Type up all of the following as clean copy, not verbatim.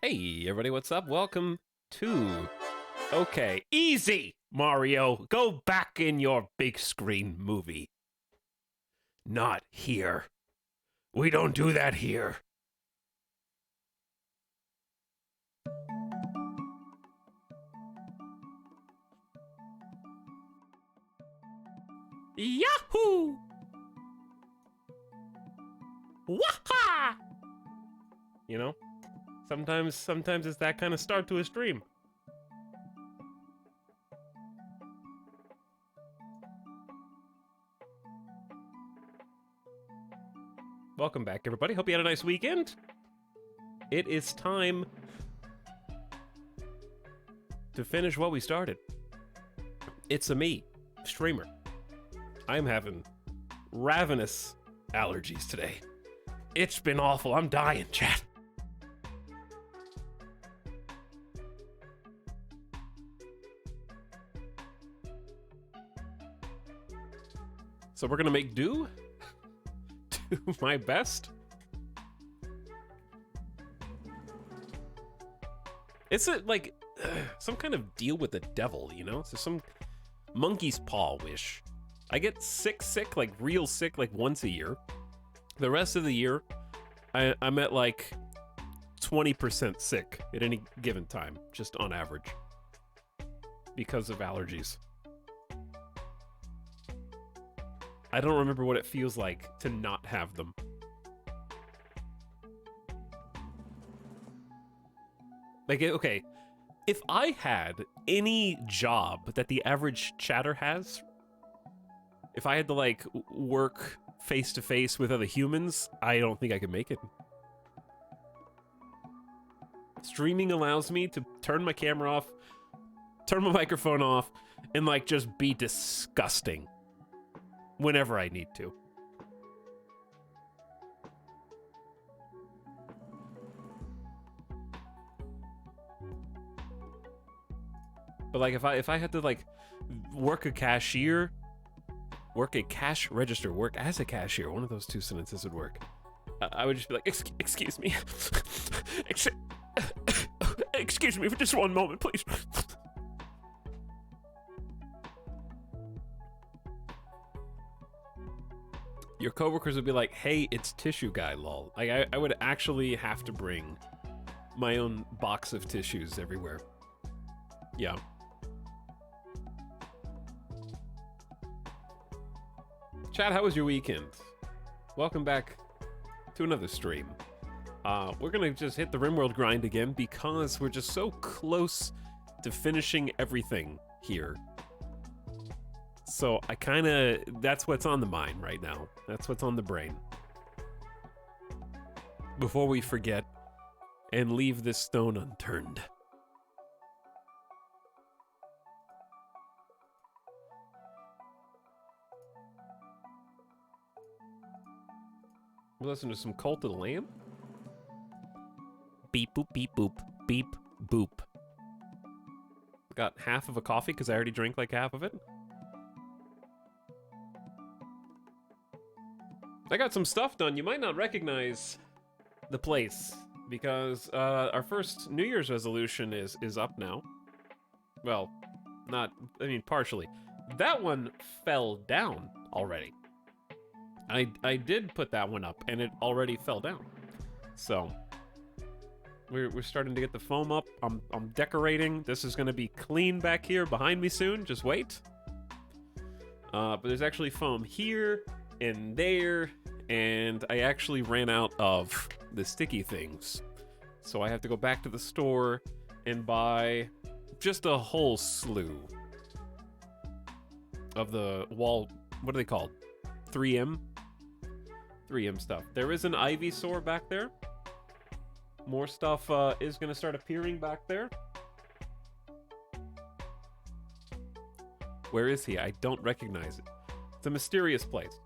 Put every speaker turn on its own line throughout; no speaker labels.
Hey, everybody, what's up? Welcome to... Okay, easy, Mario. Go back in your big screen movie. Not here. We don't do that here. Yahoo! Waha! You know? Sometimes it's that kind of start to a stream. Welcome back, everybody. Hope you had a nice weekend. It is time to finish what we started. It's a me, streamer. I'm having ravenous allergies today. It's been awful. I'm dying, chat. So we're gonna make do my best. It's like some kind of deal with the devil, you know? So some monkey's paw wish. I get sick, like real sick, like once a year. The rest of the year, I'm at like 20% sick at any given time, just on average, because of allergies. I don't remember what it feels like to not have them. Like, okay, if I had any job that the average chatter has, if I had to, like, work face-to-face with other humans, I don't think I could make it. Streaming allows me to turn my camera off, turn my microphone off, and, like, just be disgusting whenever I need to. But like if I had to like work a cashier, work a cash register, work as a cashier, one of those two sentences would work. I would just be like, excuse me. Excuse me for just one moment, please. Your coworkers would be like, hey, it's tissue guy, lol. Like, I would actually have to bring my own box of tissues everywhere. Yeah. Chad, how was your weekend? Welcome back to another stream. We're gonna just hit the RimWorld grind again because we're just so close to finishing everything here. So that's what's on the mind right now. That's what's on the brain. Before we forget and leave this stone unturned. We'll listen to some Cult of the Lamb. Beep boop beep boop beep boop. Got half of a coffee because I already drank like half of it. I got some stuff done. You might not recognize the place because our first New Year's resolution is up now. Well, partially. That one fell down already. I did put that one up and it already fell down. So we're starting to get the foam up. I'm decorating. This is gonna be clean back here behind me soon. Just wait. But there's actually foam here and there, and I actually ran out of the sticky things. So I have to go back to the store and buy just a whole slew of the wall, what are they called? 3M? 3M stuff. There is an Ivysaur back there. More stuff is going to start appearing back there. Where is he? I don't recognize it. It's a mysterious place.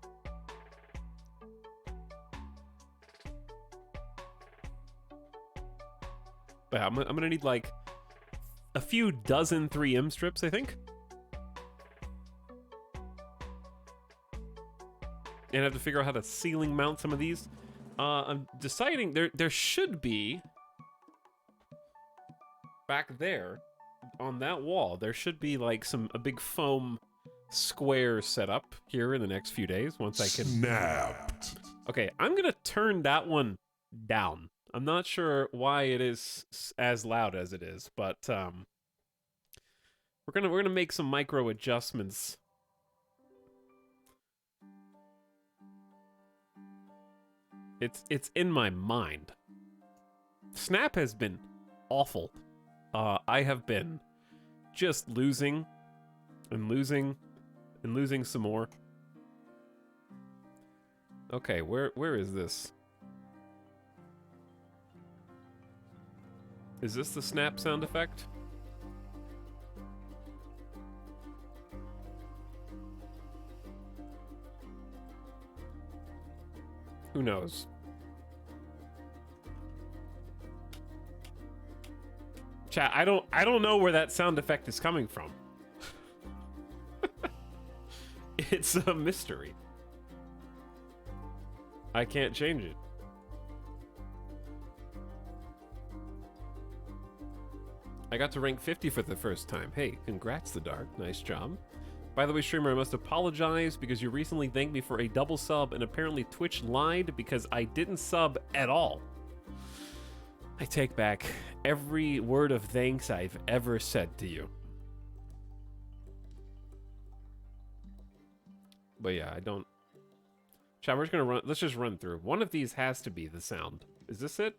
But I'm going to need like a few dozen 3M strips, I think. And I have to figure out how to ceiling mount some of these. I'm deciding there should be back there on that wall. There should be like a big foam square set up here in the next few days once I can.
Snapped.
Okay, I'm gonna turn that one down. I'm not sure why it is as loud as it is, but we're gonna make some micro adjustments. It's in my mind. Snap has been awful. I have been just losing and losing and losing some more. Okay, where is this? Is this the snap sound effect? Who knows? Chat, I don't know where that sound effect is coming from. It's a mystery. I can't change it. I got to rank 50 for the first time. Hey, congrats, The Dark. Nice job. By the way, streamer, I must apologize because you recently thanked me for a double sub and apparently Twitch lied because I didn't sub at all. I take back every word of thanks I've ever said to you. But yeah, I don't... Chat, we're just gonna run... Let's just run through. One of these has to be the sound. Is this it?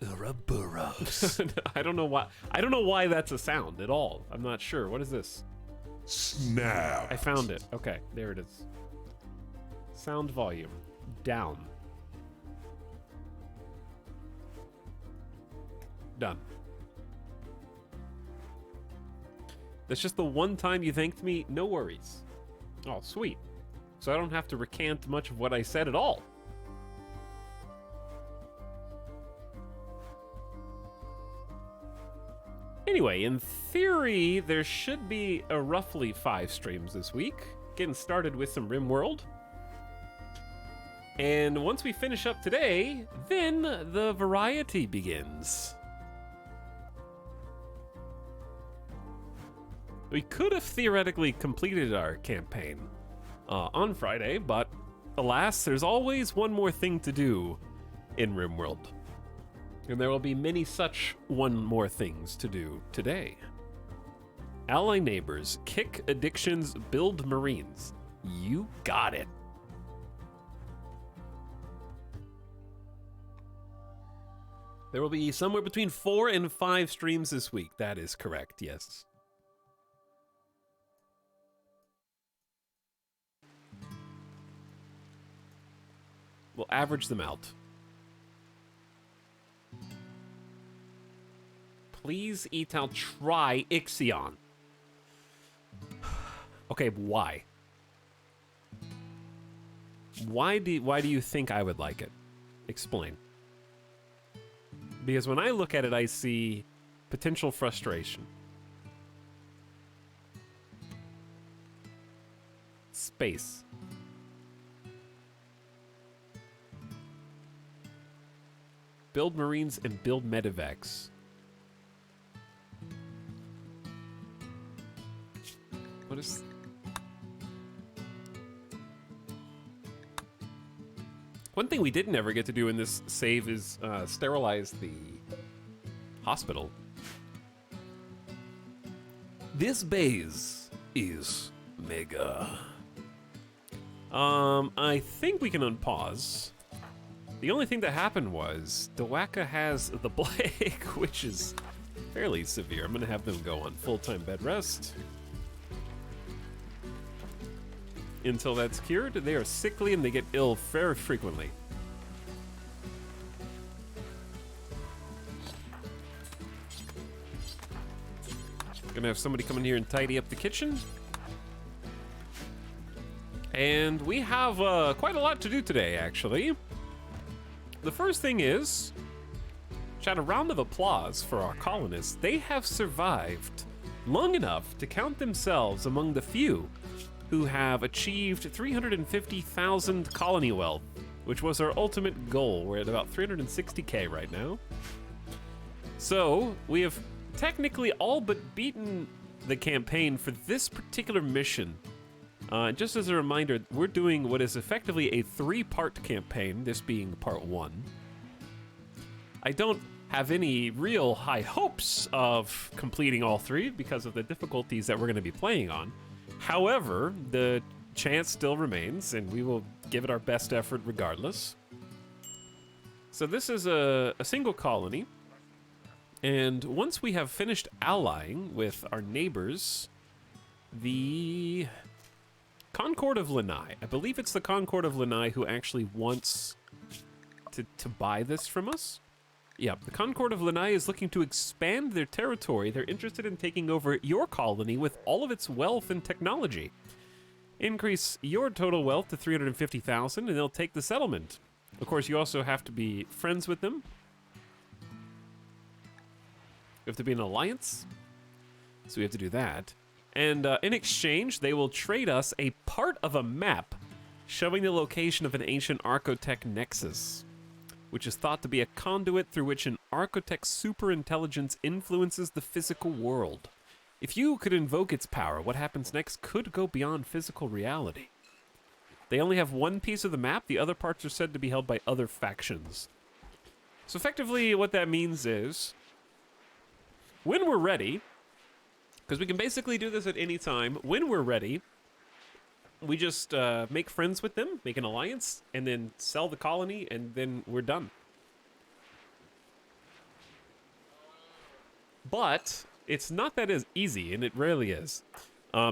Ouroboros.
I don't know why. I don't know why that's a sound at all. I'm not sure. What is this?
Snap.
I found it. Okay, there it is. Sound volume down. Done. That's just the one time you thanked me? No worries. Oh, sweet. So I don't have to recant much of what I said at all. Anyway, in theory, there should be a roughly 5 streams this week. Getting started with some RimWorld. And once we finish up today, then the variety begins. We could have theoretically completed our campaign on Friday, but alas, there's always one more thing to do in RimWorld. And there will be many such one more things to do today. Ally neighbors, kick addictions, build marines. You got it. There will be somewhere between 4 and 5 streams this week. That is correct, yes. We'll average them out. Please, Etal, try Ixion. Okay, why? Why do you think I would like it? Explain. Because when I look at it, I see potential frustration. Space. Build Marines and build Medivacs. What is... One thing we didn't ever get to do in this save is sterilize the hospital. This base is mega. I think we can unpause. The only thing that happened was Dawaka has the plague, which is fairly severe. I'm gonna have them go on full-time bed rest. Until that's cured, they are sickly and they get ill very frequently. Gonna have somebody come in here and tidy up the kitchen. And we have quite a lot to do today, actually. The first thing is, shout a round of applause for our colonists. They have survived long enough to count themselves among the few who have achieved 350,000 colony wealth, which was our ultimate goal. We're at about 360k right now. So we have technically all but beaten the campaign for this particular mission. Just as a reminder, we're doing what is effectively a 3-part campaign, this being part 1. I don't have any real high hopes of completing all 3 because of the difficulties that we're going to be playing on. However, the chance still remains, and we will give it our best effort regardless. So this is a single colony, and once we have finished allying with our neighbors, the Concord of Lanai, I believe it's the Concord of Lanai who actually wants to buy this from us. Yeah, the Concord of Lanai is looking to expand their territory. They're interested in taking over your colony with all of its wealth and technology. Increase your total wealth to 350,000 and they'll take the settlement. Of course, you also have to be friends with them. You have to be an alliance. So we have to do that. And in exchange, they will trade us a part of a map showing the location of an ancient Archotech nexus, which is thought to be a conduit through which an Archotech superintelligence influences the physical world. If you could invoke its power, what happens next could go beyond physical reality. They only have one piece of the map. The other parts are said to be held by other factions. So effectively, what that means is, when we're ready, because we can basically do this at any time, when we're ready, we just make friends with them, make an alliance, and then sell the colony, and then we're done. But it's not that as easy, and it rarely is.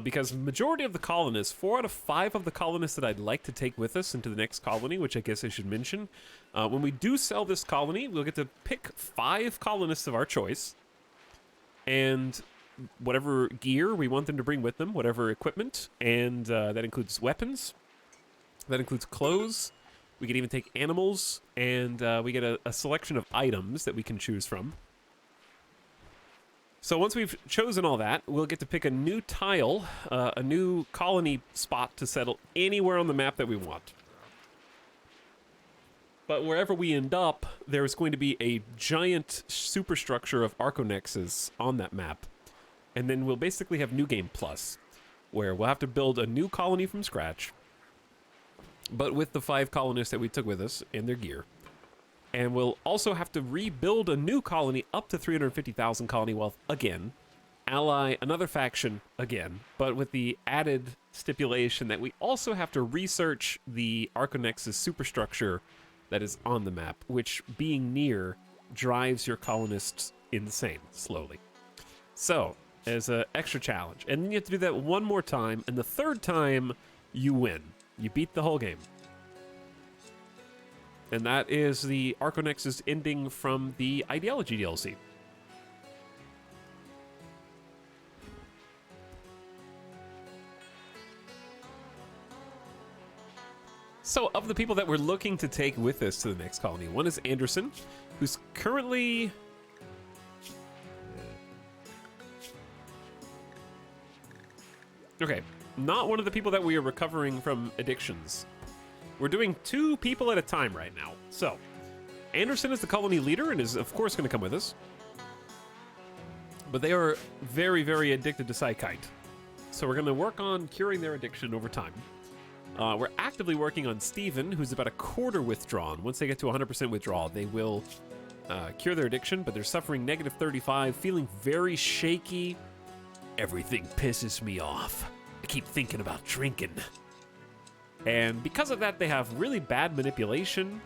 Because majority of the colonists, 4 out of 5 of the colonists that I'd like to take with us into the next colony, which I guess I should mention, when we do sell this colony, we'll get to pick 5 colonists of our choice, and whatever gear we want them to bring with them, whatever equipment, and that includes weapons, that includes clothes. We can even take animals, and we get a selection of items that we can choose from. So once we've chosen all that, we'll get to pick a new tile, a new colony spot to settle anywhere on the map that we want. But wherever we end up, there's going to be a giant superstructure of Arconexes on that map. And then we'll basically have New Game Plus, where we'll have to build a new colony from scratch, but with the 5 colonists that we took with us and their gear. And we'll also have to rebuild a new colony up to 350,000 colony wealth again, ally another faction again, but with the added stipulation that we also have to research the Arconex's superstructure that is on the map, which, being near, drives your colonists insane slowly. So, as an extra challenge. And then you have to do that one more time, and the third time, you win. You beat the whole game. And that is the Arconex's ending from the Ideology DLC. So, of the people that we're looking to take with us to the next colony, one is Anderson, who's currently... Okay, not one of the people that we are recovering from addictions. We're doing 2 people at a time right now. So, Anderson is the colony leader and is, of course, going to come with us. But they are very, very addicted to Psychite. So we're going to work on curing their addiction over time. We're actively working on Steven, who's about a quarter withdrawn. Once they get to 100% withdrawal, they will cure their addiction, but they're suffering negative 35, feeling very shaky. Everything pisses me off. I keep thinking about drinking. And because of that, they have really bad manipulation.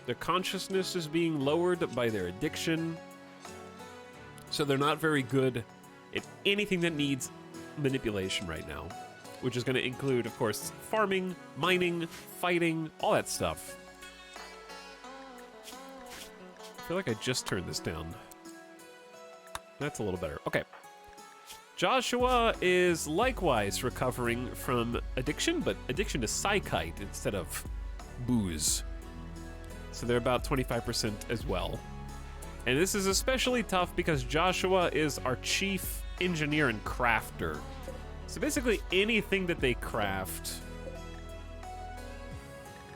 Their consciousness is being lowered by their addiction. So they're not very good at anything that needs manipulation right now, which is going to include, of course, farming, mining, fighting, all that stuff. I feel like I just turned this down. That's a little better. Okay. Joshua is likewise recovering from addiction, but addiction to Psychite instead of booze. So they're about 25% as well. And this is especially tough because Joshua is our chief engineer and crafter. So basically anything that they craft,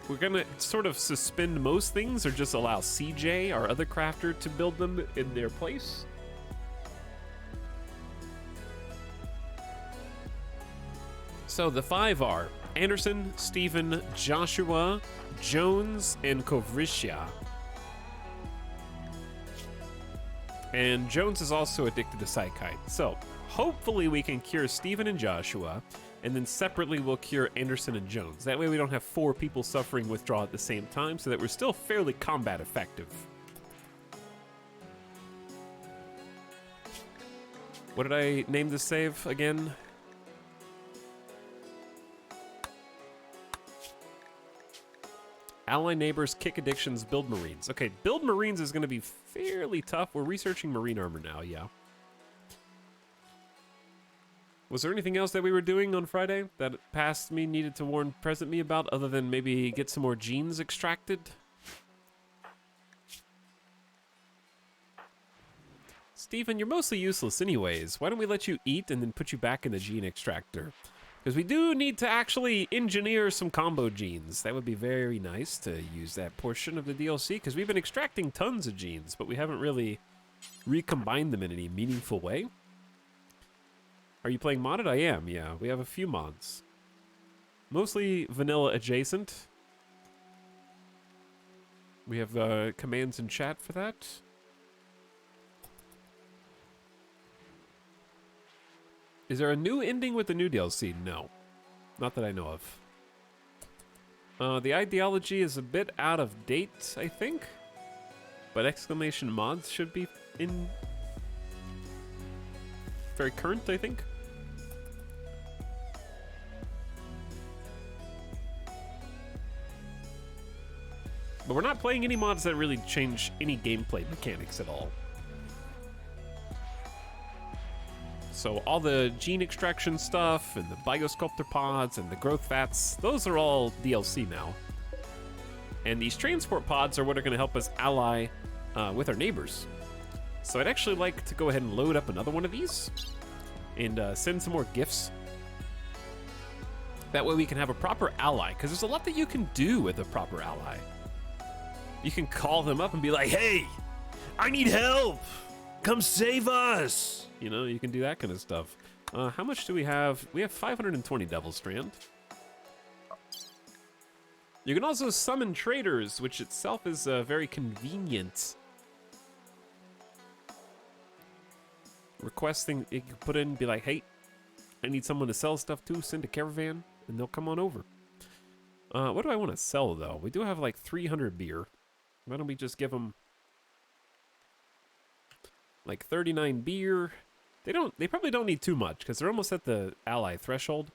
we're gonna sort of suspend most things or just allow CJ, our other crafter, to build them in their place. So the 5 are Anderson, Steven, Joshua, Jones, and Kovrisha. And Jones is also addicted to Psychite. So hopefully we can cure Steven and Joshua, and then separately we'll cure Anderson and Jones. That way we don't have 4 people suffering withdrawal at the same time, so that we're still fairly combat effective. What did I name this save again? Ally neighbors, kick addictions, build Marines. Okay, build Marines is going to be fairly tough. We're researching Marine armor now, yeah. Was there anything else that we were doing on Friday that past me needed to warn present me about, other than maybe get some more genes extracted? Steven, you're mostly useless anyways. Why don't we let you eat and then put you back in the gene extractor? Because we do need to actually engineer some combo genes. That would be very nice to use that portion of the DLC, because we've been extracting tons of genes, but we haven't really recombined them in any meaningful way. Are you playing modded? I am, yeah. We have a few mods. Mostly vanilla adjacent. We have commands in chat for that. Is there a new ending with the new DLC? No. Not that I know of. The ideology is a bit out of date, I think. But exclamation mods should be in... very current, I think. But we're not playing any mods that really change any gameplay mechanics at all. So all the gene extraction stuff and the biosculptor pods and the growth fats, those are all DLC now. And these transport pods are what are going to help us ally with our neighbors. So I'd actually like to go ahead and load up another one of these and send some more gifts. That way we can have a proper ally, because there's a lot that you can do with a proper ally. You can call them up and be like, hey, I need help. Come save us. You know, you can do that kind of stuff. How much do we have? We have 520 Devil Strand. You can also summon traders, which itself is very convenient. Requesting, you can put in, be like, hey, I need someone to sell stuff to, send a caravan, and they'll come on over. What do I want to sell, though? We do have like 300 beer. Why don't we just give them like 39 beer? They probably don't need too much, because they're almost at the ally threshold.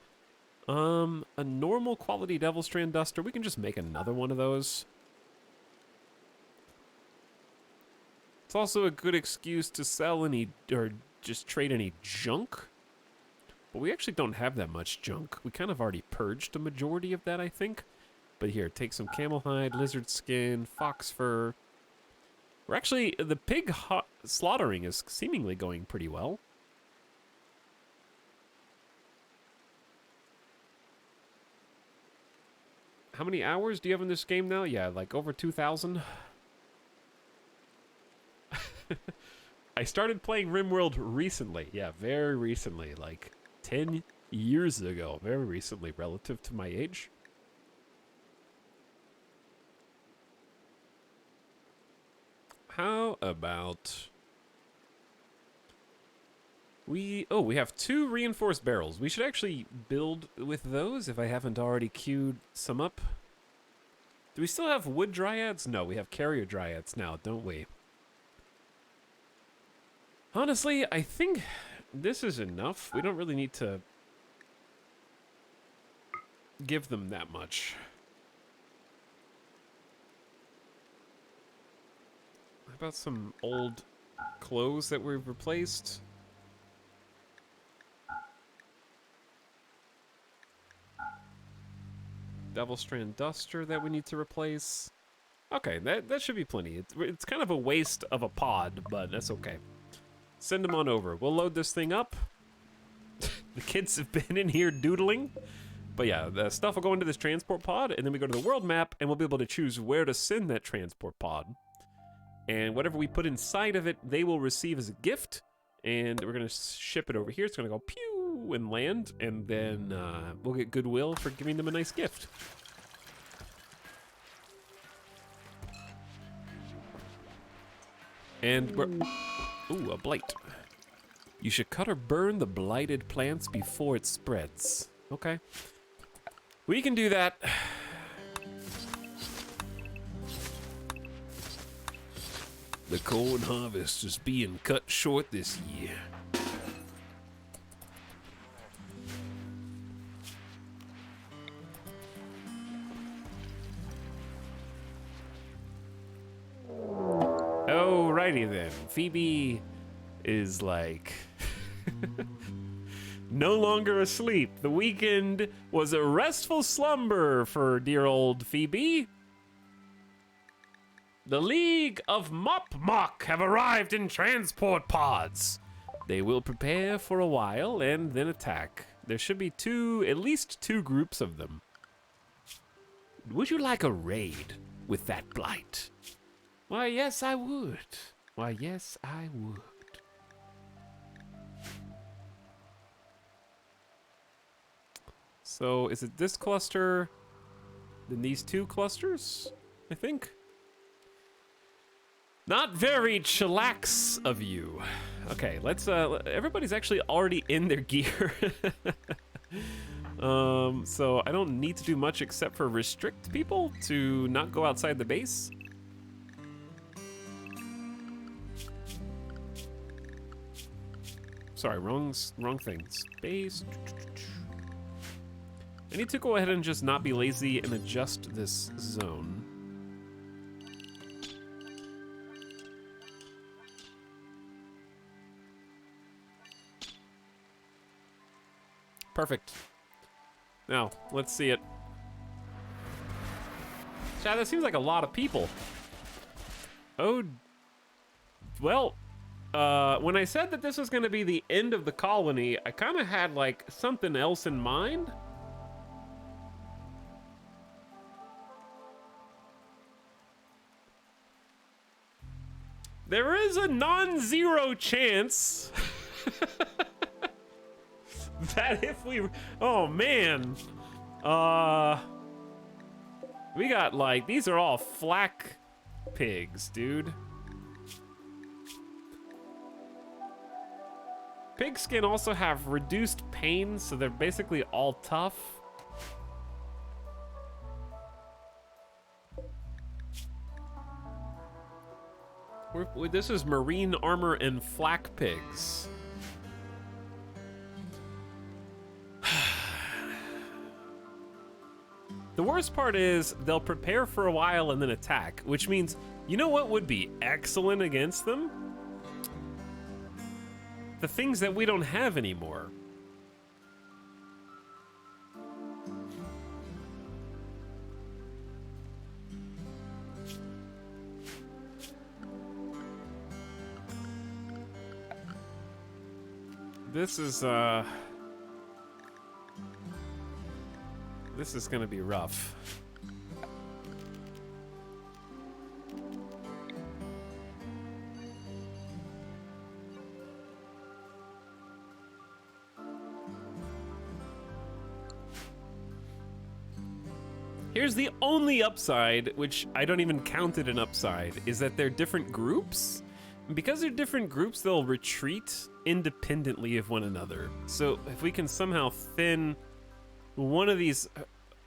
A normal quality Devil Strand Duster, we can just make another one of those. It's also a good excuse to sell any, or just trade any junk. But we actually don't have that much junk. We kind of already purged a majority of that, I think. But here, take some camel hide, lizard skin, fox fur. We're actually, the pig slaughtering is seemingly going pretty well. How many hours do you have in this game now? Yeah, like over 2,000. I started playing RimWorld recently. Yeah, very recently. Like 10 years ago. Very recently, relative to my age. How about... we have 2 reinforced barrels. We should actually build with those if I haven't already queued some up. Do we still have wood dryads? No, we have carrier dryads now, don't we? Honestly, I think this is enough. We don't really need to give them that much. How about some old clothes that we've replaced? Devil Strand Duster that we need to replace. Okay, that should be plenty. It's kind of a waste of a pod, but that's okay. Send them on over. We'll load this thing up. The kids have been in here doodling. But yeah, the stuff will go into this transport pod, and then we go to the world map, and we'll be able to choose where to send that transport pod. And whatever we put inside of it, they will receive as a gift. And we're going to ship it over here. It's going to go pew and land, and then we'll get goodwill for giving them a nice gift. And we're... ooh, a blight. You should cut or burn the blighted plants before it spreads. Okay. We can do that. The corn harvest is being cut short this year. Alrighty then. Phoebe is like no longer asleep. The weekend was a restful slumber for dear old Phoebe. The League of Mop have arrived in transport pods. They will prepare for a while and then attack. There should be at least two groups of them. Would you like a raid with that blight? Why, yes, I would. Why, yes, I would. So, is it this cluster, then these two clusters, I think? Not very chillax of you. Okay, let's, everybody's actually already in their gear. So I don't need to do much except for restrict people to not go outside the base. Sorry, wrong thing. Space. I need to go ahead and just not be lazy and adjust this zone. Perfect. Now, let's see it. Chad, that seems like a lot of people. Oh, well, when I said that this was gonna be the end of the colony, I kind of had like something else in mind. There is a non-zero chance that if we, oh man, we got like, these are all flak pigs, dude. Pigs can also have reduced pain, so they're basically all tough. This is marine armor and flak pigs. The worst part is they'll prepare for a while and then attack, which means, you know what would be excellent against them? The things that we don't have anymore. This is gonna be rough. Here's the only upside, which I don't even count it an upside, is that they're different groups. And because they're different groups, they'll retreat independently of one another. So if we can somehow thin one of these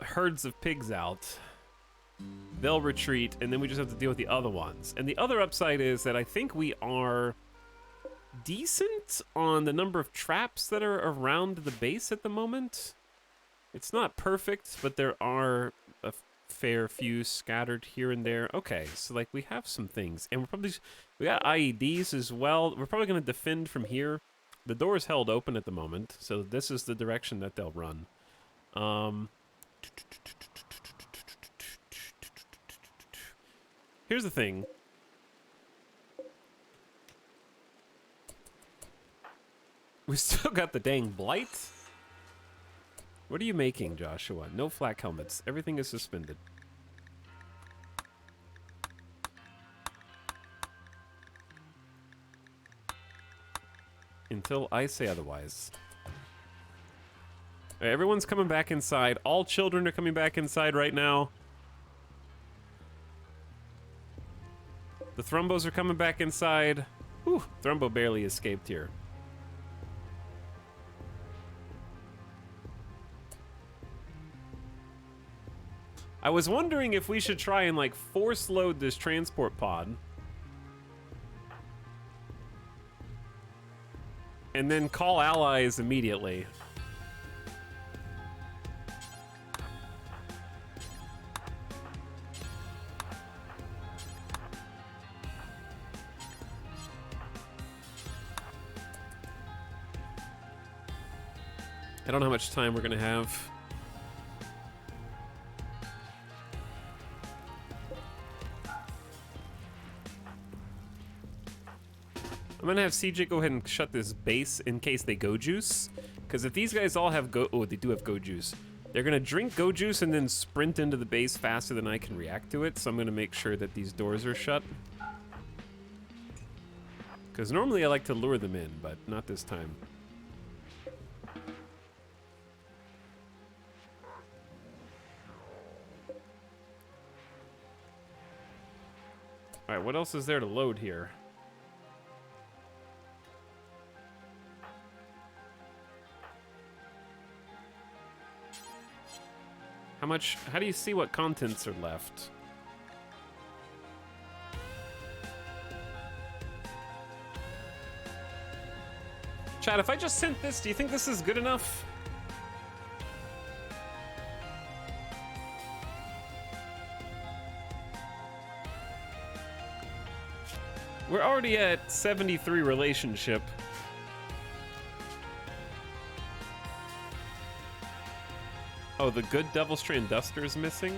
herds of pigs out, they'll retreat, and then we just have to deal with the other ones. And the other upside is that I think we are decent on the number of traps that are around the base at the moment. It's not perfect, but there are a fair few scattered here and there. Okay, so like we have some things, and we got IEDs as well. We're probably gonna defend from here. The door is held open at the moment, so this is the direction that they'll run. Here's the thing. We still got the dang blight. What are you making, Joshua? No flak helmets. Everything is suspended. Until I say otherwise. All right, everyone's coming back inside. All children are coming back inside right now. The Thrumbos are coming back inside. Whew, Thrumbo barely escaped here. I was wondering if we should try and like force load this transport pod. And then call allies immediately. I don't know how much time we're gonna have. I'm gonna have CJ go ahead and shut this base in case they go juice. Because if these guys all have they do have go juice. They're gonna drink go juice and then sprint into the base faster than I can react to it. So I'm gonna make sure that these doors are shut. Because normally I like to lure them in, but not this time. Alright, what else is there to load here? How do you see what contents are left? Chad, if I just sent this, do you think this is good enough? We're already at 73 relationship. Oh, the good Devil's Strand Duster is missing?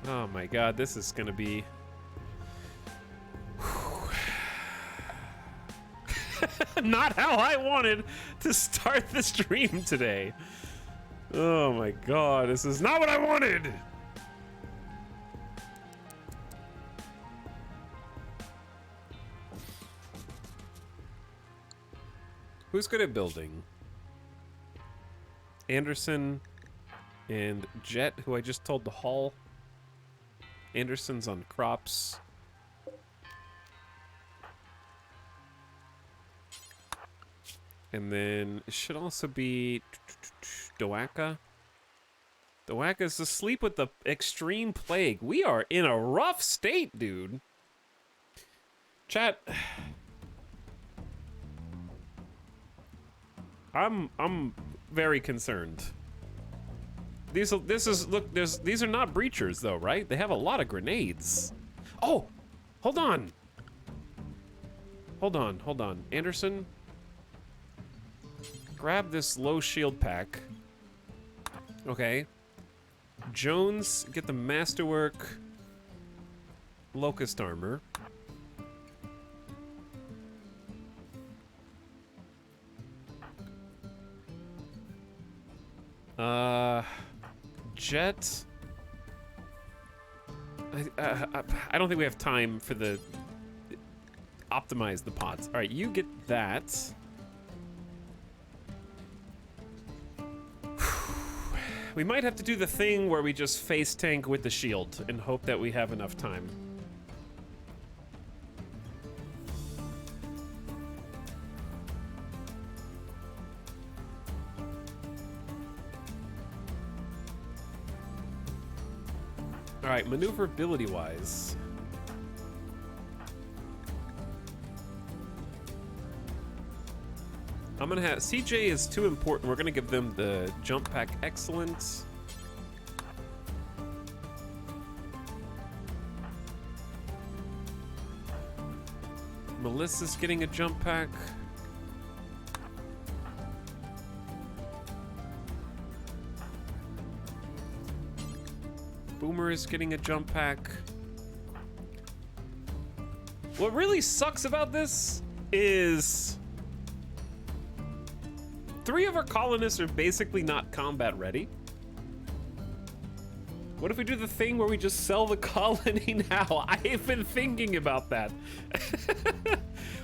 Oh my god, this is gonna be... Not how I wanted to start the stream today. Oh my god, this is not what I wanted! Who's good at building? Anderson and Jet, who I just told to haul. Anderson's on crops. And then it should also be Doaka. Doaka's asleep with the extreme plague. We are in a rough state, dude. Chat. I'm very concerned. These are not breachers though, right? They have a lot of grenades. Oh, hold on. Hold on. Anderson, grab this low shield pack. Okay. Jones, get the masterwork locust armor. Jet. I don't think we have time for the optimize the pods. All right, you get that. We might have to do the thing where we just face tank with the shield and hope that we have enough time. All right, maneuverability-wise. I'm gonna have, CJ is too important. We're gonna give them the jump pack excellence. Melissa's getting a jump pack. Boomer is getting a jump pack. What really sucks about this is 3 of our colonists are basically not combat ready. What if we do the thing where we just sell the colony now? I've been thinking about that.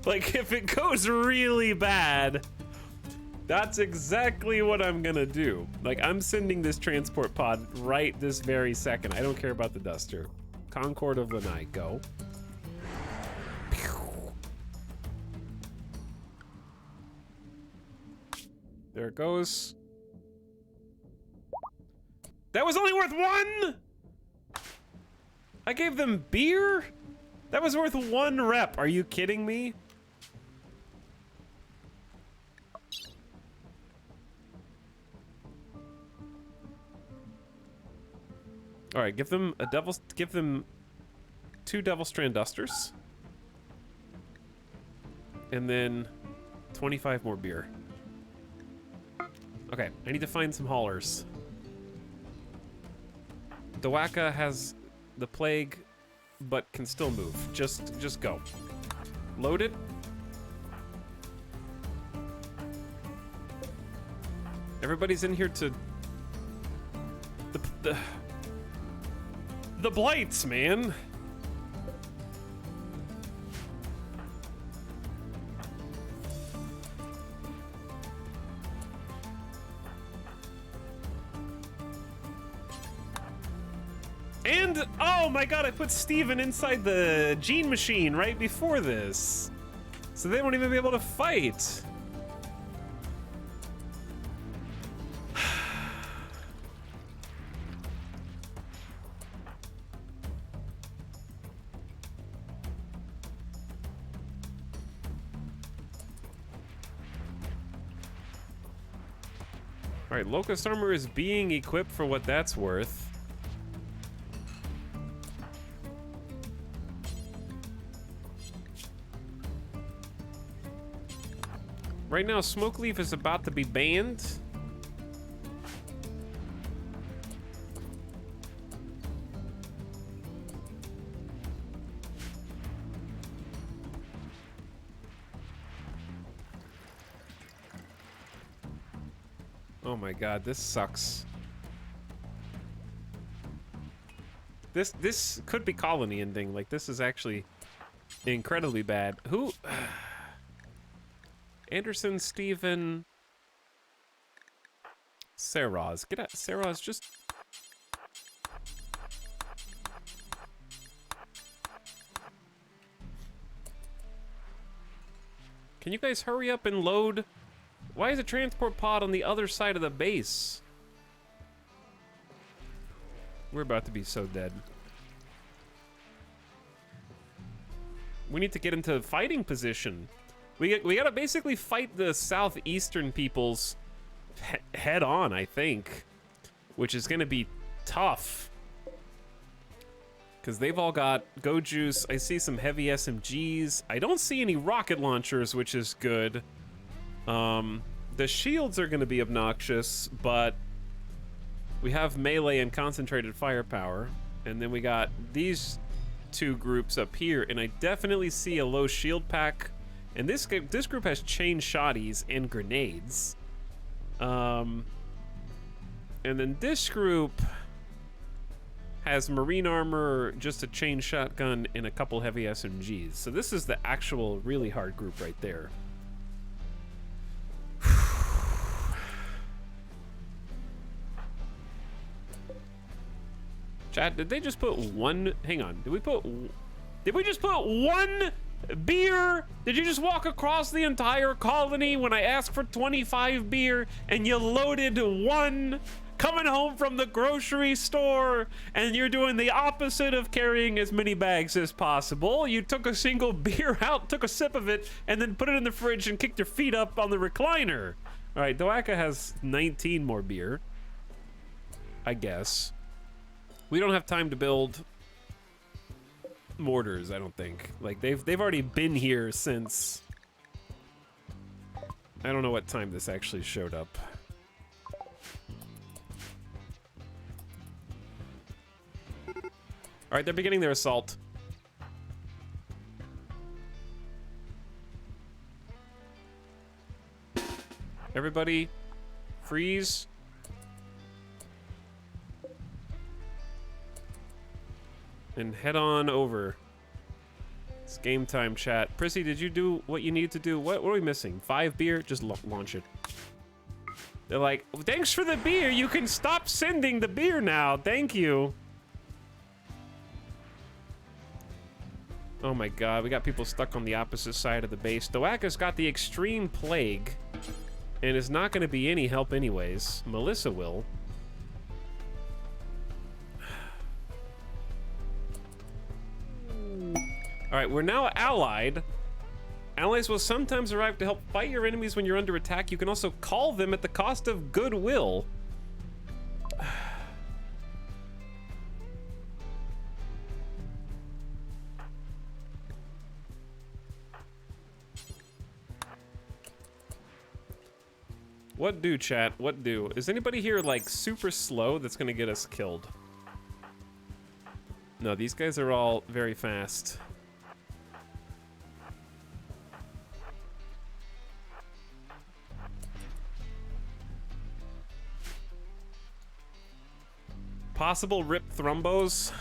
Like, if it goes really bad, that's exactly what I'm gonna do. Like, I'm sending this transport pod right this very second. I don't care about the duster. Concord of Lanai, go. There it goes. That was only worth 1? I gave them beer? That was worth 1 rep. Are you kidding me? All right, give them 2 Devil Strand Dusters. And then 25 more beer. Okay, I need to find some haulers. Doaka has the plague, but can still move. Just go. Load it. Everybody's in here to... The blights, man. And, oh my god, I put Steven inside the gene machine right before this. So they won't even be able to fight. All right, Locust Armor is being equipped for what that's worth. Right now, Smoke Leaf is about to be banned. Oh my god, this sucks. This could be colony ending. Like, this is actually incredibly bad. Who? Anderson, Steven, Saraz. Get out, Saraz, just... Can you guys hurry up and load? Why is a transport pod on the other side of the base? We're about to be so dead. We need to get into fighting position. We gotta basically fight the southeastern peoples head on, I think, which is gonna be tough because they've all got Go Juice. I see some heavy SMGs. I don't see any rocket launchers, which is good. The shields are gonna be obnoxious, but we have melee and concentrated firepower, and then we got these two groups up here, and I definitely see a low shield pack. And this group has chain shotties and grenades. And then this group has marine armor, just a chain shotgun, and a couple heavy SMGs. So this is the actual really hard group right there. Chat, did they just put one? Hang on, did we just put one beer? Did you just walk across the entire colony when I asked for 25 beer and you loaded one coming home from the grocery store, and you're doing the opposite of carrying as many bags as possible? You took a single beer out, took a sip of it, and then put it in the fridge and kicked your feet up on the recliner. All right, Doaka has 19 more beer, I guess. We don't have time to build mortars, I don't think. Like, they've already been here since... I don't know what time this actually showed up. All right, they're beginning their assault. Everybody, freeze. And head on over. It's game time, chat. Prissy, did you do what you need to do? What are we missing? 5 beer? Just launch it. They're like, thanks for the beer. You can stop sending the beer now. Thank you. Oh my god, we got people stuck on the opposite side of the base. Doaka's got the extreme plague and is not going to be any help anyways. Melissa will. All right, we're now allied. Allies will sometimes arrive to help fight your enemies when you're under attack. You can also call them at the cost of goodwill. What do, chat? What do? Is anybody here, like, super slow that's gonna get us killed? No, these guys are all very fast. Possible rip thrombos.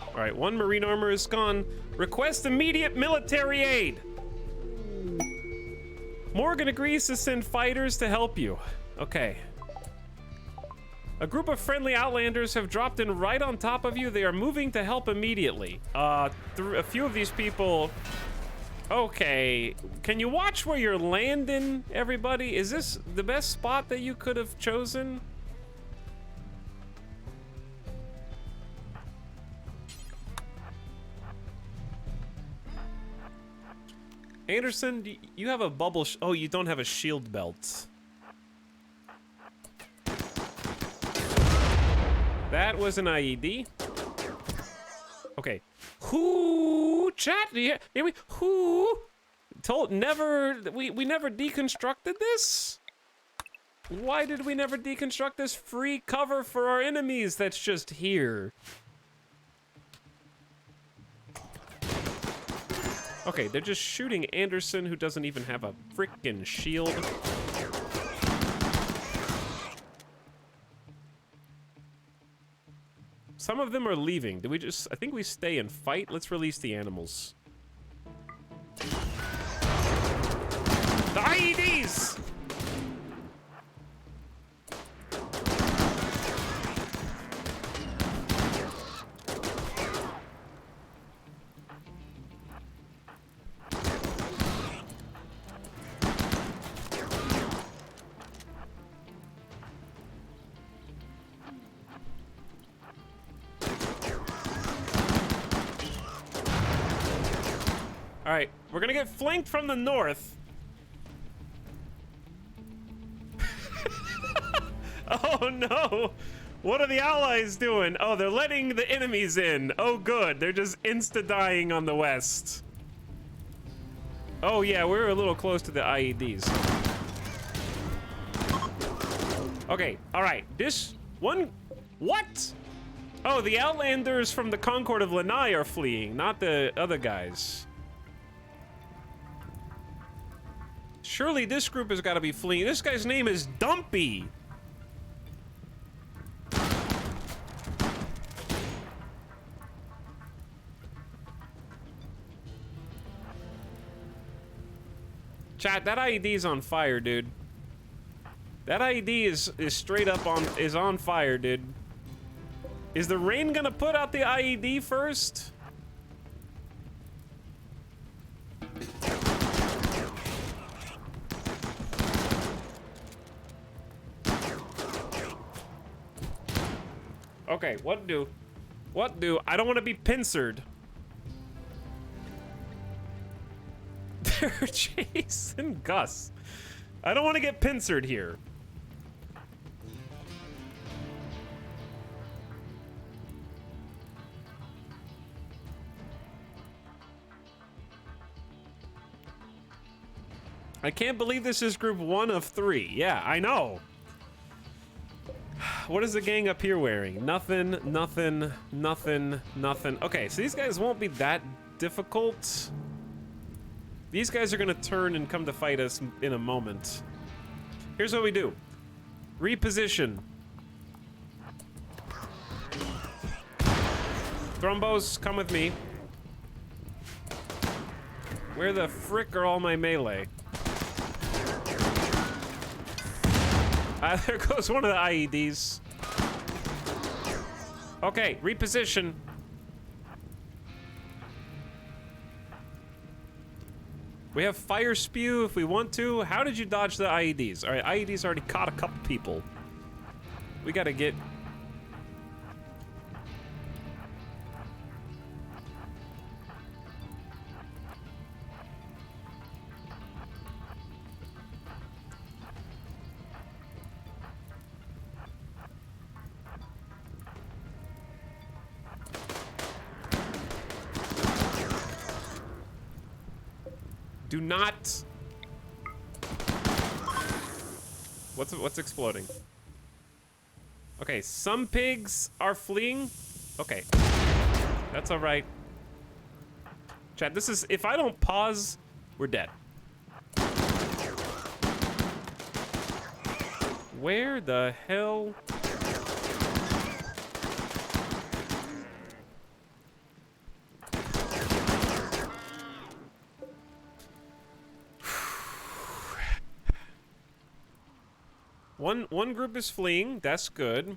All right, one marine armor is gone. Request immediate military aid. Morgan agrees to send fighters to help you. Okay. A group of friendly outlanders have dropped in right on top of you. They are moving to help immediately. A few of these people Okay, can you watch where you're landing, everybody? Is this the best spot that you could have chosen? Anderson, you have a bubble oh, you don't have a shield belt. That was an IED. Okay. Who chat? Yeah, we who told never we never deconstructed this? Why did we never deconstruct this free cover for our enemies that's just here? Okay, they're just shooting Anderson, who doesn't even have a frickin' shield. Some of them are leaving. Do we just... I think we stay and fight. Let's release the animals. The IEDs! All right, we're gonna get flanked from the north. Oh no! What are the allies doing? Oh, they're letting the enemies in. Oh good, they're just insta-dying on the west. Oh yeah, we're a little close to the IEDs. Okay, all right, this one, what? Oh, the Outlanders from the Concord of Lanai are fleeing, not the other guys. Surely this group has got to be fleeing. This guy's name is Dumpy. Chat, that IED's on fire, dude. That IED is straight up on fire, dude. Is the rain gonna put out the IED first? Okay, what do? I don't want to be pincered. They're chasing Gus. I don't want to get pincered here. I can't believe this is group 1 of 3. Yeah, I know. What is the gang up here wearing? Nothing, nothing, nothing, nothing. Okay, so these guys won't be that difficult. These guys are gonna turn and come to fight us in a moment. Here's what we do. Reposition. Thrombos, come with me. Where the frick are all my melee? There goes one of the IEDs. Okay, reposition. We have fire spew if we want to. How did you dodge the IEDs? All right, IEDs already caught a couple people. We gotta get... Do not... What's exploding? Okay, some pigs are fleeing. Okay. That's all right. Chat, this is... If I don't pause, we're dead. Where the hell... One group is fleeing, that's good.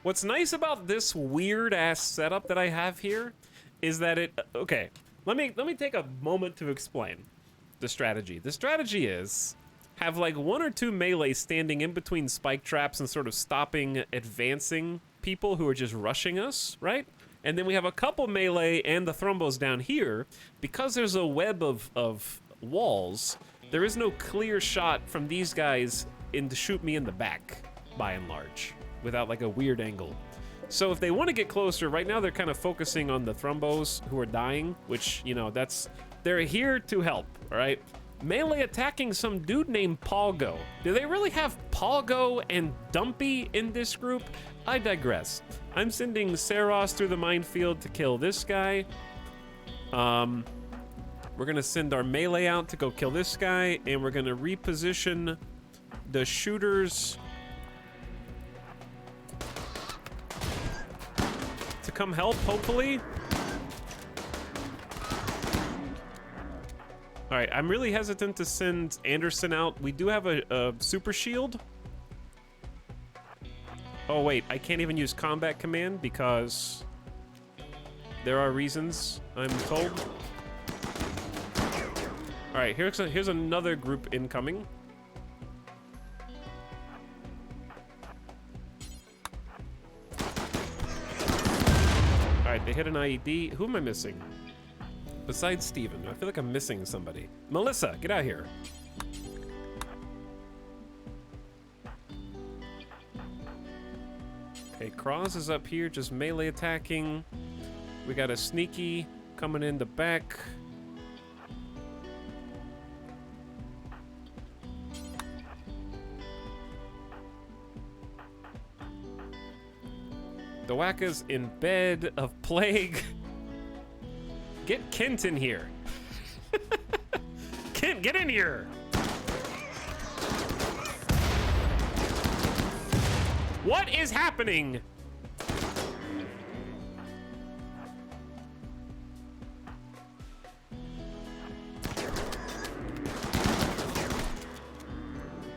What's nice about this weird ass setup that I have here is that it, okay, let me take a moment to explain the strategy. The strategy is have like 1 or 2 melee standing in between spike traps and sort of stopping advancing people who are just rushing us, right? And then we have a couple melee and the thrombos down here. Because there's a web of walls, there is no clear shot from these guys in to shoot me in the back, by and large, without like a weird angle. So if they want to get closer, right now they're kind of focusing on the thrombos who are dying, which, you know, they're here to help, all right? Melee attacking some dude named Polgo. Do they really have Polgo and Dumpy in this group? I digress. I'm sending Saros through the minefield to kill this guy. We're gonna send our melee out to go kill this guy, and we're gonna reposition the shooters to come help, hopefully. All right, I'm really hesitant to send Anderson out. We do have a super shield. Oh wait, I can't even use combat command because there are reasons, I'm told. All right, here's another group incoming. All right, they hit an IED. Who am I missing? Besides Steven, I feel like I'm missing somebody. Melissa, get out here. Okay, Cross is up here, just melee attacking. We got a Sneaky coming in the back. The Wacka's in bed of plague. Get Kent in here. Kent, get in here. What is happening?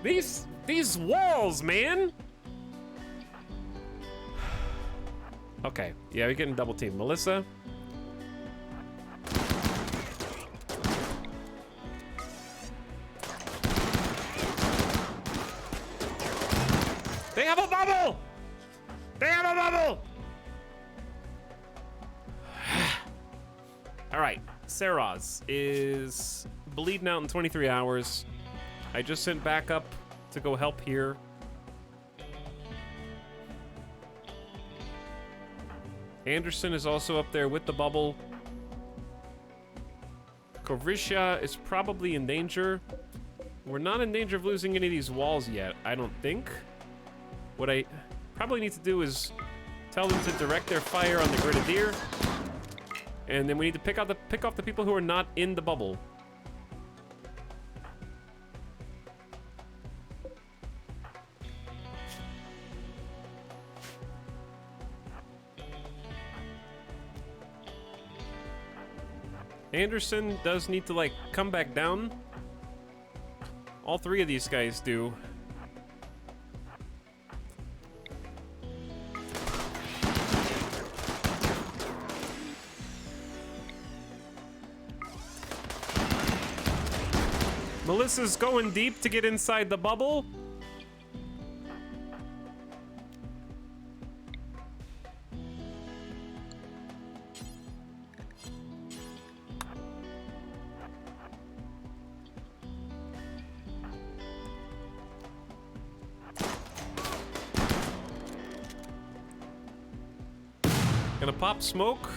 These walls, man. Okay, yeah, we're getting double teamed. Melissa. They have a bubble! They have a bubble! All right, Saros is bleeding out in 23 hours. I just sent backup to go help here. Anderson is also up there with the bubble. Kovrisha is probably in danger. We're not in danger of losing any of these walls yet, I don't think. What I probably need to do is tell them to direct their fire on the Grenadier. And then we need to pick off the people who are not in the bubble. Anderson does need to, like, come back down. All 3 of these guys do. Melissa's going deep to get inside the bubble. Gonna pop smoke.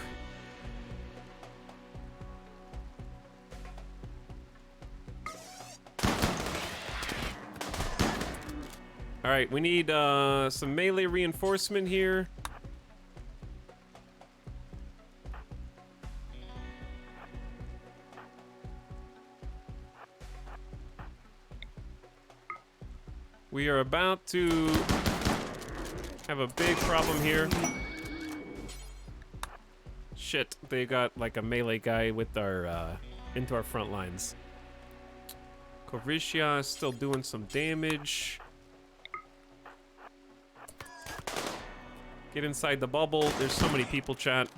All right, we need some melee reinforcement here. We are about to have a big problem here. Shit, they got like a melee guy with our into our front lines. Kovrisha is still doing some damage. Get inside the bubble. There's so many people, chat.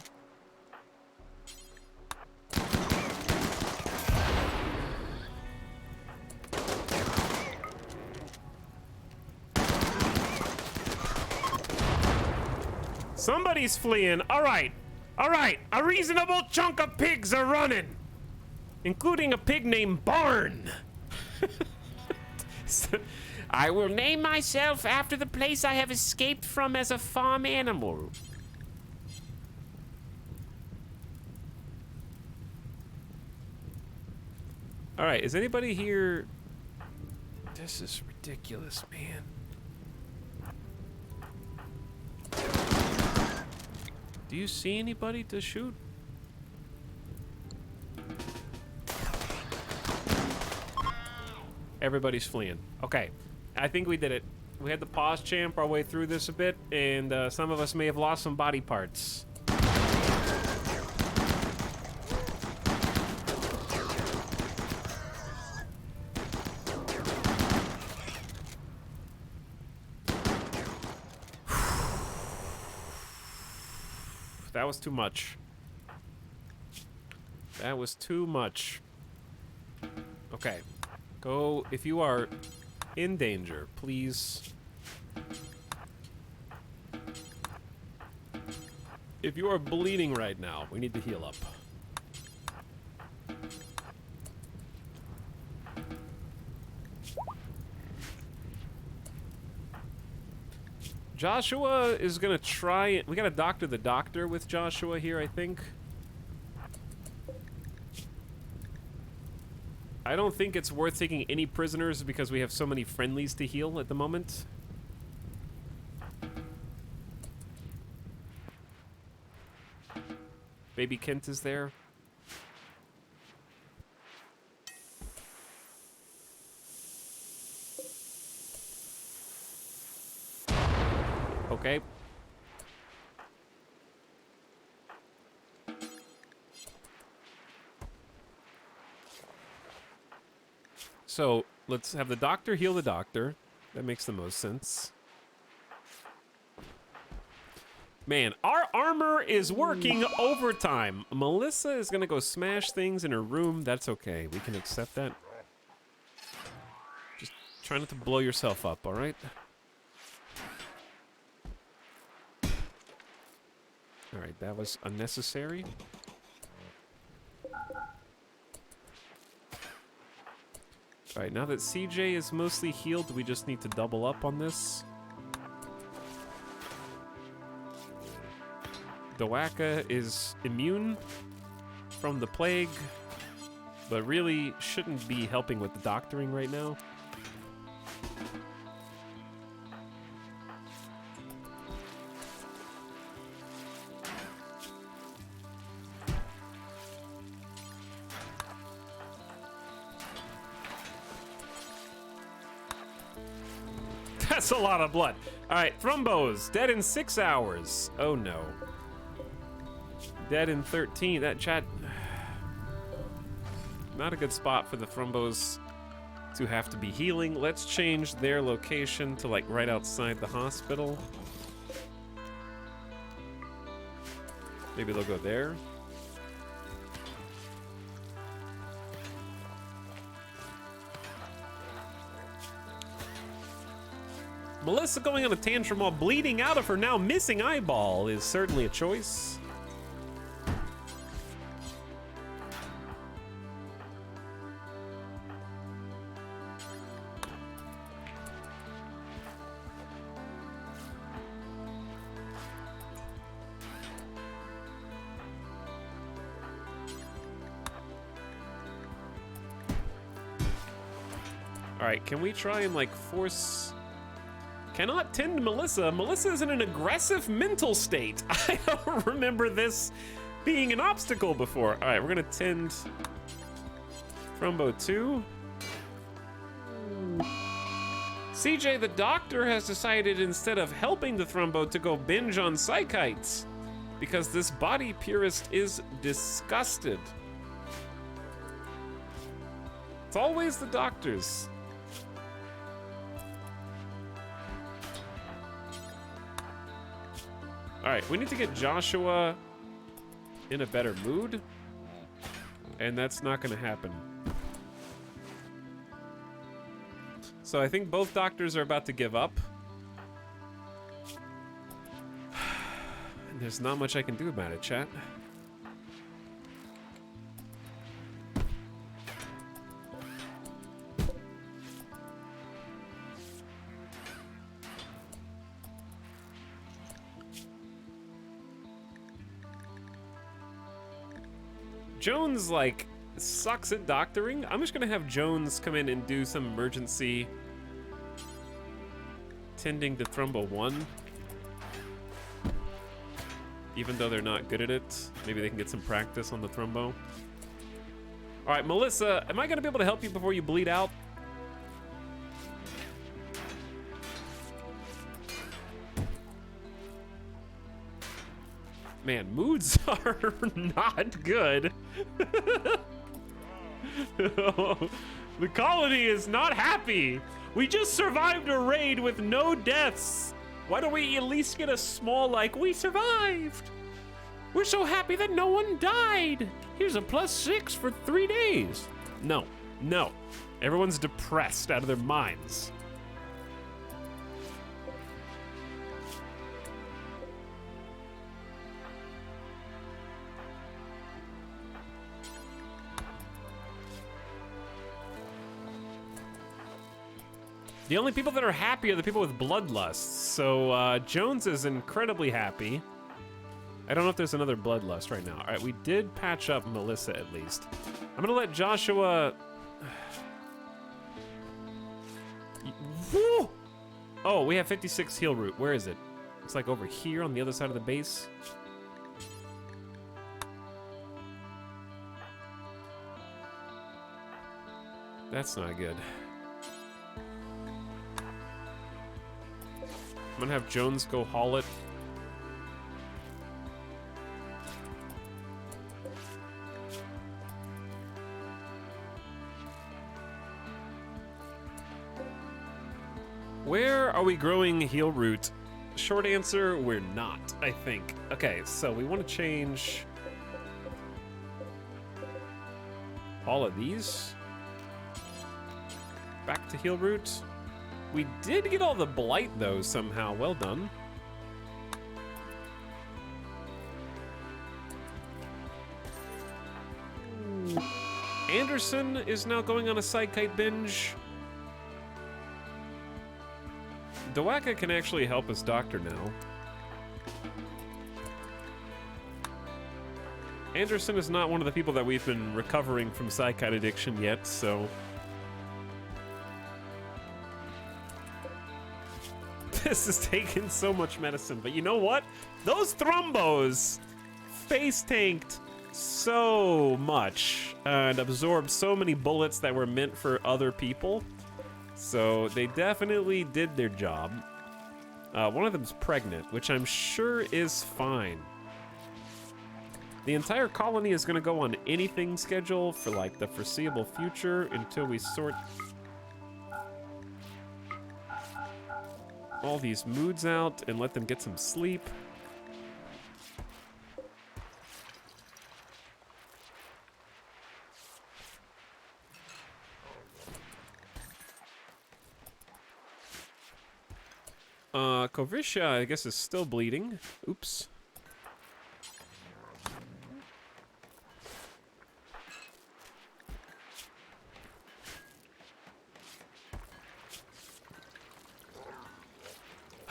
Somebody's fleeing. All right. All right. A reasonable chunk of pigs are running, including a pig named Barn. I will name myself after the place I have escaped from as a farm animal. All right, is anybody here? This is ridiculous, man. Do you see anybody to shoot? Everybody's fleeing. Okay, I think we did it. We had to pause champ our way through this a bit, and some of us may have lost some body parts. That was too much. That was too much. Okay. Go, if you are in danger, please. If you are bleeding right now, we need to heal up. Joshua is gonna try. We gotta doctor the doctor with Joshua here, I think. I don't think it's worth taking any prisoners because we have so many friendlies to heal at the moment. Baby Kent is there. Okay. So, let's have the doctor heal the doctor. That makes the most sense. Man, our armor is working overtime. Melissa is gonna go smash things in her room. That's okay. We can accept that. Just try not to blow yourself up, all right? All right, that was unnecessary. All right, now that CJ is mostly healed, we just need to double up on this. Dowaka is immune from the plague, but really shouldn't be helping with the doctoring right now. That's a lot of blood. All right, Thrumbos, dead in 6 hours. Oh no. Dead in 13. That chat. Not a good spot for the Thrumbos to have to be healing. Let's change their location to like right outside the hospital. Maybe they'll go there. Melissa going on a tantrum while bleeding out of her now missing eyeball is certainly a choice. All right, can we try and like force... Cannot tend Melissa. Melissa is in an aggressive mental state. I don't remember this being an obstacle before. All right, we're gonna tend Pt.2. CJ, the doctor, has decided instead of helping the Thrumbo to go binge on psychites because this body purist is disgusted. It's always the doctors. All right, we need to get Joshua in a better mood, and that's not gonna happen. So I think both doctors are about to give up. There's not much I can do about it, chat. Jones, like, sucks at doctoring. I'm just gonna have Jones come in and do some emergency tending to Thrombo 1. Even though they're not good at it. Maybe they can get some practice on the Thrombo. Alright, Melissa, am I gonna be able to help you before you bleed out? Man, moods are not good. The colony is not happy. We just survived a raid with no deaths. Why don't we at least get a small, like, we survived? We're so happy that no one died. Here's a +6 for 3 days. No, no. Everyone's depressed out of their minds. The only people that are happy are the people with bloodlusts. So Jones is incredibly happy. I don't know if there's another bloodlust right now. All right, we did patch up Melissa at least. I'm gonna let Joshua. Woo! Oh, we have 56 heal root. Where is it? It's like over here on the other side of the base. That's not good. I'm gonna have Jones go haul it. Where are we growing heal root? Short answer, we're not, I think. Okay, so we want to change all of these back to heal root. We did get all the blight, though, somehow. Well done. Anderson is now going on a sidekite binge. Dwaka can actually help us doctor now. Anderson is not one of the people that we've been recovering from sidekite addiction yet, so... This is taking so much medicine, but you know what? Those thrombos face tanked so much and absorbed so many bullets that were meant for other people. So they definitely did their job. One of them's pregnant, which I'm sure is fine. The entire colony is gonna go on anything schedule for like the foreseeable future until we sort all these moods out and let them get some sleep. Kovisha, I guess, is still bleeding. Oops.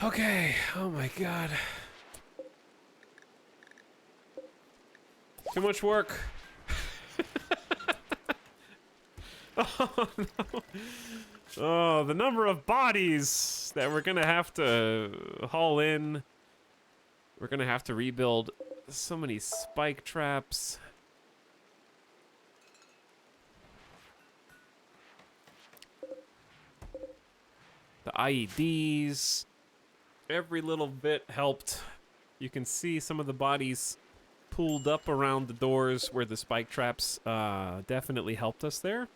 Okay, oh my god. Too much work. Oh no. Oh, the number of bodies that we're gonna have to haul in. We're gonna have to rebuild so many spike traps. The IEDs. Every little bit helped. You can see some of the bodies pooled up around the doors where the spike traps definitely helped us there.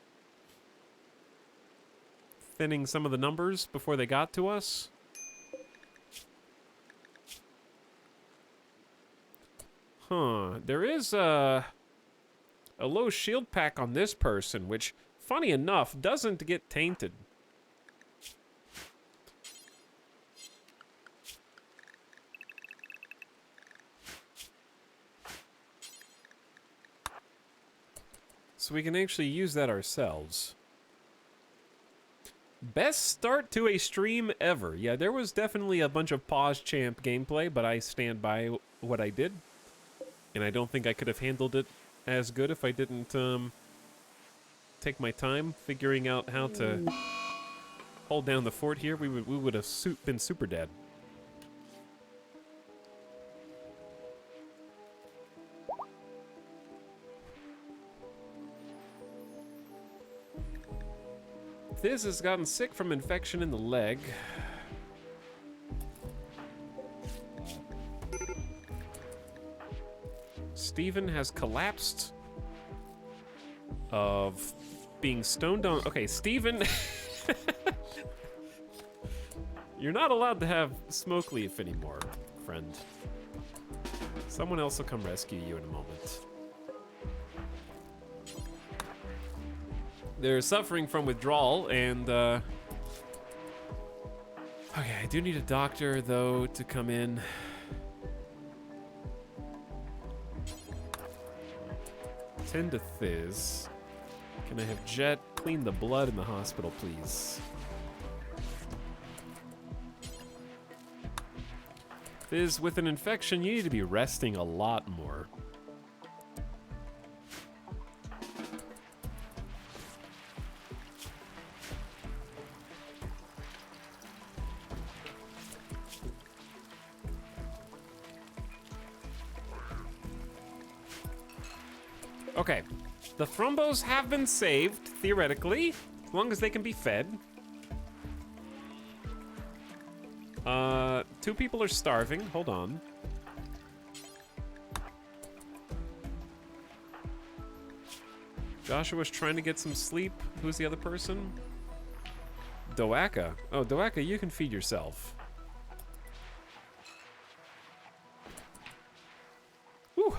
Thinning some of the numbers before they got to us. Huh. There is a low shield pack on this person, which, funny enough, doesn't get tainted. So we can actually use that ourselves. Best start to a stream ever. Yeah, there was definitely a bunch of pause champ gameplay, but I stand by what I did. And I don't think I could have handled it as good if I didn't take my time figuring out how to hold down the fort here. We would have been super dead. Thiz has gotten sick from infection in the leg. Steven has collapsed of being stoned on. Okay, Steven. You're not allowed to have smoke leaf anymore, friend. Someone else will come rescue you in a moment. They're suffering from withdrawal, and okay, I do need a doctor though to come in. Tend to Thiz. Can I have Jet clean the blood in the hospital, please? Thiz, with an infection, you need to be resting a lot more. Okay, the Thrombos have been saved, theoretically, as long as they can be fed. 2 people are starving, hold on. Joshua's trying to get some sleep. Who's the other person? Doaka. Oh, Doaka, you can feed yourself. Whew.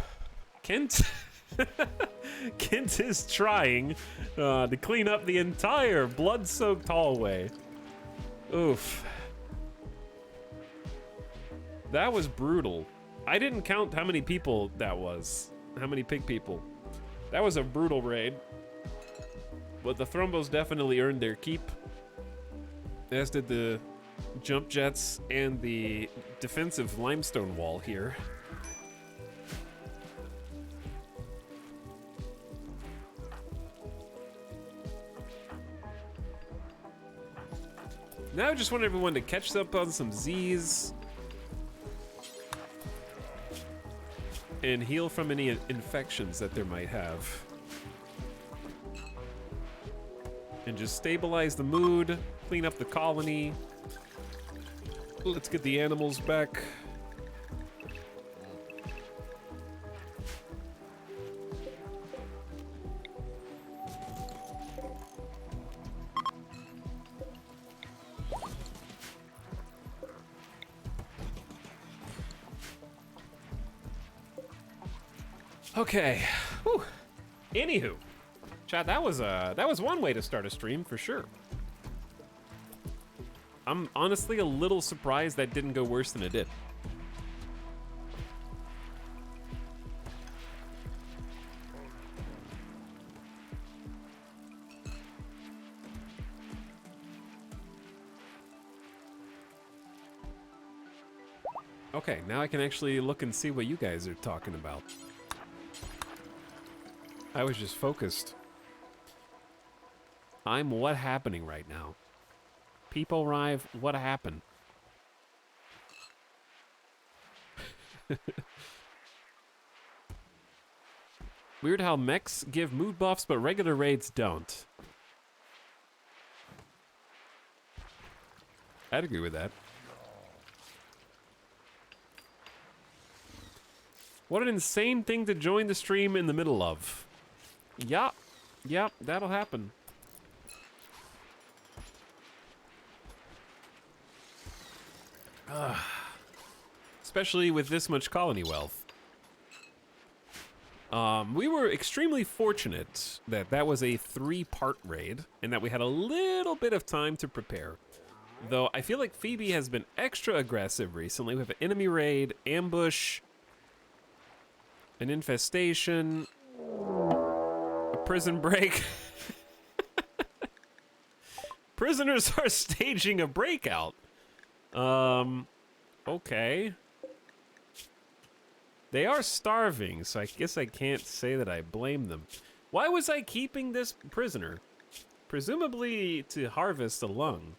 Kent... Kent is trying to clean up the entire blood-soaked hallway. Oof. That was brutal. I didn't count how many people that was. How many pig people. That was a brutal raid. But the Thrombos definitely earned their keep. As did the jump jets and the defensive limestone wall here. Now I just want everyone to catch up on some Z's and heal from any infections that there might have. And just stabilize the mood, clean up the colony. Let's get the animals back. Okay. Whew. Anywho, chat, that was one way to start a stream for sure. I'm honestly a little surprised that didn't go worse than it did. Okay, now I can actually look and see what you guys are talking about. I was just focused. I'm what happening right now. People arrive, what happened? Weird how mechs give mood buffs, but regular raids don't. I'd agree with that. What an insane thing to join the stream in the middle of. Yup, that'll happen. Especially with this much colony wealth. We were extremely fortunate that that was a 3-part raid and that we had a little bit of time to prepare. Though I feel like Phoebe has been extra aggressive recently. We have an enemy raid, ambush, an infestation, a prison break. Prisoners are staging a breakout. Okay. They are starving, so I guess I can't say that I blame them. Why was I keeping this prisoner? Presumably to harvest a lung.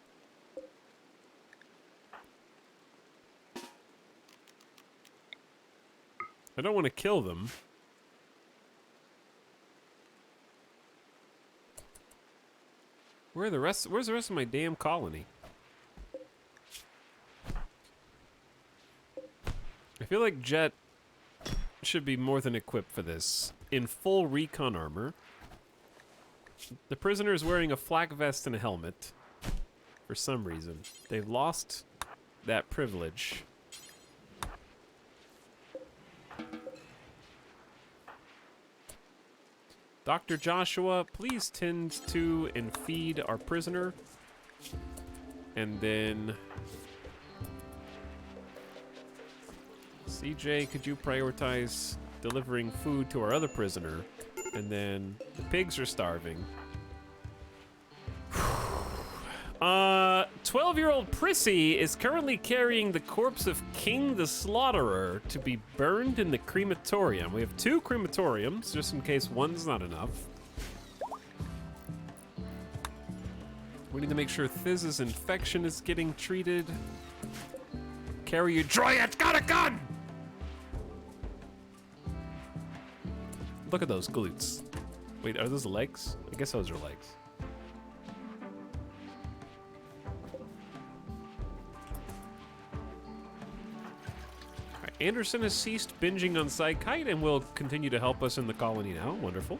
I don't want to kill them. Where's the rest of my damn colony? I feel like Jet should be more than equipped for this. In full recon armor. The prisoner is wearing a flak vest and a helmet. For some reason. They've lost that privilege. Dr. Joshua, please tend to and feed our prisoner. And then... CJ, could you prioritize delivering food to our other prisoner? And then the pigs are starving. 12-year-old Prissy is currently carrying the corpse of King the Slaughterer to be burned in the crematorium. We have 2 crematoriums, just in case one's not enough. We need to make sure Thiz's infection is getting treated. Carry your Droid's got a gun! Look at those glutes. Wait, are those legs? I guess those are legs. Alright, Anderson has ceased binging on Psychite and will continue to help us in the colony now. Wonderful.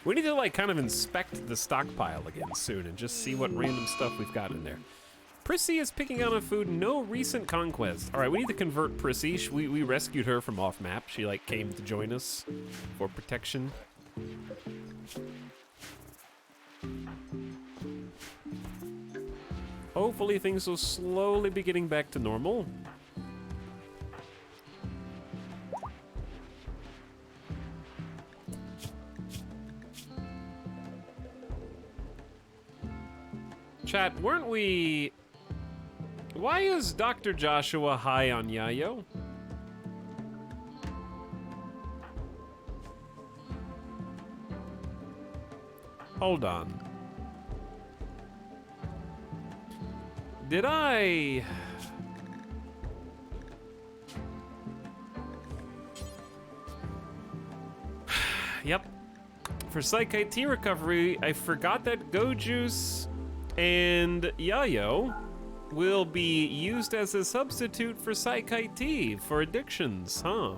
We need to, like, kind of inspect the stockpile again soon and just see what random stuff we've got in there. Prissy is picking out on food, no recent conquests. All right, we need to convert Prissy. We rescued her from off map. She, like, came to join us for protection. Hopefully things will slowly be getting back to normal. Chat, weren't we... Why is Dr. Joshua high on Yayo? Hold on. Did I... Yep. For Psychite T recovery, I forgot that Go Juice and Yayo will be used as a substitute for Psychite T for addictions, huh?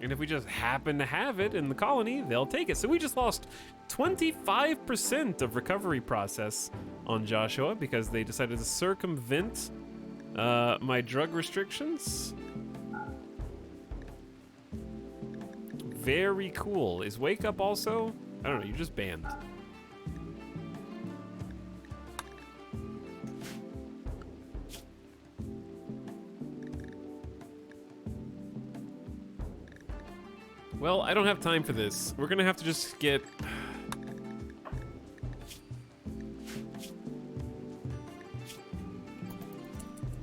And if we just happen to have it in the colony, they'll take it. So we just lost 25% of recovery process on Joshua because they decided to circumvent my drug restrictions. Very cool. Is Wake Up also? I don't know, you're just banned. Well, I don't have time for this. We're gonna have to just get...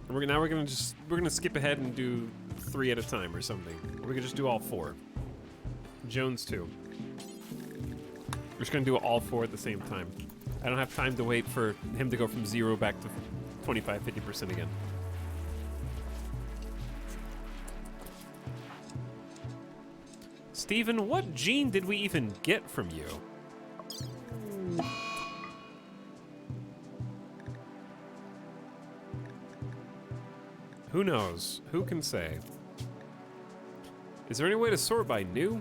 We're gonna skip ahead and do 3 at a time or something. Or we could just do all 4. Jones too. We're just gonna do all 4 at the same time. I don't have time to wait for him to go from 0 back to 25, 50% again. Steven, what gene did we even get from you? Who knows? Who can say? Is there any way to sort by new?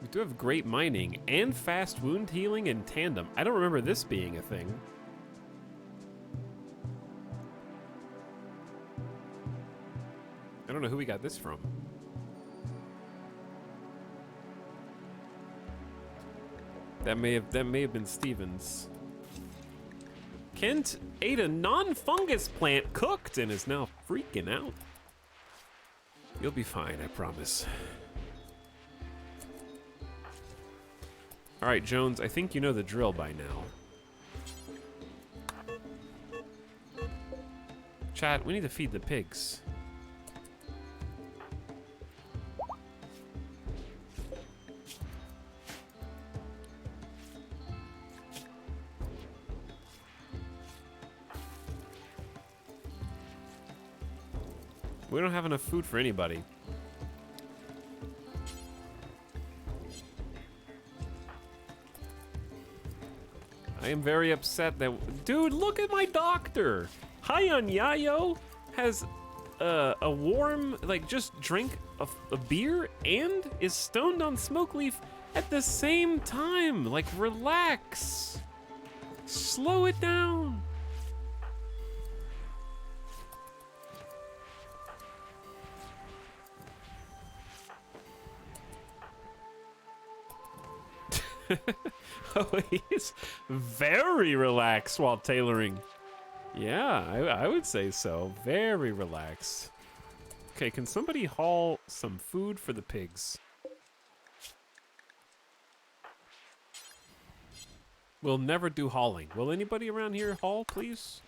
We do have great mining and fast wound healing in tandem. I don't remember this being a thing. I don't know who we got this from. That may have been Stevens. Kent ate a non-fungus plant cooked and is now freaking out. You'll be fine, I promise. All right, Jones, I think you know the drill by now. Chat, we need to feed the pigs. We don't have enough food for anybody. I am very upset that... Dude, look at my doctor! Hayan Yayo has a warm, like, just drink a beer and is stoned on smoke leaf at the same time. Like, relax. Slow it down. Oh, he's very relaxed while tailoring. Yeah, I would say so. Very relaxed. Okay, can somebody haul some food for the pigs? We'll never do hauling. Will anybody around here haul, please?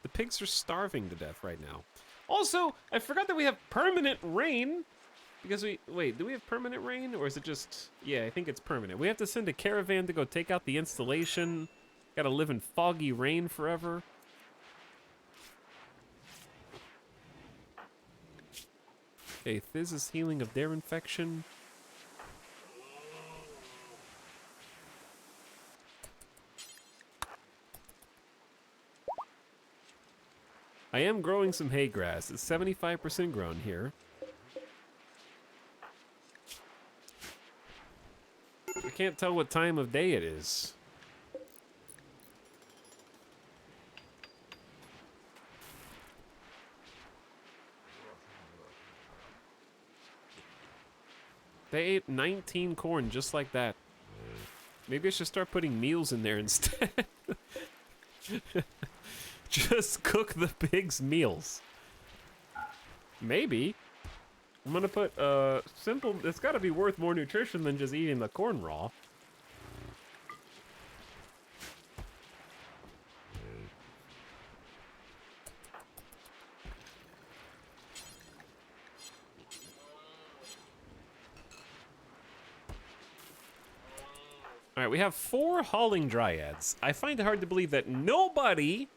The pigs are starving to death right now. Also, I forgot that we have permanent rain. Because wait, do we have permanent rain? Or is it just, yeah, I think it's permanent. We have to send a caravan to go take out the installation. Gotta live in foggy rain forever. Okay, Thiz is healing of their infection. I am growing some hay grass. It's 75% grown here. I can't tell what time of day it is. They ate 19 corn just like that. Maybe I should start putting meals in there instead. Just cook the pigs' meals. Maybe. I'm gonna put simple. It's gotta be worth more nutrition than just eating the corn raw. All right, we have 4 hauling dryads. I find it hard to believe that nobody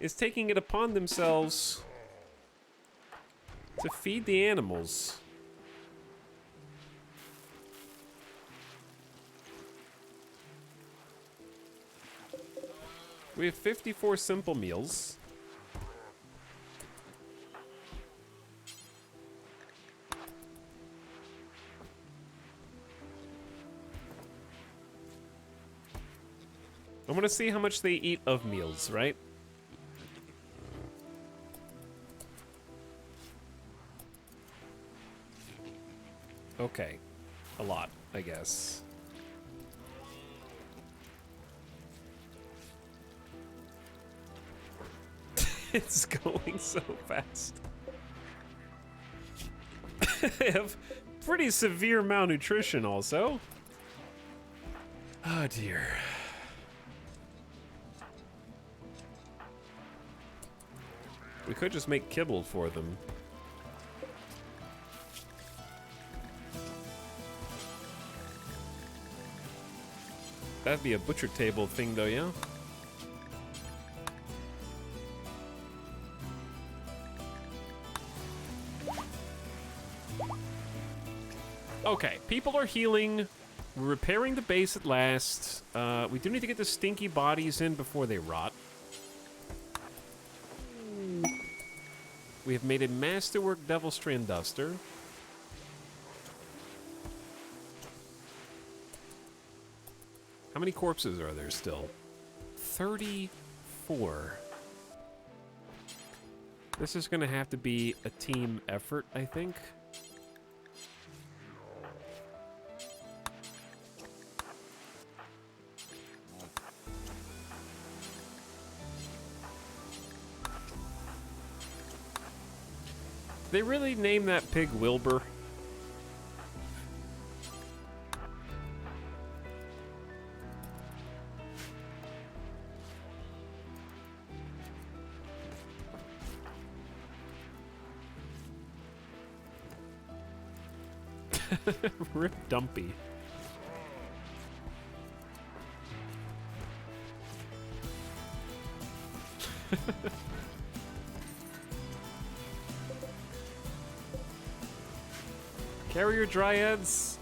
is taking it upon themselves to feed the animals. We have 54 simple meals. I want to see how much they eat of meals, right? Okay, a lot, I guess. It's going so fast. I have pretty severe malnutrition also. Oh dear. We could just make kibble for them. That'd be a butcher table thing though, yeah? Okay, people are healing. We're repairing the base at last. We do need to get the stinky bodies in before they rot. We have made a masterwork Devil Strand Duster. How many corpses are there still? 34. This is gonna have to be a team effort, I think. They really named that pig Wilbur. Rip Dumpy. Carrier dryads.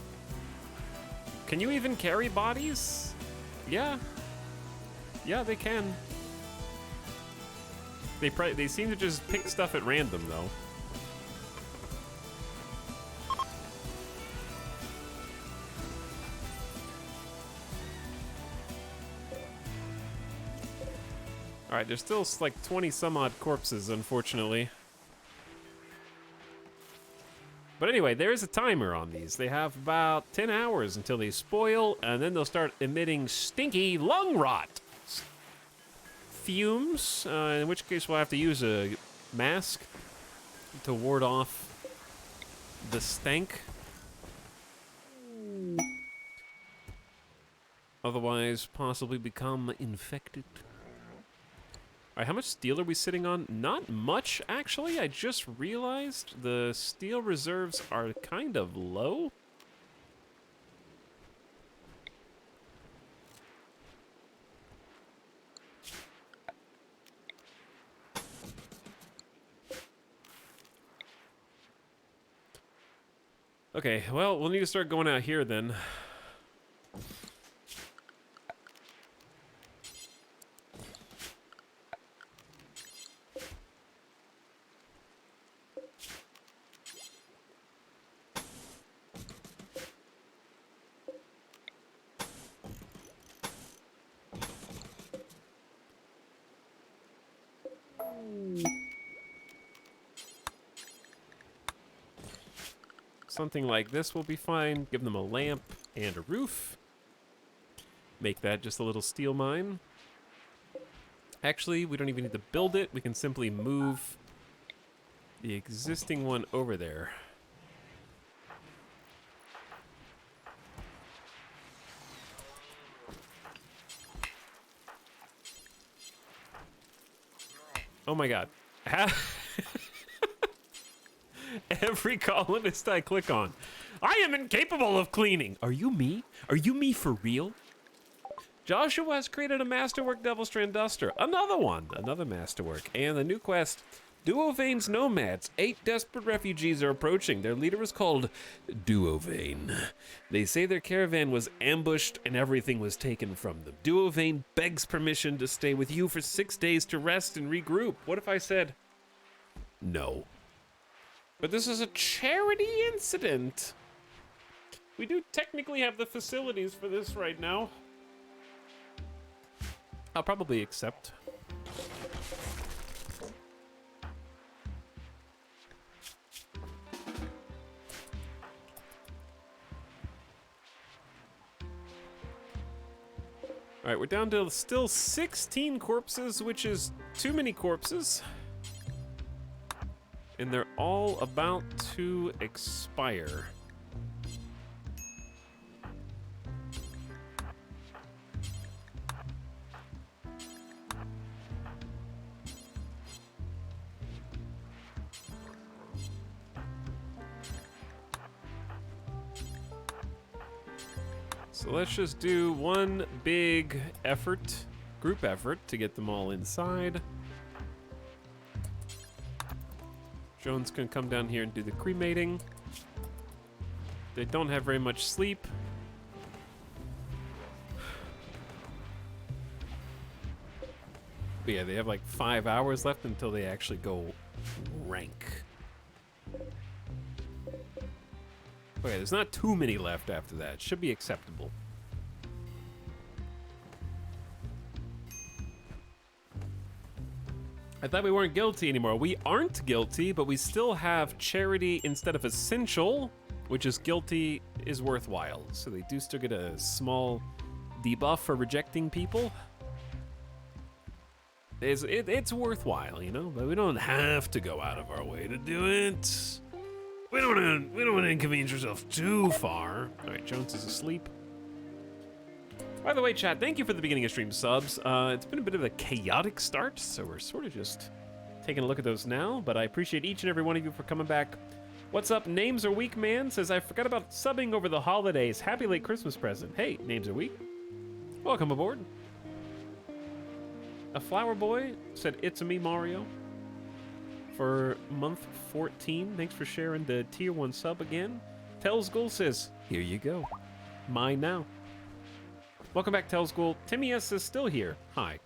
Can you even carry bodies? Yeah. Yeah, they can. They seem to just pick stuff at random though. Alright, there's still like 20 some odd corpses, unfortunately. But anyway, there is a timer on these. They have about 10 hours until they spoil, and then they'll start emitting stinky lung rot fumes, in which case we'll have to use a mask to ward off the stank. Otherwise, possibly become infected. All right, how much steel are we sitting on? Not much, actually. I just realized the steel reserves are kind of low. Okay, well, we'll need to start going out here then. Something like this will be fine. Give them a lamp and a roof. Make that just a little steel mine. Actually, we don't even need to build it. We can simply move the existing one over there. Oh my god. Every colonist I click on. I am incapable of cleaning. Are you me? Are you me for real? Joshua has created a masterwork Devil Strand Duster. Another one. Another masterwork. And the new quest, Duovane's Nomads. 8 desperate refugees are approaching. Their leader is called Duovane. They say their caravan was ambushed and everything was taken from them. Duovane begs permission to stay with you for 6 days to rest and regroup. What if I said no? But this is a charity incident. We do technically have the facilities for this right now. I'll probably accept. All right, we're down to still 16 corpses, which is too many corpses. And they're all about to expire. So let's just do one big effort, group effort, to get them all inside. Jones can come down here and do the cremating. They don't have very much sleep. But yeah, they have like 5 hours left until they actually go rank. Okay, there's not too many left after that. It should be acceptable. I thought we weren't guilty anymore. We aren't guilty, but we still have charity instead of essential, which is guilty is worthwhile. So they do still get a small debuff for rejecting people. It's worthwhile, you know, but we don't have to go out of our way to do it. We don't want to inconvenience yourself too far. All right, Jones is asleep. By the way, chat, thank you for the beginning of stream subs. It's been a bit of a chaotic start, so we're sort of just taking a look at those now, but I appreciate each and every one of you for coming back. What's up, Names Are Weak Man says, I forgot about subbing over the holidays. Happy late Christmas present. Hey, Names Are Weak. Welcome aboard. A Flower Boy said, it's a me, Mario. For month 14, thanks for sharing the tier 1 sub again. Tells Ghoul says, here you go. Mine now. Welcome back, Tells Ghoul. Timmy S is still here. Hi.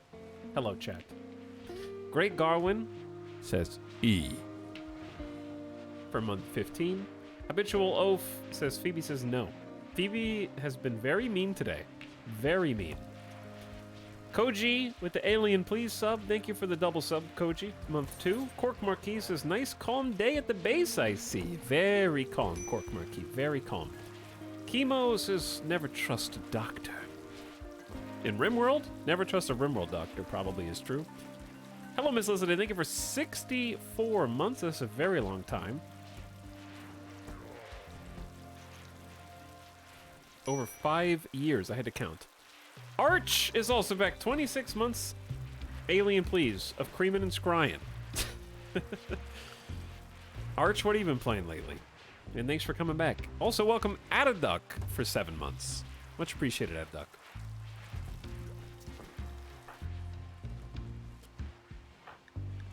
Hello, chat. Great Garwin says, E. For month 15. Habitual Oaf says, Phoebe says no. Phoebe has been very mean today. Very mean. Koji with the Alien Please sub. Thank you for the double sub, Koji. Month 2. Cork Marquis says, nice calm day at the base, I see. Very calm, Cork Marquis. Very calm. Chemo says, never trust a doctor. In RimWorld? Never trust a RimWorld doctor, probably is true. Hello, Miss Elizabeth. Thank you for 64 months. That's a very long time. Over 5 years. I had to count. Arch is also back. 26 months. Alien, please. Of Creamin' and Scryin'. Arch, what have you been playing lately? And thanks for coming back. Also, welcome Adaduck for 7 months. Much appreciated, Adaduck.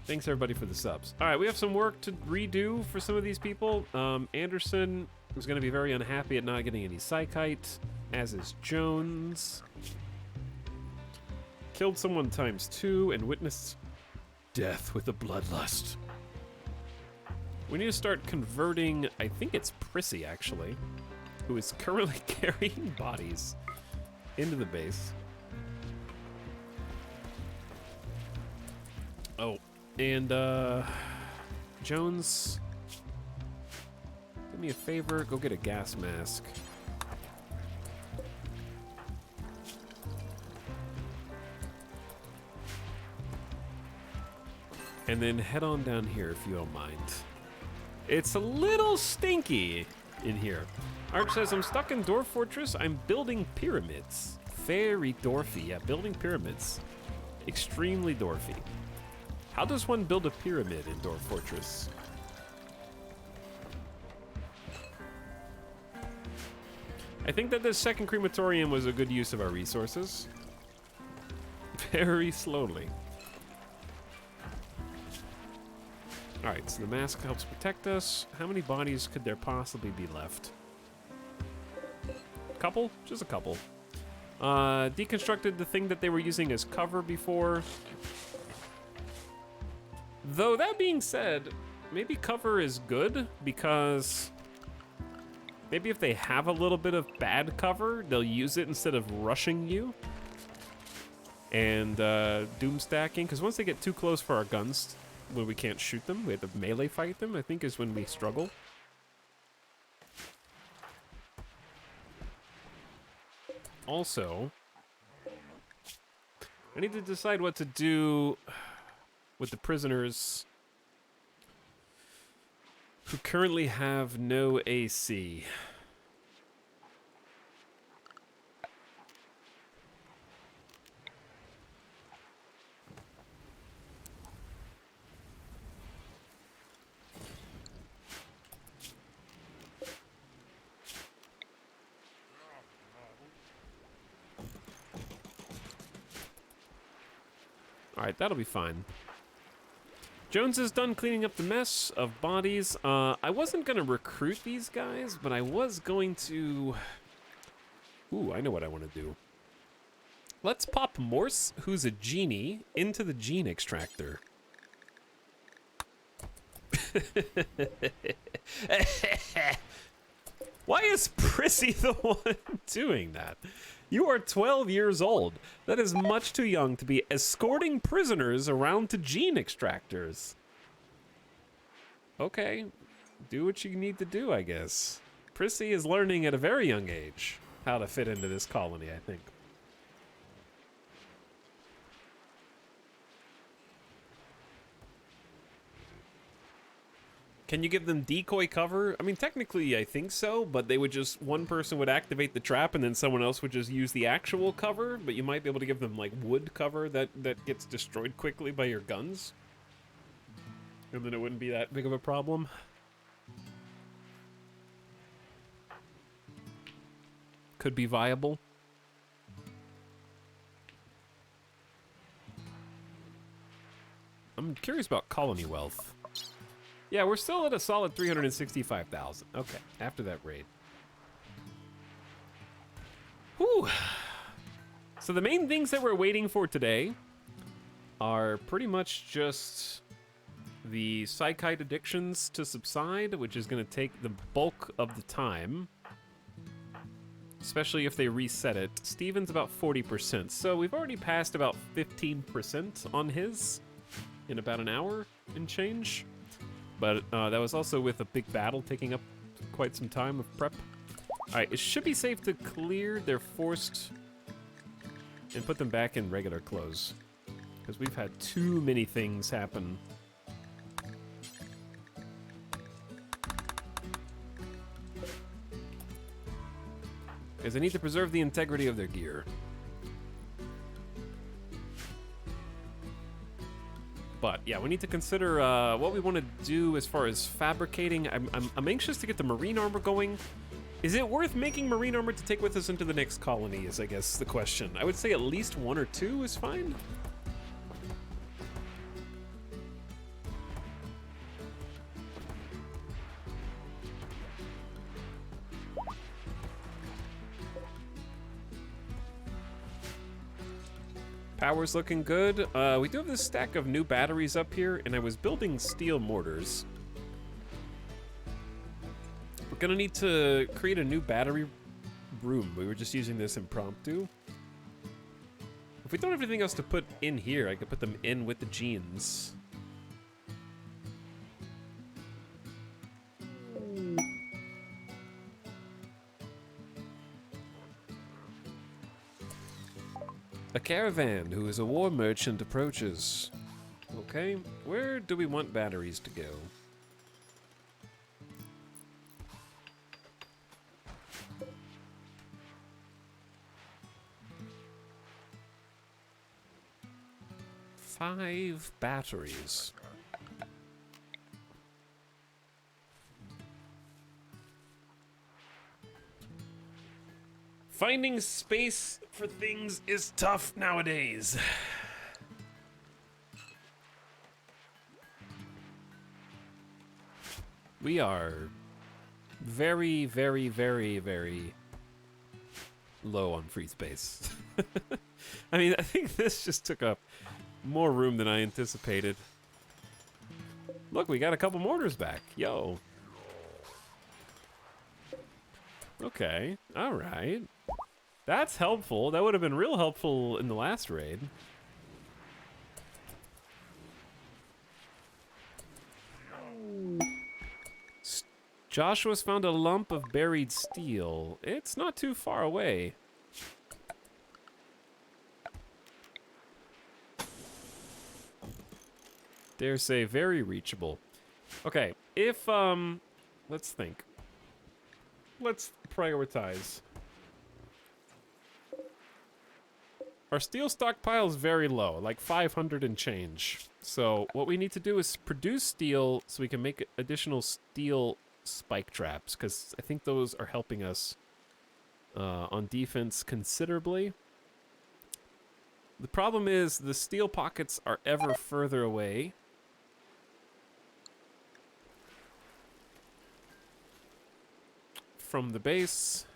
Thanks, everybody, for the subs. All right, we have some work to redo for some of these people. Anderson is going to be very unhappy at not getting any Psychite, as is Jones. Killed someone ×2 and witnessed death with a bloodlust. We need to start converting, I think it's Prissy, actually, who is currently carrying bodies into the base. Oh, and Jones, do me a favor, go get a gas mask. And then head on down here if you don't mind. It's a little stinky in here. Arch says, I'm stuck in Dwarf Fortress. I'm building pyramids. Very dwarfy. Yeah, building pyramids. Extremely dwarfy. How does one build a pyramid in Dwarf Fortress? I think that the second crematorium was a good use of our resources. Very slowly. Alright, so the mask helps protect us. How many bodies could there possibly be left? A couple? Just a couple. Deconstructed the thing that they were using as cover before. Though, that being said, maybe cover is good, because maybe if they have a little bit of bad cover, they'll use it instead of rushing you. And doom stacking, because once they get too close for our guns, when we can't shoot them, we have to melee fight them, I think is when we struggle. Also, I need to decide what to do with the prisoners who currently have no AC. Alright, that'll be fine. Jones is done cleaning up the mess of bodies. I wasn't going to recruit these guys, but I was going to... Ooh, I know what I want to do. Let's pop Morse, who's a genie, into the gene extractor. Why is Prissy the one doing that? You are 12 years old. That is much too young to be escorting prisoners around to gene extractors. Okay, do what you need to do, I guess. Prissy is learning at a very young age how to fit into this colony, I think. Can you give them decoy cover? I mean, technically, I think so, but they would just, one person would activate the trap and then someone else would just use the actual cover, but you might be able to give them, like, wood cover that gets destroyed quickly by your guns. And then it wouldn't be that big of a problem. Could be viable. I'm curious about colony wealth. Yeah, we're still at a solid 365,000. Okay, after that raid. Whew. So the main things that we're waiting for today are pretty much just the psychite addictions to subside, which is going to take the bulk of the time. Especially if they reset it. Steven's about 40%, so we've already passed about 15% on his in about an hour and change. But that was also with a big battle taking up quite some time of prep. Alright, it should be safe to clear their forced and put them back in regular clothes. Because we've had too many things happen. Because they need to preserve the integrity of their gear. But yeah, we need to consider what we want to do as far as fabricating. I'm anxious to get the marine armor going. Is it worth making marine armor to take with us into the next colony is, I guess, the question. I would say at least 1 or 2 is fine. Power's looking good. We do have this stack of new batteries up here, and I was building steel mortars. We're gonna need to create a new battery room. We were just using this impromptu. If we don't have anything else to put in here, I could put them in with the jeans. A caravan who is a war merchant approaches. Okay, where do we want batteries to go? Five batteries. Finding space for things is tough nowadays. We are very, very, very, very low on free space. I mean, I think this just took up more room than I anticipated. Look, we got a couple mortars back. Yo. Okay, all right. That's helpful. That would have been real helpful in the last raid. Joshua's found a lump of buried steel. It's not too far away. Dare say very reachable. Okay, if, let's think. Let's prioritize. Our steel stockpile is very low, like 500 and change. So what we need to do is produce steel so we can make additional steel spike traps, because I think those are helping us on defense considerably. The problem is the steel pockets are ever further away. From the base.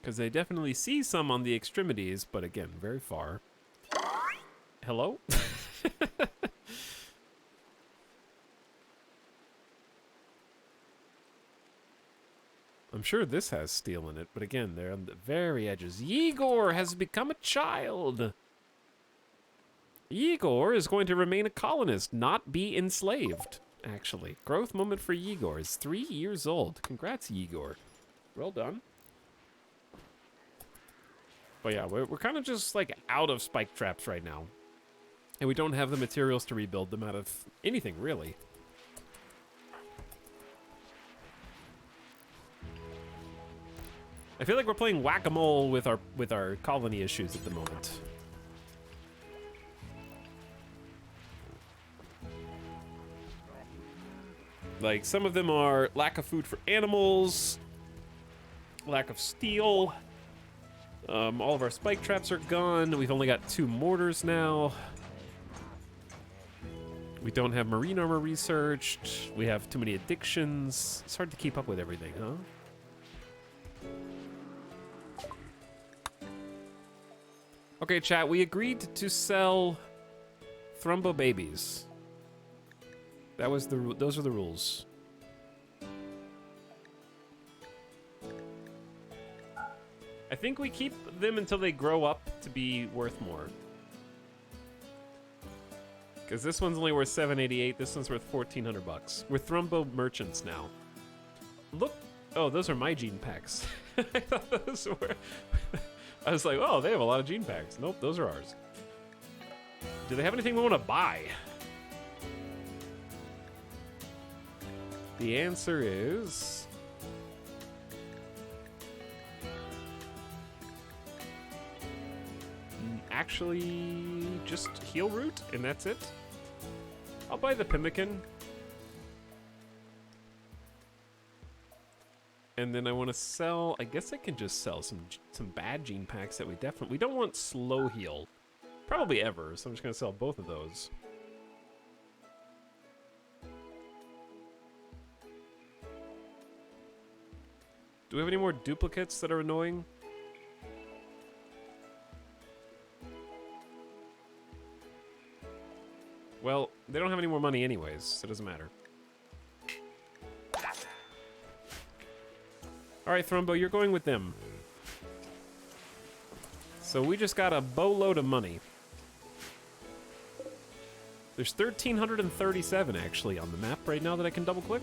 Because they definitely see some on the extremities, but again, very far. Hello? I'm sure this has steel in it, but again, they're on the very edges. Igor has become a child! Igor is going to remain a colonist, not be enslaved, actually. Growth moment for Igor is 3 years old. Congrats, Igor. Well done. But yeah, we're kind of just like out of spike traps right now. And we don't have the materials to rebuild them out of anything, really. I feel like we're playing whack-a-mole with our colony issues at the moment. Like, some of them are lack of food for animals, lack of steel. All of our spike traps are gone. We've only got 2 mortars now. We don't have marine armor researched. We have too many addictions. It's hard to keep up with everything, huh? Okay, chat, we agreed to sell Thrumbo babies. Those are the rules. I think we keep them until they grow up to be worth more. Because this one's only worth $788. This one's worth $1,400. We're Thrumbo merchants now. Look. Oh, those are my gene packs. I thought those were... I was like, oh, they have a lot of gene packs. Nope, those are ours. Do they have anything we want to buy? The answer is... actually, just heal root, and that's it. I'll buy the pemmican. And then I want to sell, I guess I can just sell some bad gene packs that we don't want slow heal. Probably ever, so I'm just going to sell both of those. Do we have any more duplicates that are annoying? Well, they don't have any more money anyways, so it doesn't matter. Alright, Thrumbo, you're going with them. So we just got a boatload of money. There's 1,337 actually on the map right now that I can double click.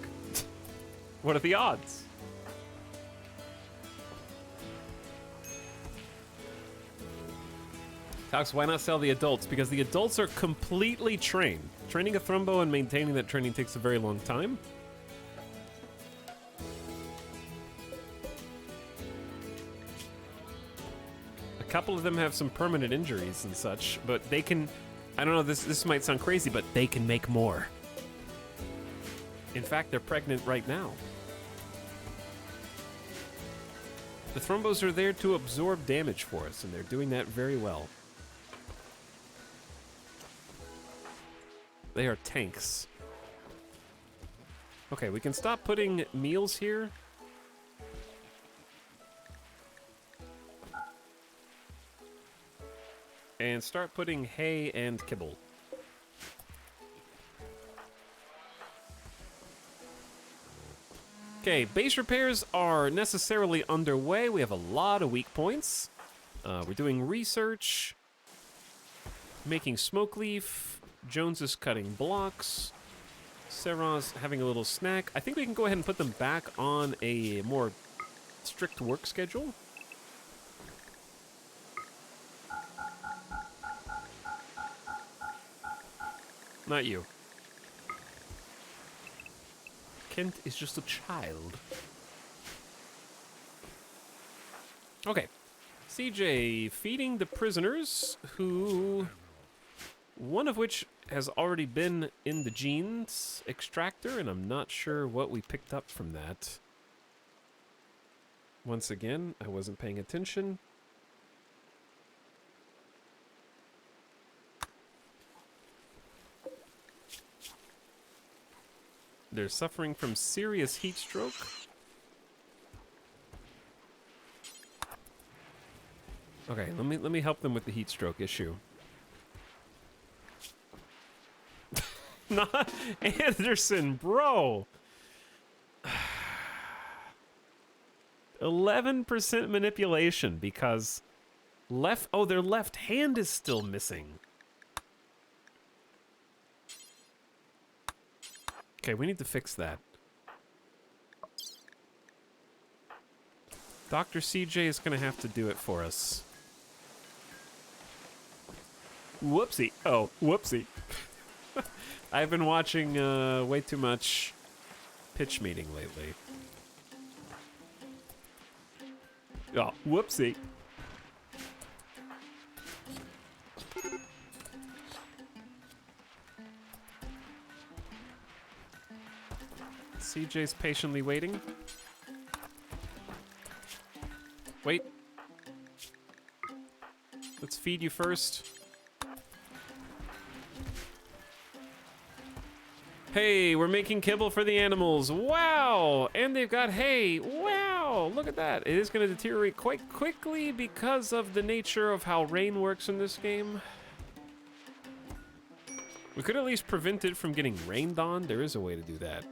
What are the odds? Cox, why not sell the adults? Because the adults are completely trained. Training a Thrumbo and maintaining that training takes a very long time. A couple of them have some permanent injuries and such, but they can... I don't know, this might sound crazy, but they can make more. In fact, they're pregnant right now. The Thrumbos are there to absorb damage for us, and they're doing that very well. They are tanks. Okay, we can stop putting meals here. And start putting hay and kibble. Okay, base repairs are necessarily underway. We have a lot of weak points. We're doing research. Making smoke leaf. Jones is cutting blocks. Sarah's having a little snack. I think we can go ahead and put them back on a more strict work schedule. Not you. Kent is just a child. Okay. CJ feeding the prisoners, who... one of which has already been in the genes extractor, and I'm not sure what we picked up from that. Once again, I wasn't paying attention. They're suffering from serious heat stroke. Okay, let me help them with the heat stroke issue. Not Anderson, bro. 11% manipulation because their left hand is still missing. Okay, we need to fix that. Dr. CJ is going to have to do it for us. Whoopsie. Oh, whoopsie. I've been watching way too much pitch meeting lately. Oh, whoopsie. CJ's patiently waiting. Wait. Let's feed you first. Hey, we're making kibble for the animals. Wow! And they've got hay. Wow! Look at that. It is going to deteriorate quite quickly because of the nature of how rain works in this game. We could at least prevent it from getting rained on. There is a way to do that.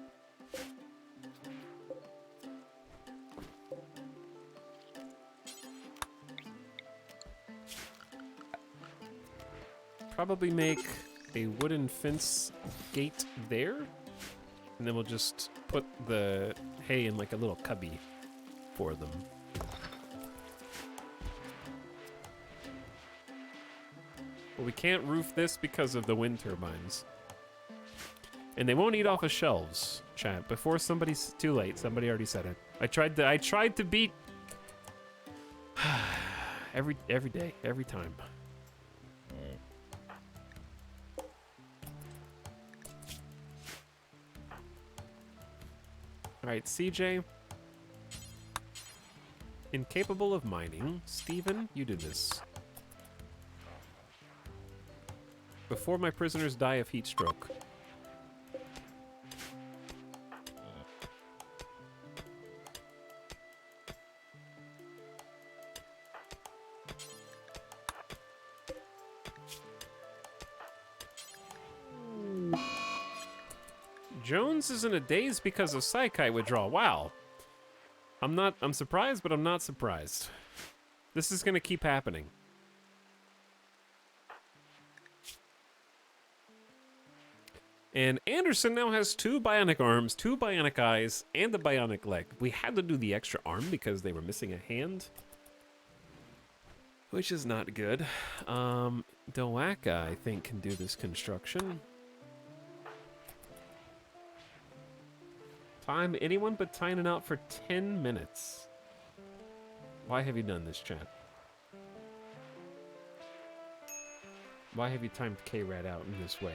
Probably make a wooden fence gate there, and then we'll just put the hay in like a little cubby for them. But we can't roof this because of the wind turbines. And they won't eat off of shelves, chat. Before somebody's too late, somebody already said it. I tried to beat every day, every time. Alright, CJ. Incapable of mining. Steven, you do this. Before my prisoners die of heat stroke. Jones is in a daze because of Psychi withdrawal. Wow. I'm surprised, but I'm not surprised. This is gonna keep happening. And Anderson now has 2 bionic arms, 2 bionic eyes, and a bionic leg. We had to do the extra arm because they were missing a hand, which is not good. Doaka, I think, can do this construction. Time anyone but Tynan out for 10 minutes. Why have you done this, chat? Why have you timed K-Rad out in this way?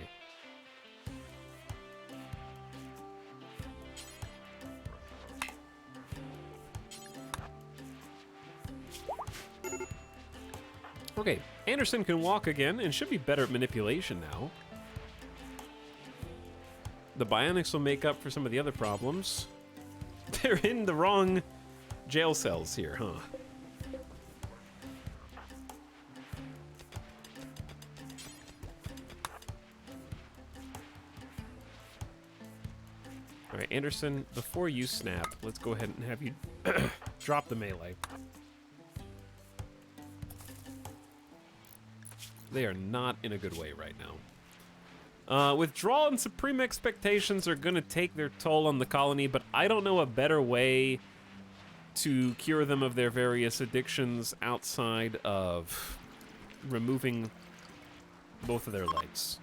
Okay, Anderson can walk again and should be better at manipulation now. The bionics will make up for some of the other problems. They're in the wrong jail cells here, huh? All right, Anderson, before you snap, let's go ahead and have you drop the melee. They are not in a good way right now. Withdrawal and supreme expectations are going to take their toll on the colony, but I don't know a better way to cure them of their various addictions outside of removing both of their legs.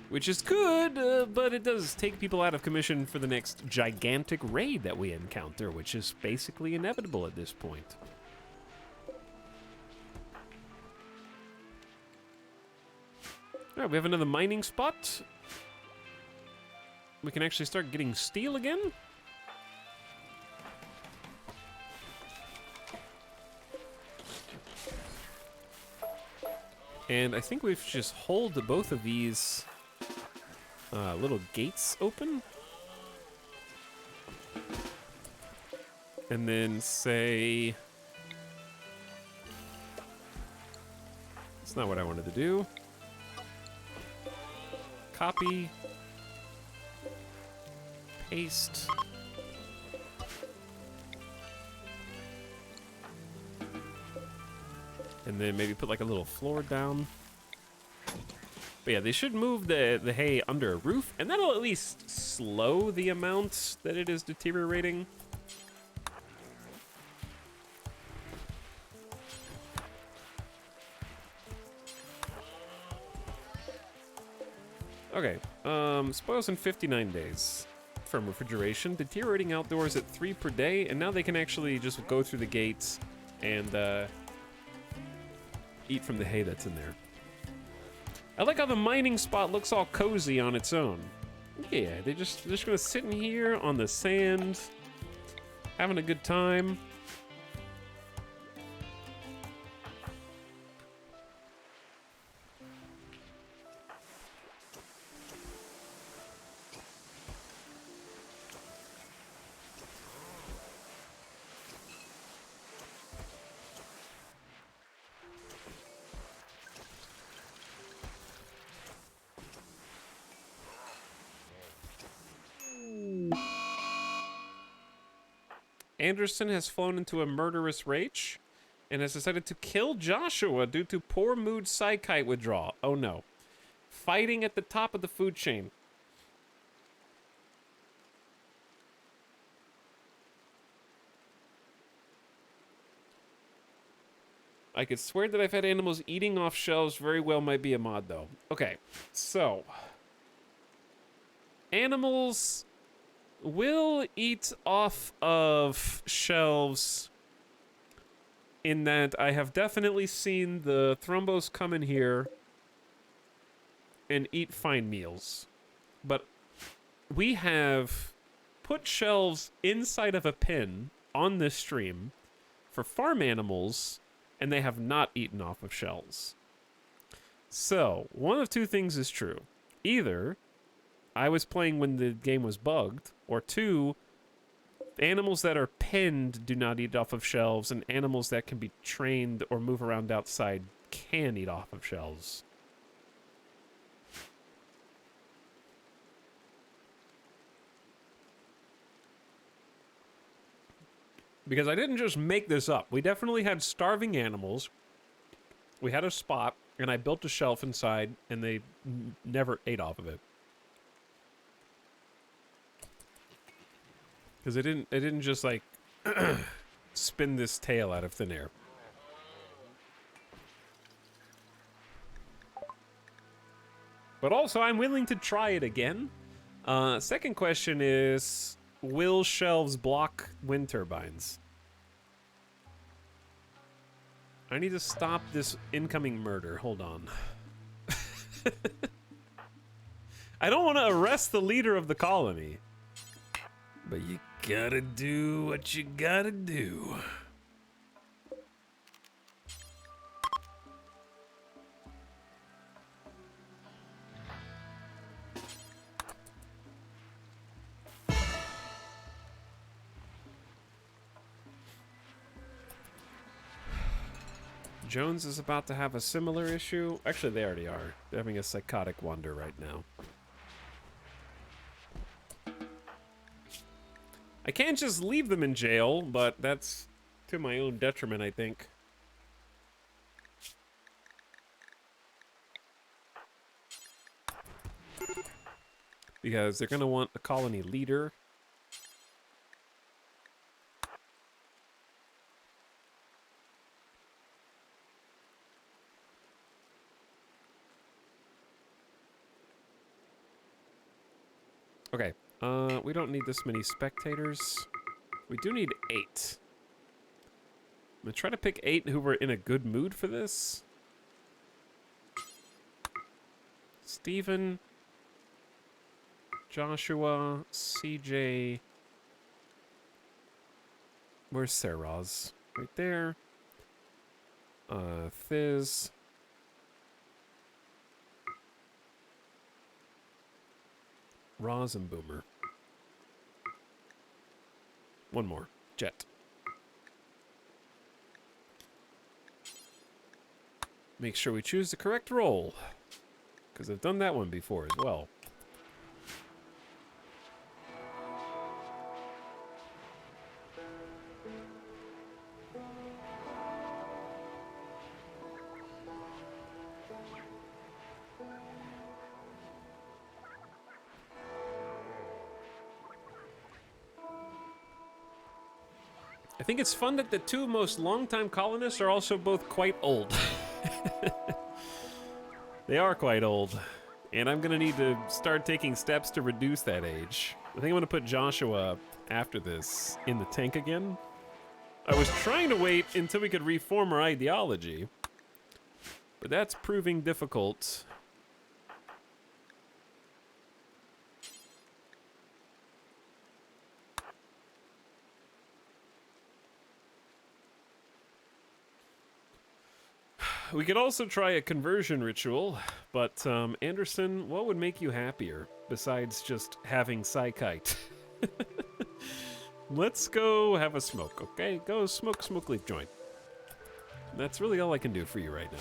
Which is good, but it does take people out of commission for the next gigantic raid that we encounter, which is basically inevitable at this point. All right, we have another mining spot. We can actually start getting steel again. And I think we've just hold both of these little gates open. And then say... That's not what I wanted to do. Copy, paste, and then maybe put like a little floor down. But yeah, they should move the hay under a roof, and that'll at least slow the amount that it is deteriorating. Okay. Spoils in 59 days from refrigeration. Deteriorating outdoors at 3 per day, and now they can actually just go through the gates and eat from the hay that's in there. I like how the mining spot looks all cozy on its own. Yeah, they're just gonna sit in here on the sand, having a good time. Anderson has flown into a murderous rage and has decided to kill Joshua due to poor mood psychite withdrawal. Oh no. Fighting at the top of the food chain. I could swear that I've had animals eating off shelves. Very well might be a mod though. Okay, so animals will eat off of shelves in that I have definitely seen the thrombos come in here and eat fine meals. But we have put shelves inside of a pen on this stream for farm animals, and they have not eaten off of shelves. So, one of two things is true. Either I was playing when the game was bugged, or two, animals that are penned do not eat off of shelves, and animals that can be trained or move around outside can eat off of shelves. Because I didn't just make this up. We definitely had starving animals. We had a spot, and I built a shelf inside, and they never ate off of it. Because it didn't just like spin this tail out of thin air. But also, I'm willing to try it again. Second question is, will shelves block wind turbines? I need to stop this incoming murder. Hold on. I don't want to arrest the leader of the colony. But you gotta do what you gotta do. Jones is about to have a similar issue. Actually, they already are. They're having a psychotic wander right now. I can't just leave them in jail, but that's to my own detriment, I think. Because they're going to want a colony leader. Okay. We don't need this many spectators. We do need 8. I'm gonna try to pick 8 who were in a good mood for this. Steven, Joshua, CJ. Where's Saraz? Right there. Fizz. Roz and Boomer. One more. Jet. Make sure we choose the correct role, because I've done that one before as well. I think it's fun that the two most longtime colonists are also both quite old. They are quite old. And I'm gonna need to start taking steps to reduce that age. I think I'm gonna put Joshua after this in the tank again. I was trying to wait until we could reform our ideology, but that's proving difficult. We could also try a conversion ritual, but Anderson, what would make you happier besides just having psychite? Let's go have a smoke, okay? Go smoke leaf joint. That's really all I can do for you right now.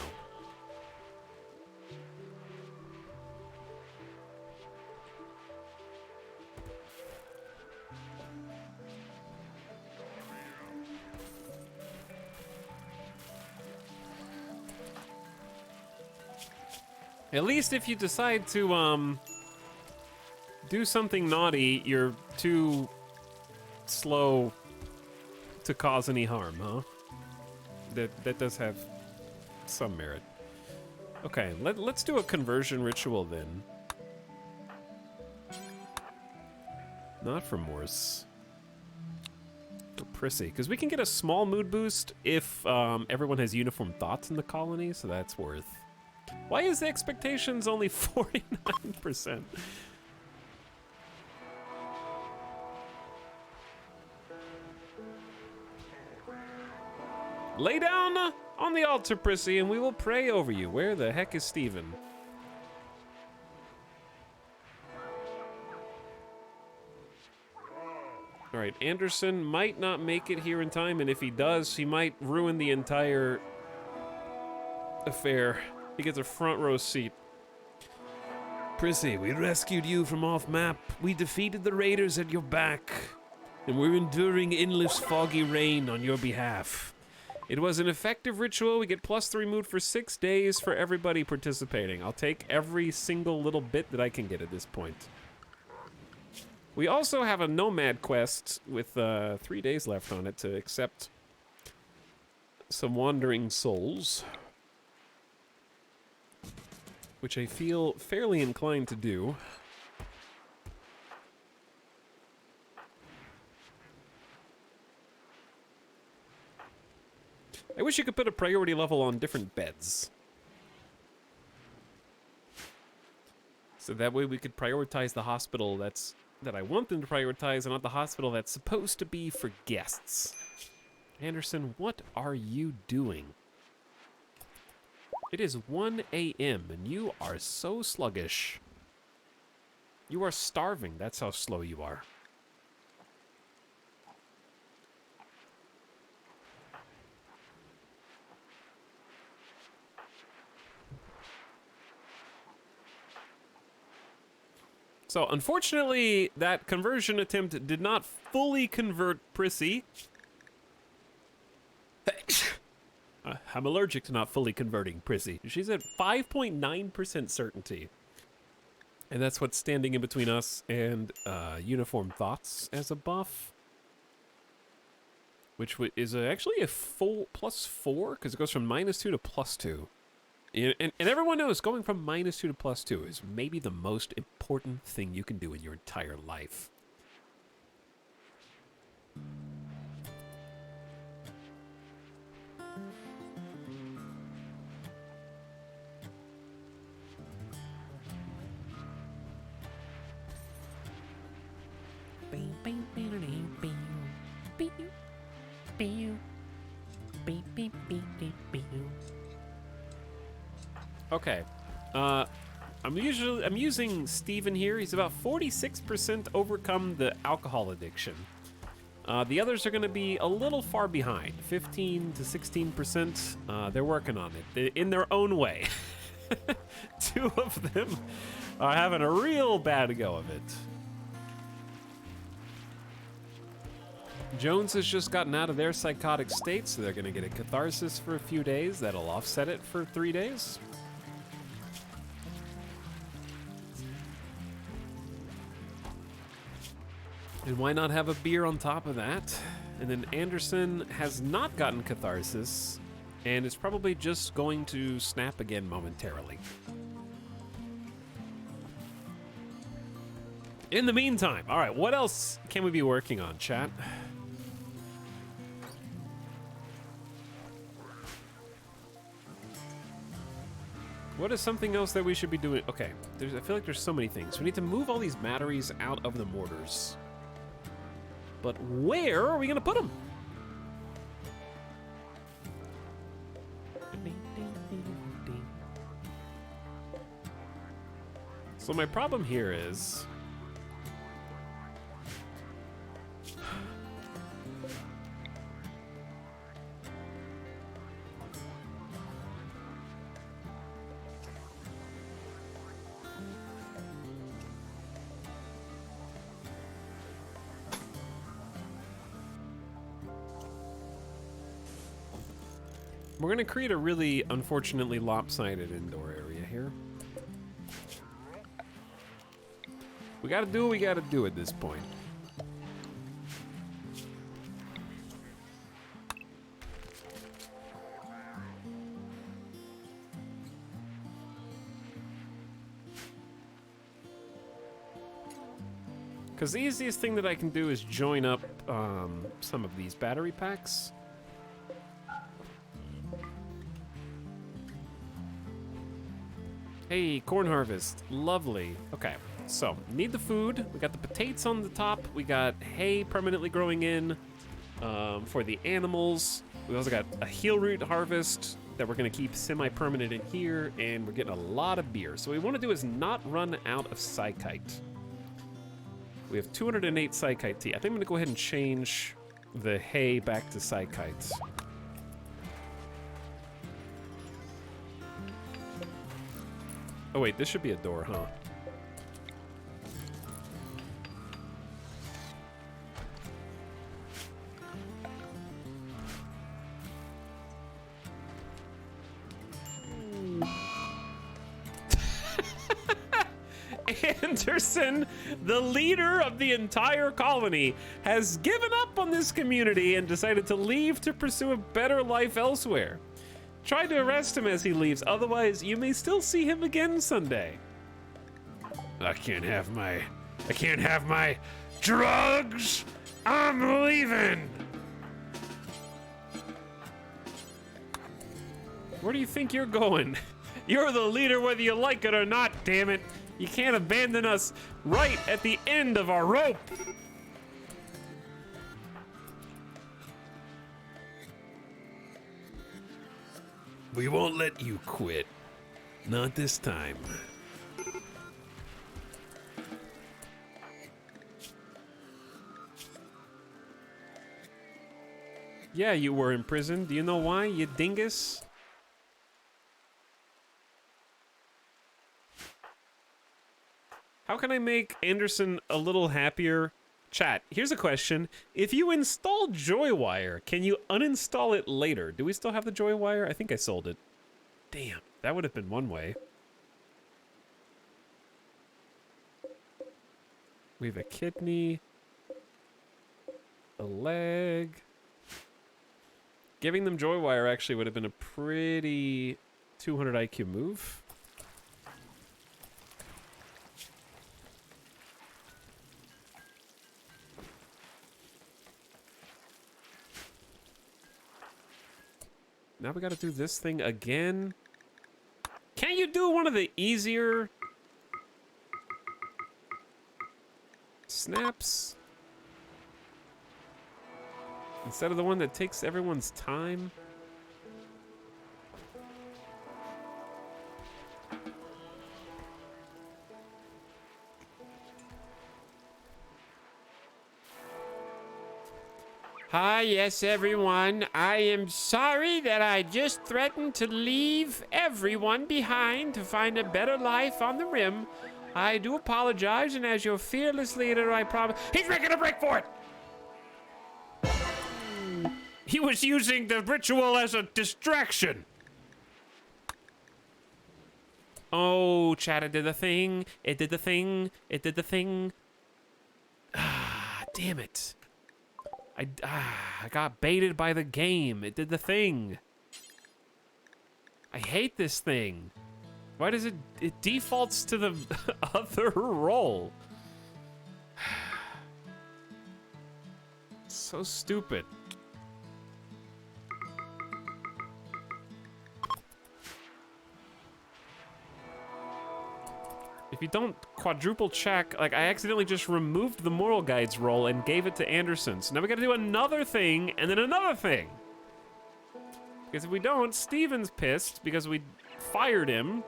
At least if you decide to, do something naughty, you're too slow to cause any harm, huh? That does have some merit. Okay, let's do a conversion ritual then. Not for Morse. For Prissy, because we can get a small mood boost if everyone has uniform thoughts in the colony, so that's worth. Why is the expectations only 49%? Lay down on the altar, Prissy, and we will pray over you. Where the heck is Steven? All right, Anderson might not make it here in time, and if he does, he might ruin the entire affair. He gets a front row seat. Prissy, we rescued you from off map. We defeated the raiders at your back, and we're enduring endless foggy rain on your behalf. It was an effective ritual. We get +3 mood for 6 days for everybody participating. I'll take every single little bit that I can get at this point. We also have a nomad quest with 3 days left on it to accept some wandering souls, which I feel fairly inclined to do. I wish you could put a priority level on different beds. So that way we could prioritize the hospital that I want them to prioritize and not the hospital that's supposed to be for guests. Anderson, what are you doing? It is 1 a.m. and you are so sluggish. You are starving. That's how slow you are. So, unfortunately, that conversion attempt did not fully convert Prissy. I'm allergic to not fully converting Prissy. She's at 5.9% certainty. And that's what's standing in between us and Uniform Thoughts as a buff. Which is actually a full +4, because it goes from -2 to +2. And everyone knows going from -2 to +2 is maybe the most important thing you can do in your entire life. Okay, I'm using Steven here. He's about 46% overcome the alcohol addiction. The others are going to be a little far behind, 15 to 16%. They're working on it in their own way. 2 of them are having a real bad go of it. Jones has just gotten out of their psychotic state, so they're going to get a catharsis for a few days. That'll offset it for 3 days. And why not have a beer on top of that? And then Anderson has not gotten catharsis, and is probably just going to snap again momentarily. In the meantime, all right, what else can we be working on, chat? What is something else that we should be doing? Okay, I feel like there's so many things. We need to move all these batteries out of the mortars. But where are we gonna put them? So my problem here is... we're gonna create a really, unfortunately, lopsided indoor area here. We gotta do what we gotta do at this point. Because the easiest thing that I can do is join up some of these battery packs. Hey, corn harvest. Lovely. Okay, so need the food. We got the potatoes on the top. We got hay permanently growing in for the animals. We also got a heel root harvest that we're going to keep semi-permanent in here, and we're getting a lot of beer. So what we want to do is not run out of psychite. We have 208 psychite tea. I think I'm going to go ahead and change the hay back to psychite. Oh wait, this should be a door, huh? Anderson, the leader of the entire colony, has given up on this community and decided to leave to pursue a better life elsewhere. Try to arrest him as he leaves, otherwise you may still see him again someday. I can't have my drugs. I'm leaving. Where do you think you're going? You're the leader whether you like it or not, damn it. You can't abandon us right at the end of our rope. We won't let you quit. Not this time. Yeah, you were in prison. Do you know why, you dingus? How can I make Anderson a little happier? Chat, here's a question. If you install JoyWire, can you uninstall it later? Do we still have the JoyWire? I think I sold it. Damn, that would have been one way. We have a kidney. A leg. Giving them JoyWire actually would have been a pretty 200 IQ move. Now we gotta do this thing again. Can't you do one of the easier snaps instead of the one that takes everyone's time?
Hi, yes, everyone. I am sorry that I just threatened to leave everyone behind to find a better life on the rim. I do apologize, and as your fearless leader, I promise— He's making a break for it!
He was using the ritual as a distraction. Oh, chat, it did the thing. It did the thing. It did the thing. Ah, damn it. I got baited by the game. It did the thing. I hate this thing. Why does it defaults to the other role? So stupid. If you don't quadruple check, like I accidentally just removed the moral guides roll and gave it to Anderson. So now we gotta do another thing and then another thing. Because if we don't, Steven's pissed because we fired him.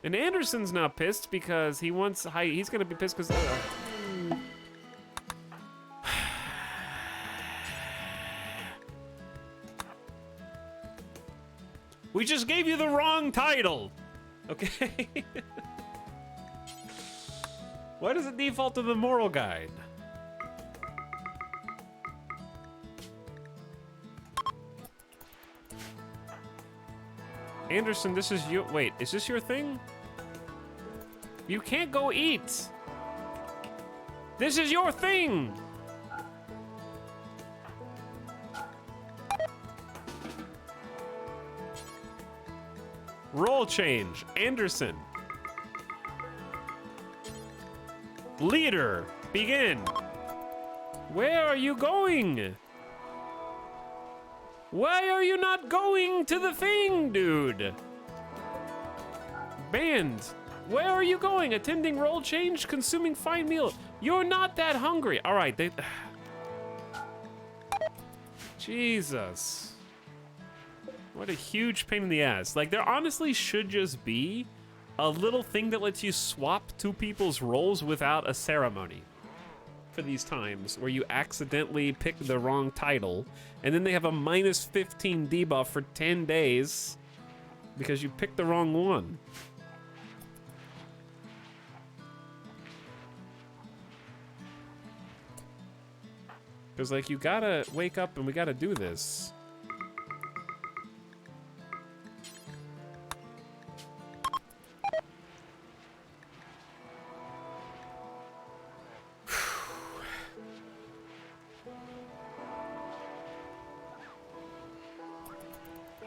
And Anderson's not pissed because he wants he's gonna be pissed because we just gave you the wrong title. Okay. Why does it default to the moral guide? Anderson, this is your, wait, is this your thing? You can't go eat. This is your thing. Role change, Anderson. Leader, begin. Where are you going? Why are you not going to the thing, dude? Band, where are you going? Attending role change, consuming fine meal. You're not that hungry. All right, they... Jesus. What a huge pain in the ass. Like, there honestly should just be a little thing that lets you swap two people's roles without a ceremony. For these times where you accidentally pick the wrong title and then they have a minus 15 debuff for 10 days because you picked the wrong one. Because like you gotta wake up and we gotta do this.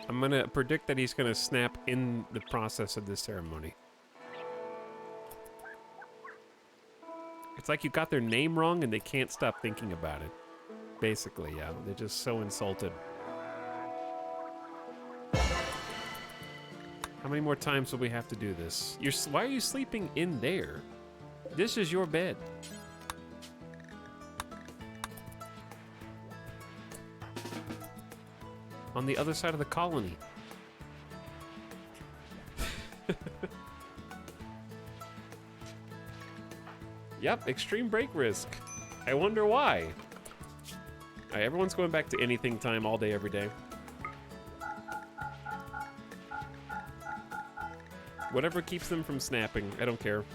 I'm gonna predict that he's gonna snap in the process of this ceremony. It's like you got their name wrong and they can't stop thinking about it. Basically, yeah. They're just so insulted. How many more times will we have to do this? Why are you sleeping in there? This is your bed. On the other side of the colony. Yep, extreme break risk. I wonder why. All right, everyone's going back to anything time all day, every day. Whatever keeps them from snapping, I don't care.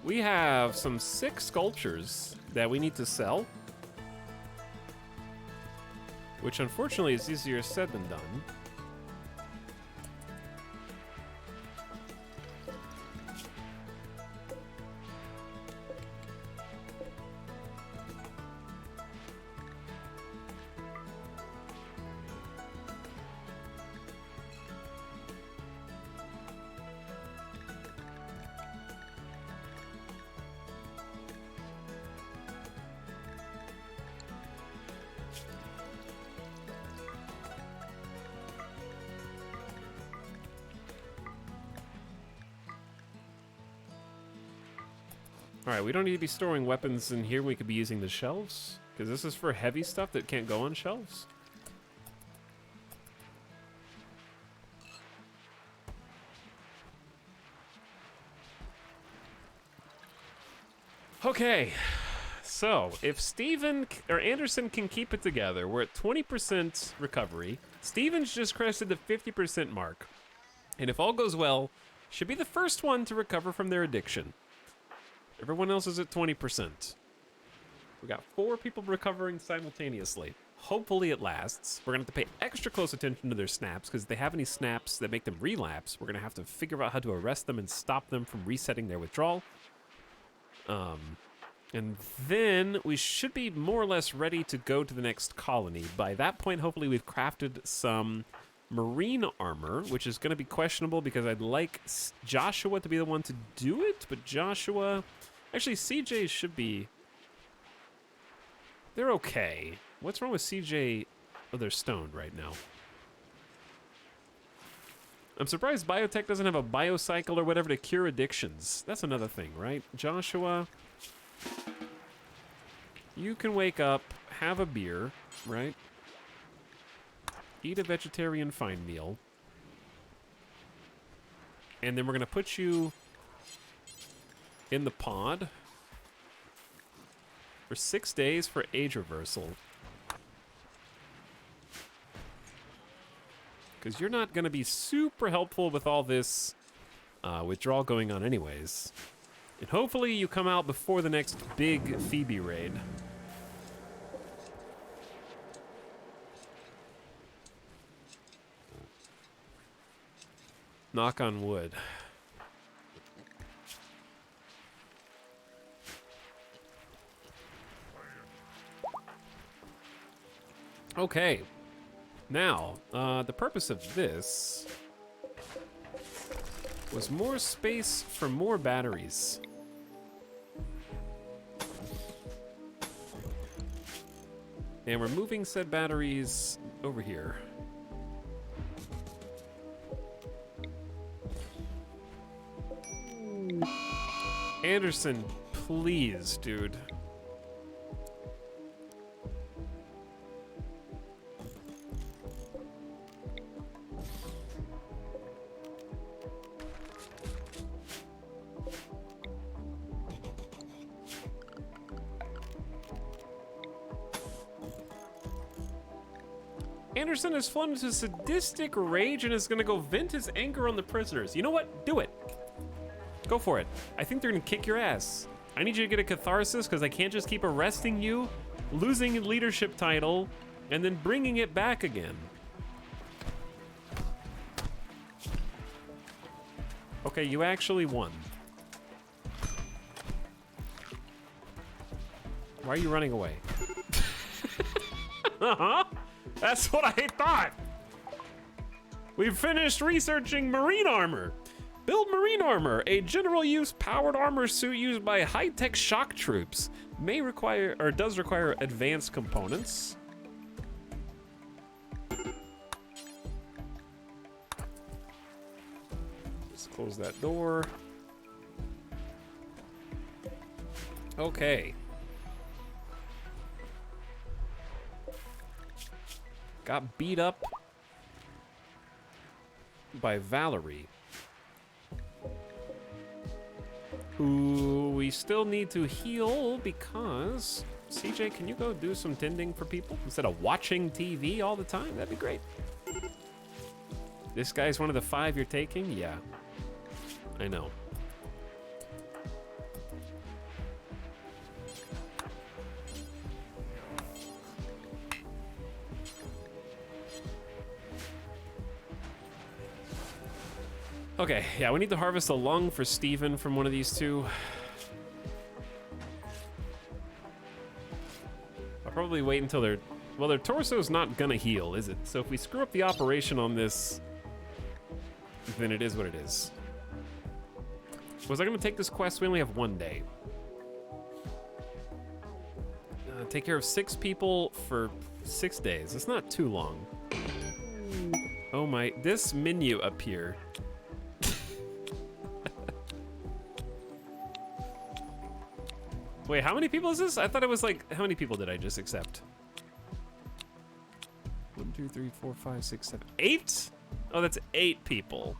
We have some sick sculptures that we need to sell. Which unfortunately is easier said than done. All right, we don't need to be storing weapons in here. We could be using the shelves, because this is for heavy stuff that can't go on shelves. Okay, so if Steven or Anderson can keep it together, we're at 20% recovery. Steven's just crested the 50% mark. And if all goes well, should be the first one to recover from their addiction. Everyone else is at 20%. We got 4 people recovering simultaneously. Hopefully it lasts. We're gonna have to pay extra close attention to their snaps, because if they have any snaps that make them relapse, we're gonna have to figure out how to arrest them and stop them from resetting their withdrawal. And then we should be more or less ready to go to the next colony. By that point, hopefully we've crafted some marine armor, which is going to be questionable because I'd like Joshua to be the one to do it, but Joshua... Actually, CJ should be... They're okay. What's wrong with CJ? Oh, they're stoned right now. I'm surprised biotech doesn't have a biocycle or whatever to cure addictions. That's another thing, right? Joshua, you can wake up, have a beer, right? Eat a vegetarian fine meal. And then we're going to put you in the pod for 6 days for age reversal. Because you're not going to be super helpful with all this withdrawal going on anyways. And hopefully you come out before the next big Phoebe raid. Knock on wood. Okay. Now, the purpose of this was more space for more batteries. And we're moving said batteries over here. Anderson, please, dude. Anderson has flown into sadistic rage and is gonna go vent his anger on the prisoners. You know what? Do it. Go for it. I think they're gonna kick your ass. I need you to get a catharsis because I can't just keep arresting you, losing a leadership title, and then bringing it back again. Okay, you actually won. Why are you running away? Uh-huh. That's what I thought. We've finished researching marine armor. Build marine armor, a general use powered armor suit used by high-tech shock troops. May require, or does require, advanced components. Just close that door. Okay. Got beat up by Valerie, who we still need to heal because... CJ, can you go do some tending for people instead of watching TV all the time? That'd be great. This guy's one of the 5 you're taking? Yeah, I know. Okay, yeah, we need to harvest a lung for Steven from one of these two. I'll probably wait until they're... Well, their torso's not gonna heal, is it? So if we screw up the operation on this, then it is what it is. Was I gonna take this quest? We only have 1 day. Take care of 6 people for 6 days. It's not too long. Oh my, this menu up here. Wait, how many people is this? I thought it was like, how many people did I just accept? 1, 2, 3, 4, 5, 6, 7, 8? Oh, that's 8 people.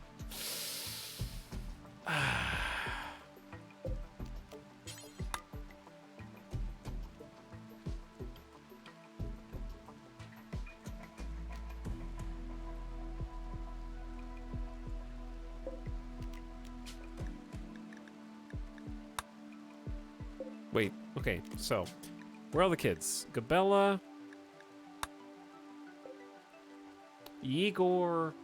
Wait, okay, so where are all the kids? Gabella, Igor,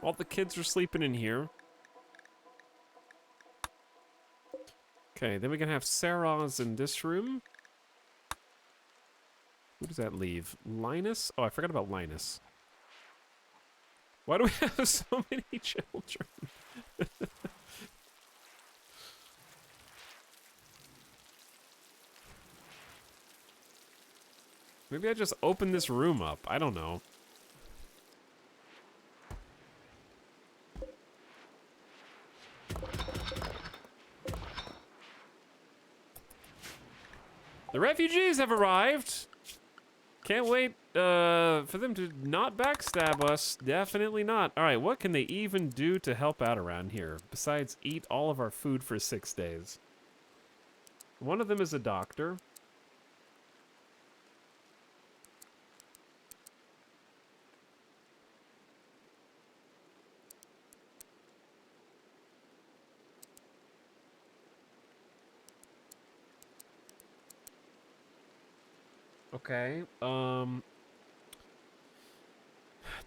all the kids are sleeping in here. Okay, then we can have Sarah's in this room. Who does that leave? Linus? Oh, I forgot about Linus. Why do we have so many children? Maybe I just open this room up. I don't know. The refugees have arrived. Can't wait for them to not backstab us. Definitely not. All right, what can they even do to help out around here besides eat all of our food for 6 days? One of them is a doctor. Okay.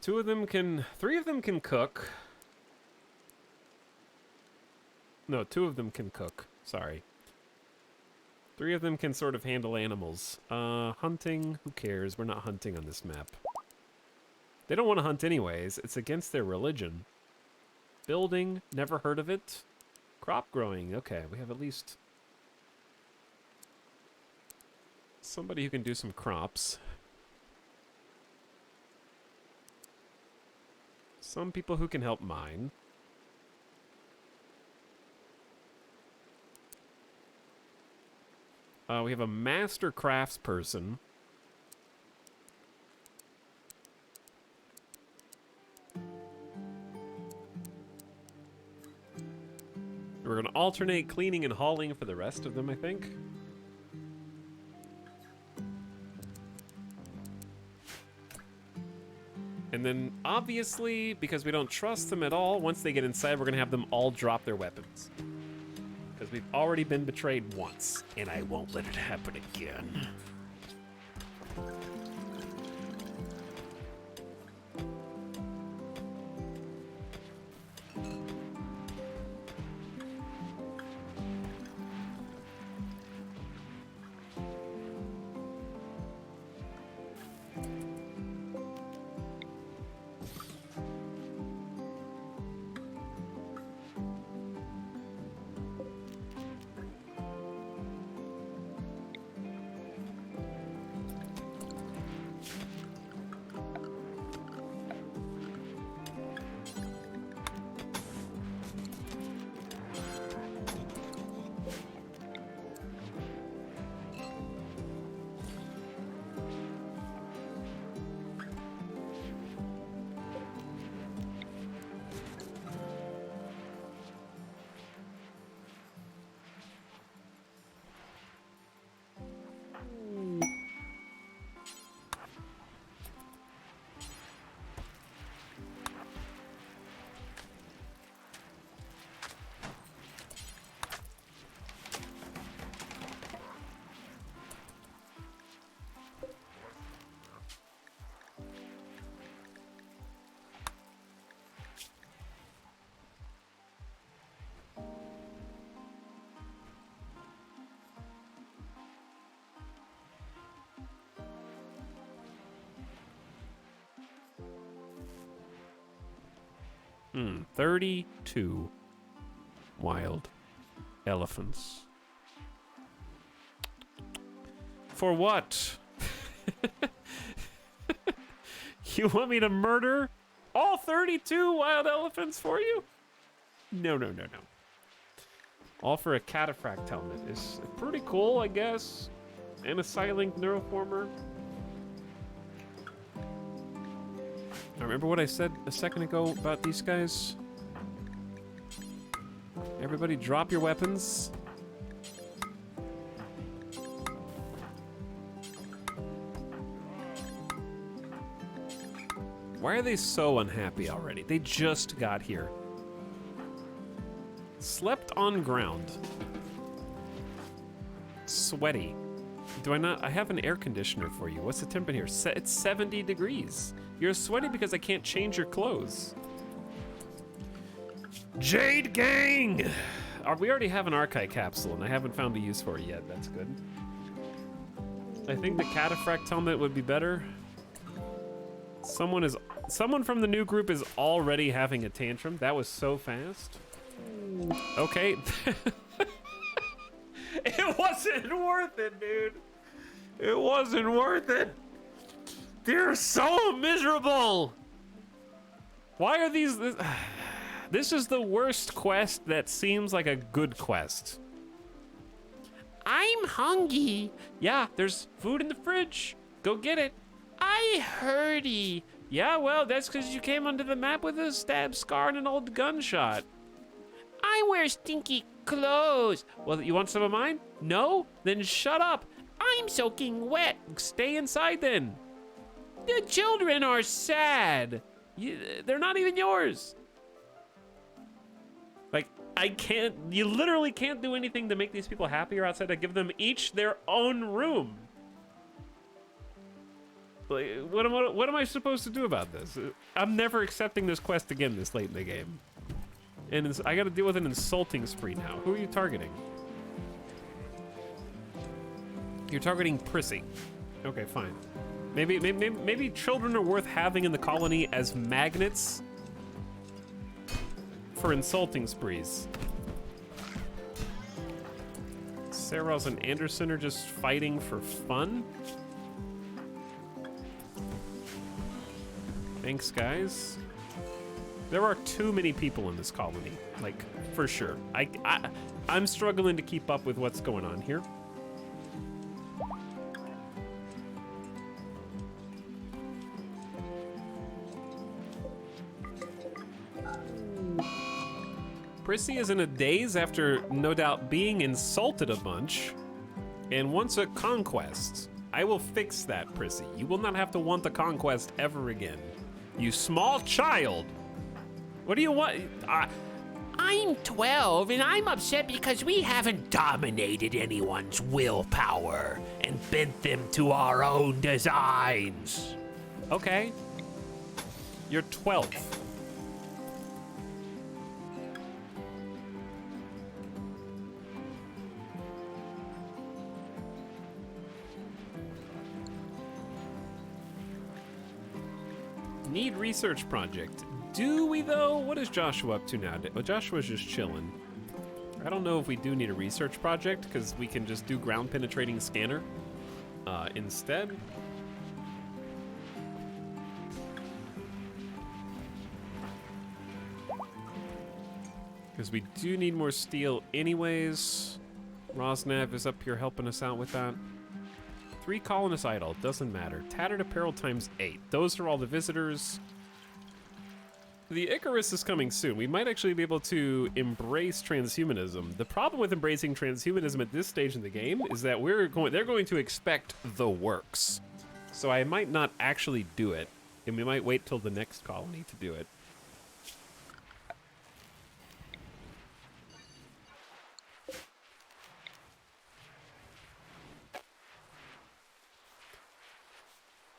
3 of them can cook. No, 2 of them can cook. Sorry. 3 of them can sort of handle animals. Hunting, who cares? We're not hunting on this map. They don't want to hunt anyways. It's against their religion. Building, never heard of it. Crop growing, okay. We have at least somebody who can do some crops. Some people who can help mine. We have a master craftsperson. We're going to alternate cleaning and hauling for the rest of them, I think. And then, obviously, because we don't trust them at all, once they get inside, we're going to have them all drop their weapons. Because we've already been betrayed once, and I won't let it happen again. Hmm, 32 wild elephants. For what? You want me to murder all 32 wild elephants for you? No, no, no, no. All for a cataphract helmet. It's pretty cool, I guess. And a Psylink neuroformer. I remember what I said a second ago about these guys? Everybody drop your weapons. Why are they so unhappy already? They just got here. Slept on ground. Sweaty. Do I not? I have an air conditioner for you. What's the temp in here? It's 70 degrees. You're sweaty because I can't change your clothes. Jade Gang! We already have an Archive capsule, and I haven't found a use for it yet. That's good. I think the cataphract helmet would be better. Someone from the new group is already having a tantrum. That was so fast. Okay. It wasn't worth it, dude. It wasn't worth it. They're so miserable. Why are these... This is the worst quest that seems like a good quest.
I'm hungry.
Yeah, there's food in the fridge. Go get it.
I hurty.
Yeah, well, that's because you came onto the map with a stab scar and an old gunshot.
I wear stinky clothes.
Well, you want some of mine? No? Then shut up.
I'm soaking wet.
Stay inside then.
The children are sad.
They're not even yours. Like, you literally can't do anything to make these people happier outside of give them each their own room. Like, what am I supposed to do about this? I'm never accepting this quest again this late in the game. And I gotta deal with an insulting spree now. Who are you targeting? You're targeting Prissy. Okay, fine. Maybe children are worth having in the colony as magnets for insulting sprees. Saros and Anderson are just fighting for fun. Thanks, guys. There are too many people in this colony, like, for sure. I'm struggling to keep up with what's going on here. Prissy is in a daze after, no doubt, being insulted a bunch and wants a conquest. I will fix that, Prissy. You will not have to want the conquest ever again. You small child! What do you want?
I'm 12, and I'm upset because we haven't dominated anyone's willpower and bent them to our own designs.
Okay. You're 12. Need research project. Do we though? What is Joshua up to now? Well, Joshua's just chilling. I don't know if we do need a research project because we can just do ground penetrating scanner instead. Because we do need more steel anyways. Rosnav is up here helping us out with that. 3 colonists idle, doesn't matter. Tattered apparel times 8. Those are all the visitors. The Icarus is coming soon. We might actually be able to embrace transhumanism. The problem with embracing transhumanism at this stage in the game is that they're going to expect the works. So I might not actually do it, and we might wait till the next colony to do it.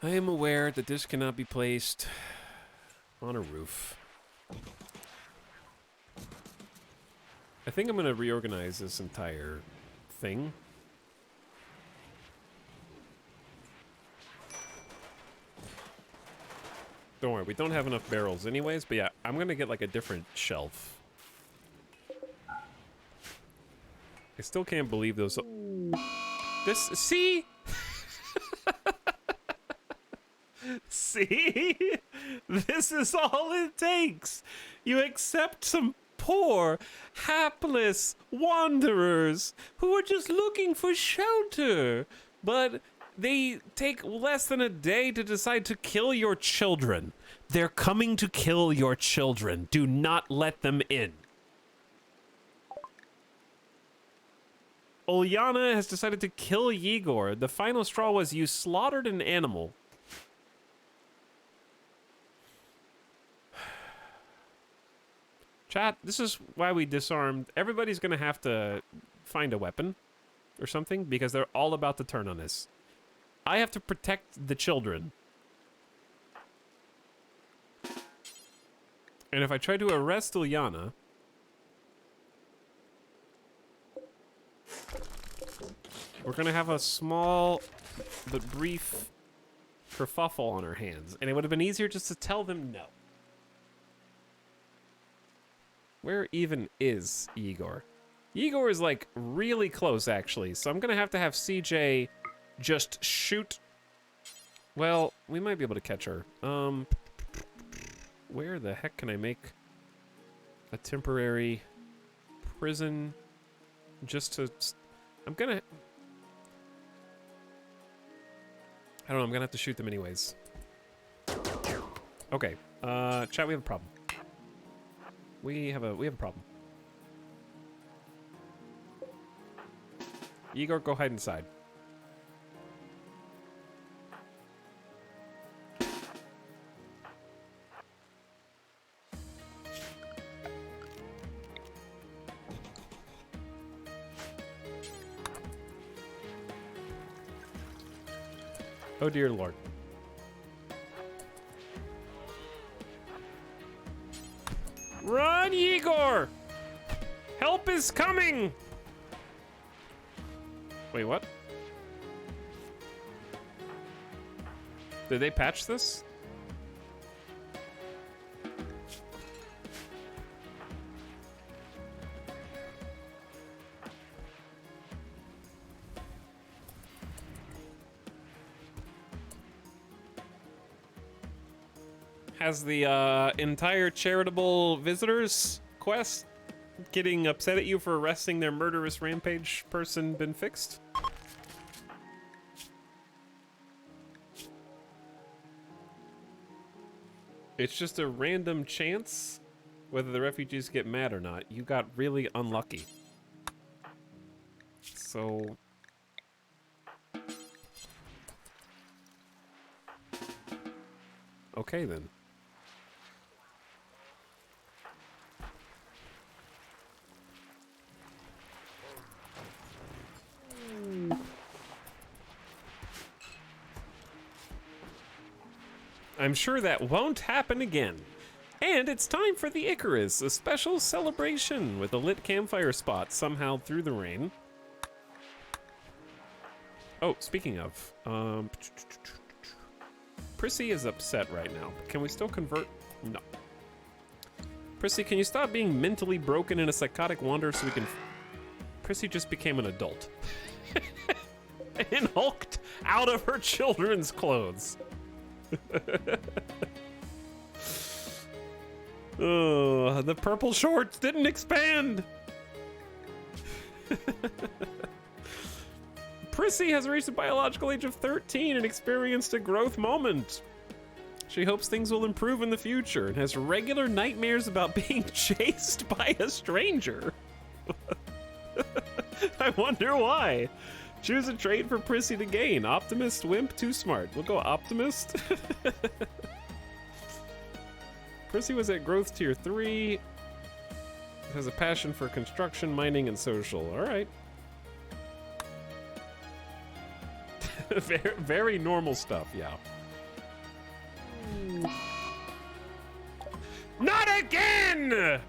I am aware that this cannot be placed on a roof. I think I'm going to reorganize this entire thing. Don't worry, we don't have enough barrels anyways, but yeah, I'm going to get like a different shelf. I still can't believe those... See? See? This is all it takes. You accept some poor, hapless wanderers who are just looking for shelter. But they take less than a day to decide to kill your children. They're coming to kill your children. Do not let them in. Ulyana has decided to kill Yegor. The final straw was you slaughtered an animal. Chat, this is why we disarmed. Everybody's gonna have to find a weapon or something because they're all about to turn on us. I have to protect the children. And if I try to arrest Ulyana, we're gonna have a small but brief kerfuffle on our hands, and it would have been easier just to tell them no. Where even is Igor? Igor is like really close actually, so I'm gonna have to have CJ just shoot. Well, we might be able to catch her. Where the heck can I make a temporary prison just to... I don't know, I'm gonna have to shoot them anyways. Okay, chat, we have a problem. We have a problem. Igor, go hide inside. Oh dear Lord. Run, Igor! Help is coming! Wait, what? Did they patch this? Has the entire charitable visitors quest getting upset at you for arresting their murderous rampage person been fixed? It's just a random chance whether the refugees get mad or not. You got really unlucky. So... okay then. I'm sure that won't happen again. And it's time for the Icarus, a special celebration with a lit campfire spot somehow through the rain. Oh, speaking of, Prissy is upset right now. Can we still convert? No. Prissy, can you stop being mentally broken in a psychotic wander so we can... Prissy just became an adult. And hulked out of her children's clothes. Oh, the purple shorts didn't expand. Prissy has reached the biological age of 13 and experienced a growth moment. She hopes things will improve in the future and has regular nightmares about being chased by a stranger. I wonder why. Choose a trait for Prissy to gain. Optimist, wimp, too smart. We'll go optimist. Prissy was at growth tier 3. Has a passion for construction, mining, and social. All right. Very, very normal stuff, yeah. Not again!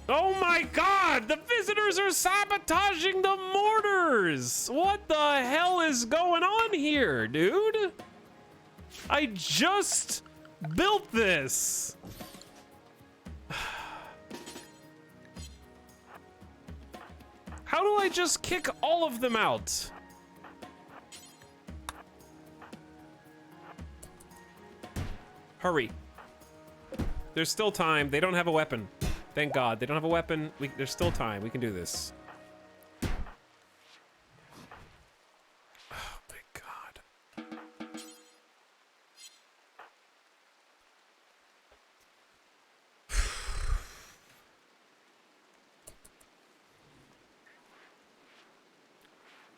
Oh my god! The visitors are sabotaging the mortars! What the hell is going on here, dude? I just built this! How do I just kick all of them out? Hurry. There's still time. They don't have a weapon. Thank God. They don't have a weapon. There's still time. We can do this. Oh my God.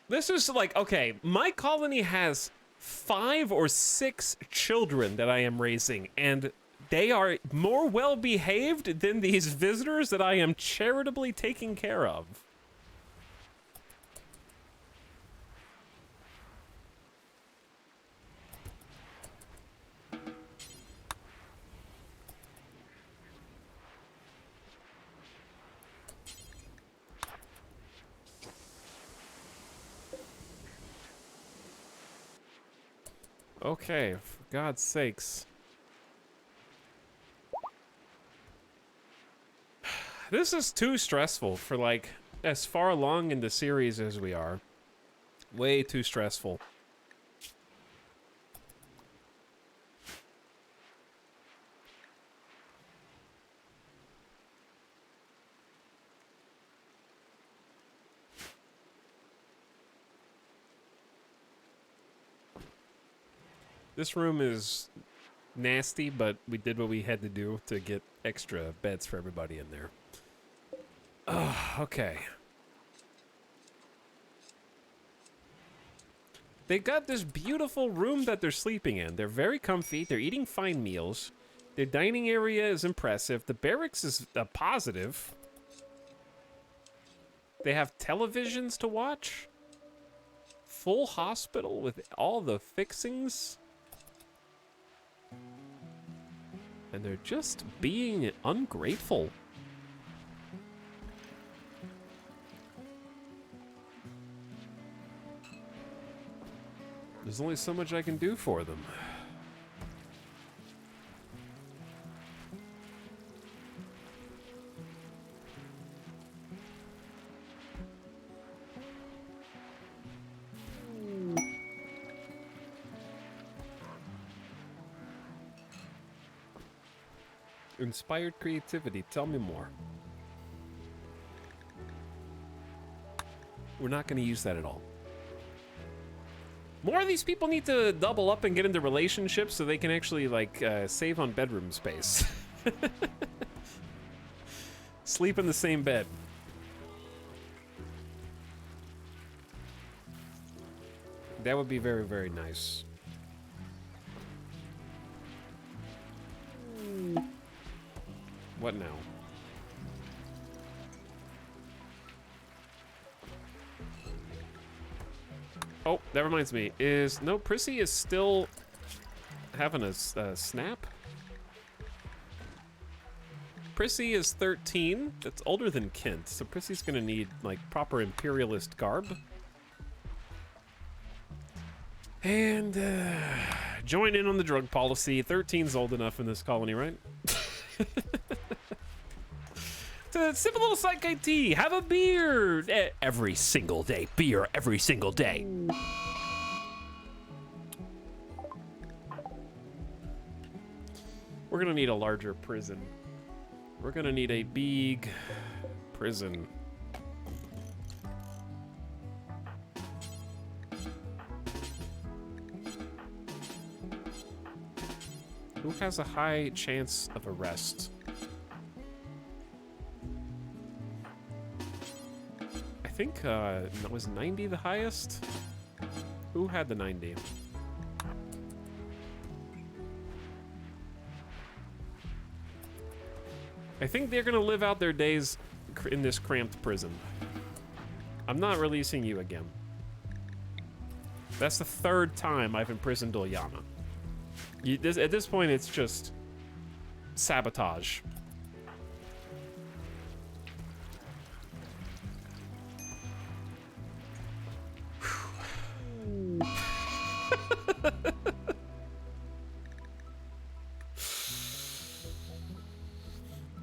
This is like, okay, my colony has 5 or 6 children that I am raising, and they are more well-behaved than these visitors that I am charitably taking care of. Okay, for God's sakes. This is too stressful for, like, as far along in the series as we are. Way too stressful. This room is nasty, but we did what we had to do to get extra beds for everybody in there. Okay. They got this beautiful room that they're sleeping in. They're very comfy. They're eating fine meals. Their dining area is impressive. The barracks is a positive. They have televisions to watch. Full hospital with all the fixings. And they're just being ungrateful. There's only so much I can do for them. Inspired creativity, tell me more. We're not going to use that at all. More of these people need to double up and get into relationships so they can actually, like, save on bedroom space. Sleep in the same bed. That would be very, very nice. What now? Oh, that reminds me. No, Prissy is still having a snap? Prissy is 13. That's older than Kent, so Prissy's gonna need, like, proper imperialist garb. And, join in on the drug policy. 13's old enough in this colony, right? To sip a little Psyche tea, have a beer every single day. Beer every single day. We're gonna need a larger prison. We're gonna need a big prison. Who has a high chance of arrest? I think, was 90 the highest? Who had the 90? I think they're gonna live out their days in this cramped prison. I'm not releasing you again. That's the third time I've imprisoned Ilyana. At this point, it's just sabotage.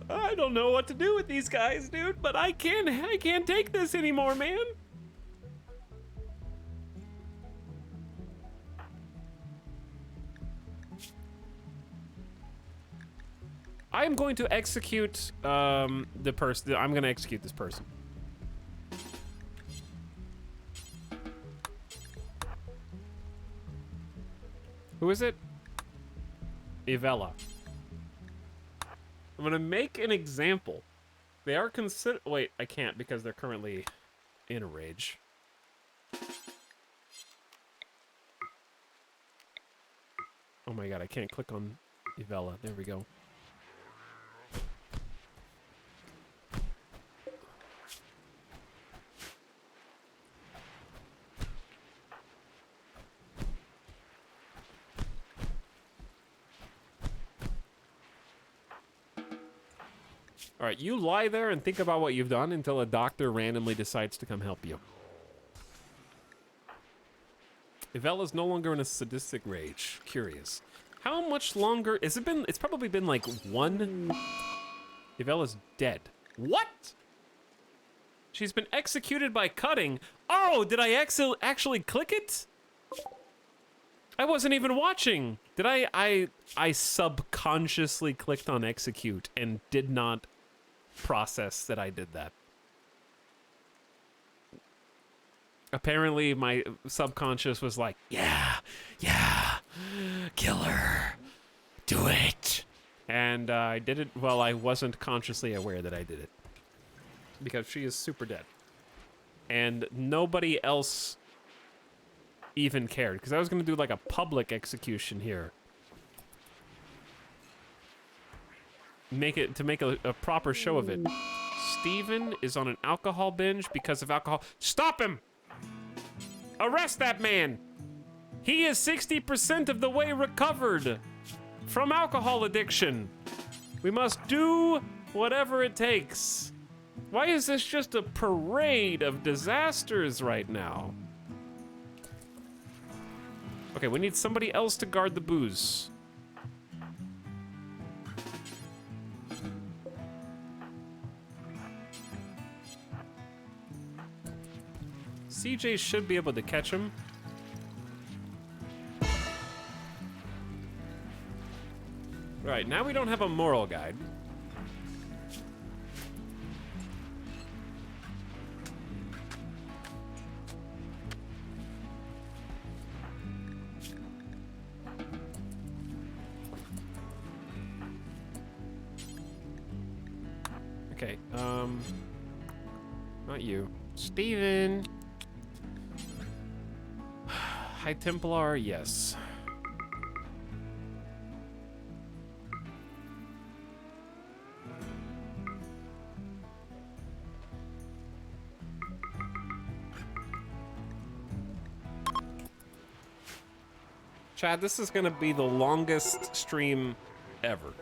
I don't know what to do with these guys, dude, but I can't take this anymore, man. I am going to execute the person. I'm going to execute this person. Who is it? Ivella. I'm gonna make an example. They are wait, I can't because they're currently in a rage. Oh my god, I can't click on Ivella. There we go. All right, you lie there and think about what you've done until a doctor randomly decides to come help you. Ivella's no longer in a sadistic rage. Curious. How much longer? Has it been? It's probably been like one. Ivella's dead. What? She's been executed by cutting. Oh, did I actually click it? I wasn't even watching. Did I subconsciously clicked on execute and did not process that I did that. Apparently my subconscious was like, yeah, kill her, do it. And I did it, well, I wasn't consciously aware that I did it. Because she is super dead. And nobody else even cared, because I was gonna do like a public execution here. Make a proper show of it. Steven is on an alcohol binge because of alcohol. Stop him! Arrest that man! He is 60% of the way recovered from alcohol addiction. We must do whatever it takes. Why is this just a parade of disasters right now? Okay, we need somebody else to guard the booze. CJ should be able to catch him. Right, now we don't have a moral guide. Okay, not you. Steven! High Templar, yes. Chad, this is gonna be the longest stream ever.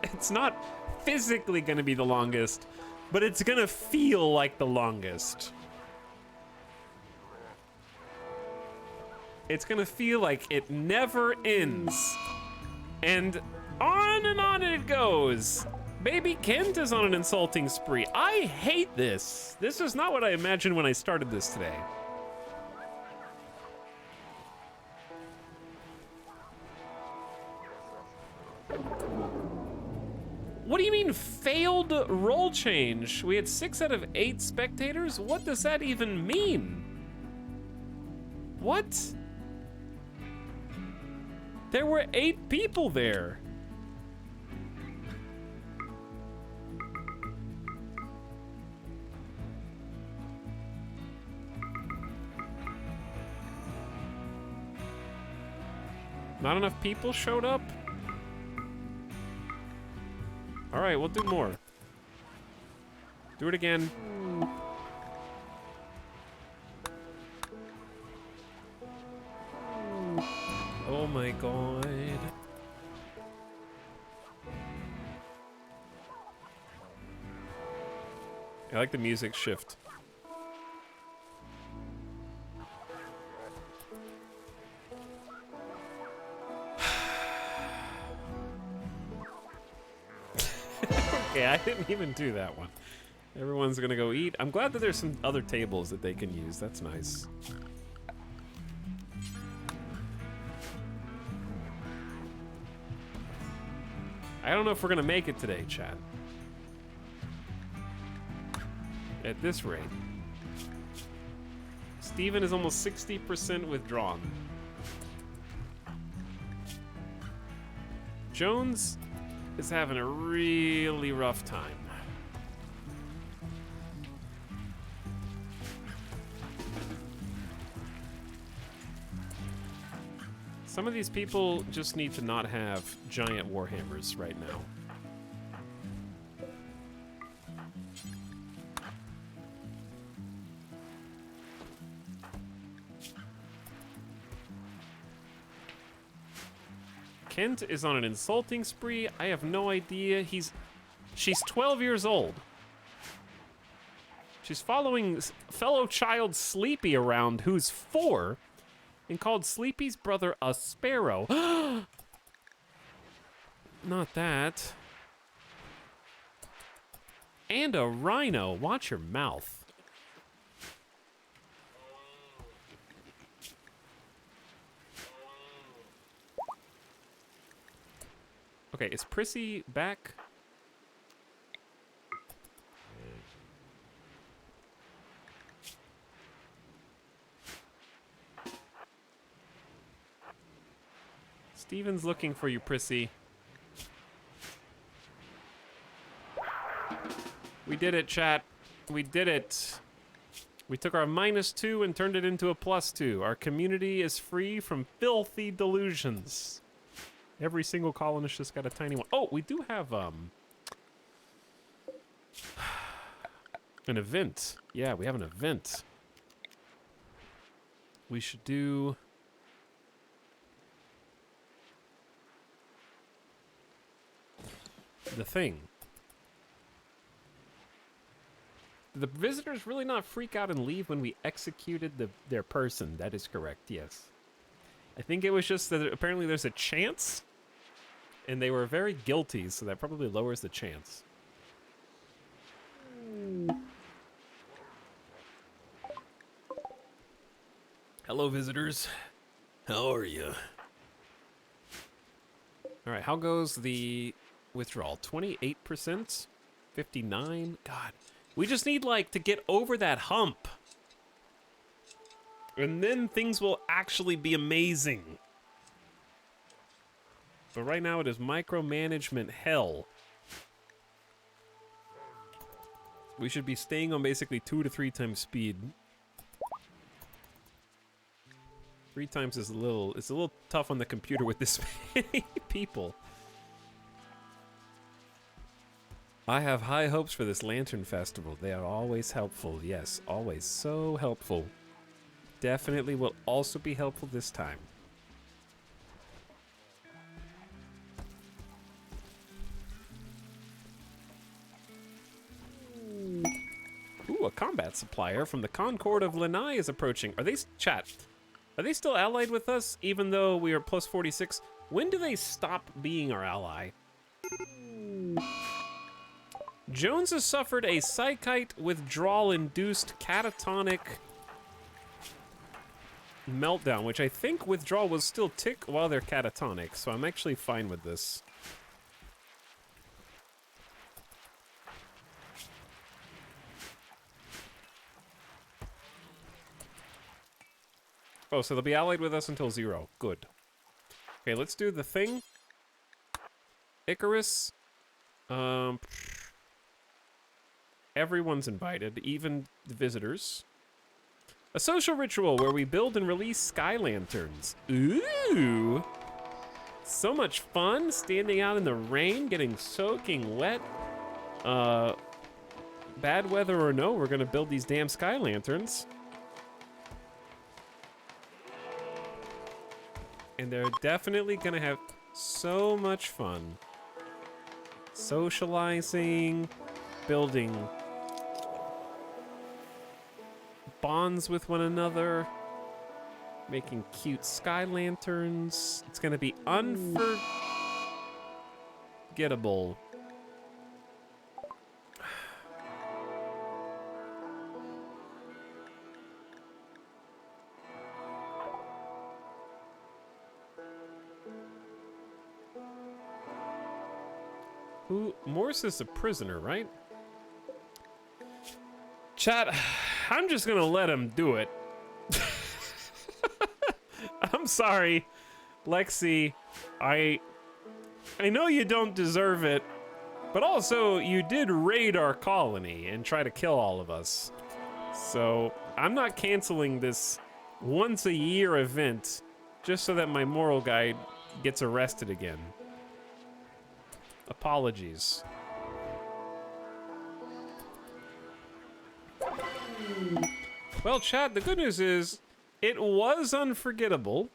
It's not physically gonna be the longest, but it's gonna feel like the longest. It's gonna feel like it never ends. And on it goes. Baby Kent is on an insulting spree. I hate this. This is not what I imagined when I started this today. What do you mean failed role change? We had 6 out of 8 spectators? What does that even mean? What? There were 8 people there. Not enough people showed up? All right, we'll do more. Do it again. Oh my god. I like the music shift. Okay, I didn't even do that one. Everyone's gonna go eat. I'm glad that there's some other tables that they can use. That's nice. I don't know if we're gonna make it today, chat. At this rate. Steven is almost 60% withdrawn. Jones is having a really rough time. Some of these people just need to not have giant warhammers right now. Kent is on an insulting spree. I have no idea. She's 12 years old. She's following fellow child Sleepy around, who's 4, and called Sleepy's brother a sparrow. Not that. And a rhino. Watch your mouth. Okay, is Prissy back? Steven's looking for you, Prissy. We did it, chat. We did it. We took our -2 and turned it into a +2. Our community is free from filthy delusions. Every single colonist just got a tiny one. Oh, we do have, an event. Yeah, we have an event. We should do... the thing. Did the visitors really not freak out and leave when we executed their person? That is correct, yes. I think it was just that apparently there's a chance, and they were very guilty, so that probably lowers the chance. Hello, visitors. How are you? All right, how goes the withdrawal? 28%? 59? God. We just need, like, to get over that hump. And then things will actually be amazing. But right now it is micromanagement hell. We should be staying on basically 2 to 3 times speed. 3 times is it's a little tough on the computer with this many people. I have high hopes for this Lantern Festival. They are always helpful. Yes, always so helpful. Definitely will also be helpful this time. Ooh, a combat supplier from the Concord of Lanai is approaching. Are they, chat, are they still allied with us even though we are +46? When do they stop being our ally? Jones has suffered a psychite withdrawal-induced catatonic meltdown, which I think withdrawal will still tick while they're catatonic, so I'm actually fine with this. Oh, so they'll be allied with us until 0. Good. Okay, let's do the thing. Icarus. Everyone's invited, even the visitors. A social ritual where we build and release sky lanterns. Ooh! So much fun standing out in the rain, getting soaking wet. Bad weather or no, we're gonna build these damn sky lanterns. And they're definitely gonna have so much fun. Socializing, building bonds with one another, making cute sky lanterns. It's gonna be unforgettable. Who? Morse is a prisoner, right? Chat, I'm just gonna let him do it. I'm sorry, Lexi. I know you don't deserve it, but also you did raid our colony and try to kill all of us. So I'm not canceling this once-a-year event just so that my moral guide gets arrested again. Apologies. Well, Chad, the good news is it was unforgettable.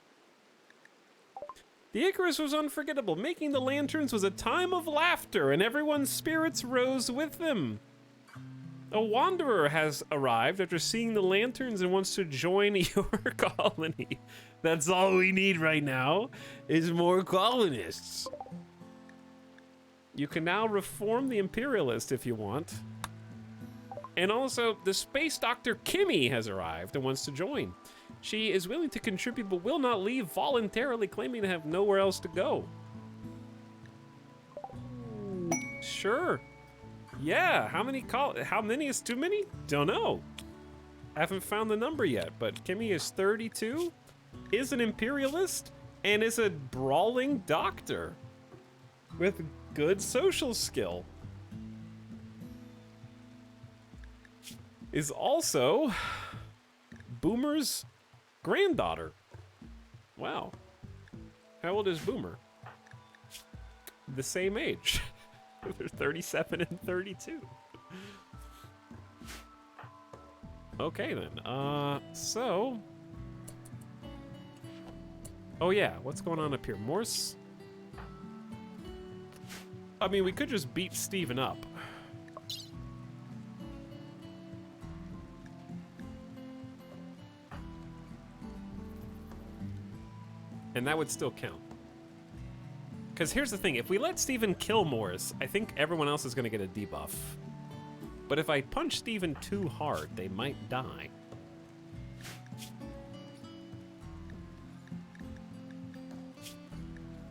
The Icarus was unforgettable. Making the lanterns was a time of laughter, and everyone's spirits rose with them. A wanderer has arrived after seeing the lanterns and wants to join your colony. That's all we need right now, is more colonists. You can now reform the Imperialist if you want. And also, the space doctor Kimmy has arrived and wants to join. She is willing to contribute but will not leave voluntarily, claiming to have nowhere else to go. Sure. Yeah, how many is too many? Don't know. Haven't found the number yet, but Kimmy is 32, is an Imperialist, and is a brawling doctor with good social skill. Is also Boomer's granddaughter. Wow. How old is Boomer? The same age. They're 37 and 32. Okay then. So. Oh yeah, what's going on up here? Morse? I mean, we could just beat Steven up. And that would still count. Because here's the thing, if we let Steven kill Morris, I think everyone else is going to get a debuff. But if I punch Steven too hard, they might die.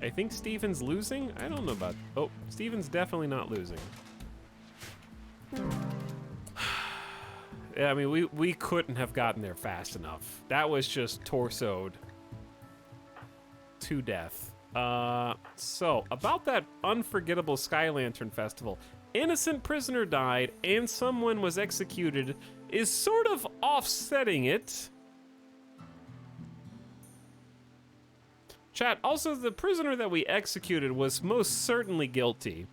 I think Steven's losing? I don't know about... Oh, Steven's definitely not losing. Yeah, I mean, we couldn't have gotten there fast enough. That was just torsoed to death. So, about that unforgettable Sky Lantern Festival, innocent prisoner died and someone was executed is sort of offsetting it. Chat, also the prisoner that we executed was most certainly guilty.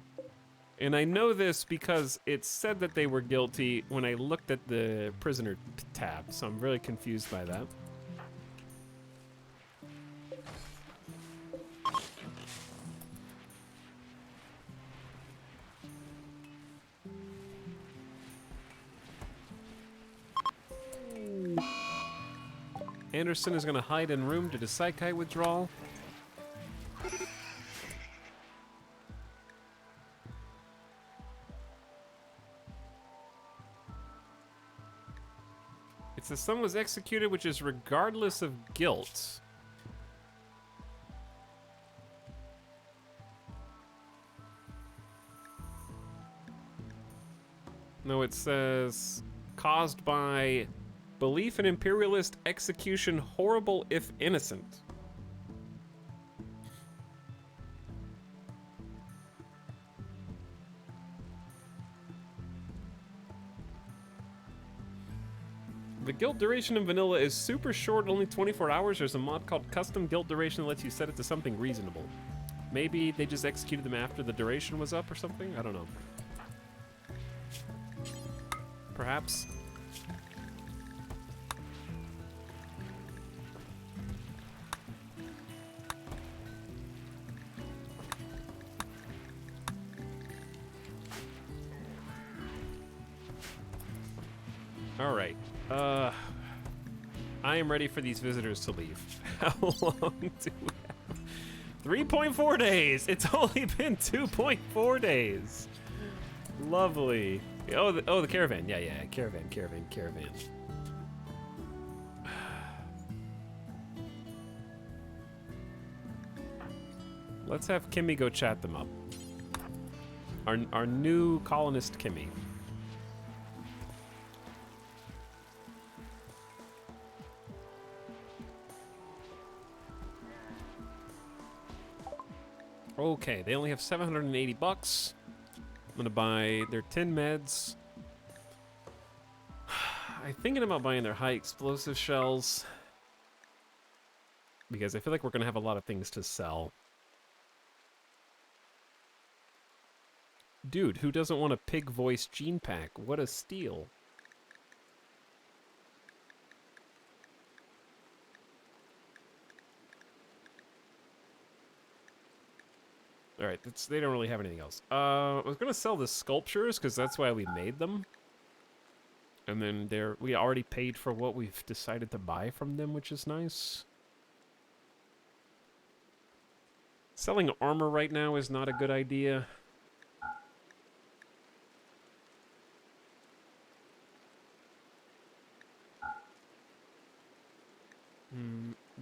And I know this because it said that they were guilty when I looked at the prisoner tab, so I'm really confused by that. Anderson is going to hide in room due to Psyche withdrawal. It says someone was executed, which is regardless of guilt. No, it says caused by belief in imperialist execution, horrible if innocent. The guilt duration in vanilla is super short, only 24 hours. There's a mod called custom guilt duration that lets you set it to something reasonable. Maybe they just executed them after the duration was up or something? I don't know. Perhaps. All right. I am ready for these visitors to leave. How long do we have? 3.4 days. It's only been 2.4 days. Lovely. Oh, the caravan. Yeah. Caravan. Let's have Kimmy go chat them up. Our new colonist Kimmy. Okay, they only have 780 bucks. I'm gonna buy their 10 meds. I'm thinking about buying their high explosive shells because I feel like we're gonna have a lot of things to sell. Dude, who doesn't want a pig voice gene pack? What a steal. All right, they don't really have anything else. I was gonna sell the sculptures because that's why we made them. And then we already paid for what we've decided to buy from them, which is nice. Selling armor right now is not a good idea.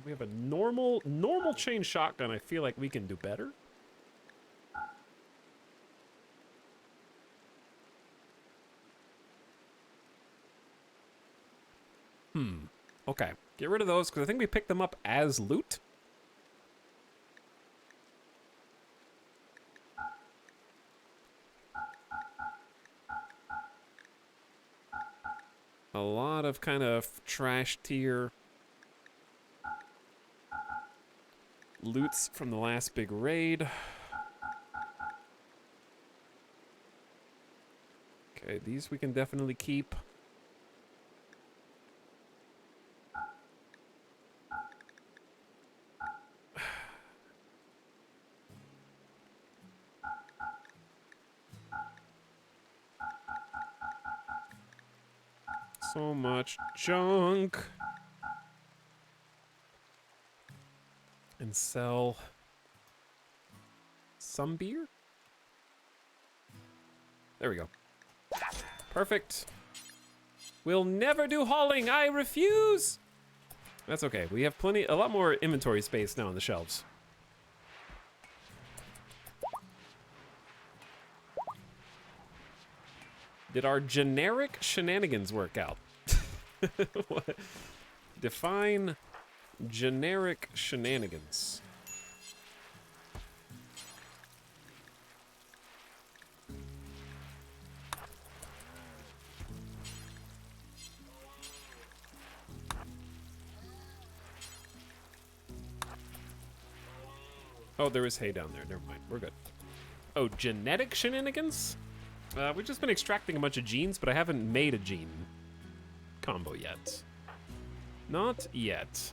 We have a normal chain shotgun. I feel like we can do better. Okay. Get rid of those, because I think we picked them up as loot. A lot of kind of trash tier loots from the last big raid. Okay, these we can definitely keep. So much junk. And sell some beer? There we go. Perfect. We'll never do hauling. I refuse. That's okay. We have a lot more inventory space now on the shelves. Did our generic shenanigans work out? What? Define generic shenanigans. Oh, there is hay down there. Never mind. We're good. Oh, genetic shenanigans? We've just been extracting a bunch of genes, but I haven't made a gene combo yet. Not yet.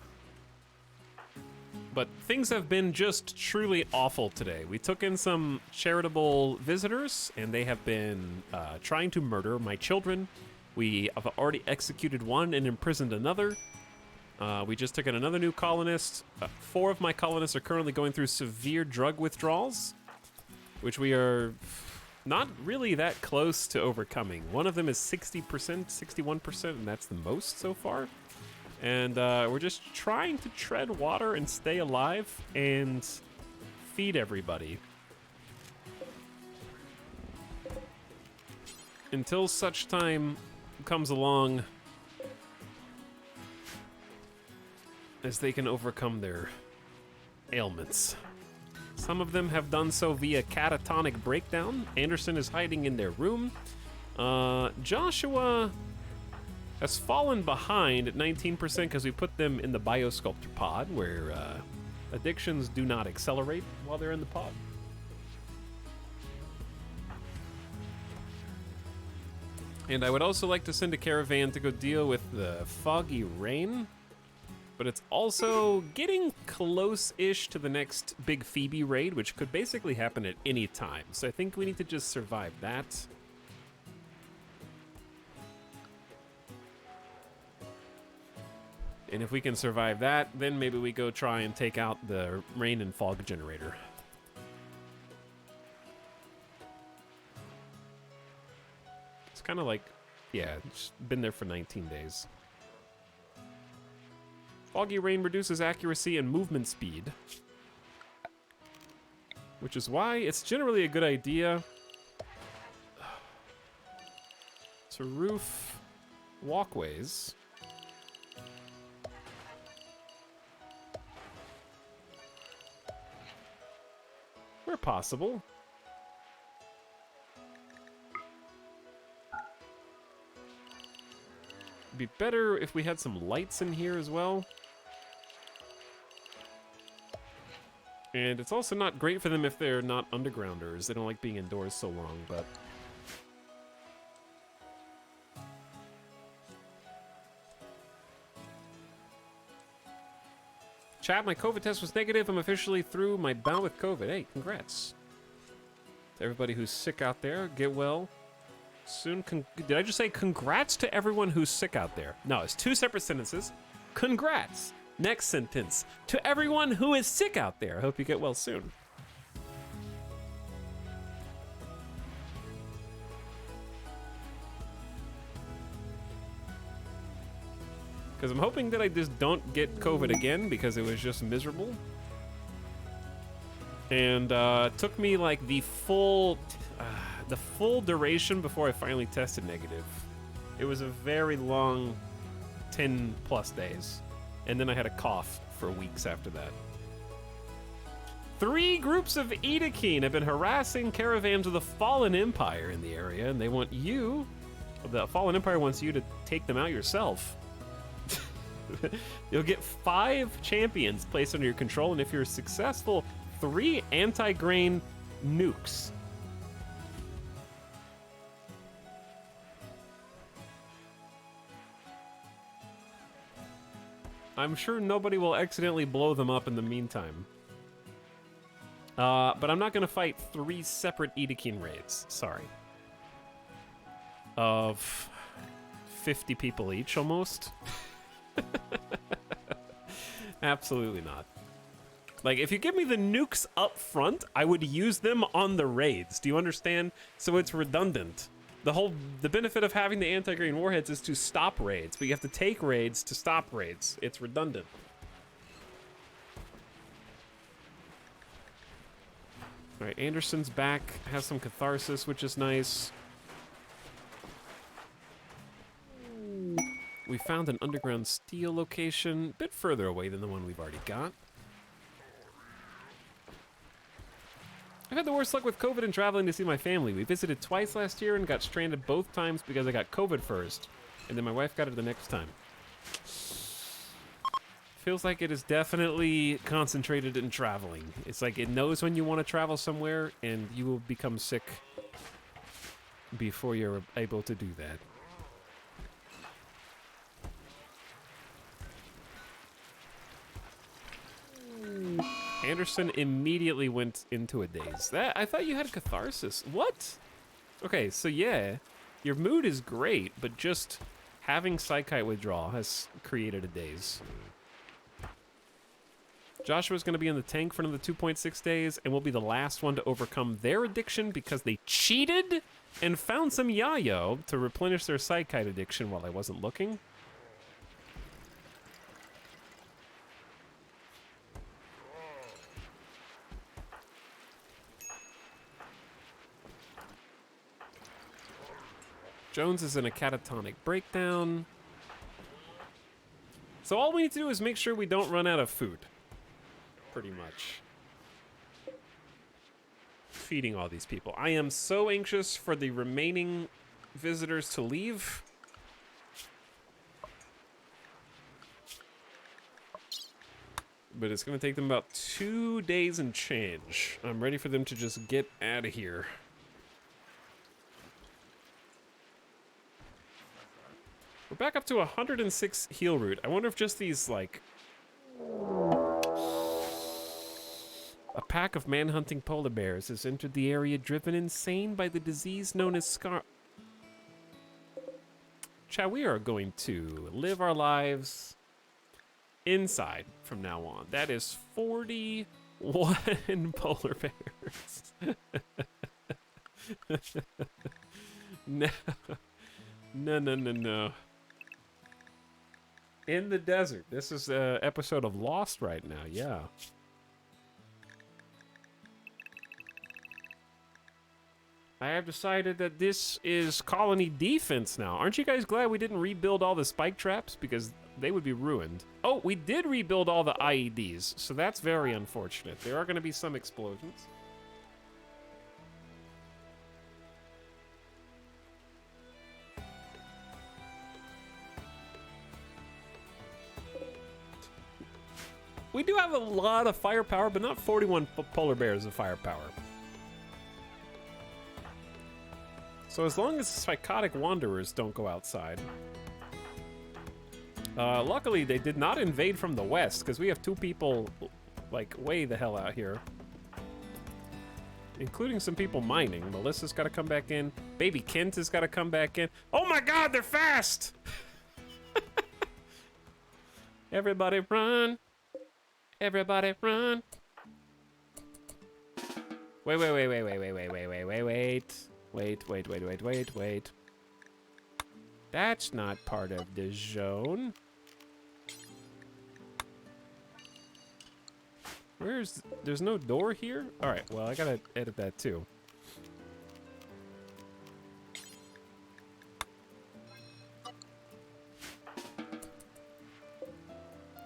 But things have been just truly awful today. We took in some charitable visitors, and they have been trying to murder my children. We have already executed one and imprisoned another. We just took in another new colonist. 4 of my colonists are currently going through severe drug withdrawals, which we are not really that close to overcoming. One of them is 60%, 61%, and that's the most so far. And we're just trying to tread water and stay alive and feed everybody. Until such time comes along as they can overcome their ailments. Some of them have done so via catatonic breakdown. Anderson is hiding in their room. Joshua has fallen behind at 19% because we put them in the biosculptor pod, where addictions do not accelerate while they're in the pod. And I would also like to send a caravan to go deal with the foggy rain. But it's also getting close-ish to the next big Phoebe raid, which could basically happen at any time. So I think we need to just survive that. And if we can survive that, then maybe we go try and take out the rain and fog generator. It's kind of like, yeah, it's been there for 19 days. Foggy rain reduces accuracy and movement speed, which is why it's generally a good idea to roof walkways where possible. It'd be better if we had some lights in here as well. And it's also not great for them if they're not undergrounders. They don't like being indoors so long, but... Chat, my COVID test was negative. I'm officially through my bout with COVID. Hey, congrats. To everybody who's sick out there, get well Soon, did I just say congrats to everyone who's sick out there? No, it's two separate sentences. Congrats. Next sentence, to everyone who is sick out there. I hope you get well soon. Because I'm hoping that I just don't get COVID again because it was just miserable. And it took me like the full duration before I finally tested negative. It was a very long 10 plus days. And then I had a cough for weeks after that. 3 groups of Edakeen have been harassing caravans of the Fallen Empire in the area, and they want you, the Fallen Empire wants you to take them out yourself. You'll get 5 champions placed under your control, and if you're successful, 3 anti-grain nukes. I'm sure nobody will accidentally blow them up in the meantime. But I'm not going to fight 3 separate Edakeen raids. Sorry. Of 50 people each, almost. Absolutely not. Like, if you give me the nukes up front, I would use them on the raids. Do you understand? So it's redundant. The benefit of having the anti-grain warheads is to stop raids, but you have to take raids to stop raids. It's redundant. All right, Anderson's back, has some catharsis, which is nice. We found an underground steel location, a bit further away than the one we've already got. I've had the worst luck with COVID and traveling to see my family. We visited twice last year and got stranded both times because I got COVID first, and then my wife got it the next time. Feels like it is definitely concentrated in traveling. It's like it knows when you want to travel somewhere, and you will become sick before you're able to do that. Anderson immediately went into a daze. I thought you had catharsis. What? Okay, so yeah, your mood is great, but just having psychite withdrawal has created a daze. Joshua's going to be in the tank for another 2.6 days, and will be the last one to overcome their addiction because they cheated and found some yayo to replenish their psychite addiction while I wasn't looking. Jones is in a catatonic breakdown. So all we need to do is make sure we don't run out of food. Pretty much. Feeding all these people. I am so anxious for the remaining visitors to leave. But it's going to take them about 2 days and change. I'm ready for them to just get out of here. We're back up to 106 heal root. I wonder if just these, like... A pack of man-hunting polar bears has entered the area driven insane by the disease known as Scar... Chat, we are going to live our lives inside from now on. That is 41 polar bears. No. No. In the desert. This is an episode of Lost right now, yeah. I have decided that this is colony defense now. Aren't you guys glad we didn't rebuild all the spike traps? Because they would be ruined. Oh, we did rebuild all the IEDs, so that's very unfortunate. There are going to be some explosions. We do have a lot of firepower, but not 41 polar bears of firepower. So as long as psychotic wanderers don't go outside. Luckily, they did not invade from the west, because we have 2 people, like, way the hell out here. including some people mining. Melissa's got to come back in. Baby Kent has got to come back in. Oh my God, they're fast! Everybody run. Everybody run. Wait. Wait. That's not part of the zone. There's no door here? All right, well, I gotta edit that too.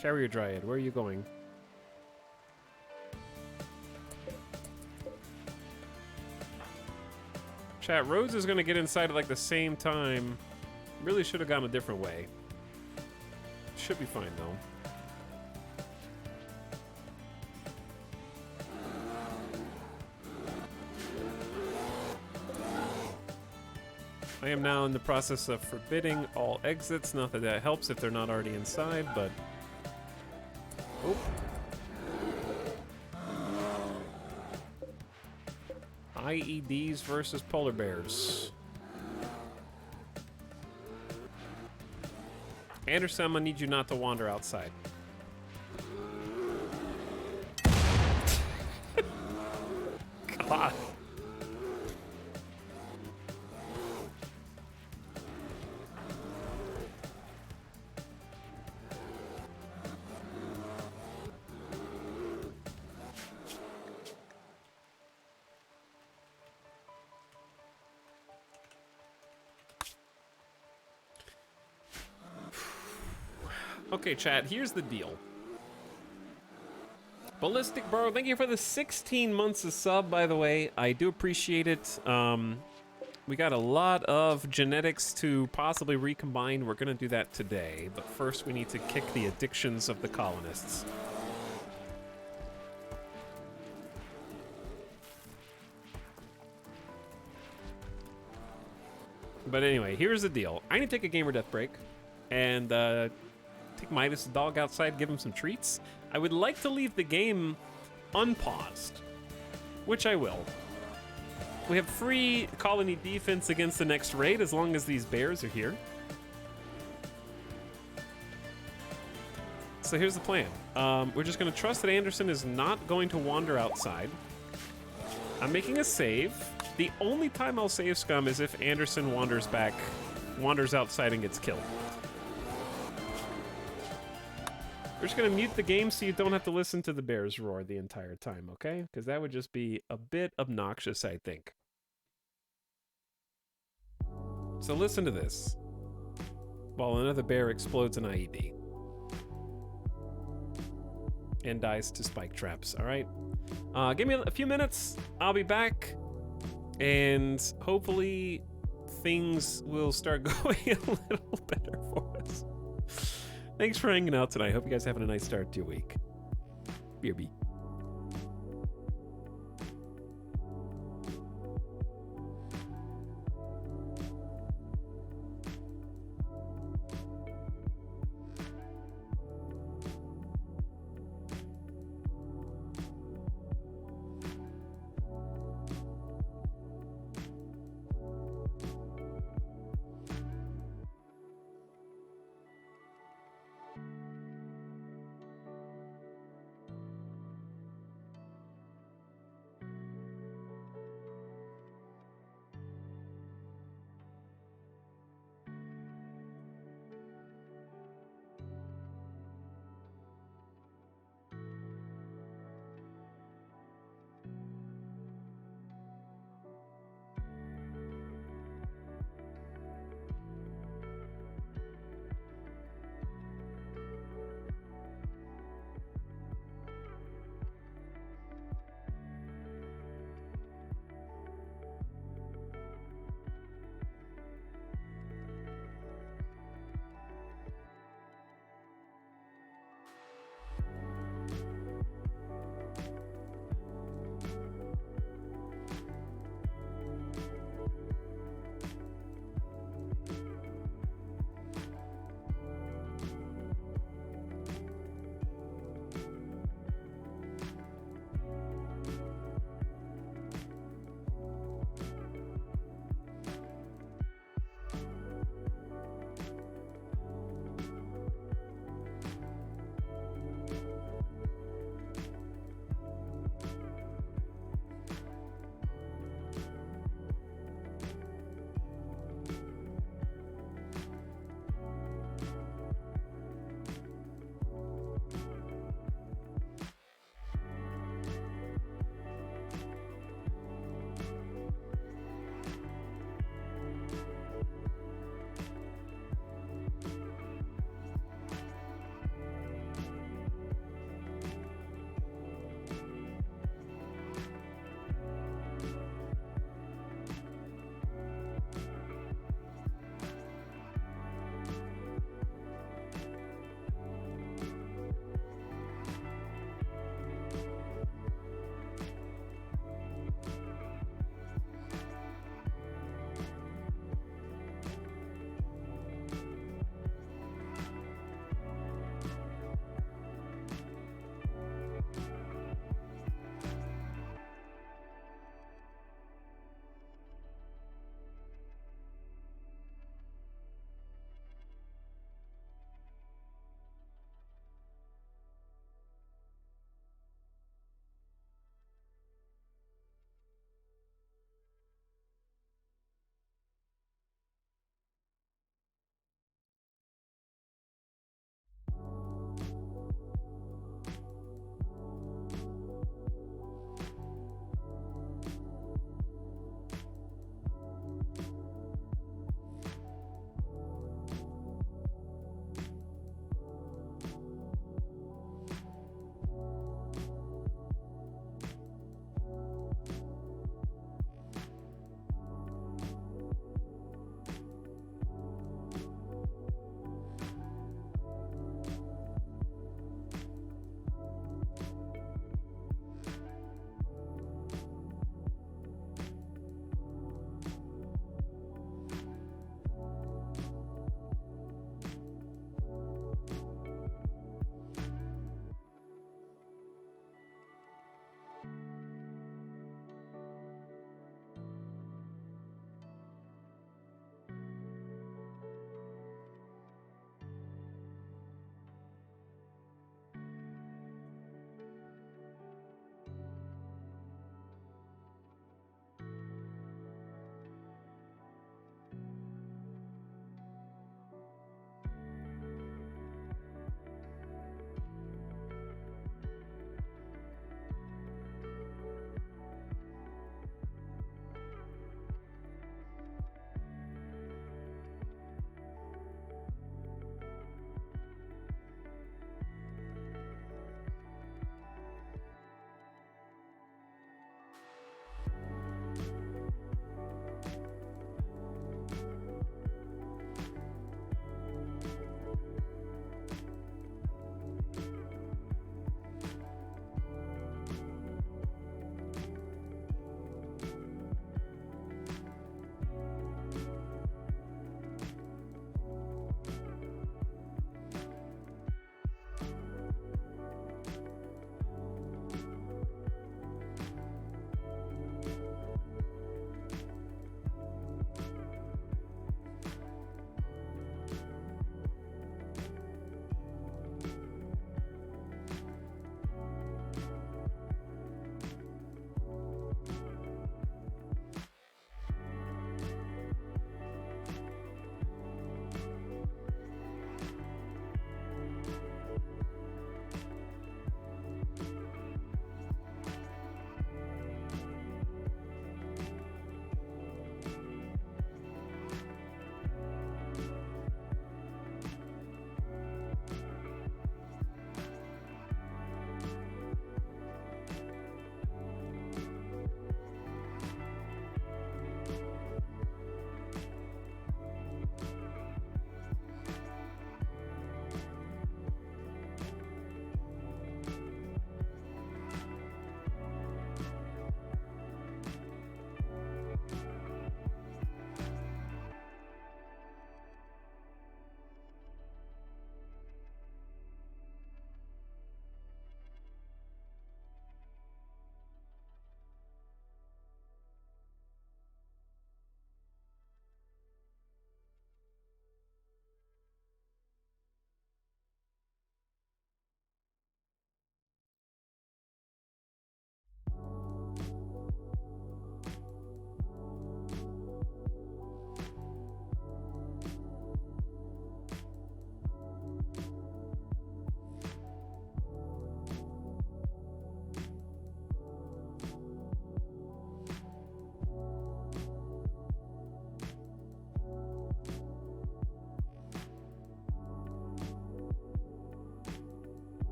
Carrier Dryad, where are you going? Chat, Rhodes is gonna get inside at like the same time. Really should have gone a different way. Should be fine though. I am now in the process of forbidding all exits. Not that that helps if they're not already inside, but... Oh. IEDs versus polar bears. Anderson, I'm gonna need you not to wander outside. God. Okay, chat, here's the deal. Ballistic Bro, thank you for the 16 months of sub, by the way. I do appreciate it. We got a lot of genetics to possibly recombine. We're gonna do that today, but first we need to kick the addictions of the colonists. But anyway, here's the deal. I need to take a gamer death break and take Midas the dog outside, give him some treats. I would like to leave the game unpaused, which I will. We have free colony defense against the next raid as long as these bears are here. So here's the plan. We're just gonna trust that Anderson is not going to wander outside. I'm making a save. The only time I'll save Scum is if Anderson wanders outside and gets killed. We're just gonna mute the game so you don't have to listen to the bears roar the entire time, okay? Because that would just be a bit obnoxious, I think. So listen to this. While another bear explodes an IED. And dies to spike traps, alright? Give me a few minutes, I'll be back. And hopefully things will start going a little better for us. Thanks for hanging out tonight. Hope you guys are having a nice start to your week. BRB.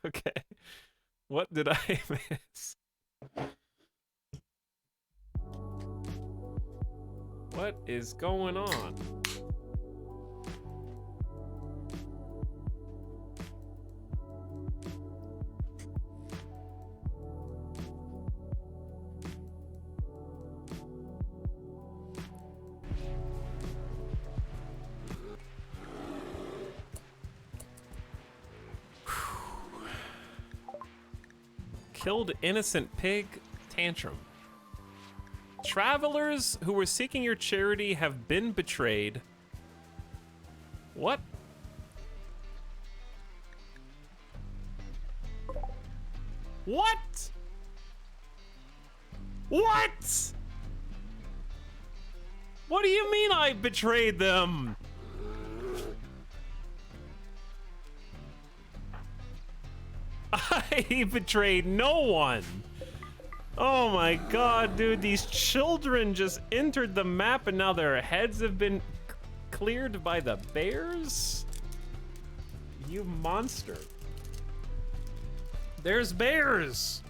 Okay. What did I miss? What is going on? Killed innocent pig tantrum. Travelers who were seeking your charity have been betrayed. What? What? What? What do you mean I betrayed them? I betrayed no one. Oh my god, dude, these children just entered the map and now their heads have been cleared by the bears? You monster. There's bears.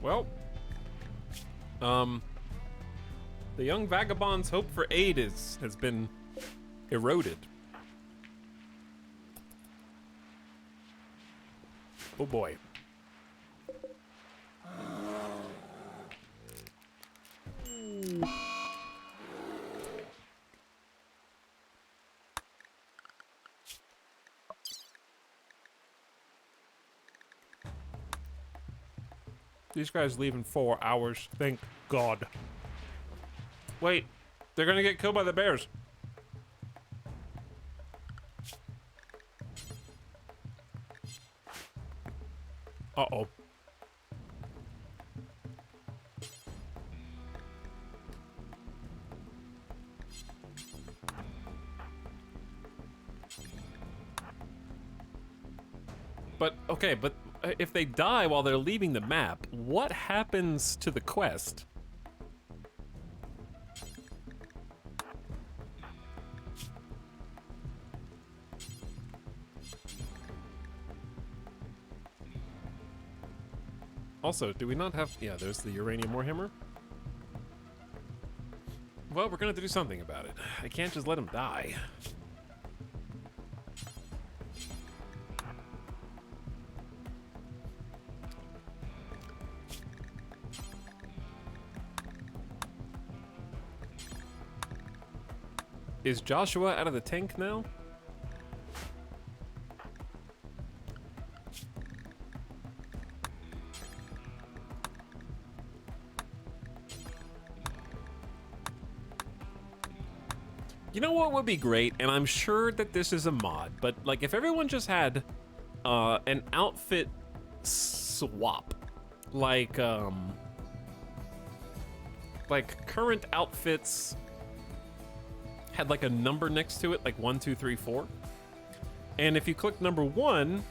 Well, the young vagabond's hope for aid has been eroded. Oh boy. These guys leave in 4 hours. Thank God. Wait, they're gonna get killed by the bears. Uh-oh. But, okay, but if they die while they're leaving the map, what happens to the quest? Also, do we not have... Yeah, there's the uranium warhammer. Well, we're gonna have to do something about it. I can't just let him die. Is Joshua out of the tank now? You know what would be great, and I'm sure that this is a mod, but like if everyone just had an outfit swap, like current outfits had like a number next to it, like 1, 2, 3, 4, and if you click number 1,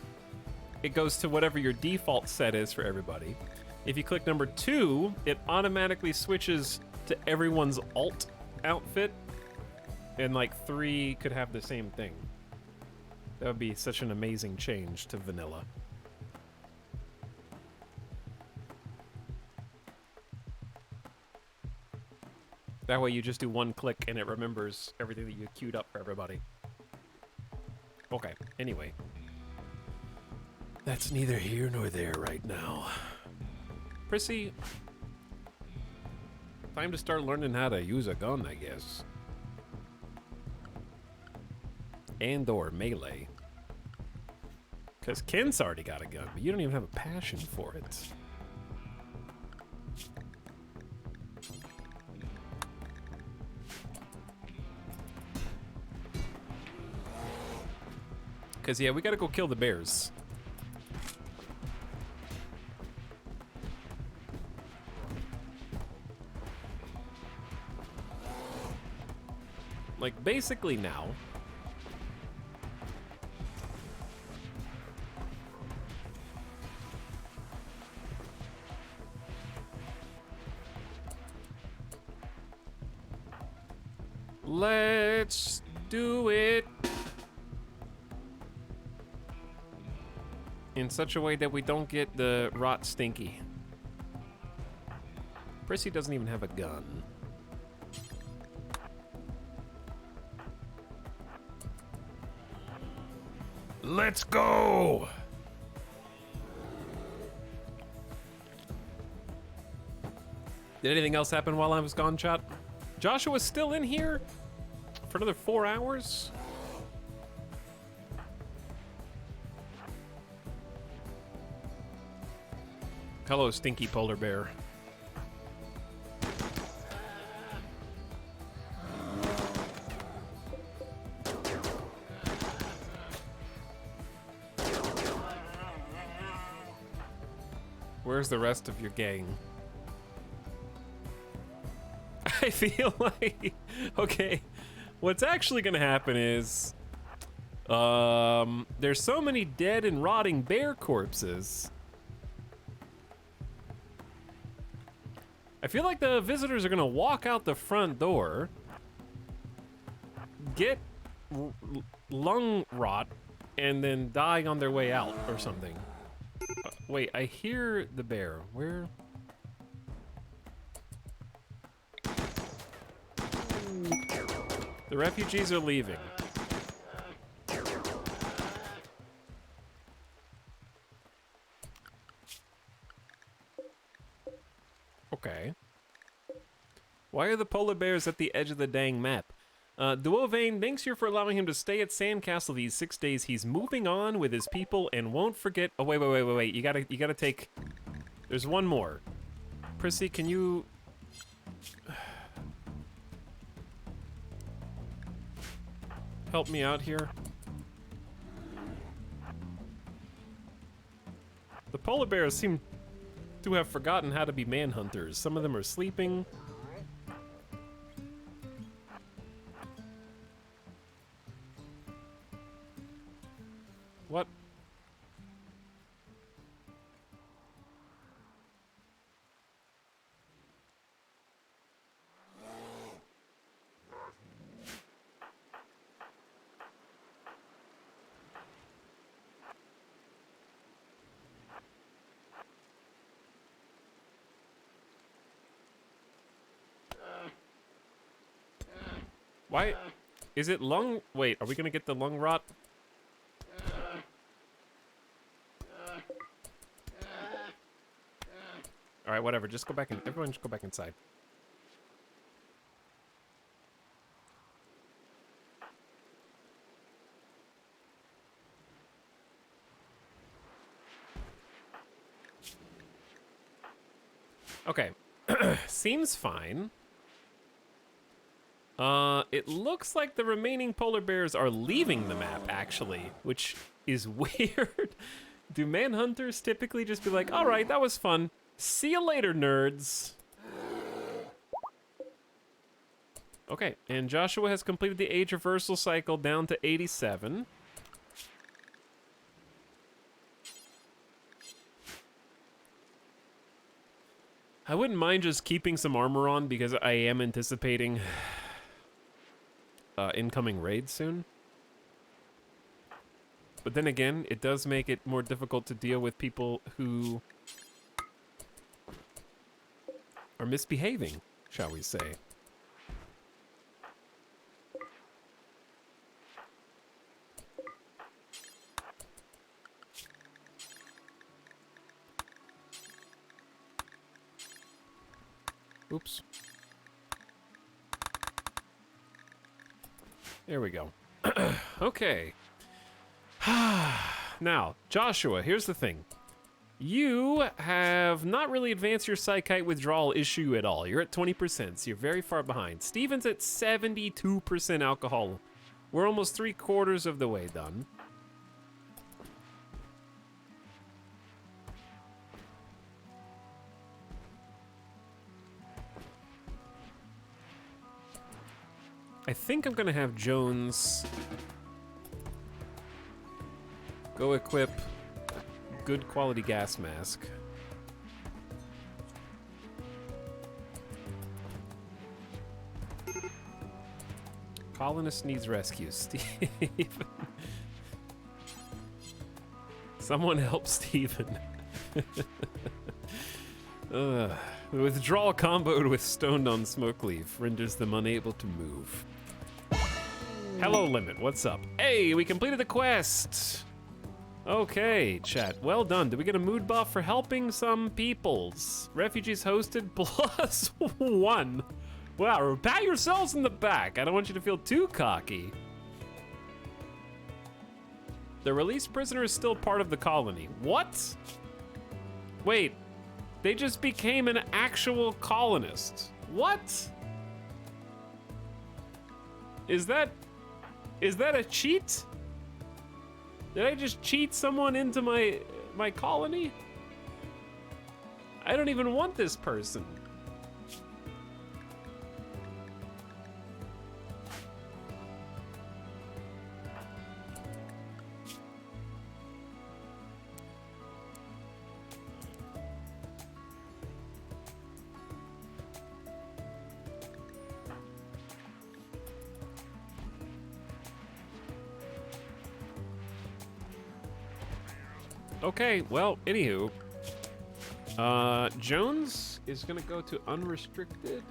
it goes to whatever your default set is for everybody. If you click number 2, it automatically switches to everyone's alt outfit. And like 3 could have the same thing. That would be such an amazing change to vanilla. That way you just do one click and it remembers everything that you queued up for everybody. Okay, anyway. That's neither here nor there right now. Prissy, time to start learning how to use a gun, I guess. And or melee. Because Kent's already got a gun, but you don't even have a passion for it. Because, yeah, we gotta go kill the bears. Like, basically now... Let's do it. In such a way that we don't get the rot stinky. Prissy doesn't even have a gun. Let's go! Did anything else happen while I was gone, chat? Joshua's still in here for another 4 hours? Hello, stinky polar bear. Where's the rest of your gang? I feel like, okay, what's actually gonna happen is, there's so many dead and rotting bear corpses. I feel like the visitors are gonna walk out the front door, get lung rot, and then die on their way out or something. Wait, I hear the bear. Where? The refugees are leaving. Okay. Why are the polar bears at the edge of the dang map? Duovane, thanks you for allowing him to stay at Sandcastle these 6 days. He's moving on with his people and won't forget. Oh, wait. You gotta take. There's one more. Prissy, can you. Help me out here? The polar bears seem to have forgotten how to be manhunters. Some of them are sleeping. What? Why? Is it lung? Wait, are we gonna get the lung rot? All right, whatever. Just go back in. Everyone, just go back inside. Okay, seems fine. It looks like the remaining polar bears are leaving the map, actually, which is weird. Do manhunters typically just be like, all right, that was fun. See you later, nerds. Okay, and Joshua has completed the age reversal cycle down to 87. I wouldn't mind just keeping some armor on because I am anticipating incoming raids soon. But then again, it does make it more difficult to deal with people who are misbehaving, shall we say. Oops. There we go. Okay. Now, Joshua, here's the thing. You have not really advanced your psychite withdrawal issue at all. You're at 20%, so you're very far behind. Steven's at 72% alcohol. We're almost 3/4 of the way done. I think I'm gonna have Jones go equip good quality gas mask. Colonist needs rescue. Steven. Someone help Steven. The withdrawal comboed with Stoned on Smoke Leaf renders them unable to move. Hello, Limit. What's up? Hey, we completed the quest. Okay, chat. Well done. Did we get a mood buff for helping some peoples? Refugees hosted +1. Wow, pat yourselves in the back. I don't want you to feel too cocky. The released prisoner is still part of the colony. What? Wait, they just became an actual colonist. What? Is that a cheat? Did I just cheat someone into my colony? I don't even want this person. Okay, well, anywho. Jones is gonna go to unrestricted.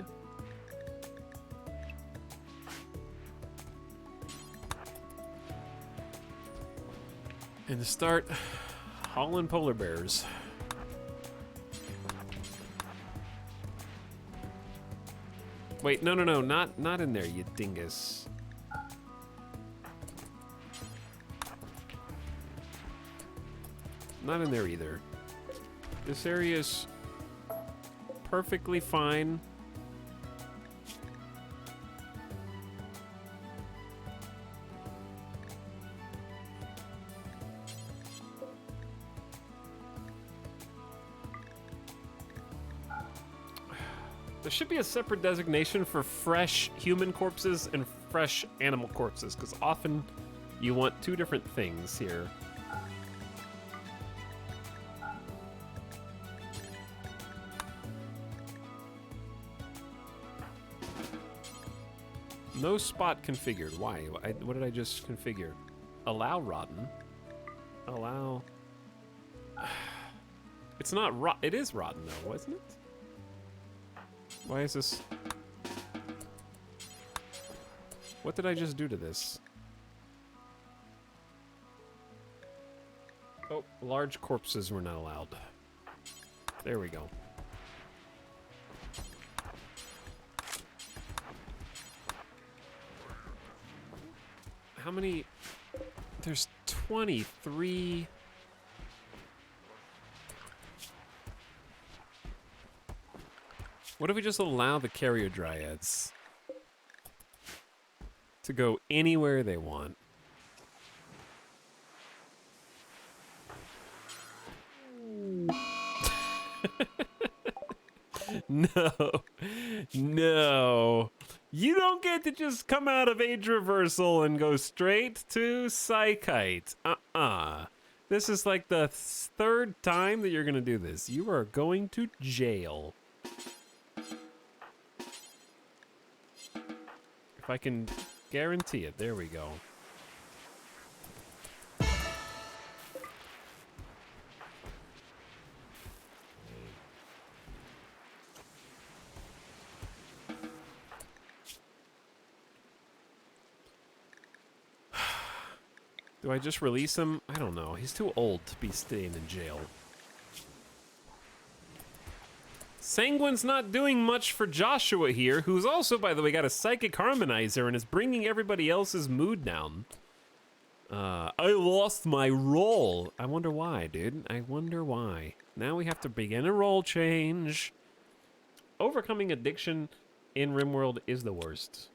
And to start hauling polar bears. Wait, no, not in there, you dingus. Not in there either. This area is perfectly fine. There should be a separate designation for fresh human corpses and fresh animal corpses, because often you want two different things here. No spot configured. Why? What did I just configure? Allow rotten. Allow. It's not rot. It is rotten though, wasn't it? Why is this? What did I just do to this? Oh, large corpses were not allowed. There we go. How many? There's 23. What if we just allow the carrier dryads to go anywhere they want? No. You don't get to just come out of age reversal and go straight to Psychite. This is like the third time that you're gonna do this. You are going to jail. If I can guarantee it. There we go. Do I just release him? I don't know. He's too old to be staying in jail. Sanguine's not doing much for Joshua here, who's also, by the way, got a psychic harmonizer and is bringing everybody else's mood down. I lost my role. I wonder why, dude. I wonder why. Now we have to begin a role change. Overcoming addiction in RimWorld is the worst.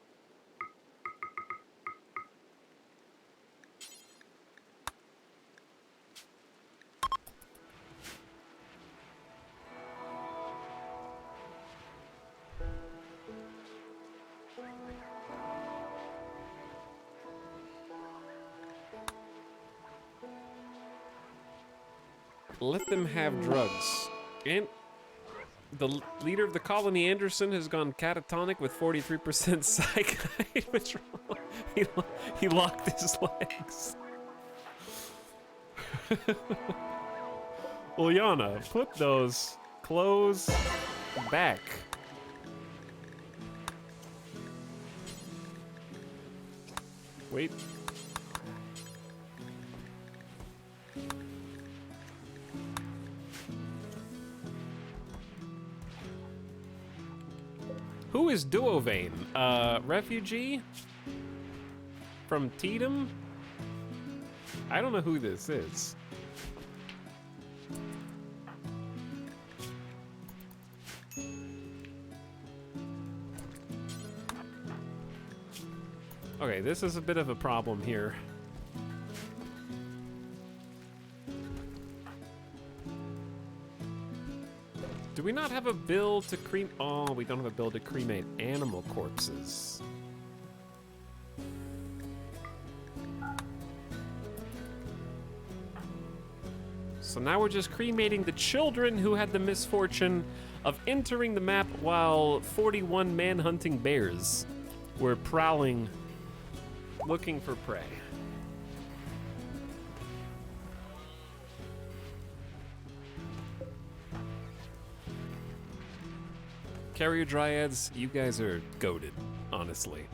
Let them have drugs. And leader of the colony, Anderson, has gone catatonic with 43% cyanide withdrawal. He locked his legs. Uliana, put those clothes back. Wait. Who is Duovane? Refugee? From Tatum? I don't know who this is. Okay, this is a bit of a problem here. Do we not have a bill to cremate? Oh, we don't have a bill to cremate animal corpses. So now we're just cremating the children who had the misfortune of entering the map while 41 man-hunting bears were prowling, looking for prey. Carrier Dryads, you guys are goated, honestly.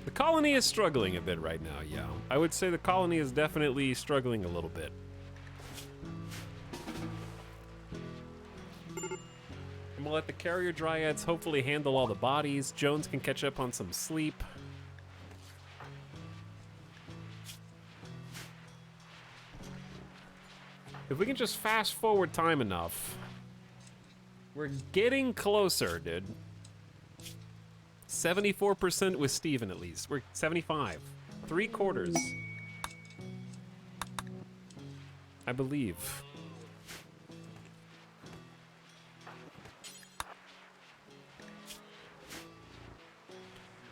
The colony is struggling a bit right now, yeah. I would say the colony is definitely struggling a little bit. And we'll let the Carrier Dryads hopefully handle all the bodies. Jones can catch up on some sleep. If we can just fast forward time enough. We're getting closer, dude. 74% with Steven at least. We're 75. 3/4. I believe.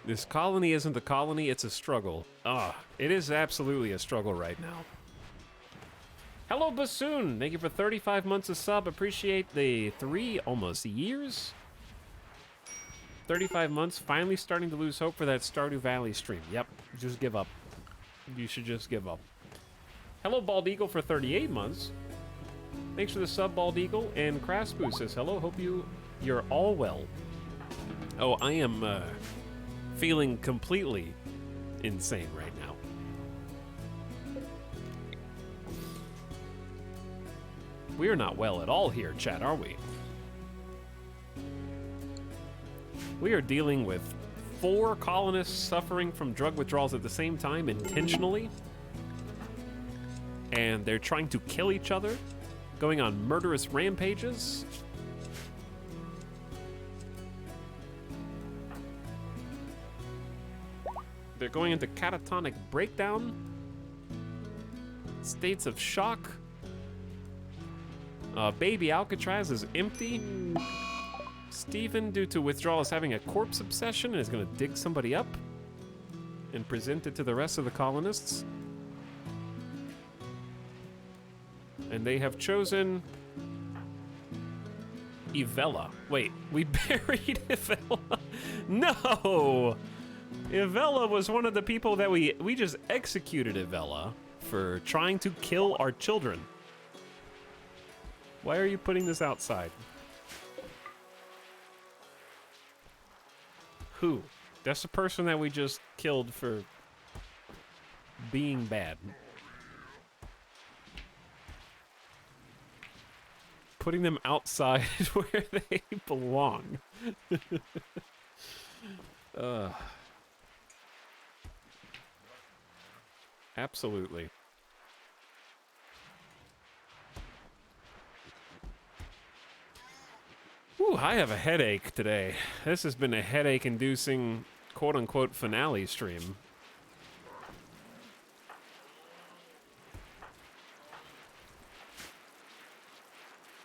This colony isn't a colony, it's a struggle. It is absolutely a struggle right now. Hello, Bassoon. Thank you for 35 months of sub. Appreciate the 3 almost years. 35 months. Finally starting to lose hope for that Stardew Valley stream. Yep. Just give up. You should just give up. Hello, Bald Eagle for 38 months. Thanks for the sub, Bald Eagle. And Craspu says hello. Hope you're all well. Oh, I am feeling completely insane right now. We are not well at all here, chat, are we? We are dealing with 4 colonists suffering from drug withdrawals at the same time intentionally. And they're trying to kill each other, going on murderous rampages. They're going into catatonic breakdown, states of shock. Baby Alcatraz is empty. Steven, due to withdrawal, is having a corpse obsession and is going to dig somebody up and present it to the rest of the colonists. And they have chosen Ivella. Wait, we buried Ivella? No! Ivella was one of the people that we just executed Ivella for trying to kill our children. Why are you putting this outside? Who? That's the person that we just killed for being bad. Putting them outside where they belong. Absolutely. Ooh, I have a headache today. This has been a headache-inducing, quote-unquote, finale stream.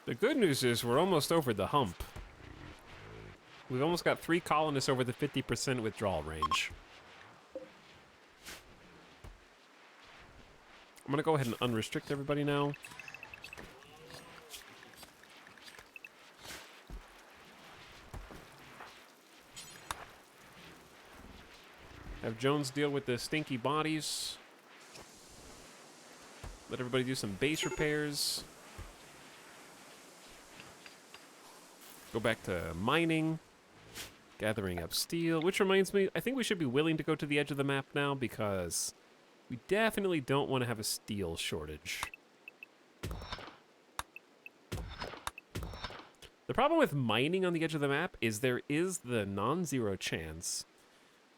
The good news is we're almost over the hump. We've almost got 3 colonists over the 50% withdrawal range. I'm gonna go ahead and unrestrict everybody now. Have Jones deal with the stinky bodies. Let everybody do some base repairs. Go back to mining. Gathering up steel. Which reminds me, I think we should be willing to go to the edge of the map now because we definitely don't want to have a steel shortage. The problem with mining on the edge of the map is there is the non-zero chance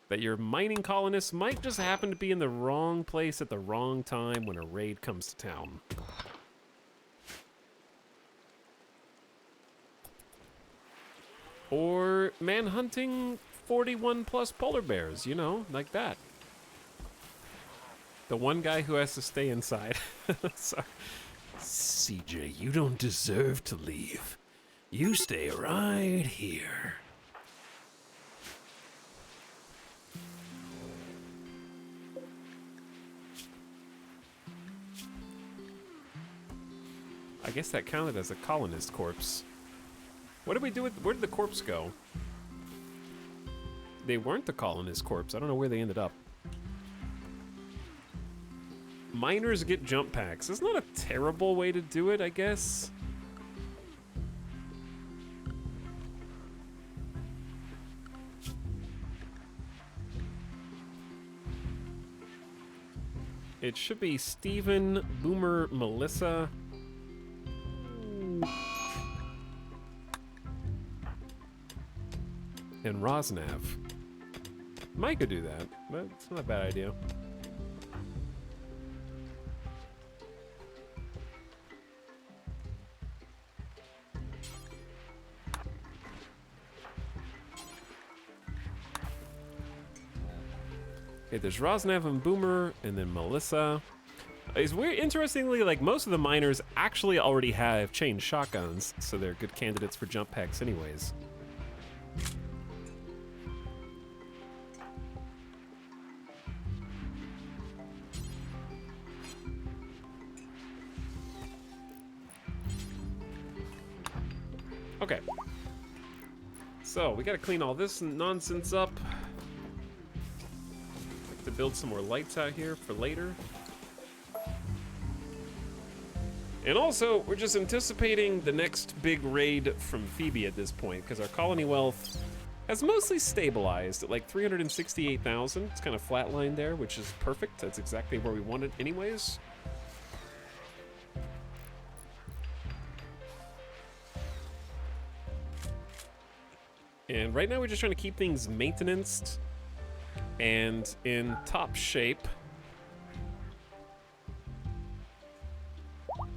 that your mining colonists might just happen to be in the wrong place at the wrong time when a raid comes to town. Or manhunting 41 plus polar bears, you know, like that. The one guy who has to stay inside. Sorry.
CJ, you don't deserve to leave. You stay right here.
I guess that counted as a colonist corpse. What did we do with, where did the corpse go? They weren't the colonist corpse. I don't know where they ended up. Miners get jump packs. That's not a terrible way to do it, I guess. It should be Steven, Boomer, Melissa. And Rosnav. Mike could do that, but it's not a bad idea. Okay, there's Rosnav and Boomer, and then Melissa. It's weird, interestingly, like most of the miners actually already have chain shotguns, so they're good candidates for jump packs anyways. Okay. So, we gotta clean all this nonsense up. Like to build some more lights out here for later. And also, we're just anticipating the next big raid from Phoebe at this point, because our colony wealth has mostly stabilized at like 368,000. It's kind of flatlined there, which is perfect. That's exactly where we want it anyways. And right now we're just trying to keep things maintenanced and in top shape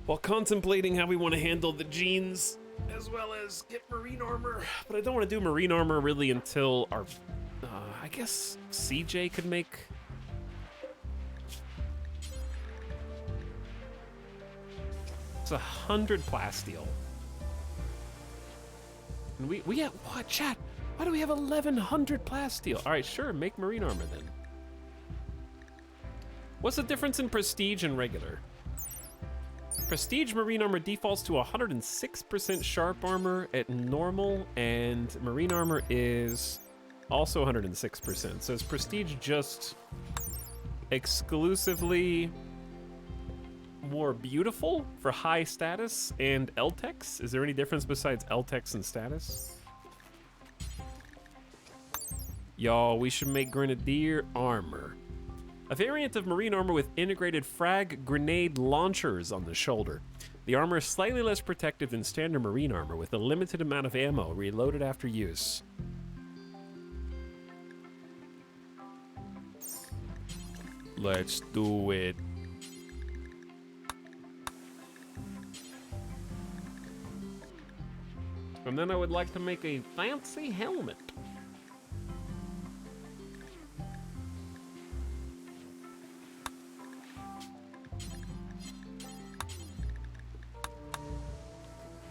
while contemplating how we want to handle the genes as well as get marine armor. But I don't want to do marine armor really until our, I guess CJ could make. It's 100 plasteel. And we have, what, chat? Why do we have 1,100 plasteel? All right, sure, make marine armor then. What's the difference in prestige and regular? Prestige marine armor defaults to 106% sharp armor at normal, and marine armor is also 106%. So is prestige just exclusively more beautiful for high status and LTEX? Is there any difference besides LTEX and status? Y'all, we should make grenadier armor. A variant of marine armor with integrated frag grenade launchers on the shoulder. The armor is slightly less protective than standard marine armor with a limited amount of ammo reloaded after use. Let's do it. And then I would like to make a fancy helmet.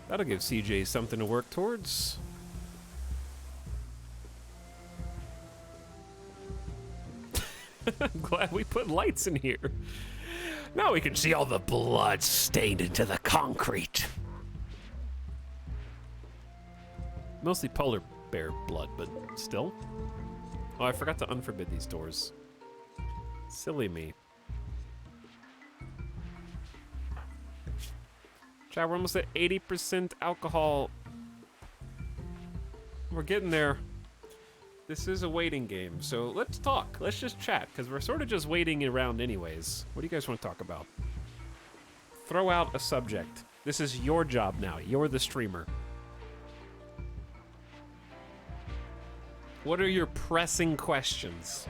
That'll give CJ something to work towards. I'm glad we put lights in here.
Now we can see all the blood stained into the concrete.
Mostly polar bear blood, but still. Oh, I forgot to unforbid these doors. Silly me. Chat, we're almost at 80% alcohol. We're getting there. This is a waiting game, so let's talk. Let's just chat, because we're sort of just waiting around anyways. What do you guys want to talk about? Throw out a subject. This is your job now. You're the streamer. What are your pressing questions?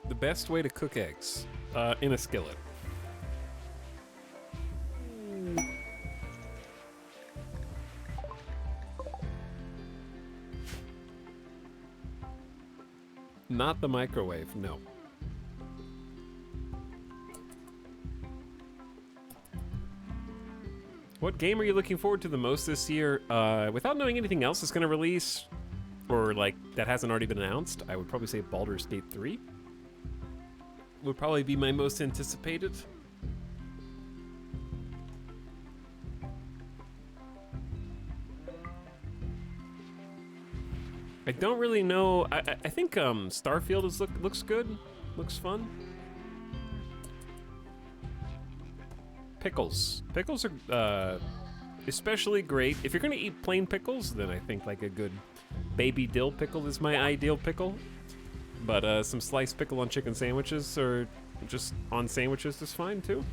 The best way to cook eggs in a skillet. Not the microwave, no. What game are you looking forward to the most this year? Without knowing anything else that's going to release, or like that hasn't already been announced, I would probably say Baldur's Gate 3 would probably be my most anticipated. I don't really know. I think Starfield looks good, looks fun. Pickles are especially great if you're gonna eat plain pickles. Then I think like a good baby dill pickle is my ideal pickle. But some sliced pickle on chicken sandwiches or just on sandwiches is fine too.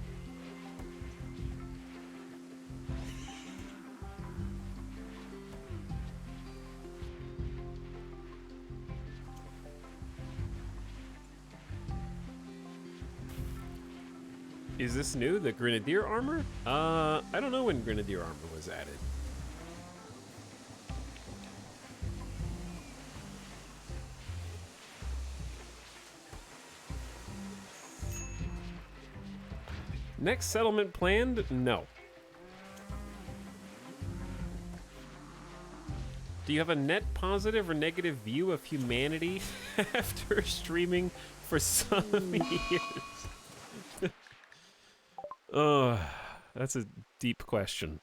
Is this new, the Grenadier armor? I don't know when Grenadier armor was added. Next settlement planned? No. Do you have a net positive or negative view of humanity after streaming for some years? Oh, that's a deep question.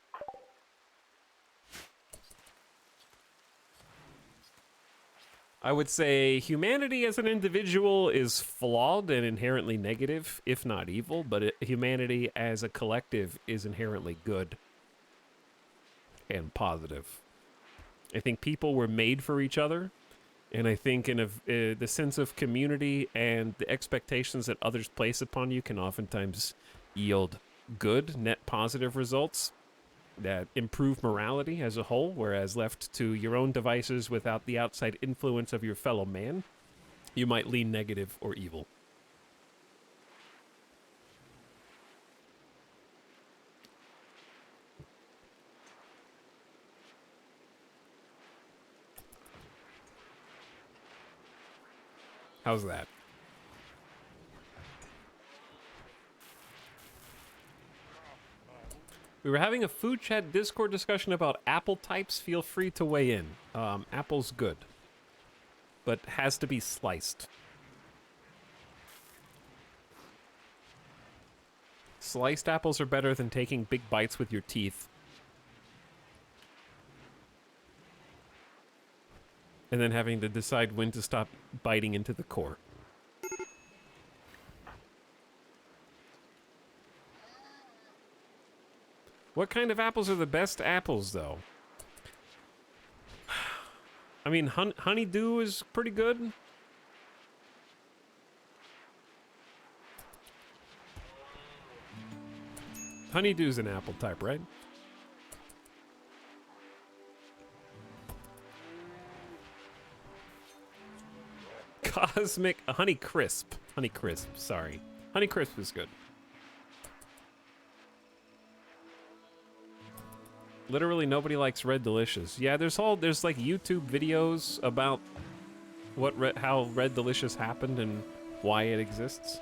I would say humanity as an individual is flawed and inherently negative, if not evil, but humanity as a collective is inherently good and positive. I think people were made for each other, and I think the sense of community and the expectations that others place upon you can oftentimes yield good, net positive results that improve morality as a whole, whereas left to your own devices without the outside influence of your fellow man, you might lean negative or evil. How's that? We were having a food chat Discord discussion about apple types. Feel free to weigh in. Apple's good, but has to be sliced. Sliced apples are better than taking big bites with your teeth. And then having to decide when to stop biting into the core. What kind of apples are the best apples, though? I mean, honeydew is pretty good. Honeydew's an apple type, right? Cosmic Honey Crisp. Honey Crisp, sorry. Honey Crisp is good. Literally nobody likes Red Delicious. Yeah, there's like YouTube videos about how Red Delicious happened and why it exists.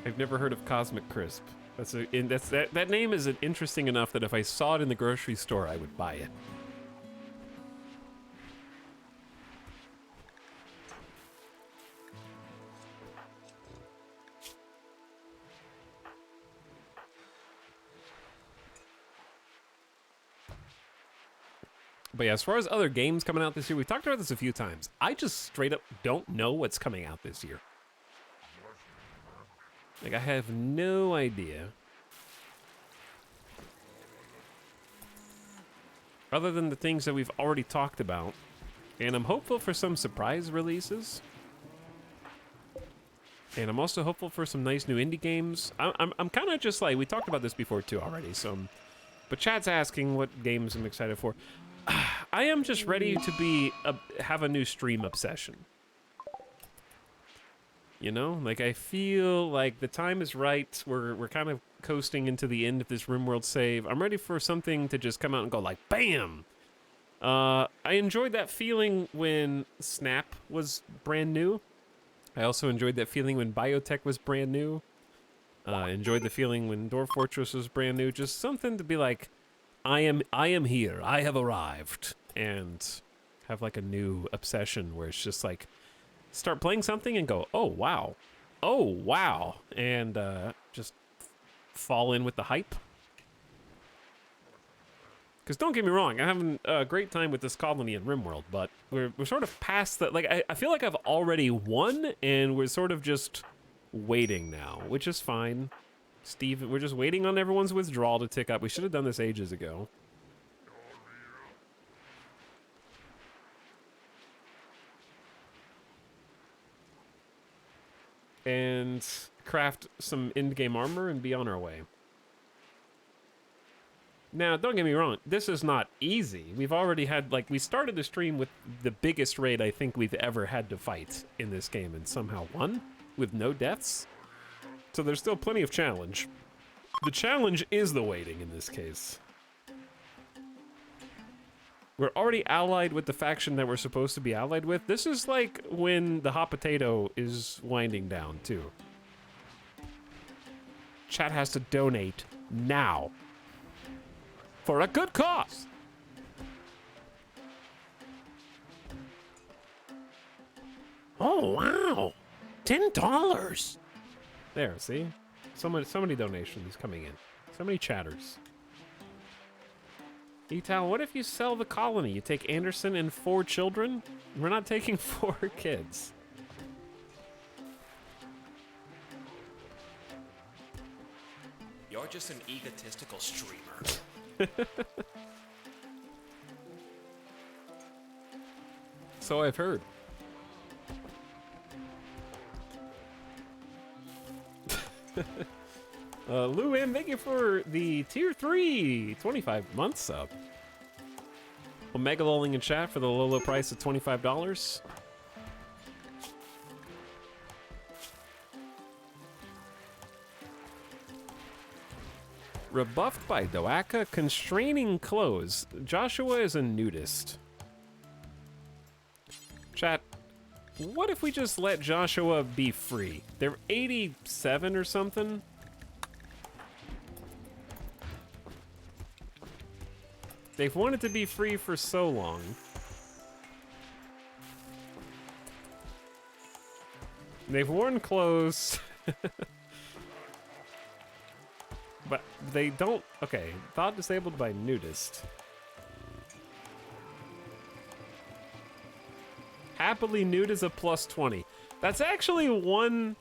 I've never heard of Cosmic Crisp. That name is interesting enough that if I saw it in the grocery store, I would buy it. But yeah, as far as other games coming out this year, we talked about this a few times. I just straight up don't know what's coming out this year. Like, I have no idea. Other than the things that we've already talked about. And I'm hopeful for some surprise releases. And I'm also hopeful for some nice new indie games. I'm kind of just like, we talked about this before too already, so... But Chad's asking what games I'm excited for. I am just ready to have a new stream obsession. You know, like I feel like the time is right. We're kind of coasting into the end of this RimWorld save. I'm ready for something to just come out and go like, bam! I enjoyed that feeling when Snap was brand new. I also enjoyed that feeling when Biotech was brand new. Enjoyed the feeling when Dwarf Fortress was brand new. Just something to be like, I am here. I have arrived. And have like a new obsession where it's just like, start playing something and go, oh, wow. Oh, wow. And just fall in with the hype. Because don't get me wrong, I'm having a great time with this colony in RimWorld, but we're sort of past that. Like, I feel like I've already won, and we're sort of just waiting now, which is fine. Steve, we're just waiting on everyone's withdrawal to tick up. We should have done this ages ago. And craft some in-game armor and be on our way. Now, don't get me wrong, this is not easy. We've already had, like, we started the stream with the biggest raid I think we've ever had to fight in this game and somehow won with no deaths. So there's still plenty of challenge. The challenge is the waiting in this case. We're already allied with the faction that we're supposed to be allied with. This is like when the hot potato is winding down, too. Chat has to donate now. For a good cause.
Oh, wow. $10.
There, see? So many donations coming in. So many chatters. Etal, what if you sell the colony? You take Anderson and 4 children? We're not taking 4 kids.
You're just an egotistical streamer.
So I've heard. Lou M, thank you for the tier 3 25-month sub. Omega lolling in chat for the low price of $25. Rebuffed by Doaka, constraining clothes. Joshua is a nudist. Chat, what if we just let Joshua be free? They're 87 or something. They've wanted to be free for so long. They've worn clothes. But they don't... Okay, thought disabled by nudist. Happily nude is a +20. That's actually one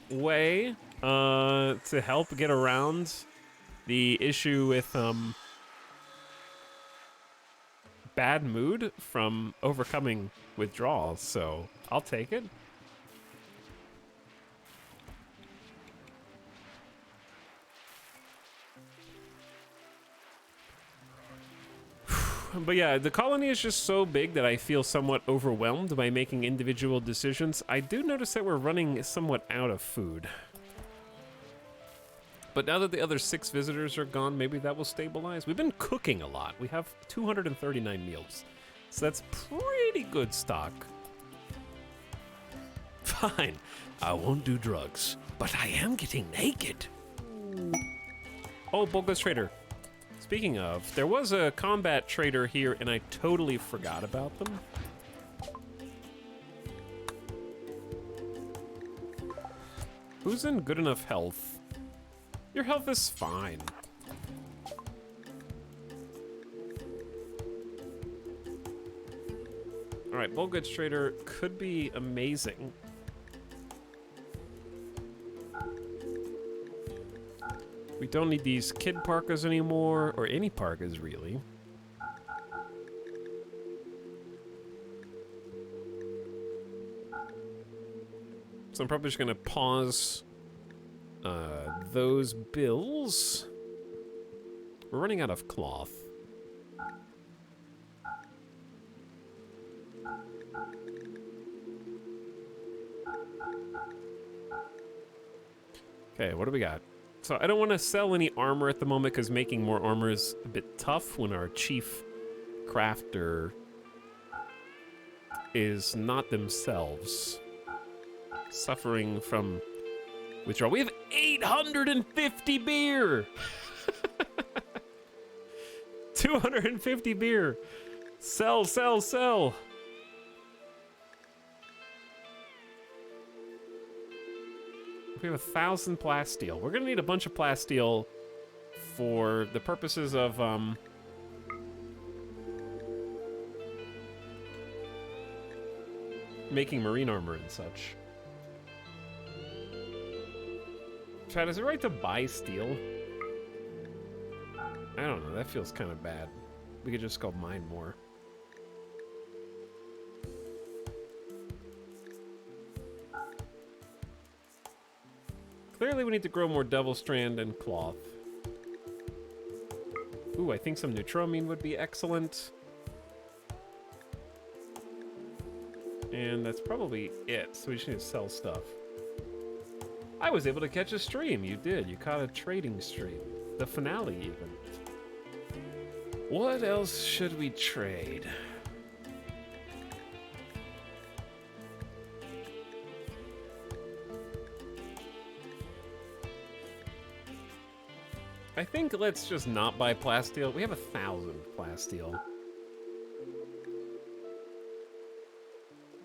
way to help get around the issue with bad mood from overcoming withdrawals, so I'll take it. But yeah, the colony is just so big that I feel somewhat overwhelmed by making individual decisions. I do notice that we're running somewhat out of food. But now that the other 6 visitors are gone, maybe that will stabilize. We've been cooking a lot. We have 239 meals. So that's pretty good stock.
Fine, I won't do drugs, but I am getting naked.
Oh, Bogus Trader. Speaking of, there was a combat trader here, and I totally forgot about them. Who's in good enough health? Your health is fine. All right, bulk goods trader could be amazing. We don't need these kid parkas anymore, or any parkas really. So I'm probably just gonna pause those bills. We're running out of cloth. Okay, what do we got? So I don't want to sell any armor at the moment because making more armor is a bit tough when our chief crafter is not themselves suffering from withdrawal. We have 850 beer! 250 beer! Sell, sell, sell! We have 1,000 plasteel. We're gonna need a bunch of plasteel for the purposes of making marine armor and such. Chad, is it right to buy steel? I don't know, that feels kind of bad. We could just go mine more. Clearly we need to grow more devil strand and cloth. Ooh, I think some neutramine would be excellent. And that's probably it, so we just need to sell stuff. I was able to catch a stream. You did. You caught a trading stream. The finale, even. What else should we trade? I think let's just not buy plasteel. We have 1,000 plasteel.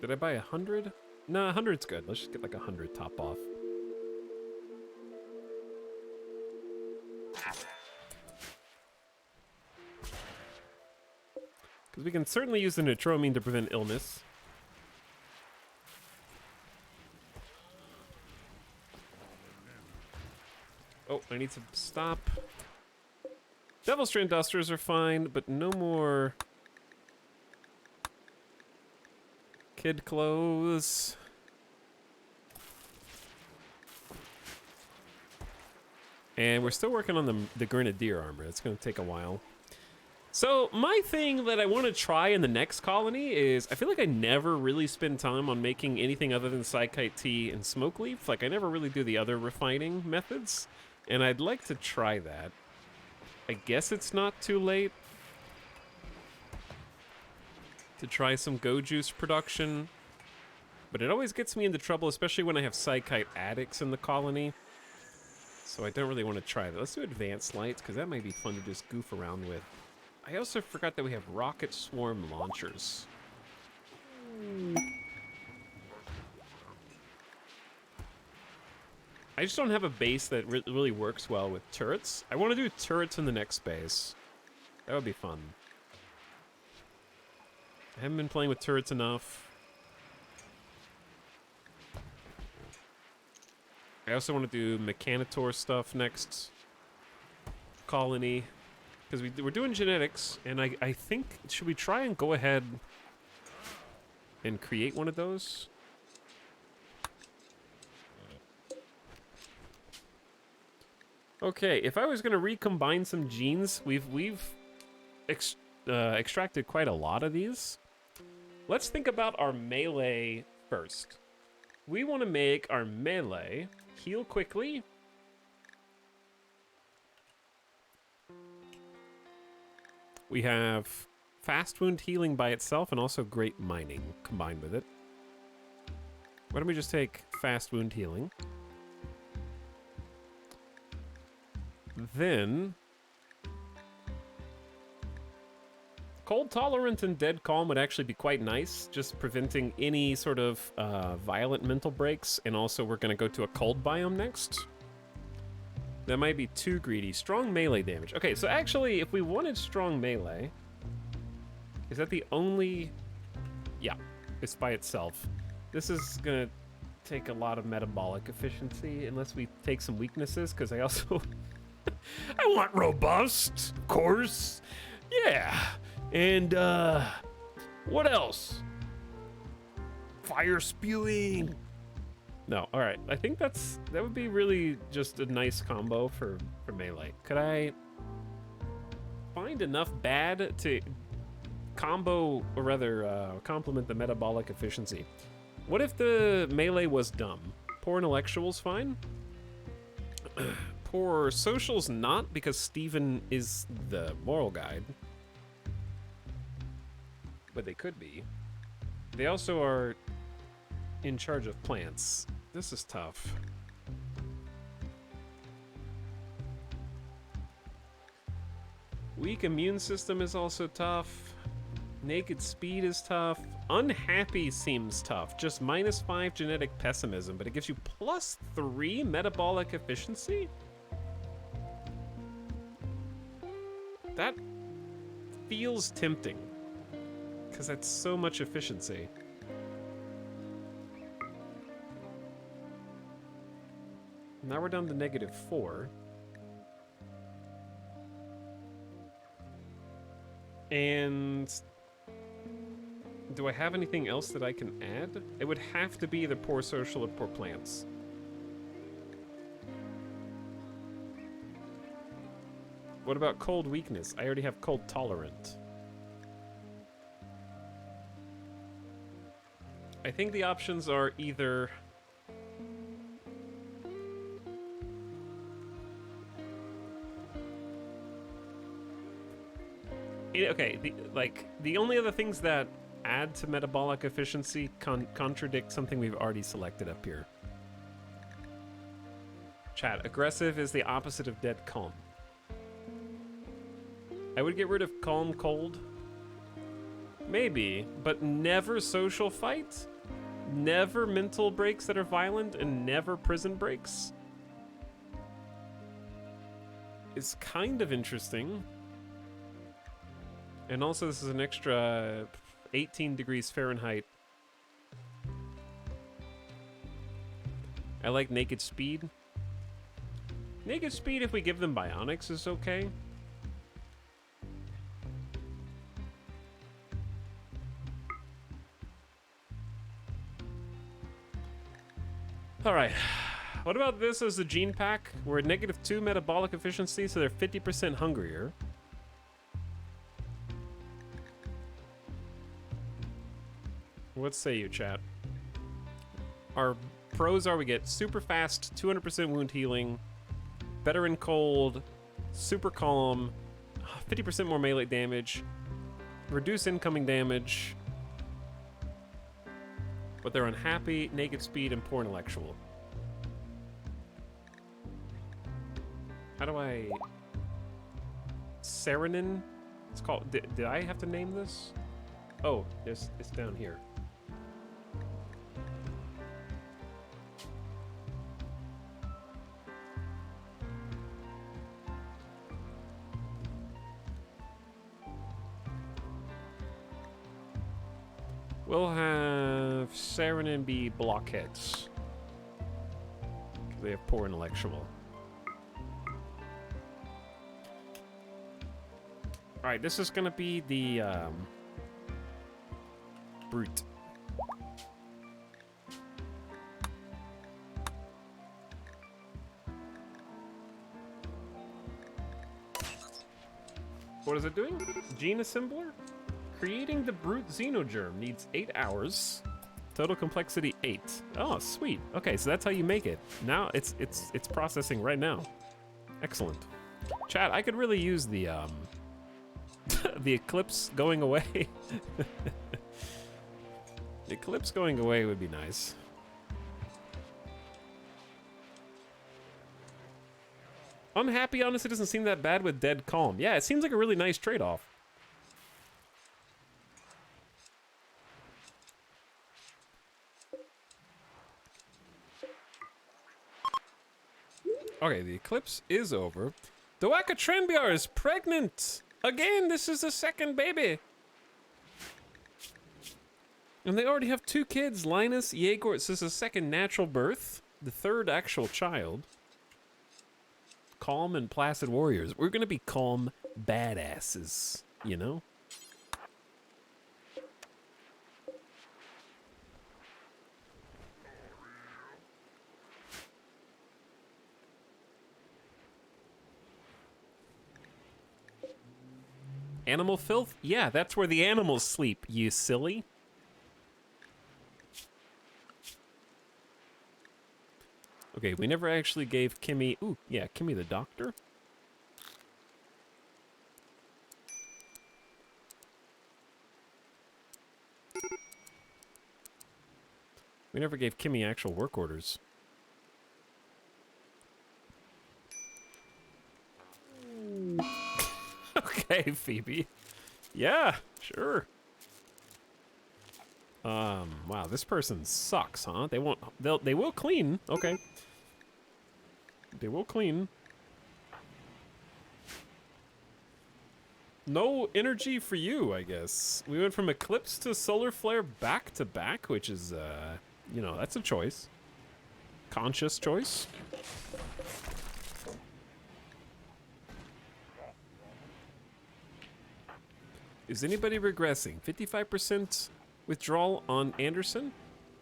Did I buy 100? No, 100's good. Let's just get like 100 top off. Because we can certainly use the neutramine to prevent illness. Oh, I need to stop. Devil Strand Dusters are fine, but no more kid clothes. And we're still working on the Grenadier armor. It's going to take a while. So my thing that I want to try in the next colony is, I feel like I never really spend time on making anything other than Psychite tea and smoke leaf. Like I never really do the other refining methods. And I'd like to try that. I guess it's not too late to try some Go Juice production. But it always gets me into trouble, especially when I have Psychite addicts in the colony. So I don't really want to try that. Let's do Advanced Lights, because that might be fun to just goof around with. I also forgot that we have Rocket Swarm launchers. I just don't have a base that really works well with turrets. I want to do turrets in the next base. That would be fun. I haven't been playing with turrets enough. I also want to do Mechanitor stuff next colony. Because we're doing genetics, and I think, should we try and go ahead and create one of those? Okay, if I was going to recombine some genes, we've extracted quite a lot of these. Let's think about our melee first. We want to make our melee heal quickly. We have fast wound healing by itself and also great mining combined with it. Why don't we just take fast wound healing? Then cold tolerant and dead calm would actually be quite nice, just preventing any sort of violent mental breaks. And also we're going to go to a cold biome next. That might be too greedy. Strong melee damage. Okay, so actually, if we wanted strong melee, is that the only Yeah, it's by itself. This is gonna take a lot of metabolic efficiency unless we take some weaknesses, because I also I want robust, of course. Yeah. And what else? Fire spewing. No, all right. I think that would be really just a nice combo for melee. Could I find enough bad to combo, or rather complement the metabolic efficiency? What if the melee was dumb? Poor intellectual's fine. Poor social's not, because Steven is the moral guide. But they could be. They also are in charge of plants. This is tough. Weak immune system is also tough. Naked speed is tough. Unhappy seems tough. Just -5 genetic pessimism, but it gives you +3 metabolic efficiency? That feels tempting, because that's so much efficiency. Now we're down to -4. And do I have anything else that I can add? It would have to be either poor social or poor plants. What about cold weakness? I already have cold tolerant. I think the options are either okay, the only other things that add to metabolic efficiency contradict something we've already selected up here. Chat, aggressive is the opposite of dead calm. I would get rid of calm cold. Maybe, but never social fight? Never mental breaks that are violent, and never prison breaks? It's kind of interesting. And also this is an extra 18 degrees Fahrenheit. I like naked speed. Naked speed, if we give them bionics, is okay. All right, what about this as a gene pack? We're at -2 metabolic efficiency, so they're 50% hungrier. What say you, chat? Our pros are we get super fast, 200% wound healing, better in cold, super calm, 50% more melee damage, reduce incoming damage, but they're unhappy, naked speed, and poor intellectual. How do I... Seronin? It's called... Did I have to name this? Oh, it's down here. We'll have Seronin be blockheads. They have poor intellectual. Alright, this is gonna be the brute. What is it doing? Gene assembler? Creating the brute xenogerm needs 8 hours. Total complexity 8. Oh, sweet. Okay, so that's how you make it. Now it's processing right now. Excellent. Chat, I could really use the the eclipse going away. The eclipse going away would be nice. Unhappy honestly doesn't seem that bad with dead calm. Yeah, it seems like a really nice trade-off. Okay, the eclipse is over. Doaka Trenbiar is pregnant! Again, this is the second baby! And they already have 2 kids, Linus, Yegor. This is a second natural birth, the 3rd actual child. Calm and placid warriors. We're gonna be calm badasses, you know? Animal filth? Yeah, that's where the animals sleep, you silly. Okay, we never actually gave Kimmy... Ooh, yeah, Kimmy the doctor. We never gave Kimmy actual work orders. Okay, Phoebe. Yeah, sure. Wow, this person sucks, huh? They will clean. Okay. They will clean. No energy for you, I guess. We went from Eclipse to Solar Flare back to back, which is, you know, that's a choice. Conscious choice. Is anybody regressing? 55% withdrawal on Anderson,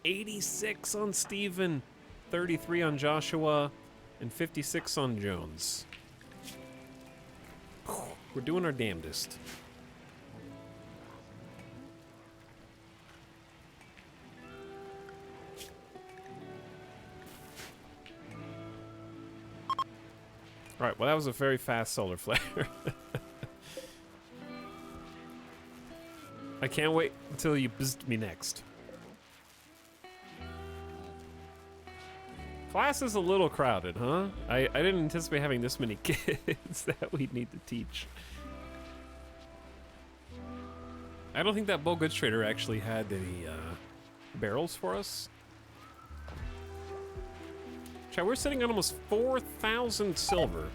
86 on Steven, 33 on Joshua, and 56 on Jones. We're doing our damnedest. All right, well, that was a very fast solar flare. I can't wait until you bzzzt me next. Class is a little crowded, huh? I didn't anticipate having this many kids that we'd need to teach. I don't think that Bull Goods Trader actually had any barrels for us. Chat, we're sitting on almost 4,000 silver.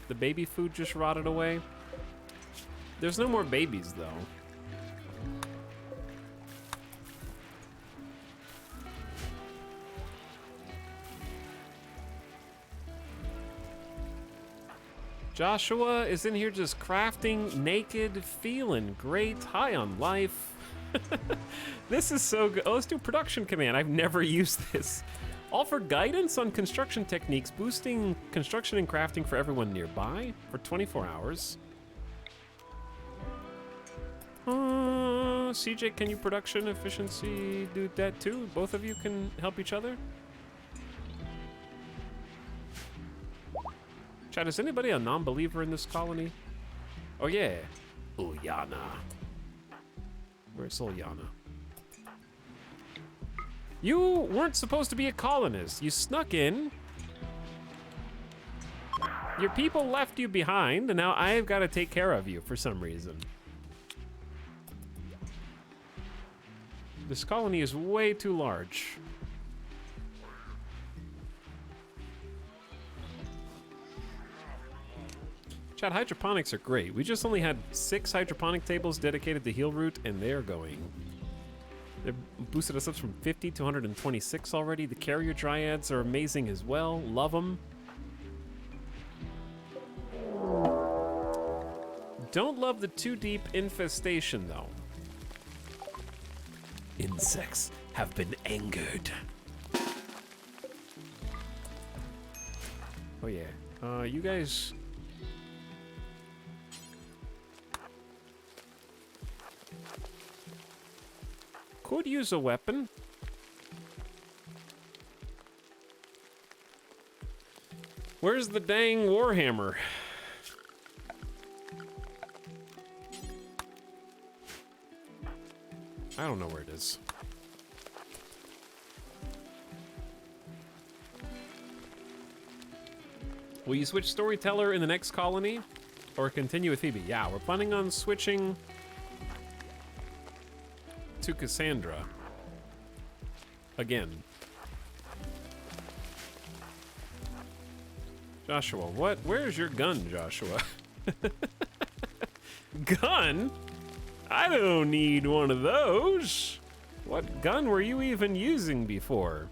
The baby food just rotted away. There's no more babies, though. Joshua is in here just crafting, naked, feeling great, high on life. This is so good. Oh, let's do production command. I've never used this. Offer guidance on construction techniques, boosting construction and crafting for everyone nearby for 24 hours. CJ, can you production efficiency do that too? Both of you can help each other? Chat, is anybody a non-believer in this colony? Oh yeah, Ulyana. Where's Ulyana? You weren't supposed to be a colonist. You snuck in. Your people left you behind, and now I've got to take care of you for some reason. This colony is way too large. Chat, hydroponics are great. We just only had 6 hydroponic tables dedicated to heal root, and they're going. They've boosted us up from 50 to 126 already. The carrier dryads are amazing as well. Love them. Don't love the too deep infestation, though.
Insects have been angered.
Oh yeah. You guys... could use a weapon. Where's the dang warhammer? I don't know where it is. Will you switch storyteller in the next colony? Or continue with Phoebe? Yeah, we're planning on switching to Cassandra. Again. Joshua, what? Where's your gun, Joshua? Gun? I don't need one of those. What gun were you even using before?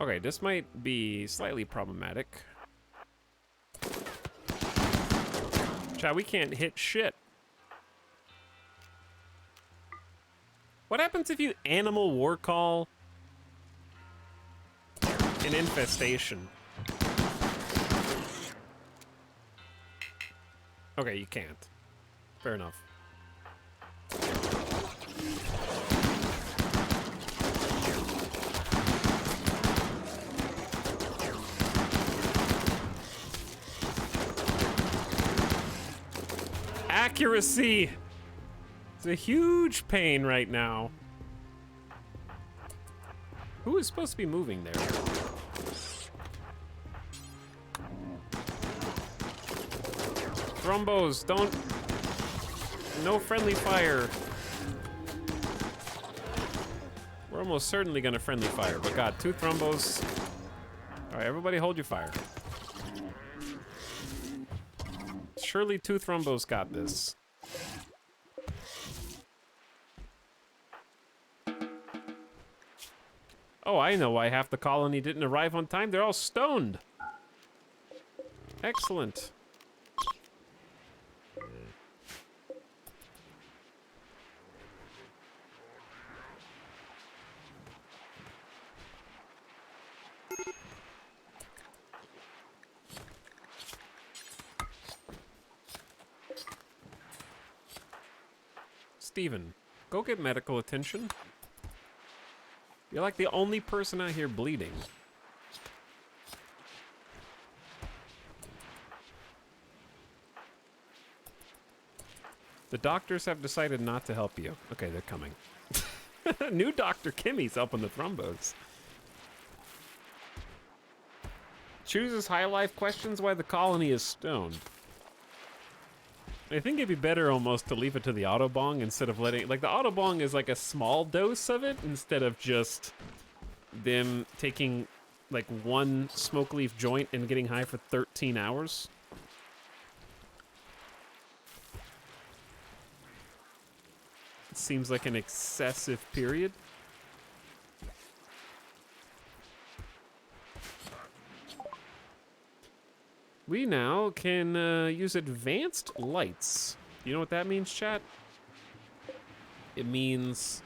Okay, this might be slightly problematic. Chat, we can't hit shit. What happens if you animal war call an infestation? Okay, you can't. Fair enough. Accuracy! It's a huge pain right now. Who is supposed to be moving there? Thrombos, don't... No friendly fire. We're almost certainly gonna friendly fire, but God, 2 thrombos. Alright, everybody hold your fire. Surely 2 thrombos got this. Oh, I know why half the colony didn't arrive on time. They're all stoned. Excellent. Steven, go get medical attention. You're like the only person out here bleeding. The doctors have decided not to help you. Okay, they're coming. New Dr. Kimmy's helping the thrombos. Chooses high life questions why the colony is stoned. I think it'd be better almost to leave it to the Autobong instead of letting... Like, the Autobong is like a small dose of it instead of just them taking, like, 1 smoke leaf joint and getting high for 13 hours. It seems like an excessive period. We now can use advanced lights. You know what that means, chat? It means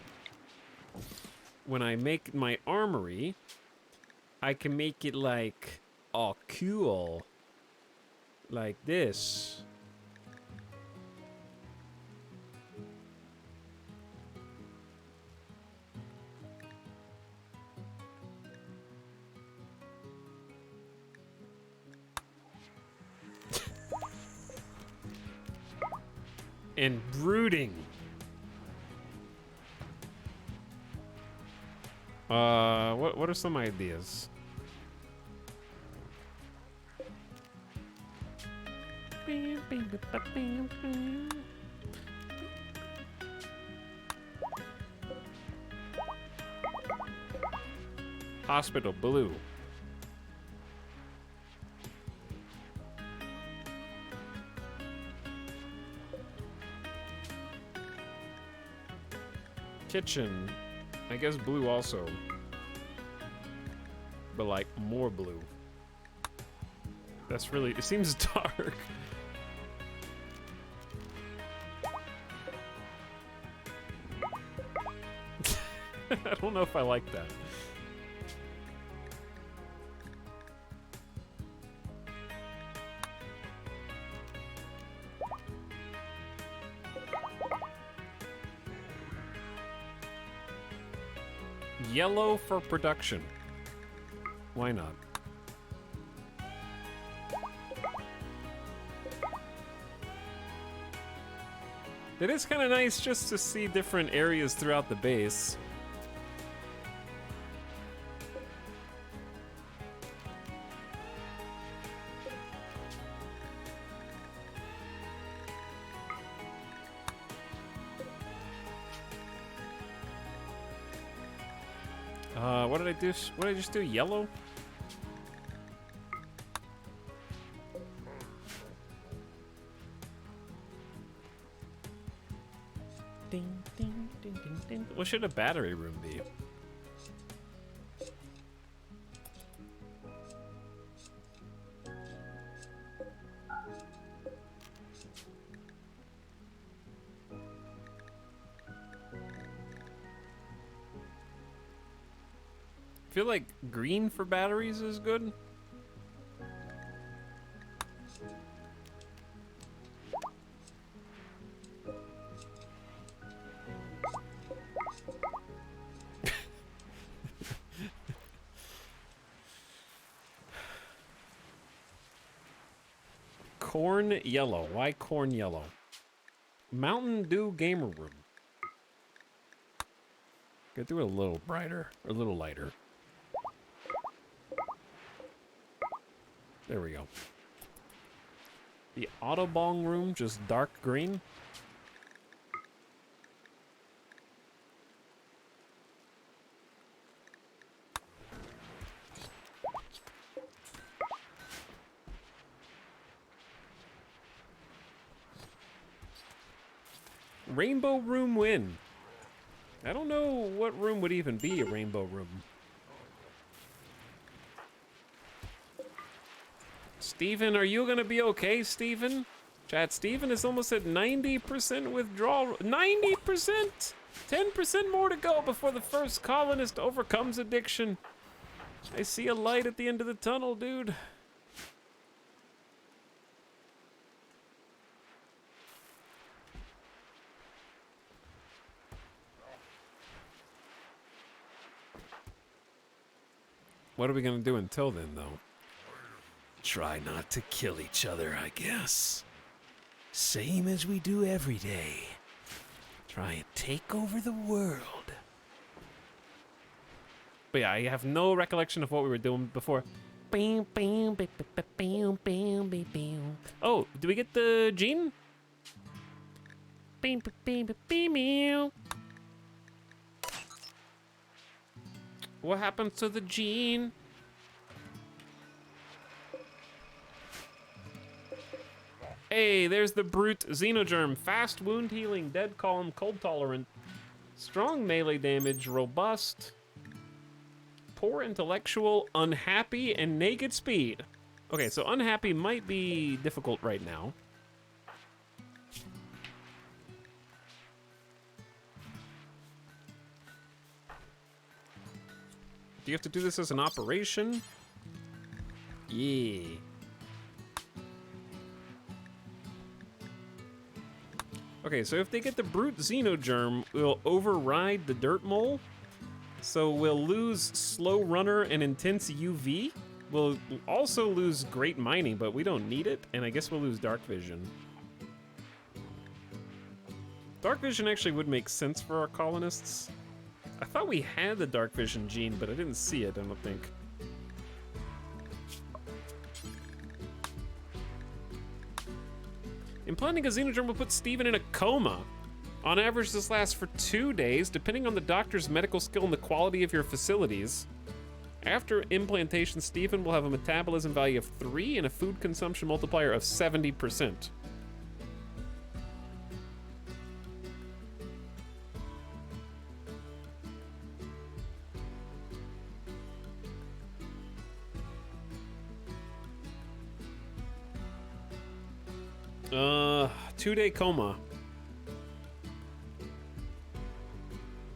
when I make my armory, I can make it like all cool, like this. And brooding. What are some ideas? Hospital blue. Kitchen, I guess blue also, but like more blue. That's really, it seems dark. I don't know if I like that. Yellow for production. Why not? It is kind of nice just to see different areas throughout the base. What did I do? What did I just do? Yellow? Ding, ding, ding, ding, ding. What should a battery room be? I feel like green for batteries is good. Corn yellow. Why corn yellow? Mountain Dew gamer room. Gotta do it a little brighter, or a little lighter. There we go. The Autobong room, just dark green. Rainbow room win. I don't know what room would even be a rainbow room. Steven, are you gonna be okay, Steven? Chat, Steven is almost at 90% withdrawal. 90%! 10% more to go before the first colonist overcomes addiction. I see a light at the end of the tunnel, dude. What are we gonna do until then, though?
Try not to kill each other, I guess. Same as we do every day. Try and take over the world.
But yeah, I have no recollection of what we were doing before. Oh, do we get the gene? What happens to the gene? Hey, there's the brute Xenogerm. Fast wound healing, dead calm, cold tolerant, strong melee damage, robust, poor intellectual, unhappy, and naked speed. Okay, so unhappy might be difficult right now. Do you have to do this as an operation? Yeah. Okay, so if they get the brute Xenogerm, we'll override the dirt mole. So we'll lose slow runner and intense UV. We'll also lose great mining, but we don't need it. And I guess we'll lose dark vision. Dark vision actually would make sense for our colonists. I thought we had the dark vision gene, but I didn't see it, I don't think. Implanting a Xenogerm will put Steven in a coma. On average, this lasts for 2 days, depending on the doctor's medical skill and the quality of your facilities. After implantation, Steven will have a metabolism value of 3 and a food consumption multiplier of 70%. Two-day coma.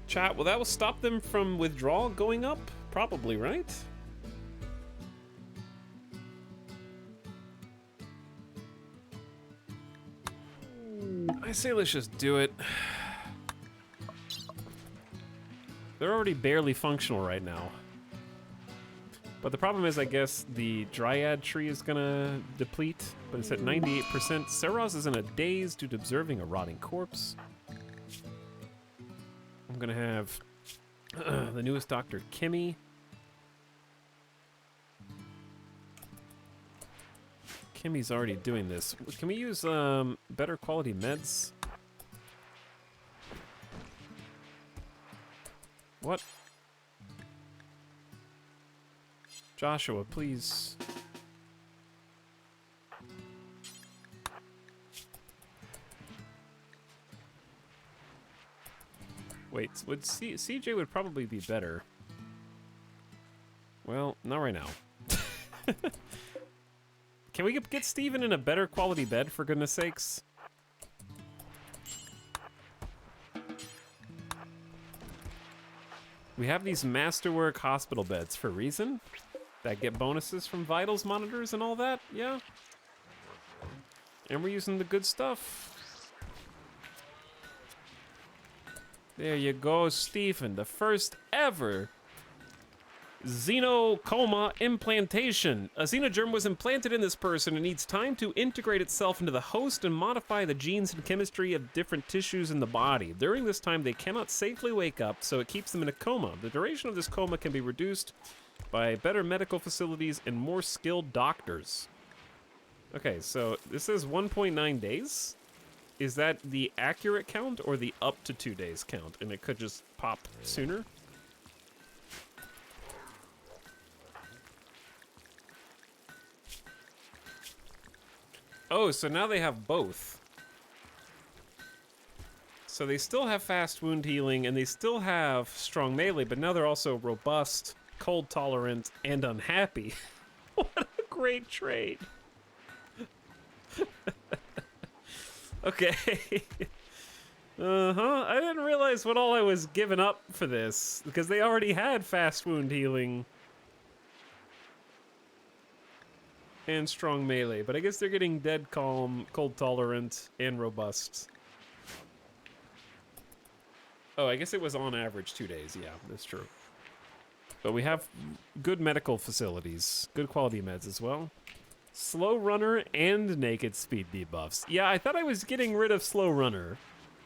Chat, well, that will stop them from withdrawal going up? Probably, right? I say let's just do it. They're already barely functional right now. But the problem is, I guess, the Dryad tree is gonna deplete, but it's at 98%. Seros is in a daze due to observing a rotting corpse. I'm gonna have the newest Dr. Kimmy. Kimmy's already doing this. Can we use better quality meds? What? Joshua, please. Wait, CJ would probably be better. Well, not right now. Can we get Steven in a better quality bed, for goodness sakes? We have these Masterwork hospital beds for a reason. That get bonuses from vitals monitors and all that, yeah. And we're using the good stuff. There you go, Stephen. The first ever xenocoma implantation. A xenogerm was implanted in this person and needs time to integrate itself into the host and modify the genes and chemistry of different tissues in the body. During this time, they cannot safely wake up, so it keeps them in a coma. The duration of this coma can be reduced by better medical facilities and more skilled doctors. Okay, so this is 1.9 days. Is that the accurate count or the up to 2 days count? And it could just pop sooner? Oh, so now they have both. So they still have fast wound healing and they still have strong melee, but now they're also robust, cold tolerant, and unhappy. What a great trade. Okay. I didn't realize what all I was giving up for this, because they already had fast wound healing and strong melee, but I guess they're getting dead calm, cold tolerant, and robust. Oh, I guess it was on average 2 days. Yeah, that's true. But we have good medical facilities, good quality meds as well. Slow runner and naked speed debuffs. Yeah, I thought I was getting rid of slow runner,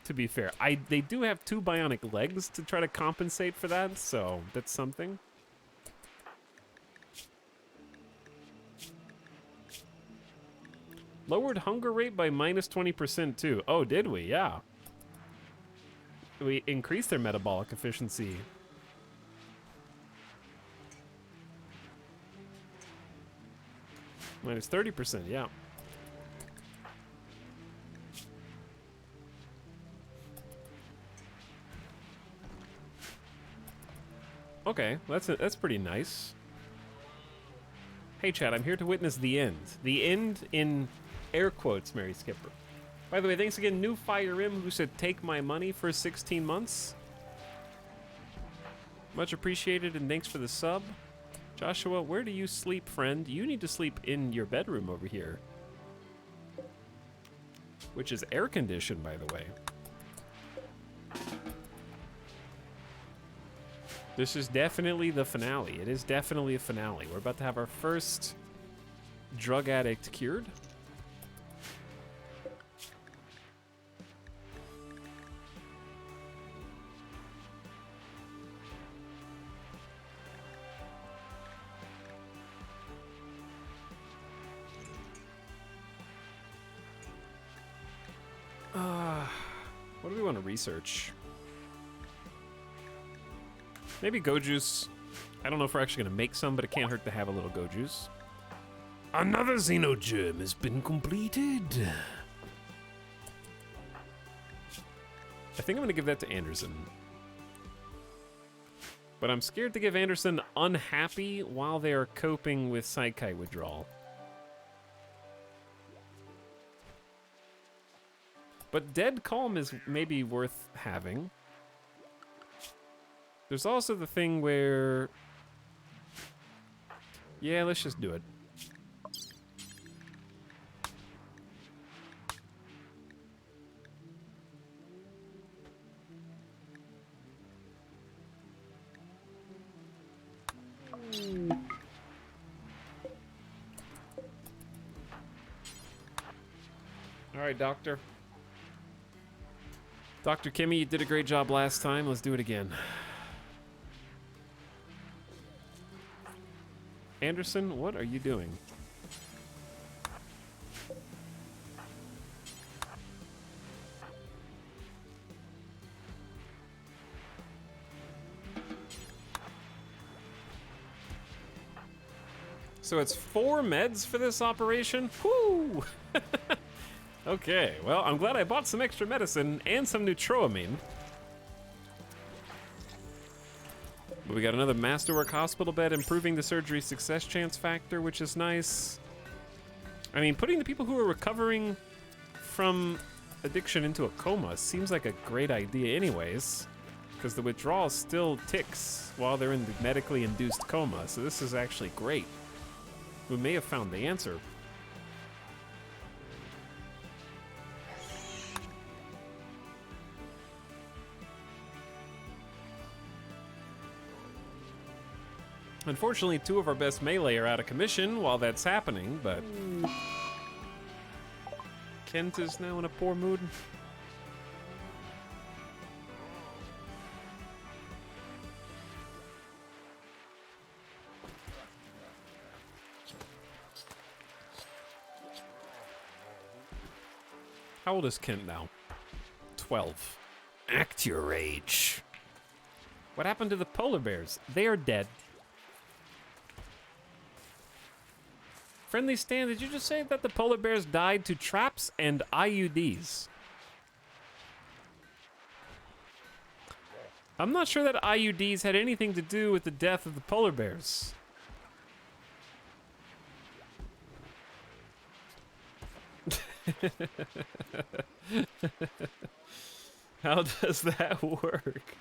to be fair. They do have 2 bionic legs to try to compensate for that, so that's something. Lowered hunger rate by -20% too. Oh, did we? Yeah. We increased their metabolic efficiency. -30%, yeah. Okay, that's pretty nice. Hey Chad, I'm here to witness the end. The end in air quotes, Mary Skipper. By the way, thanks again, New Fire Im, who said take my money for 16 months. Much appreciated, and thanks for the sub. Joshua, where do you sleep, friend? You need to sleep in your bedroom over here. Which is air conditioned, by the way. This is definitely the finale. It is definitely a finale. We're about to have our first drug addict cured. What do we want to research? Maybe go juice. I don't know if we're actually going to make some, but it can't hurt to have a little go juice.
Another xenogerm has been completed.
I think I'm going to give that to Anderson. But I'm scared to give Anderson unhappy while they are coping with Psyche withdrawal. But Dead Calm is maybe worth having. There's also the thing where... Yeah, let's just do it. All right, Doctor. Dr. Kimmy, you did a great job last time. Let's do it again. Anderson, what are you doing? So it's 4 meds for this operation? Whoo! Okay, well, I'm glad I bought some extra medicine and some Neutroamine. We got another Masterwork hospital bed, improving the surgery success chance factor, which is nice. I mean, putting the people who are recovering from addiction into a coma seems like a great idea anyways, because the withdrawal still ticks while they're in the medically induced coma, so this is actually great. We may have found the answer. Unfortunately, 2 of our best melee are out of commission while that's happening, but Kent is now in a poor mood. How old is Kent now? 12.
Act your age.
What happened to the polar bears? They are dead. Friendly Stan, did you just say that the polar bears died to traps and IUDs? I'm not sure that IUDs had anything to do with the death of the polar bears. How does that work?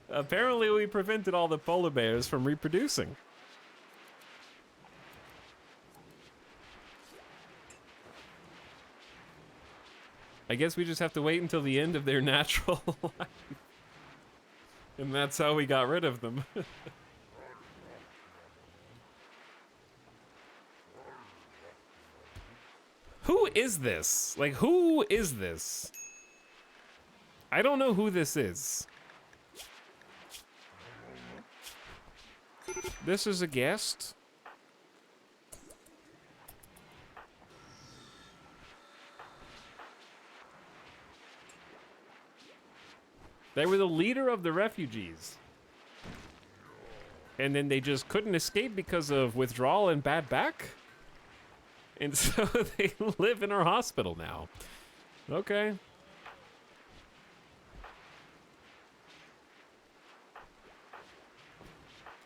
Apparently we prevented all the polar bears from reproducing. I guess we just have to wait until the end of their natural life. And that's how we got rid of them. Who is this? Like, who is this? I don't know who this is. This is a guest. They were the leader of the refugees. And then they just couldn't escape because of withdrawal and bad back. And so they live in our hospital now. Okay.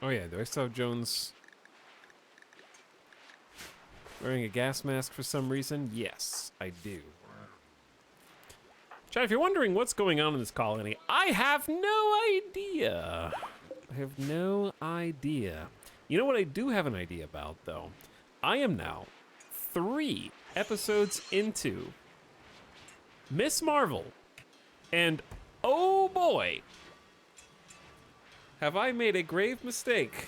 Oh yeah, do I still have Jones wearing a gas mask for some reason? Yes, I do. Chad, if you're wondering what's going on in this colony, I have no idea. I have no idea. You know what I do have an idea about, though? I am now 3 episodes into Miss Marvel, and oh boy, have I made a grave mistake.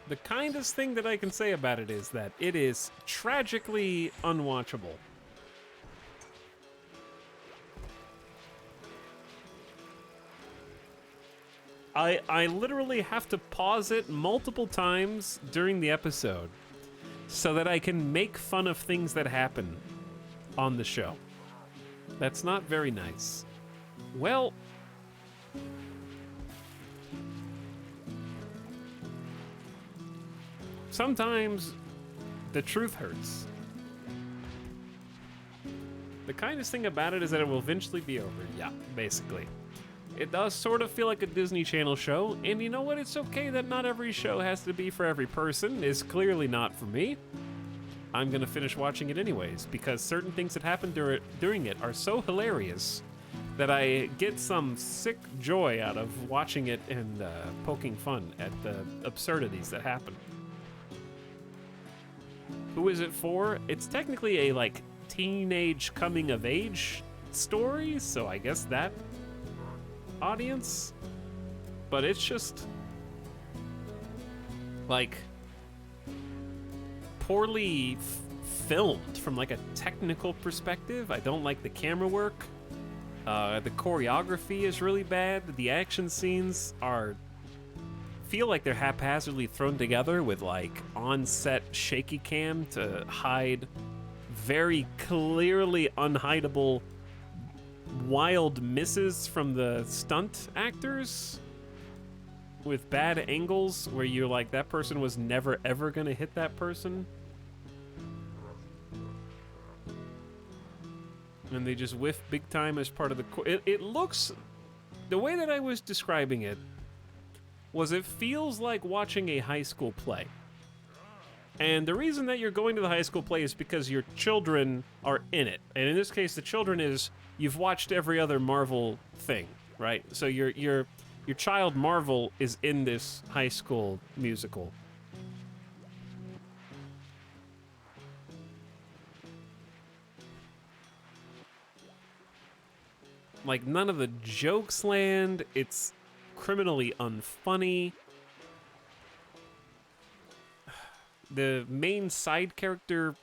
The kindest thing that I can say about it is that it is tragically unwatchable. I literally have to pause it multiple times during the episode so that I can make fun of things that happen on the show. That's not very nice. Well, sometimes the truth hurts. The kindest thing about it is that it will eventually be over. Yeah, basically. It does sort of feel like a Disney Channel show, and you know what? It's okay that not every show has to be for every person. It's clearly not for me. I'm gonna finish watching it anyways, because certain things that happen during it are so hilarious that I get some sick joy out of watching it and poking fun at the absurdities that happen. Who is it for? It's technically a, like, teenage coming-of-age story, so I guess that audience, but it's just like poorly filmed from like a technical perspective. I don't like the camera work. The choreography is really bad. The action scenes feel like they're haphazardly thrown together with like on-set shaky cam to hide very clearly unhideable wild misses from the stunt actors with bad angles where you're like, that person was never ever gonna hit that person. And they just whiff big time as part of the... It looks... The way that I was describing it was it feels like watching a high school play. And the reason that you're going to the high school play is because your children are in it. And in this case, the children is... You've watched every other Marvel thing, right? So your child Marvel is in this high school musical. Like, none of the jokes land. It's criminally unfunny. The main side character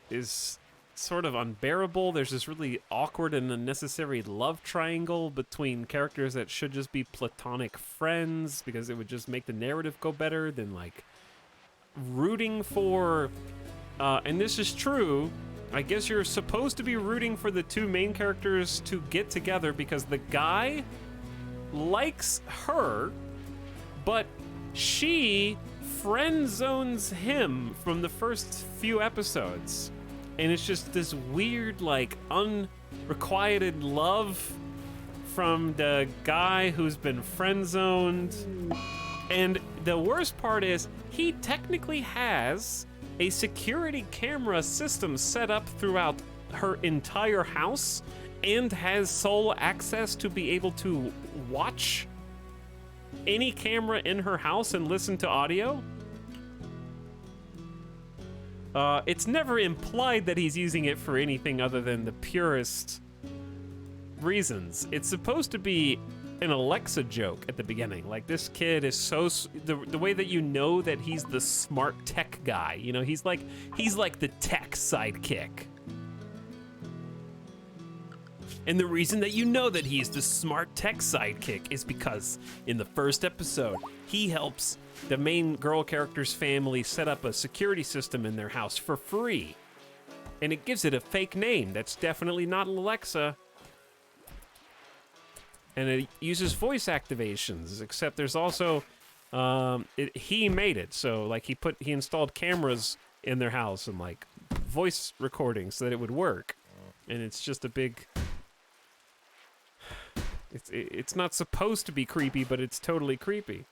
is sort of unbearable. There's this really awkward and unnecessary love triangle between characters that should just be platonic friends because it would just make the narrative go better than, like, rooting for... and this is true... I guess you're supposed to be rooting for the two main characters to get together because the guy likes her, but she friend zones him from the first few episodes. And it's just this weird, like, unrequited love from the guy who's been friend zoned. And the worst part is he technically has a security camera system set up throughout her entire house and has sole access to be able to watch any camera in her house and listen to audio. It's never implied that he's using it for anything other than the purest reasons. It's supposed to be an Alexa joke at the beginning. Like, this kid is so... The way that you know that he's the smart tech guy, you know, he's like the tech sidekick. And the reason that you know that he's the smart tech sidekick is because in the first episode, he helps the main girl character's family set up a security system in their house for free. And it gives it a fake name that's definitely not Alexa. And it uses voice activations, except there's also, he made it. So, like, he installed cameras in their house and, like, voice recording so that it would work. And it's just a big... It's not supposed to be creepy, but it's totally creepy.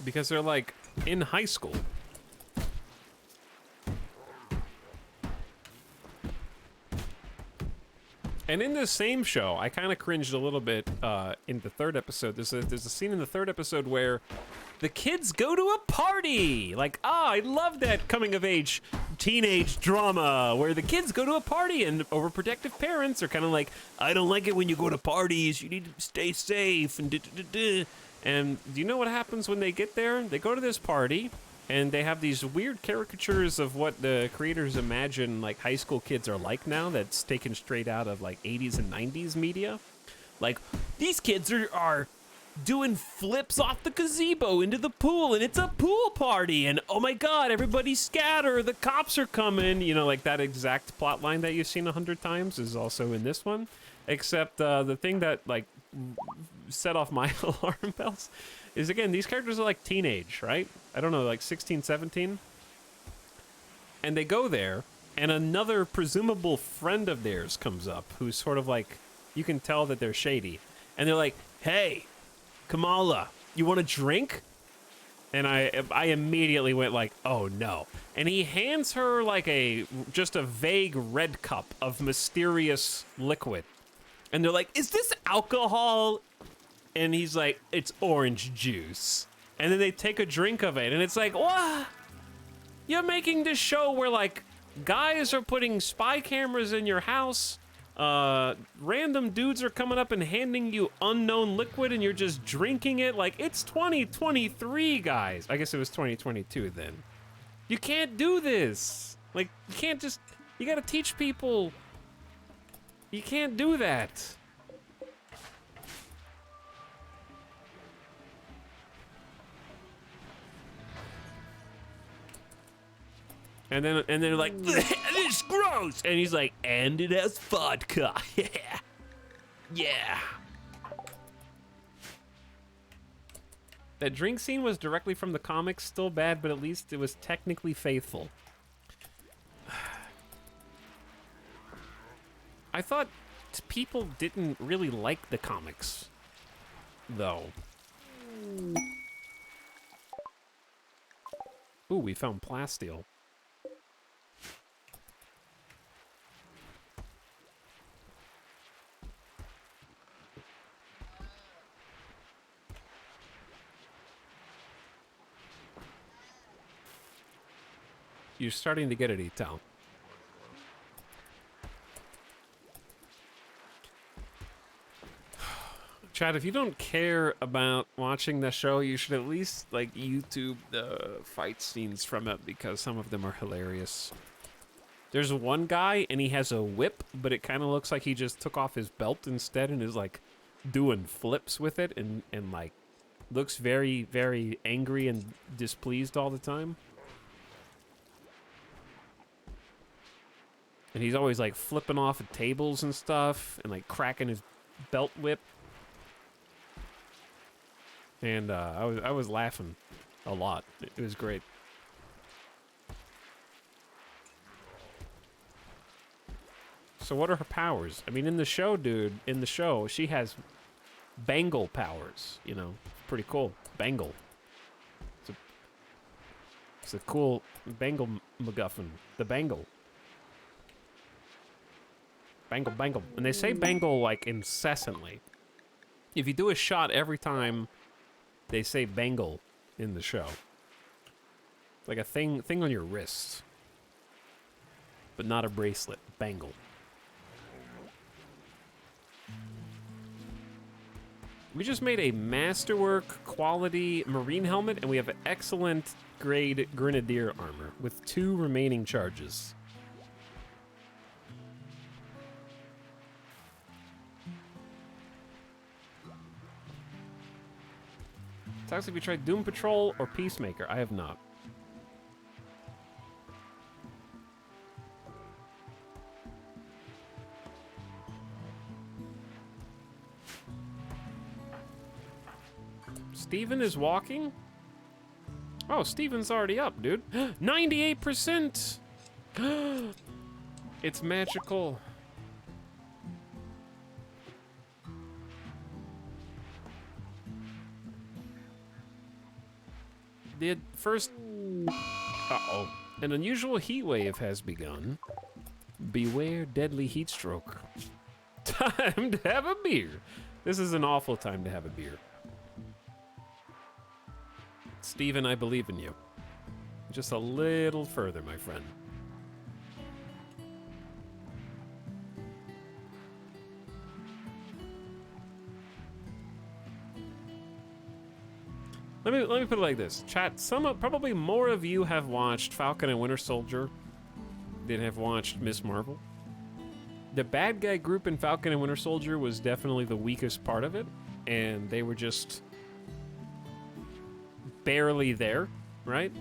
Because they're, like, in high school. And in this same show, I kind of cringed a little bit in the third episode. There's a scene in the third episode where the kids go to a party. Like, I love that coming-of-age teenage drama where the kids go to a party and overprotective parents are kind of like, I don't like it when you go to parties. You need to stay safe and da-da-da-da. And do you know what happens when they get there? They go to this party, and they have these weird caricatures of what the creators imagine, like, high school kids are like now, that's taken straight out of, like, 80s and 90s media. Like, these kids are doing flips off the gazebo into the pool, and it's a pool party, and oh my god, everybody scatter, the cops are coming. You know, like, that exact plot line that you've seen 100 times is also in this one. Except the thing that, like, set off my alarm bells is, again, these characters are like teenage, right? I don't know, like 16, 17. And they go there, and another presumable friend of theirs comes up who's sort of like, you can tell that they're shady. And they're like, hey, Kamala, you want a drink? And I immediately went like, oh no. And he hands her like just a vague red cup of mysterious liquid. And they're like, is this alcohol? And he's like, it's orange juice. And then they take a drink of it, and it's like, what? You're making this show where, like, guys are putting spy cameras in your house, random dudes are coming up and handing you unknown liquid, and you're just drinking it. Like, it's 2023, guys. I guess it was 2022 then. You can't do this. Like, you can't just, you gotta teach people You can't do that. And then they're like, this is gross. And he's like, and it has vodka. Yeah. Yeah. That drink scene was directly from the comics, still bad, but at least it was technically faithful. I thought people didn't really like the comics, though. Ooh, we found plasteel. You're starting to get it, E-Town. Chad, if you don't care about watching the show, you should at least, like, YouTube the fight scenes from it, because some of them are hilarious. There's one guy, and he has a whip, but it kind of looks like he just took off his belt instead and is, like, doing flips with it, and like, looks very, very angry and displeased all the time. And he's always, like, flipping off of tables and stuff, and, like, cracking his belt whip. And I was laughing a lot. It was great. So what are her powers? I mean, in the show, dude, in the show, she has bangle powers, you know. Pretty cool. Bangle. It's a cool bangle MacGuffin. The bangle. Bangle, bangle. And they say bangle, like, incessantly. If you do a shot every time they say bangle in the show. Like a thing on your wrist. But not a bracelet. Bangle. We just made a masterwork quality marine helmet, and we have an excellent grade grenadier armor with 2 remaining charges. Talks if you tried Doom Patrol or Peacemaker. I have not. Steven is walking? Oh, Steven's already up, dude. 98%! It's magical. The first... Uh-oh. An unusual heat wave has begun. Beware deadly heat stroke. Time to have a beer. This is an awful time to have a beer. Steven, I believe in you. Just a little further, my friend. Let me put it like this. Chat, probably more of you have watched Falcon and Winter Soldier than have watched Miss Marvel. The bad guy group in Falcon and Winter Soldier was definitely the weakest part of it, and they were just barely there, right?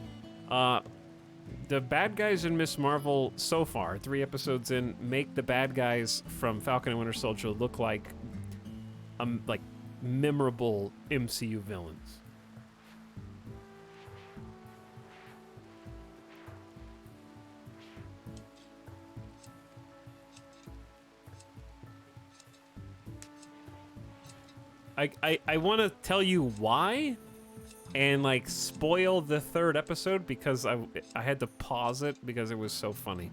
The bad guys in Miss Marvel so far, 3 episodes in, make the bad guys from Falcon and Winter Soldier look like memorable MCU villains. I want to tell you why, and like spoil the 3rd episode because I had to pause it because it was so funny.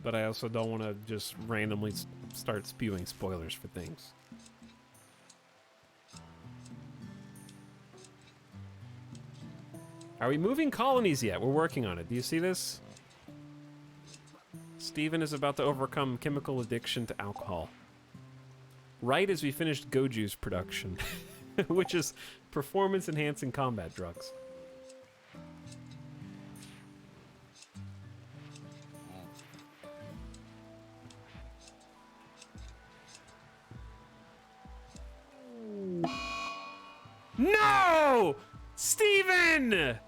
But I also don't want to just randomly start spewing spoilers for things. Are we moving colonies yet? We're working on it. Do you see this? Steven is about to overcome chemical addiction to alcohol. Right as we finished Goju's production, which is performance-enhancing combat drugs. No! Steven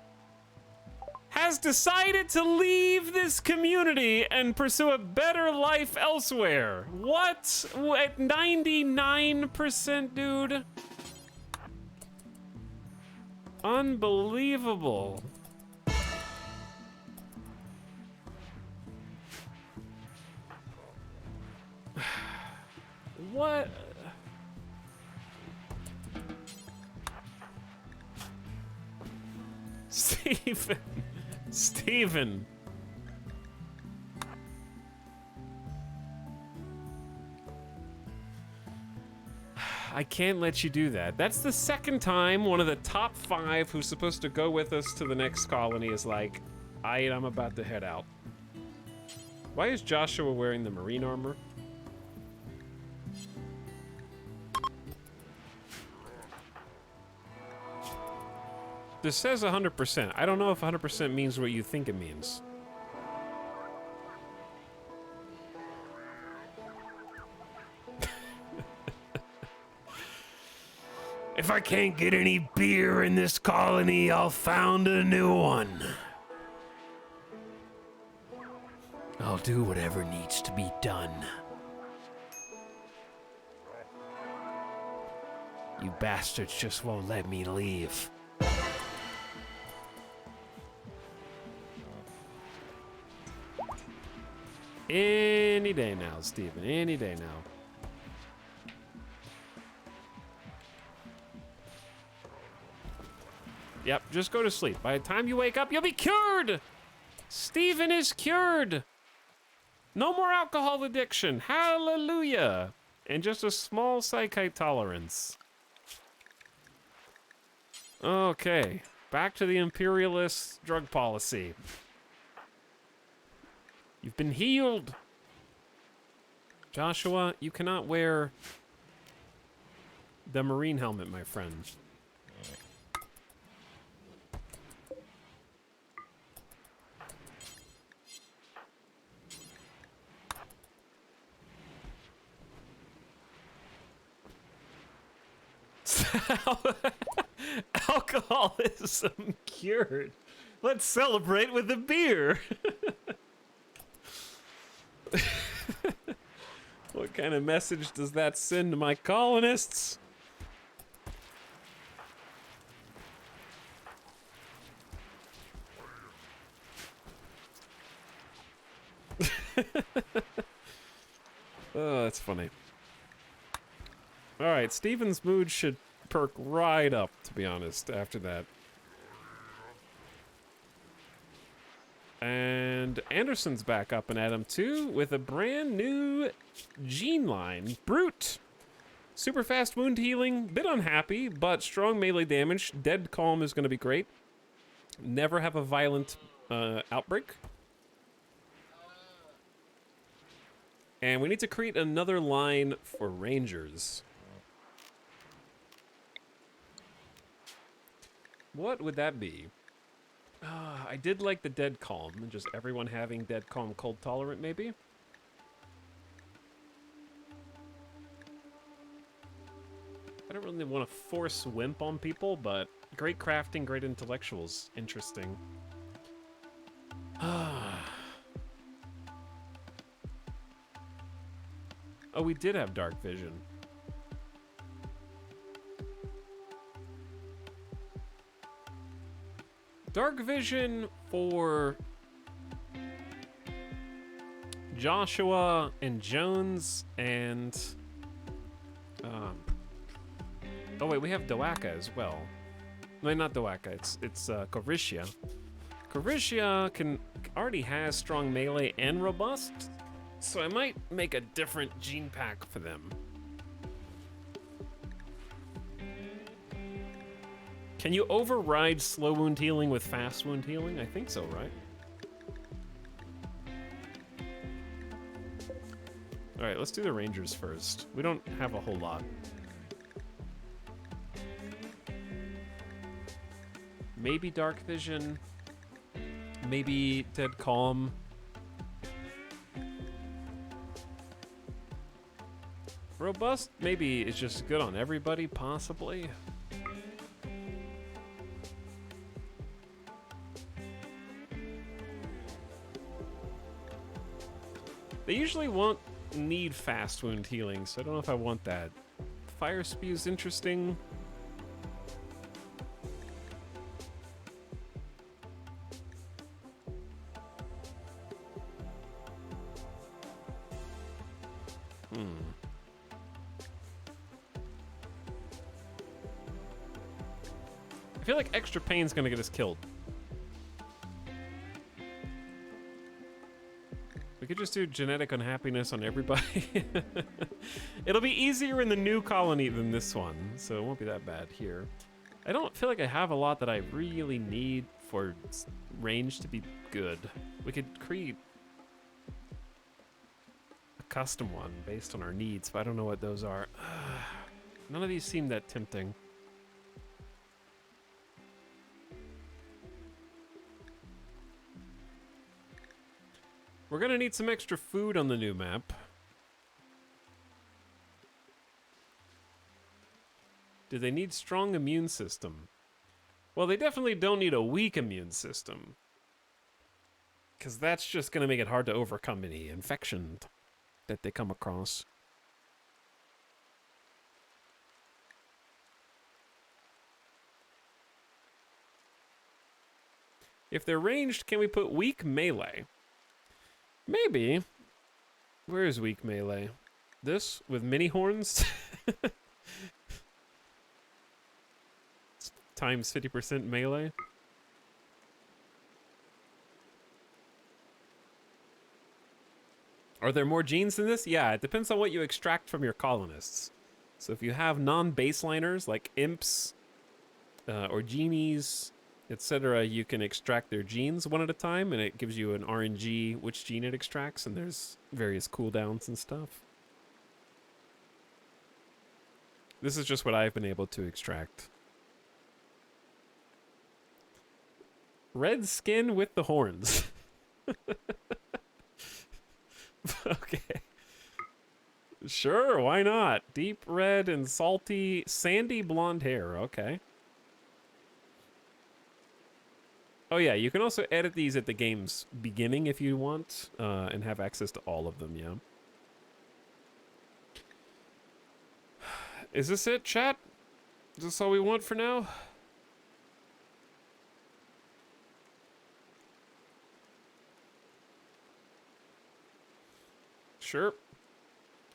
has decided to leave this community and pursue a better life elsewhere. What? At 99%, dude? Unbelievable. What? Steven. Steven. I can't let you do that. That's the second time one of the top 5 who's supposed to go with us to the next colony is like, I'm about to head out. Why is Joshua wearing the marine armor? This says 100%. I don't know if 100% means what you think it means.
If I can't get any beer in this colony, I'll found a new one. I'll do whatever needs to be done. You bastards just won't let me leave.
Any day now, Steven. Any day now. Yep, just go to sleep. By the time you wake up, you'll be cured! Steven is cured! No more alcohol addiction. Hallelujah! And just a small psychite tolerance. Okay, back to the imperialist drug policy. You've been healed. Joshua, you cannot wear the marine helmet, my friend. Alcoholism cured. Let's celebrate with a beer. What kind of message does that send to my colonists? Oh, that's funny. All right, Steven's mood should perk right up, to be honest, after that. And Anderson's back up and at him too with a brand new gene line. Brute. Super fast wound healing. Bit unhappy, but strong melee damage. Dead calm is going to be great. Never have a violent outbreak. And we need to create another line for rangers. What would that be? I did like the dead calm, and just everyone having dead calm cold tolerant, maybe? I don't really want to force wimp on people, but great crafting, great intellectuals. Interesting. Oh, we did have dark vision. Dark vision for Joshua and Jones and oh wait, we have Doaka as well. No, not Doaka. It's Coriscia. Coriscia already has strong melee and robust, so I might make a different gene pack for them. Can you override slow wound healing with fast wound healing? I think so, right? All right, let's do the Rangers first. We don't have a whole lot. Maybe Dark Vision. Maybe Dead Calm. Robust, maybe it's just good on everybody, possibly. They usually won't need fast wound healing, so I don't know if I want that. Fire spew's interesting. I feel like extra pain's gonna get us killed. We could just do genetic unhappiness on everybody. It'll be easier in the new colony than this one, so it won't be that bad here. I don't feel like I have a lot that I really need for range to be good. We could create a custom one based on our needs, but I don't know what those are. None of these seem that tempting. We're gonna need some extra food on the new map. Do they need strong immune system? Well, they definitely don't need a weak immune system, because that's just gonna make it hard to overcome any infection that they come across. If they're ranged, can we put weak melee? Maybe. Where is weak melee? This with mini horns? Times 50% melee. Are there more genes than this? Yeah, it depends on what you extract from your colonists. So if you have non-baseliners like imps or genies, etc., you can extract their genes one at a time, and it gives you an RNG which gene it extracts, and there's various cooldowns and stuff. This is just what I've been able to extract. Red skin with the horns. Okay. Sure, why not? Deep red and salty, sandy blonde hair. Okay. Oh yeah, you can also edit these at the game's beginning if you want, and have access to all of them, yeah. Is this it, chat? Is this all we want for now? Sure.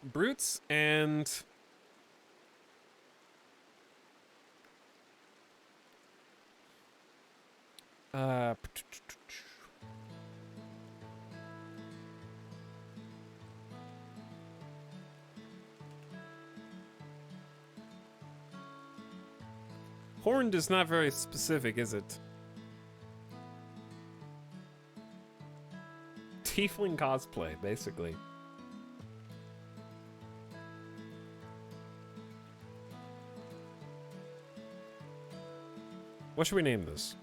Brutes and... Horned is not very specific, is it? Tiefling cosplay, basically. What should we name this?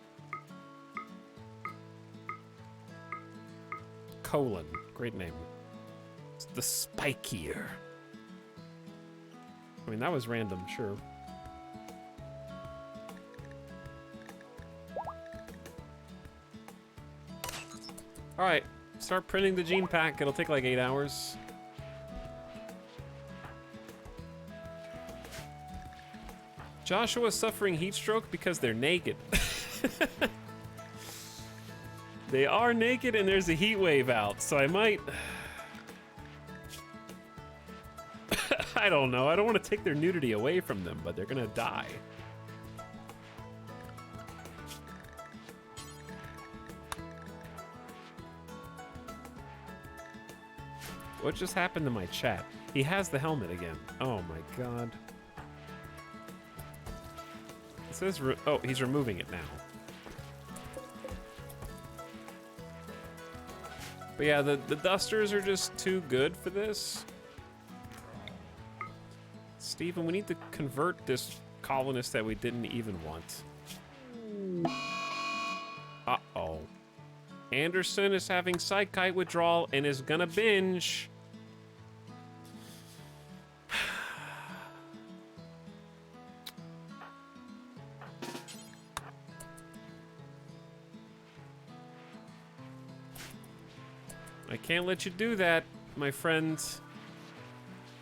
Colon. Great name. It's the spikier. I mean, that was random, sure. Alright, start printing the gene pack. It'll take like 8 hours. Joshua's suffering heat stroke because they're naked. They are naked and there's a heat wave out, so I might... I don't know. I don't want to take their nudity away from them, but they're gonna die. What just happened to my chat? He has the helmet again. Oh my god. It says, oh, he's removing it now. But yeah, the dusters are just too good for this. Steven, we need to convert this colonist that we didn't even want. Uh-oh. Anderson is having psychite withdrawal and is gonna binge. I can't let you do that. my friend.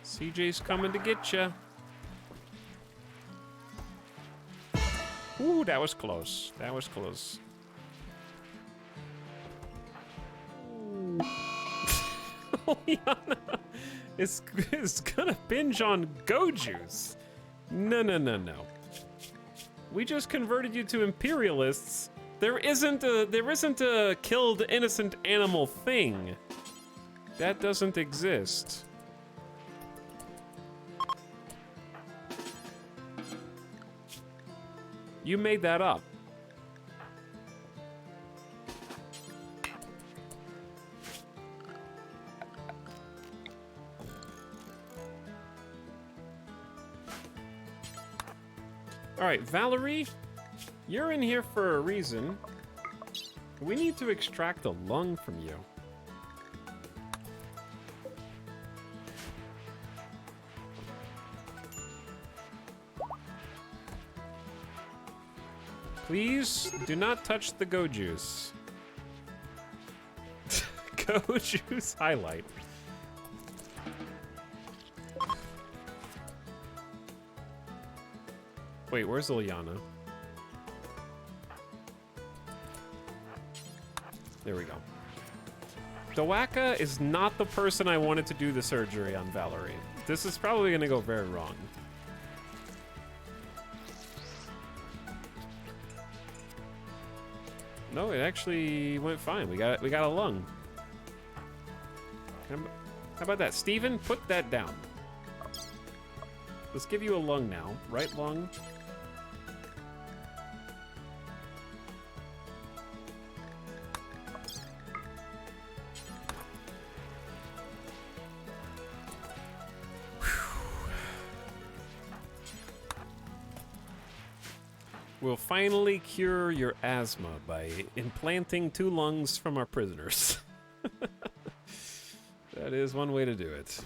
CJ's coming to get you. Ooh, that was close. That was close. Liana is gonna binge on go juice. No, no, no, no. We just converted you to imperialists. There isn't a killed innocent animal thing. That doesn't exist. You made that up. All right, Valerie, you're in here for a reason. We need to extract a lung from you. Please do not touch the go juice. Go juice highlight. Wait, where's Ilyana? There we go. Dawaka is not the person I wanted to do the surgery on Valerie. This is probably gonna go very wrong. No, it actually went fine. We got a lung. How about that? Steven, put that down. Let's give you a lung now. Right lung. We'll finally cure your asthma by implanting 2 lungs from our prisoners. That is one way to do it.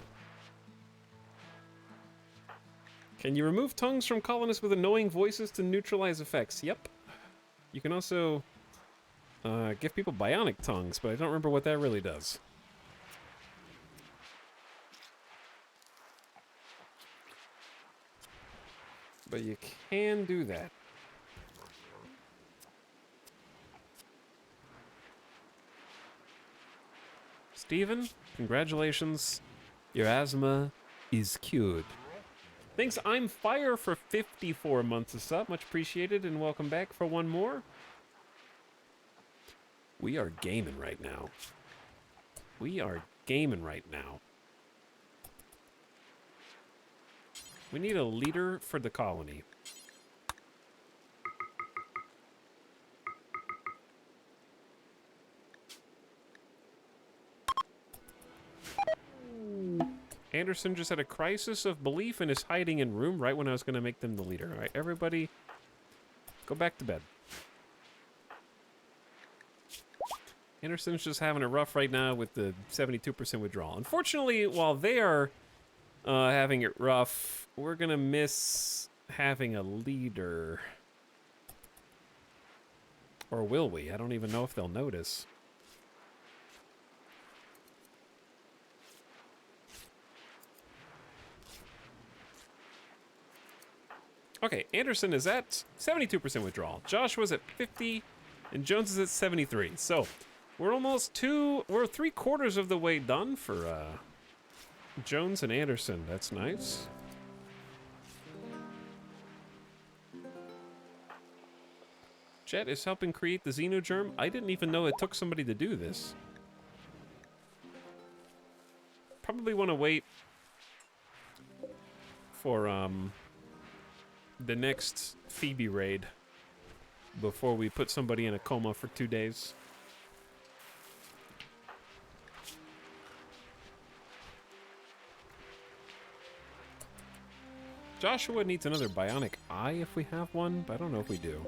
Can you remove tongues from colonists with annoying voices to neutralize effects? Yep. You can also give people bionic tongues, but I don't remember what that really does. But you can do that. Steven, congratulations. Your asthma is cured. Thanks, I'm Fire, for 54 months of sub. Much appreciated, and welcome back for one more. We are gaming right now. We are gaming right now. We need a leader for the colony. Anderson just had a crisis of belief and is hiding in room right when I was going to make them the leader. All right, everybody, go back to bed. Anderson's just having it rough right now with the 72% withdrawal. Unfortunately, while they are having it rough, we're going to miss having a leader. Or will we? I don't even know if they'll notice. Okay, Anderson is at 72% withdrawal. Josh was at 50, and Jones is at 73. So we're almost 3/4 of the way done for Jones and Anderson. That's nice. Jet is helping create the Xenogerm. I didn't even know it took somebody to do this. Probably want to wait for the next Phoebe raid before we put somebody in a coma for 2 days. Joshua needs another bionic eye if we have one, but I don't know if we do.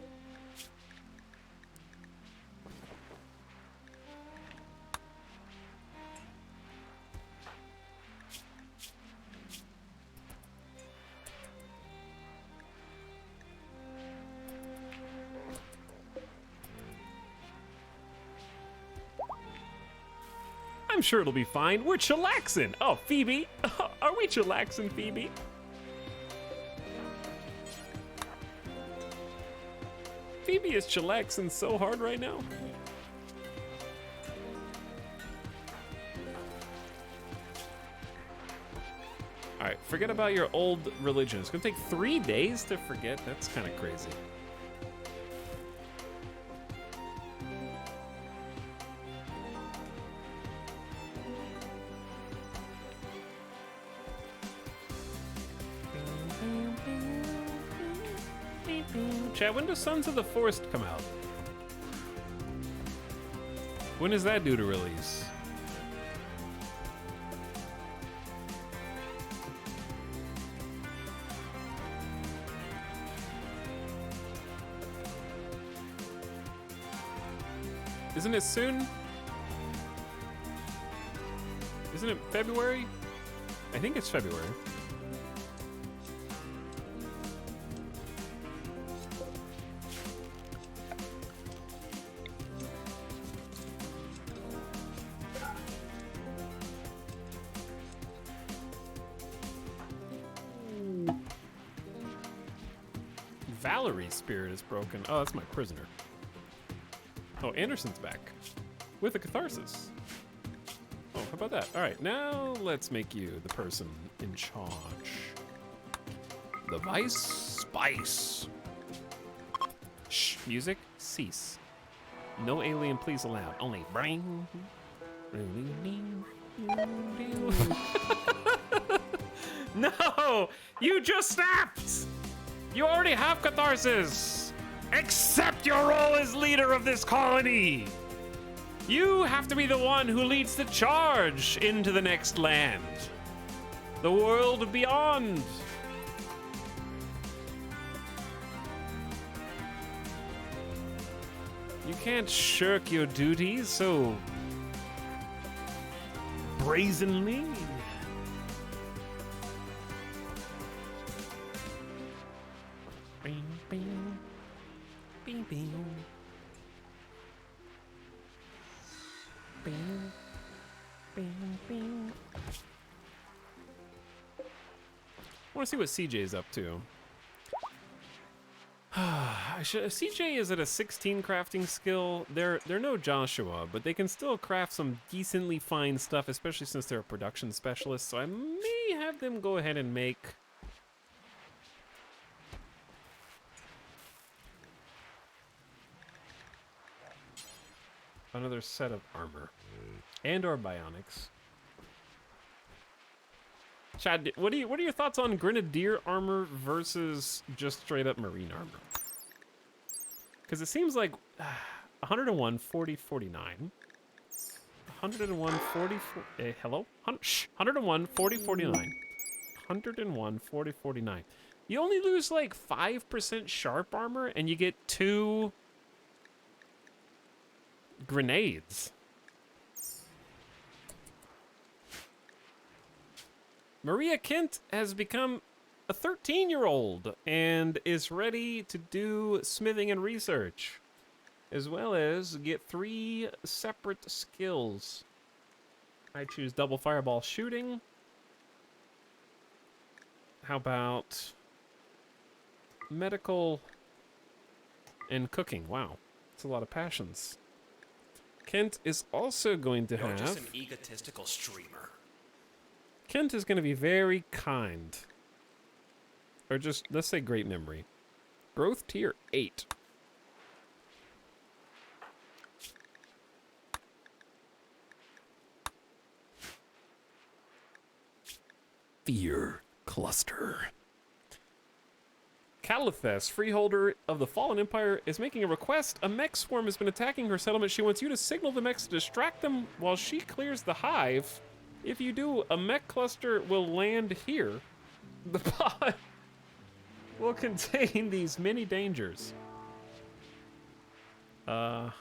I'm sure it'll be fine. We're chillaxing. Oh, Phoebe. Are we chillaxing, Phoebe? Phoebe is chillaxing so hard right now. All right, forget about your old religion. It's gonna take 3 days to forget. That's kind of crazy. Chad, when does Sons of the Forest come out? When is that due to release? Isn't it soon? Isn't it February? I think it's February. Valerie's spirit is broken. Oh, that's my prisoner. Oh, Anderson's back with a catharsis. Oh, how about that? All right, now let's make you the person in charge. The Vice Spice. Shh, music, cease. No alien please allowed. Only bring. No, you just snapped. You already have catharsis. Accept your role as leader of this colony. You have to be the one who leads the charge into the next land. The world beyond. You can't shirk your duties so brazenly. Bing, bing. Bing, bing. Bing, bing, bing. I want to see what CJ's up to. CJ is at a 16 crafting skill. They're no Joshua, but they can still craft some decently fine stuff, especially since they're a production specialist. So I may have them go ahead and make another set of armor and or bionics. Chad, what are your thoughts on grenadier armor versus just straight up marine armor? Because it seems like 101, 40, 49. 101, 40, hello? 101, 40, 49. 101, 40, 49. You only lose like 5% sharp armor and you get 2 grenades. Maria Kent has become a 13-year-old and is ready to do smithing and research, as well as get 3 separate skills. I choose double fireball shooting. How about medical and cooking? Wow, that's a lot of passions. Kent is also going to
You're
have...
just an egotistical streamer.
Kent is going to be very kind. Or just, let's say great memory. Growth tier 8. Fear cluster. Calithes, freeholder of the Fallen Empire, is making a request. A mech swarm has been attacking her settlement. She wants you to signal the mechs to distract them while she clears the hive. If you do, a mech cluster will land here. The pod will contain these many dangers. There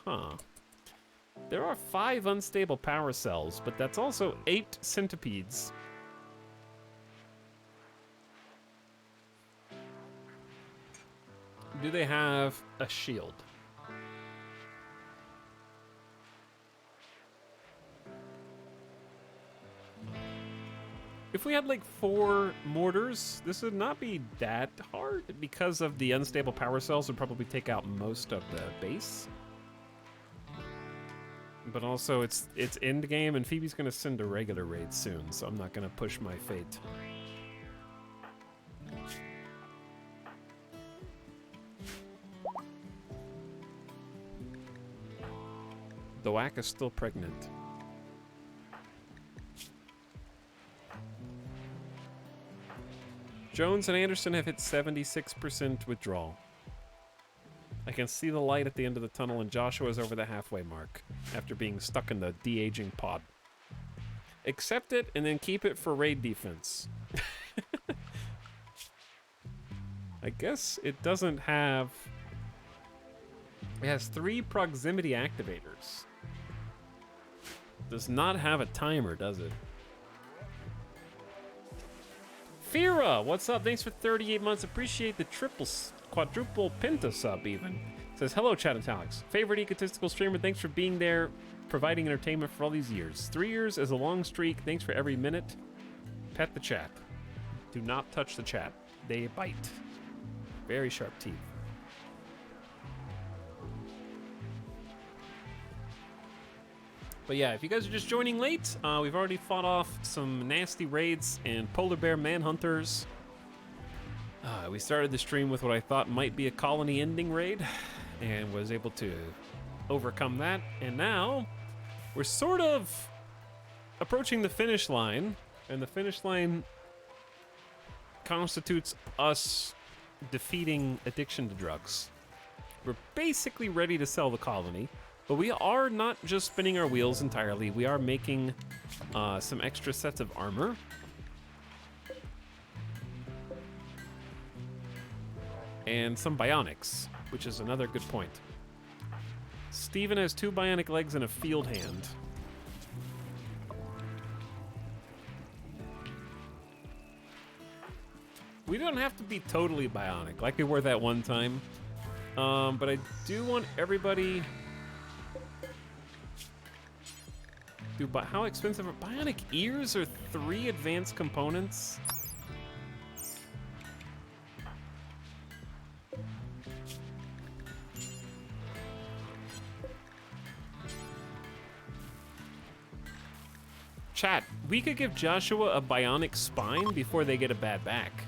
are 5 unstable power cells, but that's also 8 centipedes. Do they have a shield? If we had like 4 mortars, this would not be that hard because of the unstable power cells would probably take out most of the base. But also it's end game and Phoebe's gonna send a regular raid soon, so I'm not gonna push my fate. The whack is still pregnant. Jones and Anderson have hit 76% withdrawal. I can see the light at the end of the tunnel, and Joshua is over the halfway mark after being stuck in the de-aging pod. Accept it and then keep it for raid defense. I guess it doesn't have... It has 3 proximity activators. Does not have a timer, does it? Fira, what's up? Thanks for 38 months. Appreciate the quadruple penta sub even. Says, hello, Chat Italics. Favorite egotistical streamer, thanks for being there, providing entertainment for all these years. 3 years is a long streak. Thanks for every minute. Pet the chat. Do not touch the chat. They bite. Very sharp teeth. But yeah, if you guys are just joining late, we've already fought off some nasty raids and polar bear manhunters. We started the stream with what I thought might be a colony ending raid and was able to overcome that. And now we're sort of approaching the finish line, and the finish line constitutes us defeating addiction to drugs. We're basically ready to sell the colony. But we are not just spinning our wheels entirely. We are making some extra sets of armor. And some bionics, which is another good point. Steven has 2 bionic legs and a field hand. We don't have to be totally bionic like we were that one time. But I do want everybody... But how expensive are bionic ears? Are 3 advanced components? Chat, we could give Joshua a bionic spine before they get a bad back.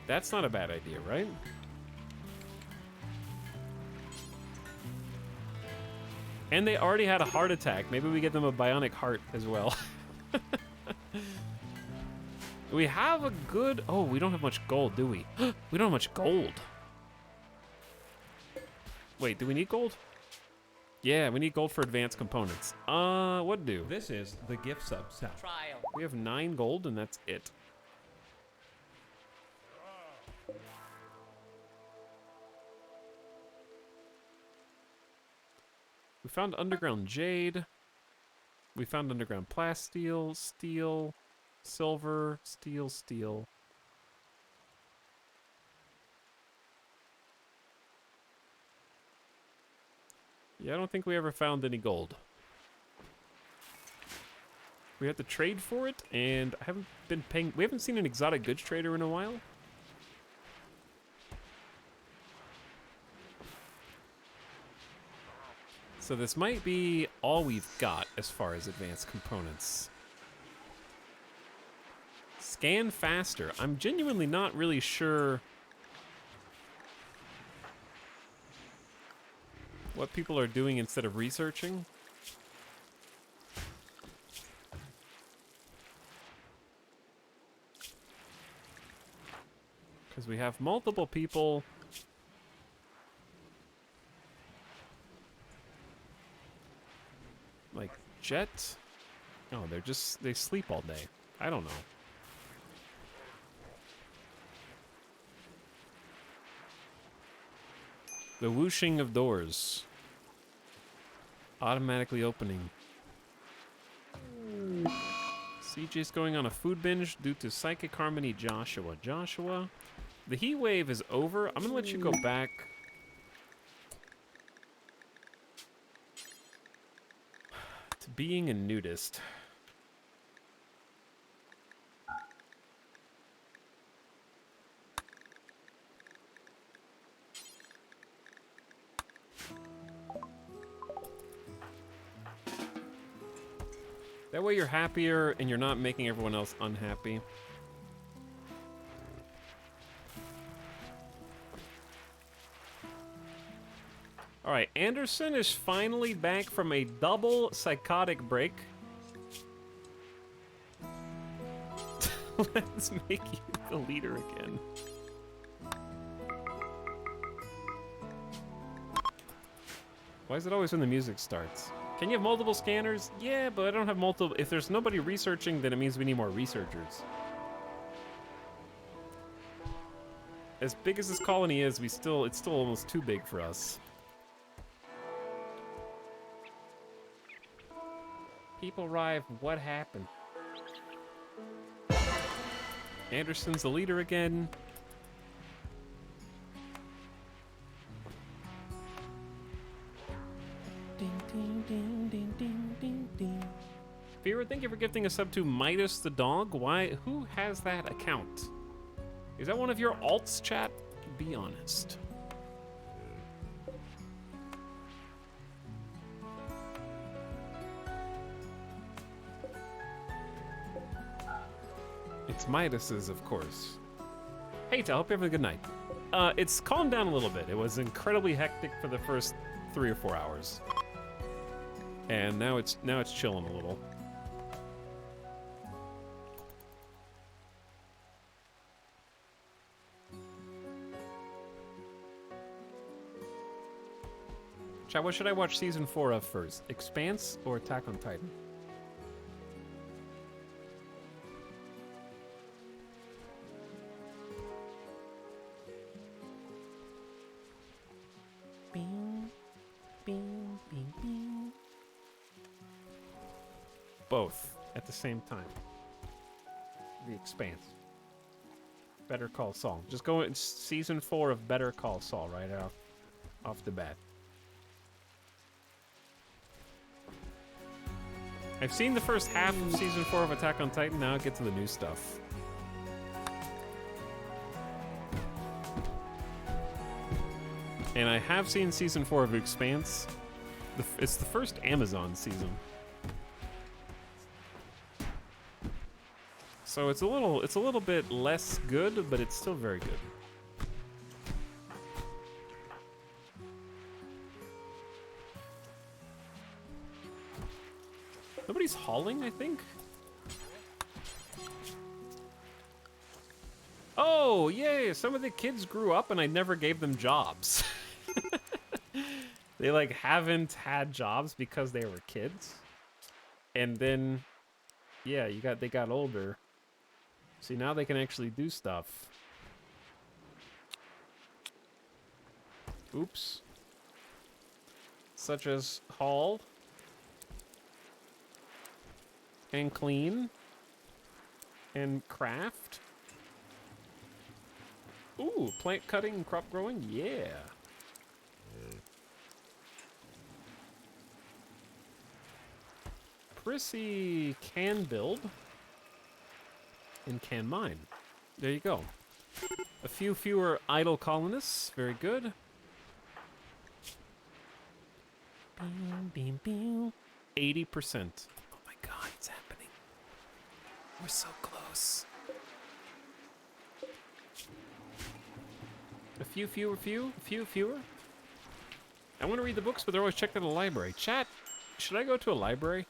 That's not a bad idea, right? And they already had a heart attack. Maybe we get them a bionic heart as well. We have a good... Oh, we don't have much gold, do we? We don't have much gold. Wait, do we need gold? Yeah, we need gold for advanced components. What do?
This is the gift sub sound.
Trial.
We have 9 gold and that's it. We found underground jade. We found underground plasteel, steel, silver, steel. Yeah, I don't think we ever found any gold. We have to trade for it, and I haven't been paying... We haven't seen an exotic goods trader in a while. So this might be all we've got as far as advanced components. Scan faster. I'm genuinely not really sure what people are doing instead of researching. Because we have multiple people. Like Jet? No, they sleep all day. I don't know. The whooshing of doors. Automatically opening. CJ's going on a food binge due to psychic harmony. Joshua. The heat wave is over. I'm gonna let you go back. To being a nudist. That way you're happier and you're not making everyone else unhappy. All right, Anderson is finally back from a double psychotic break. Let's make you the leader again. Why is it always when the music starts? Can you have multiple scanners? Yeah, but I don't have multiple. If there's nobody researching, then it means we need more researchers. As big as this colony is, it's still almost too big for us. People arrive. What happened? Anderson's the leader again. Ding, ding, ding, ding, ding, ding, ding. Vera, thank you for gifting a sub to Midas the dog. Why? Who has that account? Is that one of your alts, chat? Be honest. It's Midas's, of course. Hey, I hope you have a good night. It's calmed down a little bit. It was incredibly hectic for the first 3 or 4 hours, and now it's chilling a little. Chat, what should I watch season 4 of first? Expanse or Attack on Titan? Both at the same time. The Expanse. Better Call Saul. Just go in season 4 of Better Call Saul right off the bat. I've seen the first half of season 4 of Attack on Titan. Now I get to the new stuff. And I have seen season 4 of Expanse. It's the first Amazon season. So it's a little bit less good, but it's still very good. Nobody's hauling, I think. Oh, yay! Some of the kids grew up and I never gave them jobs. They like haven't had jobs because they were kids. And then yeah, they got older. See, now they can actually do stuff. Oops. Such as haul. And clean. And craft. Ooh, plant cutting and crop growing? Yeah. Prissy can build. And can mine. There you go. A few fewer idle colonists. Very good. Beam, beam, beam. 80%. Oh my god, it's happening. We're so close. A few fewer. I want to read the books, but they're always checked at a library. Chat, should I go to a library?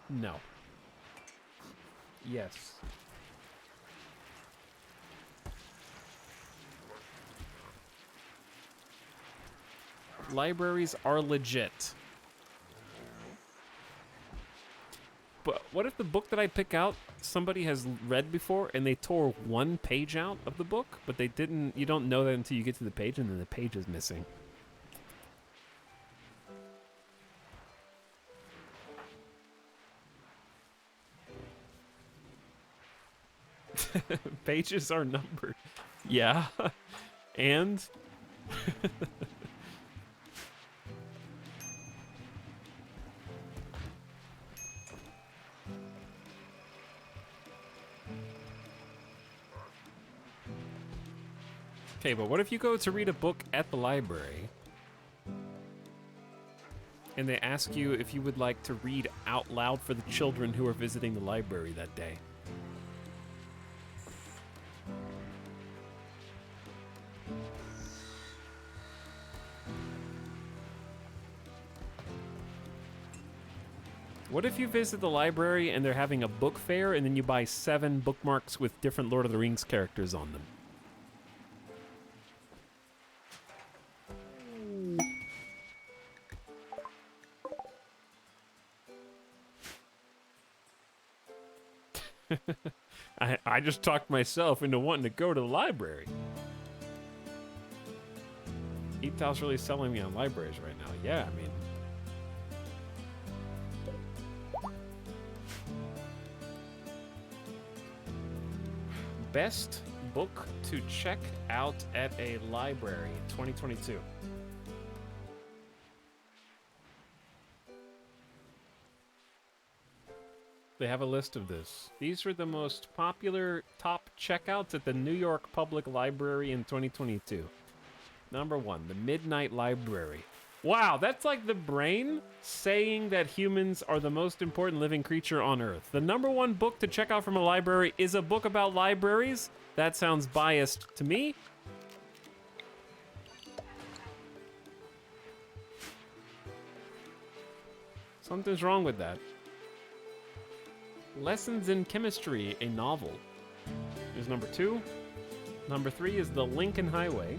No. Yes. Libraries are legit. But what if the book that I pick out somebody has read before and they tore one page out of the book, but they didn't, you don't know that until you get to the page and then the page is missing. Pages are numbered. Yeah. And Okay, but what if you go to read a book at the library and they ask you if you would like to read out loud for the children who are visiting the library that day? What if you visit the library and they're having a book fair and then you buy 7 bookmarks with different Lord of the Rings characters on them? I just talked myself into wanting to go to the library. Etal's really selling me on libraries right now. Yeah, I mean... Best book to check out at a library 2022. They have a list of this. These are the most popular top checkouts at the New York Public Library in 2022. Number 1, the Midnight Library. Wow, that's like the brain saying that humans are the most important living creature on Earth. The number 1 book to check out from a library is a book about libraries? That sounds biased to me. Something's wrong with that. Lessons in Chemistry, a novel, is number 2. Number 3 is The Lincoln Highway.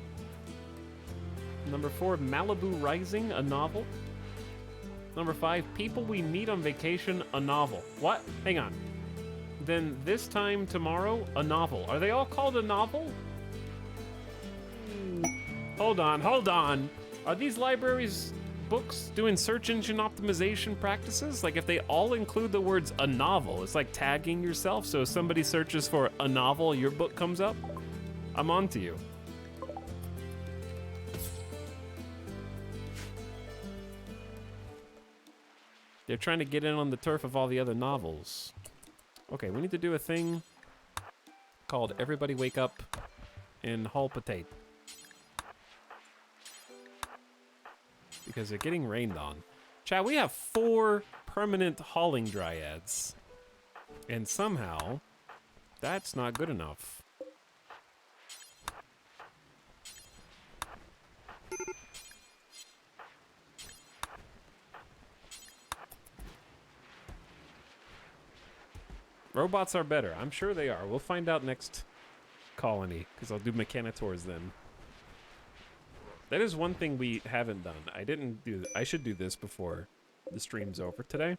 Number 4, Malibu Rising, a novel. Number 5, People We Meet on Vacation, a novel. What? Hang on. Then This Time Tomorrow, a novel. Are they all called a novel? Hold on. Are these libraries books doing search engine optimization practices? Like if they all include the words a novel, it's like tagging yourself. So if somebody searches for a novel, your book comes up? I'm on to you. They're trying to get in on the turf of all the other novels. Okay, we need to do a thing called Everybody Wake Up and Haul Potato. Because they're getting rained on. Chat, we have 4 permanent hauling dryads. And somehow, that's not good enough. Robots are better. I'm sure they are. We'll find out next colony, because I'll do Mechanitours then. That is one thing we haven't done. I should do this before the stream's over today.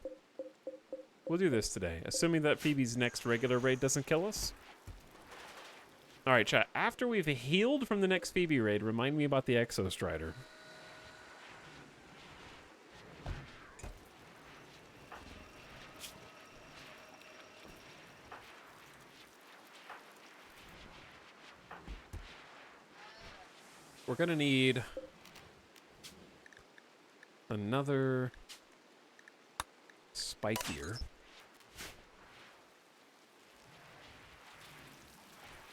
We'll do this today, assuming that Phoebe's next regular raid doesn't kill us. Alright, chat. After we've healed from the next Phoebe raid, remind me about the Exostrider. We're gonna need another spikier.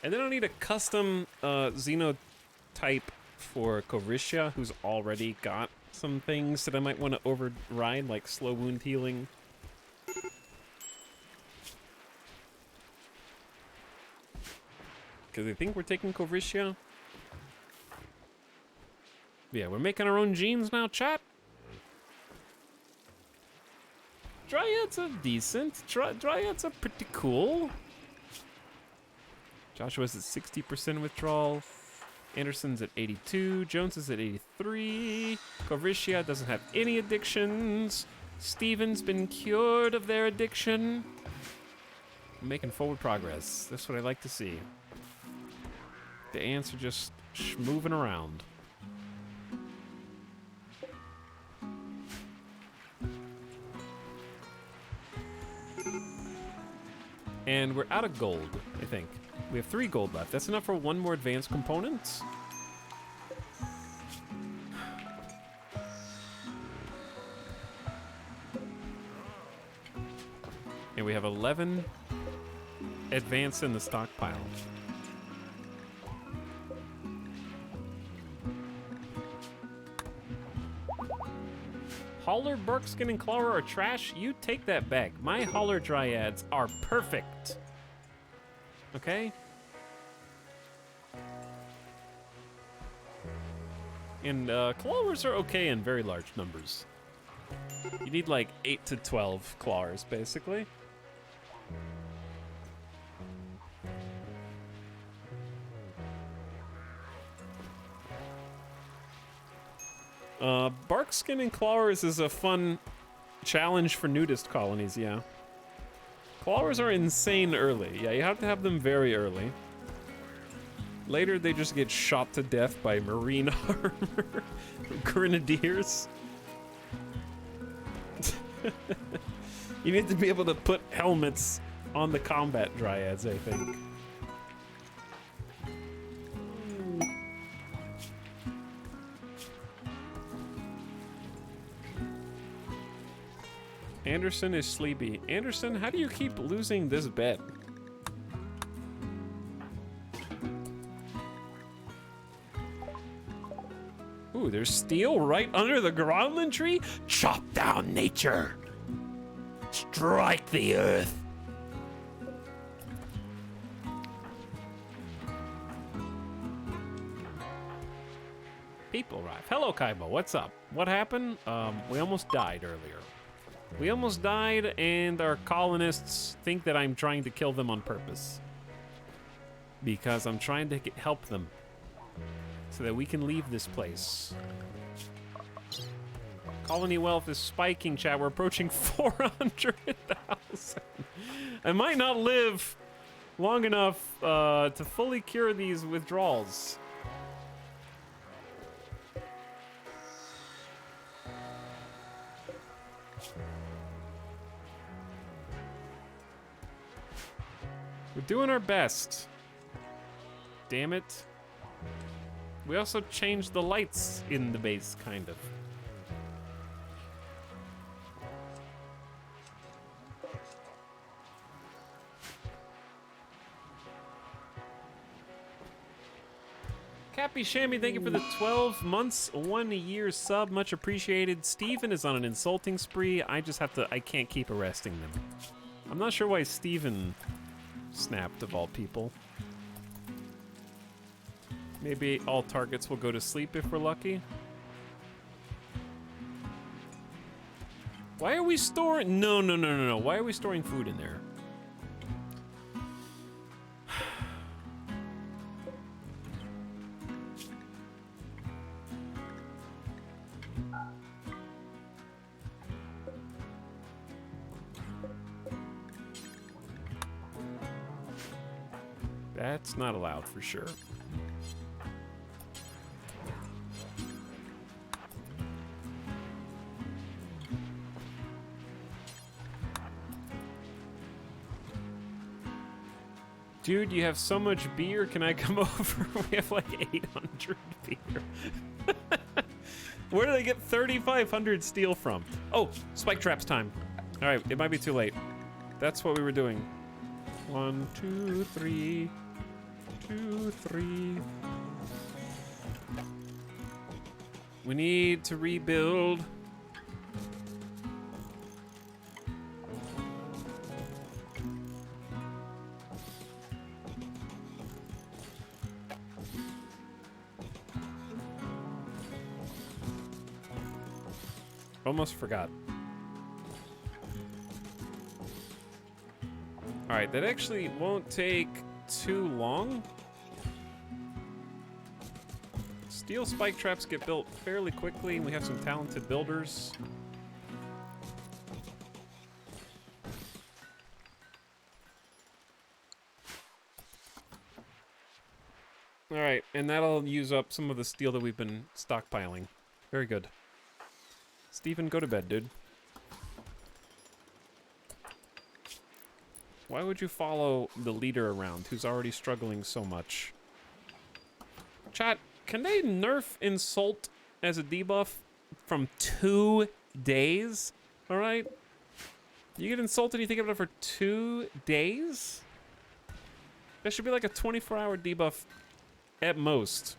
And then I'll need a custom Xenotype for Corisha, who's already got some things that I might want to override, like slow wound healing. Because I think we're taking Corisha. Yeah, we're making our own genes now, chat. Dryads are decent. Dryads are pretty cool. Joshua's at 60% withdrawal. Anderson's at 82. Jones is at 83. Corisha doesn't have any addictions. Steven's been cured of their addiction. Making forward progress. That's what I like to see. The ants are just moving around. And we're out of gold, I think. We have 3 gold left. That's enough for 1 more advanced component. And we have 11 advanced in the stockpile. Holler, Barkskin, and Clawer are trash? You take that back. My Holler Dryads are perfect. Okay? And Clawers are okay in very large numbers. You need like 8 to 12 Clawers, basically. Barkskin and Clawers is a fun challenge for nudist colonies, yeah. Clawers are insane early. Yeah, you have to have them very early. Later, they just get shot to death by marine armor grenadiers. You need to be able to put helmets on the combat dryads, I think. Anderson is sleepy. Anderson, how do you keep losing this bet? Ooh, there's steel right under the Groundland tree?
Chop down nature. Strike the earth.
People arrive. Hello, Kaibo. What's up? What happened? We almost died earlier. We almost died, and our colonists think that I'm trying to kill them on purpose. Because I'm trying to help them. So that we can leave this place. Colony wealth is spiking, chat. We're approaching 400,000. I might not live long enough to fully cure these withdrawals. We're doing our best. Damn it. We also changed the lights in the base, kind of. Cappy Shammy, thank you for the 12 months, 1 year sub. Much appreciated. Steven is on an insulting spree. I can't keep arresting them. I'm not sure why Steven snapped, of all people. Maybe all targets will go to sleep if we're lucky. Why are we storing? No. Why are we storing food in there? That's not allowed for sure. Dude, you have so much beer. Can I come over? We have like 800 beer. Where do they get 3,500 steel from? Oh, spike traps time. All right, it might be too late. That's what we were doing. 1, 2, 3. 2, 3. We need to rebuild. Almost forgot. All right, that actually won't take too long. Steel spike traps get built fairly quickly, and we have some talented builders. All right, and that'll use up some of the steel that we've been stockpiling. Very good. Steven, go to bed, dude. Why would you follow the leader around who's already struggling so much? Chat, can they nerf insult as a debuff from 2 days? All right? You get insulted, you think about it for 2 days? That should be like a 24-hour debuff at most.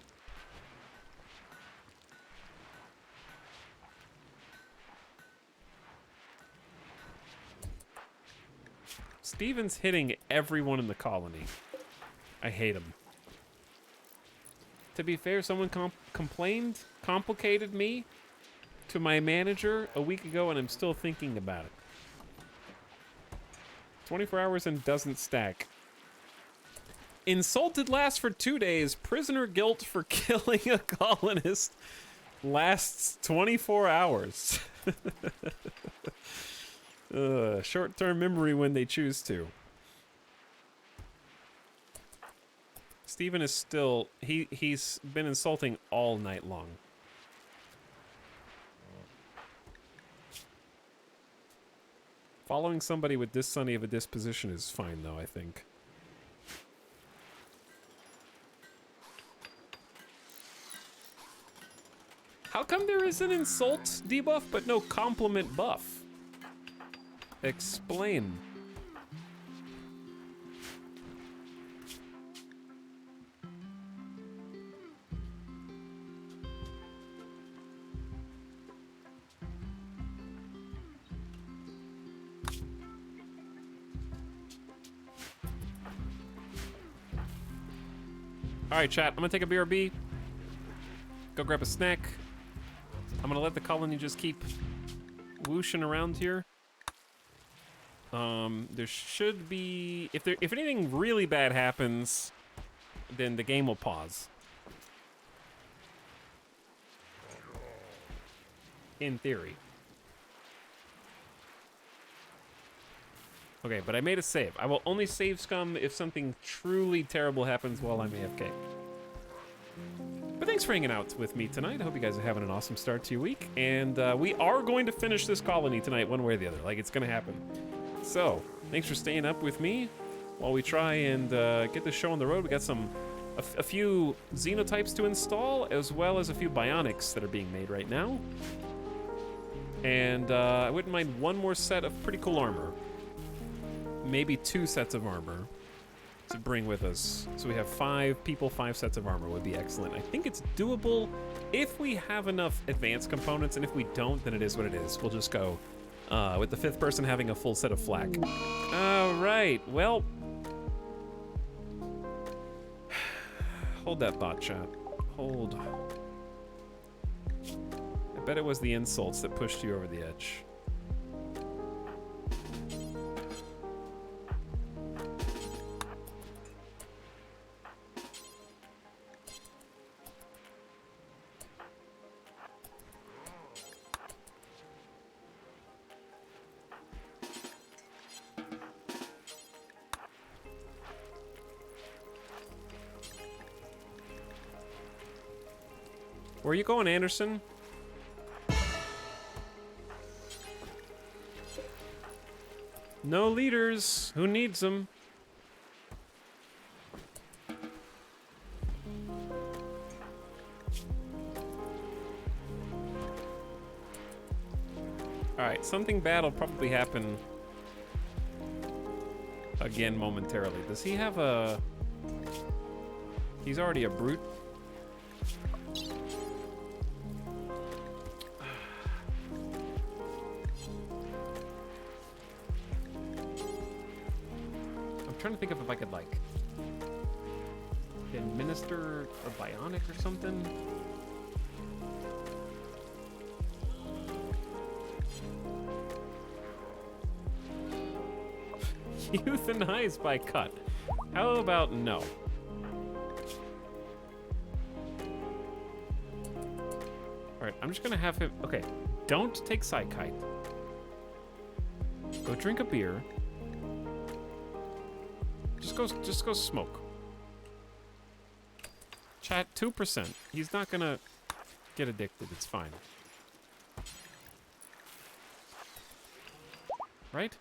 Steven's hitting everyone in the colony. I hate him. To be fair, someone complicated me to my manager a week ago, and I'm still thinking about it. 24 hours and doesn't stack. Insulted lasts for 2 days. Prisoner guilt for killing a colonist lasts 24 hours. Short-term memory when they choose to. Steven is still... He's been insulting all night long. Following somebody with this sunny of a disposition is fine, though, I think. How come there is an insult debuff, but no compliment buff? Explain. All right, chat, I'm gonna take a BRB. Go grab a snack. I'm gonna let the colony just keep whooshing around here. There should be... If anything really bad happens, then the game will pause. In theory. Okay, but I made a save. I will only save scum if something truly terrible happens while I'm AFK. But thanks for hanging out with me tonight. I hope you guys are having an awesome start to your week. And we are going to finish this colony tonight one way or the other. Like, it's going to happen. So, thanks for staying up with me while we try and get this show on the road. We got a few xenotypes to install, as well as a few bionics that are being made right now. And I wouldn't mind one more set of pretty cool armor. Maybe 2 sets of armor to bring with us. So we have 5 people, 5 sets of armor would be excellent. I think it's doable if we have enough advanced components, and if we don't, then it is what it is. We'll just go with the 5th person having a full set of flak. All right, well. Hold that thought, chat. Hold. I bet it was the insults that pushed you over the edge. Where are you going, Anderson? No leaders. Who needs them? Alright, something bad will probably happen again momentarily. Does he have a... He's already a brute. I'm trying to think of if I could, like, administer a bionic or something. Euthanize by cut. How about no? Alright, I'm just gonna have him... Okay, don't take Psykite. Go drink a beer. Just go smoke. Chat, 2%. He's not gonna get addicted. It's fine. Right?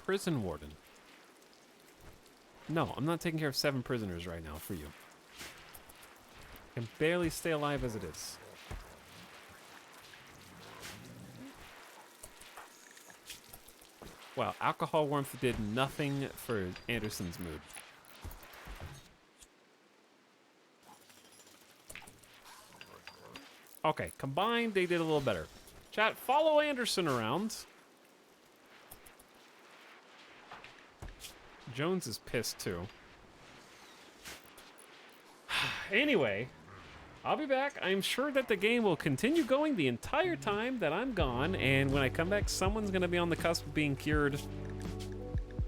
Prison warden. No, I'm not taking care of 7 prisoners right now for you. I can barely stay alive as it is. Wow, alcohol warmth did nothing for Anderson's mood. Okay, combined, they did a little better. Chat, follow Anderson around. Jones is pissed too. Anyway, I'll be back. I'm sure that the game will continue going the entire time that I'm gone, and when I come back, someone's gonna be on the cusp of being cured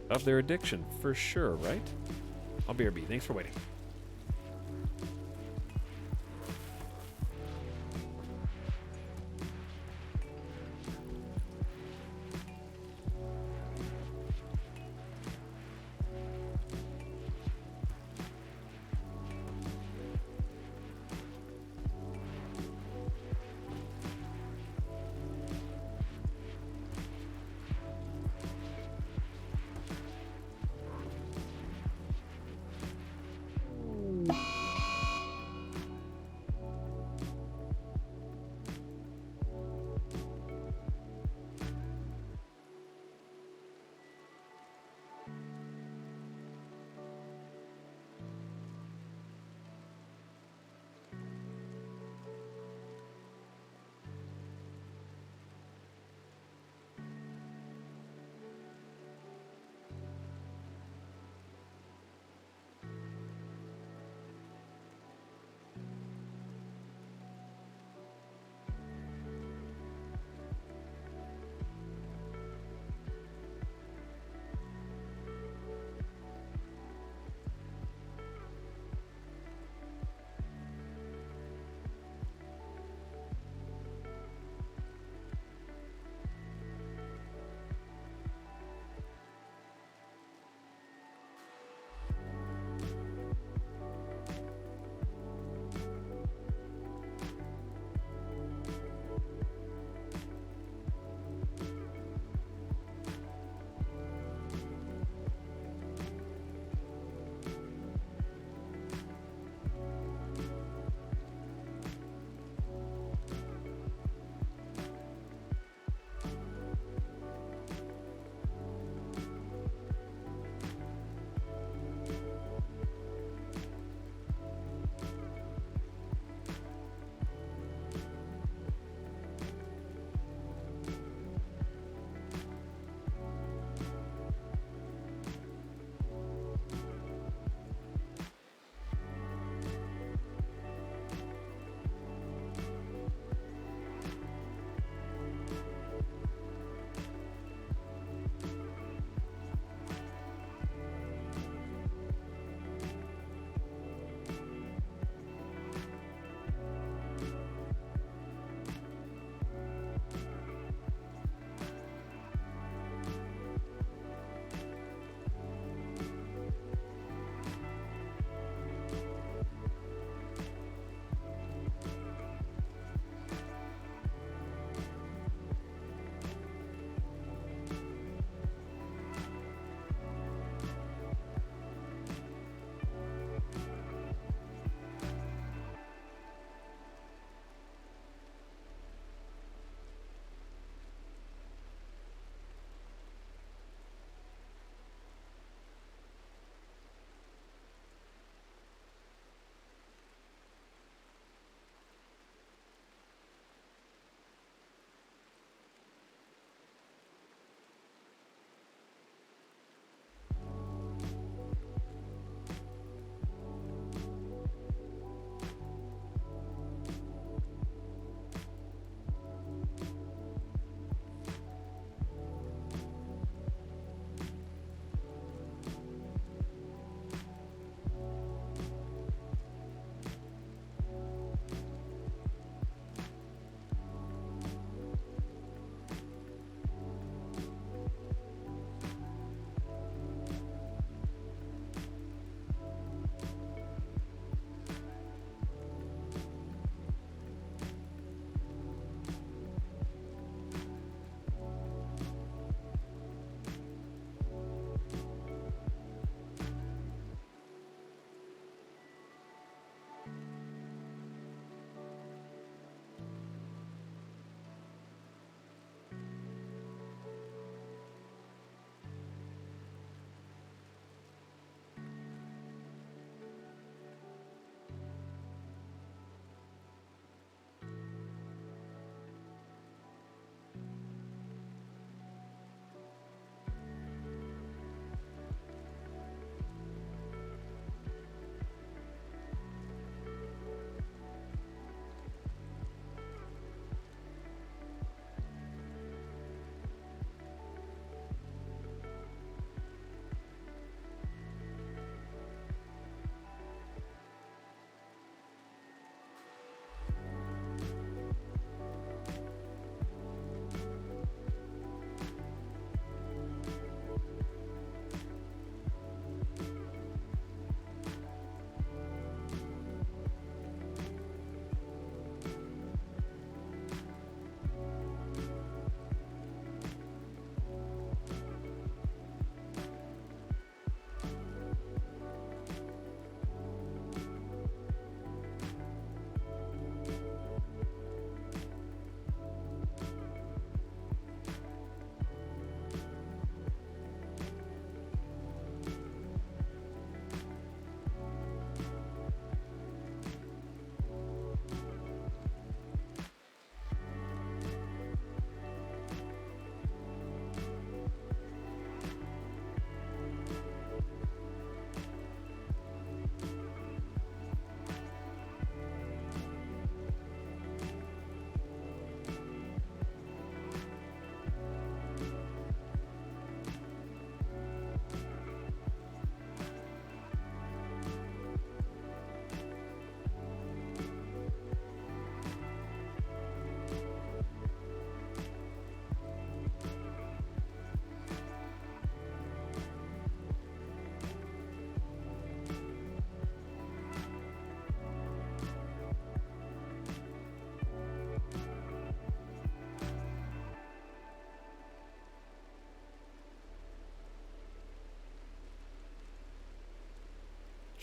of their addiction, for sure, right? I'll be RB. Thanks for waiting.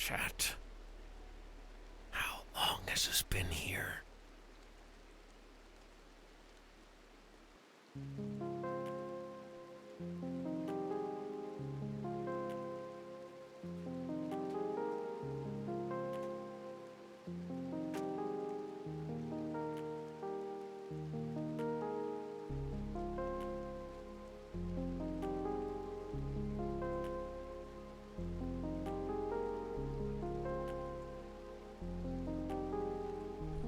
chat. How long has this been here?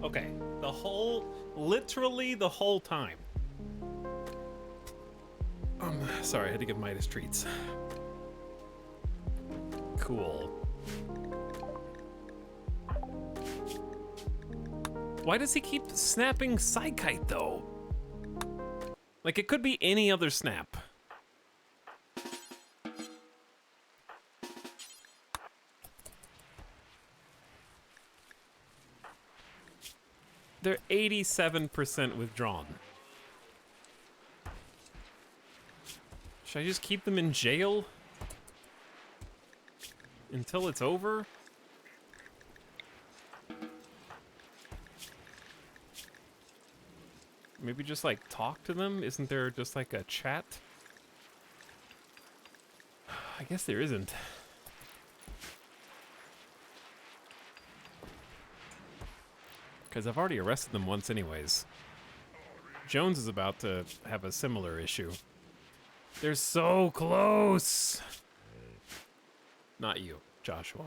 Okay, literally the whole time. Sorry, I had to give Midas treats. Cool. Why does he keep snapping Psykite, though? Like, it could be any other snap. They're 87% withdrawn. Should I just keep them in jail until it's over? Maybe just like talk to them? Isn't there just like a chat? I guess there isn't. Because I've already arrested them once anyways. Jones is about to have a similar issue. They're so close! Not you, Joshua.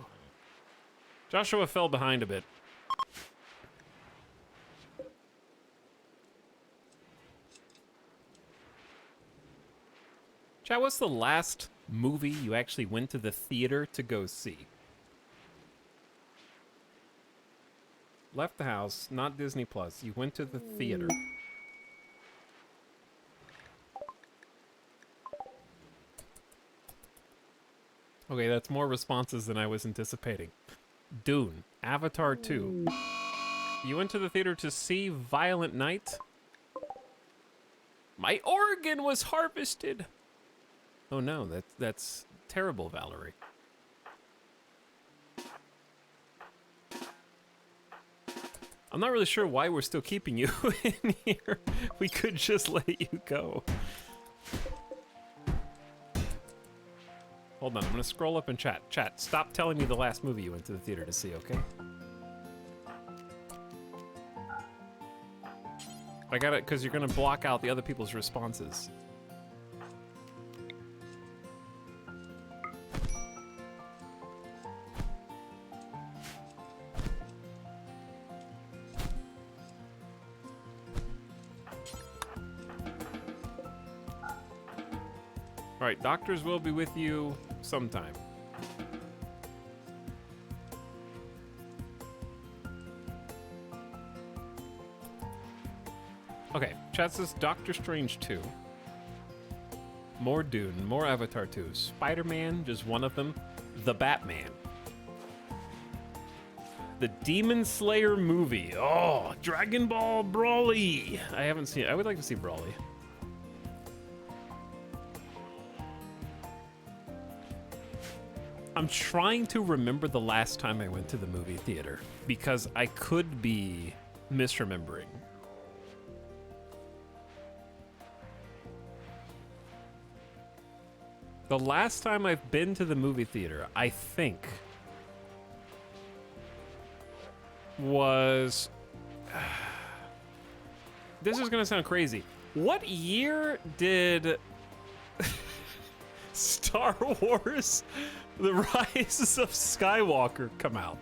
Joshua fell behind a bit. Chat, what's the last movie you actually went to the theater to go see? Left the house, not Disney Plus. You went to the theater. Okay, that's more responses than I was anticipating. Dune, Avatar 2. You went to the theater to see Violent Night? My organ was harvested! Oh no, that's terrible, Valerie. I'm not really sure why we're still keeping you in here. We could just let you go. Hold on, I'm gonna scroll up and chat. Chat, stop telling me the last movie you went to the theater to see, okay? I got it, because you're gonna block out the other people's responses. All right, doctors will be with you sometime. Okay, chat says Doctor Strange 2. More Dune, more Avatar 2. Spider-Man, just one of them. The Batman. The Demon Slayer movie. Oh, Dragon Ball Broly. I haven't seen it. I would like to see Broly. I'm trying to remember the last time I went to the movie theater because I could be misremembering. The last time I've been to the movie theater, I think, was... This is gonna sound crazy. What year did Star Wars The Rise of Skywalker come out?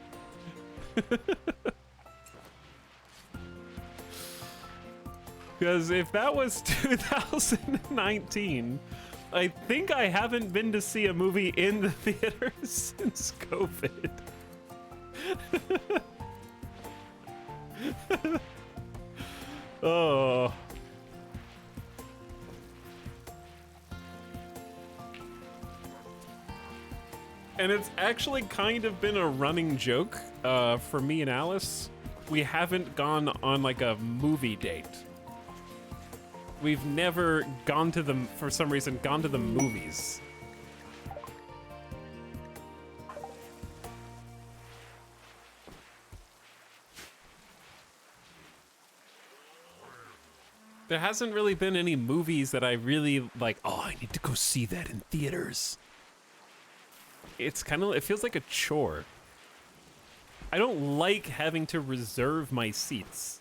Because if that was 2019, I think I haven't been to see a movie in the theater since COVID. Oh. And it's actually kind of been a running joke for me and Alice. We haven't gone on like a movie date. We've never gone to them, for some reason, gone to the movies. There hasn't really been any movies that I really like, oh, I need to go see that in theaters. It's kind of, it feels like a chore. I don't like having to reserve my seats.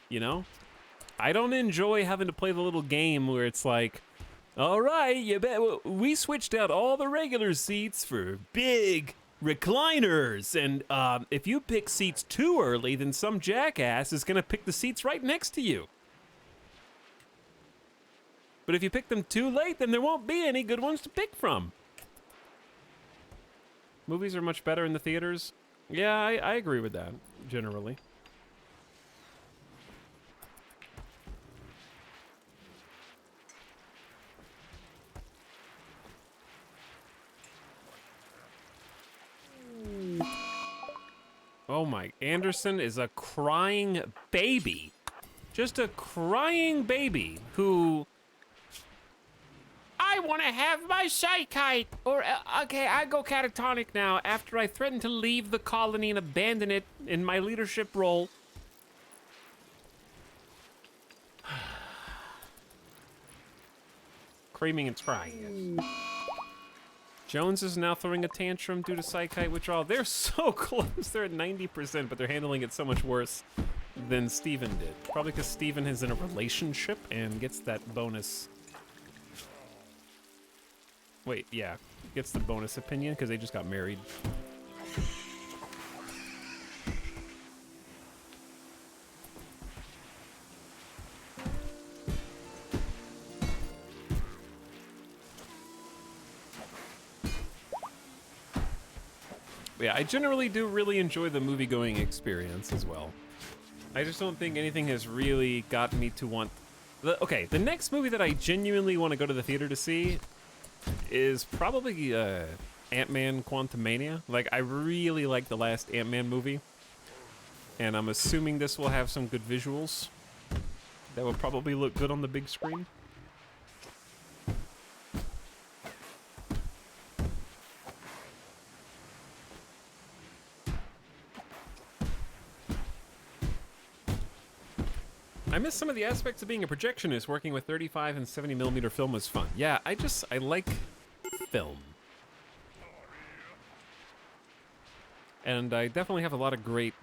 You know? I don't enjoy having to play the little game where it's like, all right, you bet we switched out all the regular seats for big recliners, and if you pick seats too early, then some jackass is gonna pick the seats right next to you. But if you pick them too late, then there won't be any good ones to pick from. Movies are much better in the theaters. Yeah, I agree with that, generally. Oh my, Anderson is a crying baby. Just a crying baby who...
I want to have my psychite. Or, okay, I go catatonic now after I threaten to leave the colony and abandon it in my leadership role.
Screaming and crying, yes. Jones is now throwing a tantrum due to psychite withdrawal. They're so close. They're at 90%, but they're handling it so much worse than Steven did. Probably because Steven is in a relationship and gets that bonus. Wait, yeah. Gets the bonus opinion because they just got married. Yeah, I generally do really enjoy the movie-going experience as well. I just don't think anything has really gotten me to want... Okay, the next movie that I genuinely want to go to the theater to see is probably Ant-Man Quantumania. Like, I really like the last Ant-Man movie. And I'm assuming this will have some good visuals that will probably look good on the big screen. I miss some of the aspects of being a projectionist. Working with 35 and 70mm film was fun. Yeah, I like film. And I definitely have a lot of great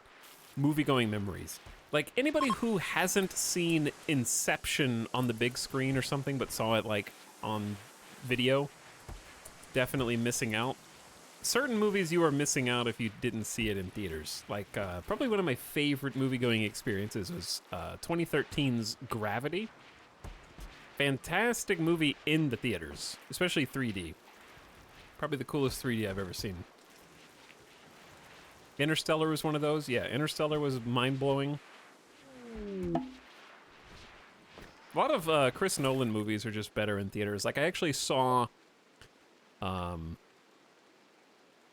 movie-going memories. Like, anybody who hasn't seen Inception on the big screen or something, but saw it, like, on video, definitely missing out. Certain movies you are missing out if you didn't see it in theaters. Like, probably one of my favorite movie-going experiences was 2013's Gravity. Fantastic movie in the theaters, especially 3D. Probably the coolest 3D I've ever seen. Interstellar was one of those. Yeah, Interstellar was mind-blowing. A lot of Chris Nolan movies are just better in theaters. Like, I actually saw...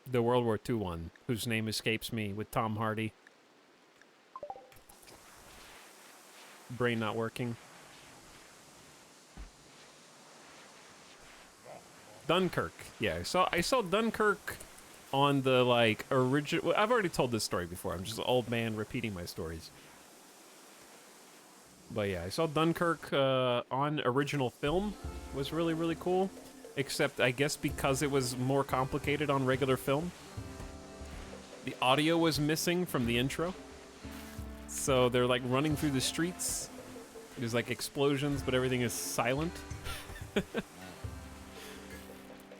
the World War II one, whose name escapes me, with Tom Hardy. Brain not working. Dunkirk. Yeah, I saw Dunkirk on the, like, original... I've already told this story before. I'm just an old man repeating my stories. But yeah, I saw Dunkirk on original film. It was really, really cool. Except, I guess because it was more complicated on regular film. The audio was missing from the intro. So they're, like, running through the streets. There's, like, explosions, but everything is silent.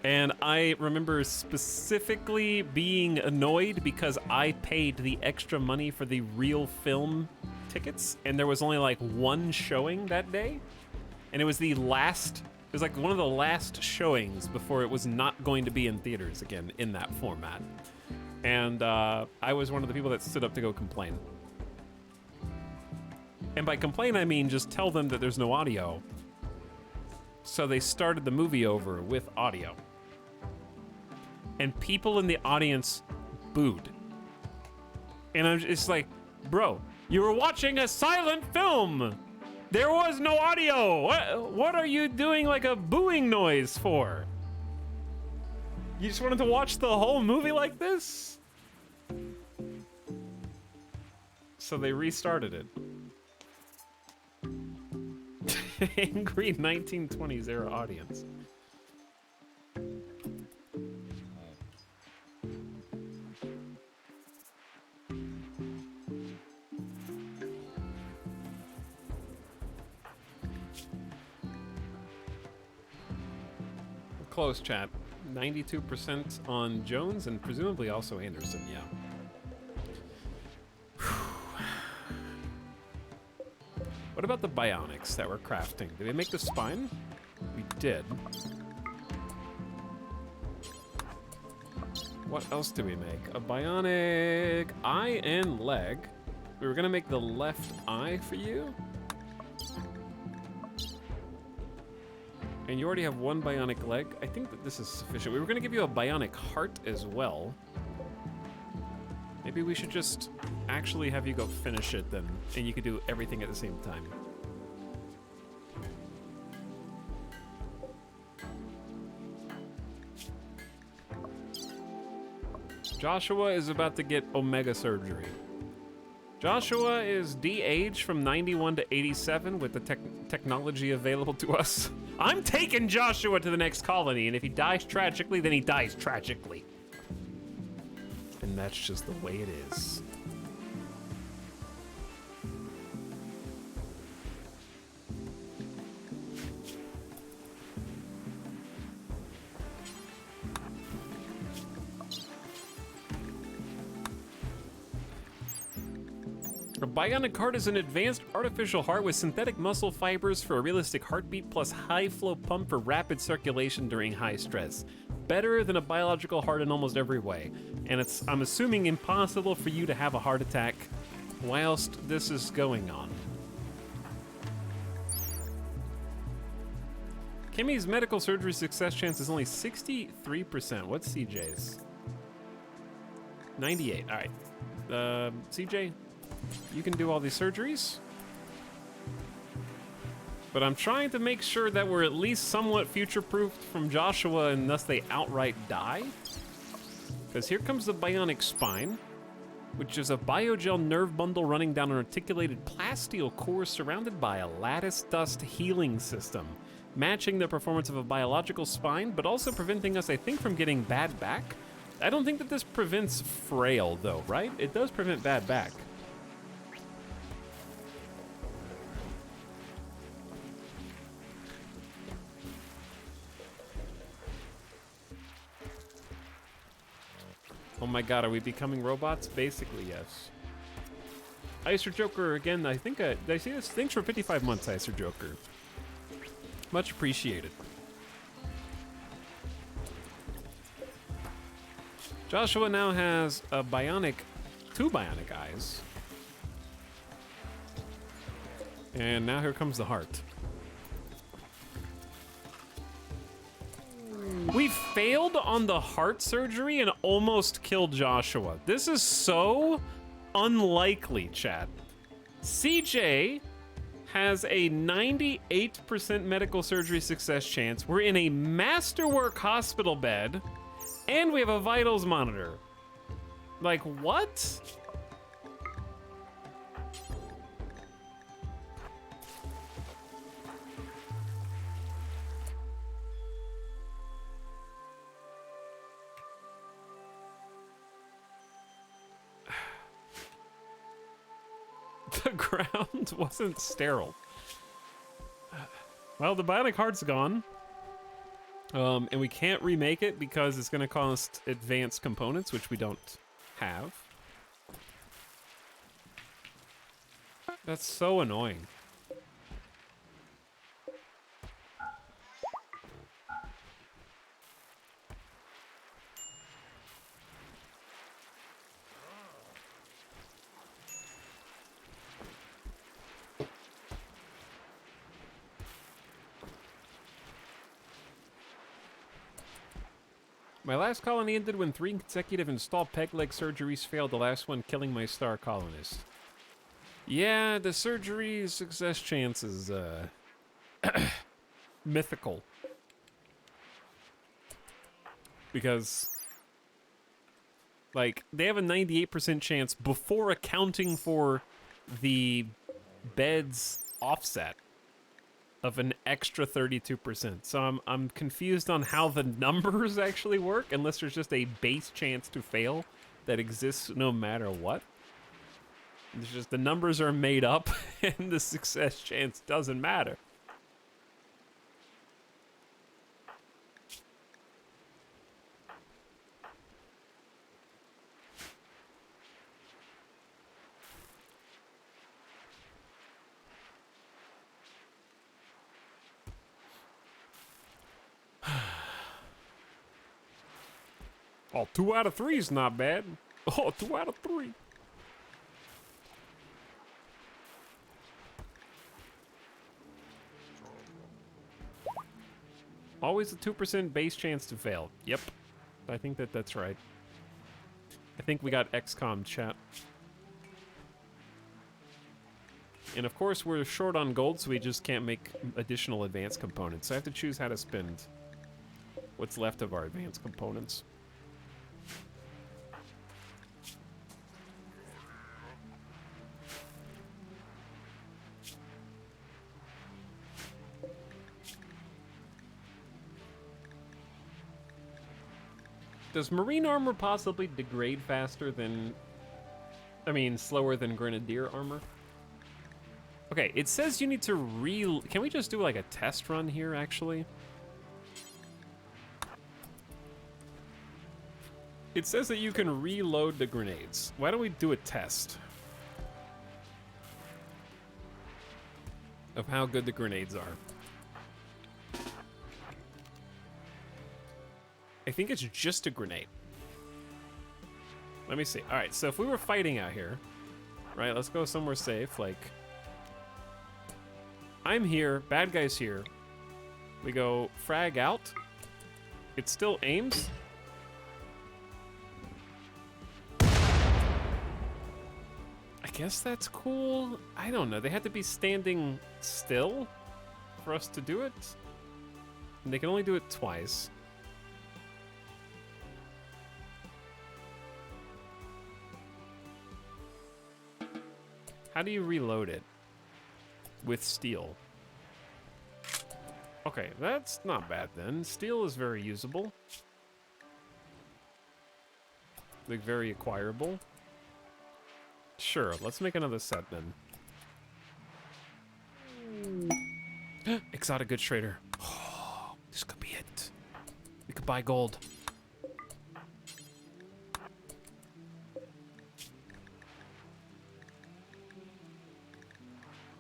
And I remember specifically being annoyed because I paid the extra money for the real film tickets, and there was only, like, one showing that day. And it was the last... It was like one of the last showings before it was not going to be in theaters again in that format. And I was one of the people that stood up to go complain. And by complain, I mean just tell them that there's no audio. So they started the movie over with audio. And people in the audience booed. And I'm just like, bro, you were watching a silent film! There was no audio! What are you doing like a booing noise for? You just wanted to watch the whole movie like this? So they restarted it. Angry 1920s era audience. Close, chat. 92% on Jones and presumably also Anderson, yeah. What about the bionics that we're crafting? Did we make the spine? We did. What else did we make? A bionic eye and leg. We were gonna make the left eye for you. And you already have one bionic leg. I think that this is sufficient. We were gonna give you a bionic heart as well. Maybe we should just actually have you go finish it then, and you could do everything at the same time. Joshua is about to get Omega surgery. Joshua is de-aged from 91 to 87 with the technology available to us. I'm taking Joshua to the next colony, and if he dies tragically, then he dies tragically. And that's just the way it is. A bionic heart is an advanced artificial heart with synthetic muscle fibers for a realistic heartbeat plus high flow pump for rapid circulation during high stress. Better than a biological heart in almost every way. And it's, I'm assuming, impossible for you to have a heart attack whilst this is going on. Kimmy's medical surgery success chance is only 63%. What's CJ's? 98, all right. CJ? You can do all these surgeries. But I'm trying to make sure that we're at least somewhat future-proofed from Joshua unless they outright die. Because here comes the bionic spine, which is a biogel nerve bundle running down an articulated plasteel core surrounded by a lattice dust healing system, matching the performance of a biological spine, but also preventing us, I think, from getting bad back. I don't think that this prevents frail, though, right? It does prevent bad back. Oh my god, are we becoming robots? Basically, yes. Icer Joker, again, I think, did I see this? Thanks for 55 months, Icer Joker. Much appreciated. Joshua now has a two bionic eyes. And now here comes the heart. We failed on the heart surgery and almost killed Joshua. This is so unlikely, chat. CJ has a 98% medical surgery success chance. We're in a masterwork hospital bed, and we have a vitals monitor. Like, what? The ground wasn't sterile. Well, the bionic heart's gone. And we can't remake it because it's gonna cost advanced components, which we don't have. That's so annoying. My last colony ended when 3 consecutive installed peg leg surgeries failed, the last one killing my star colonist. Yeah, the surgery success chance is, mythical. Because, like, they have a 98% chance before accounting for the bed's offset of an extra 32%. So I'm confused on how the numbers actually work, unless there's just a base chance to fail that exists no matter what. It's just the numbers are made up and the success chance doesn't matter. Oh, 2 out of 3 is not bad. Oh, 2 out of 3. Always a 2% base chance to fail. Yep. I think that's right. I think we got XCOM chat. And of course, we're short on gold, so we just can't make additional advanced components. So I have to choose how to spend what's left of our advanced components. Does marine armor possibly degrade faster than... I mean, slower than grenadier armor? Okay, it says you need to Can we just do like a test run here, actually? It says that you can reload the grenades. Why don't we do a test of how good the grenades are? I think it's just a grenade. Let me see. All right, so if we were fighting out here, right, let's go somewhere safe, like... I'm here, bad guy's here. We go frag out. It still aims. I guess that's cool. I don't know. They had to be standing still for us to do it. And they can only do it twice. How do you reload it? With steel. Okay, that's not bad then. Steel is very usable. Like, very acquirable. Sure, let's make another set then. Exotic goods trader. Oh, this could be it. We could buy gold.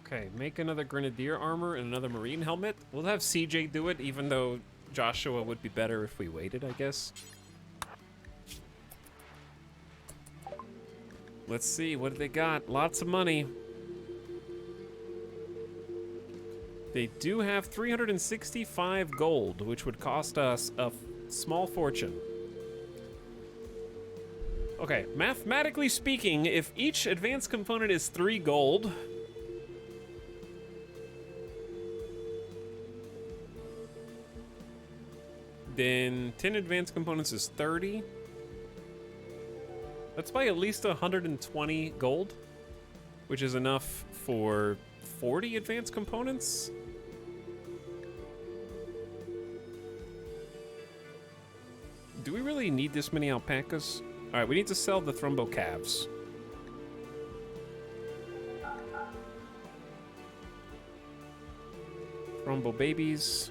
Okay, make another grenadier armor and another marine helmet. We'll have CJ do it, even though Joshua would be better if we waited, I guess. Let's see, what do they got? Lots of money. They do have 365 gold, which would cost us a small fortune. Okay, mathematically speaking, if each advanced component is 3 gold... then 10 advanced components is 30. Let's buy at least 120 gold, which is enough for 40 advanced components. Do we really need this many alpacas? All right, we need to sell the thrombo calves. Thrombo babies.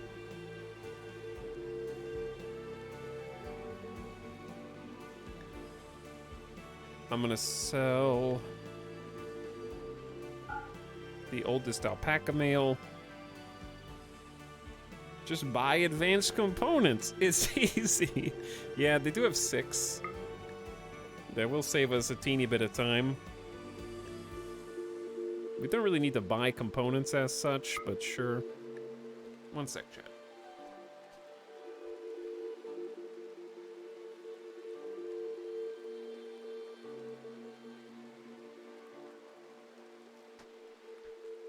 I'm gonna sell the oldest alpaca male. Just buy advanced components. It's easy. Yeah, they do have 6. That will save us a teeny bit of time. We don't really need to buy components as such, but sure. One sec, chat.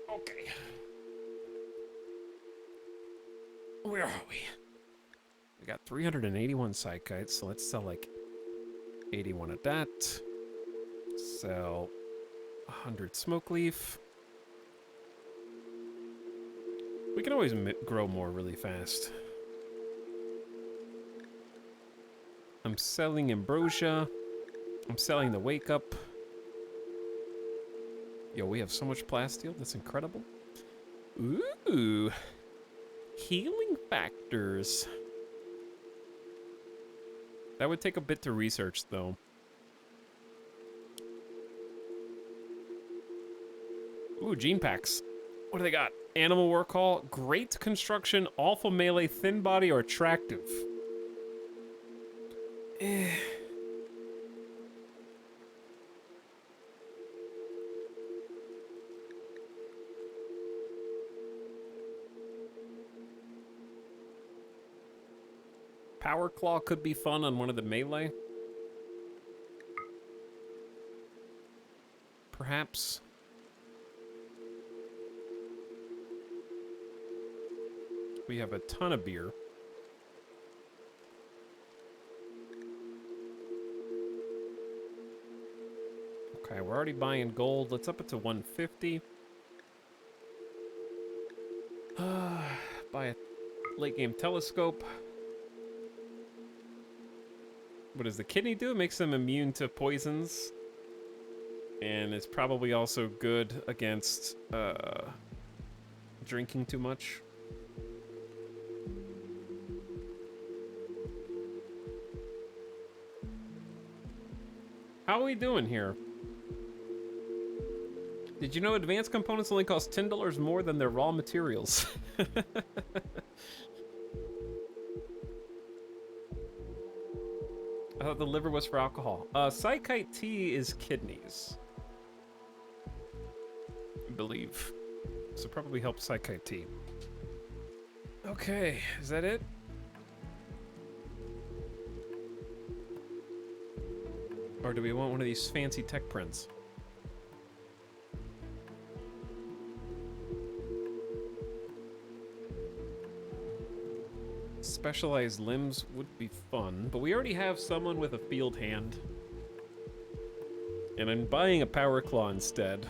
Okay. Where are we? We got 381 psychites, so let's sell like 81 of that. Sell 100 smoke leaf. We can always grow more really fast. I'm selling ambrosia. I'm selling the wake up. Yo, we have so much plasteel. That's incredible. Ooh. Healing factors. That would take a bit to research, though. Ooh, gene packs. What do they got? Animal work hall, great construction, awful melee, thin body, or attractive. Power claw could be fun on one of the melee. Perhaps. We have a ton of beer. Okay, we're already buying gold. Let's up it to 150. Buy a late game telescope. What does the kidney do? It makes them immune to poisons. And it's probably also good against drinking too much. How are we doing here? Did you know advanced components only cost $10 more than their raw materials? I thought the liver was for alcohol. Psychite tea is kidneys, I believe. So probably help Psychite tea. Okay, is that it? Or do we want one of these fancy tech prints? Specialized limbs would be fun, but we already have someone with a field hand. And I'm buying a power claw instead.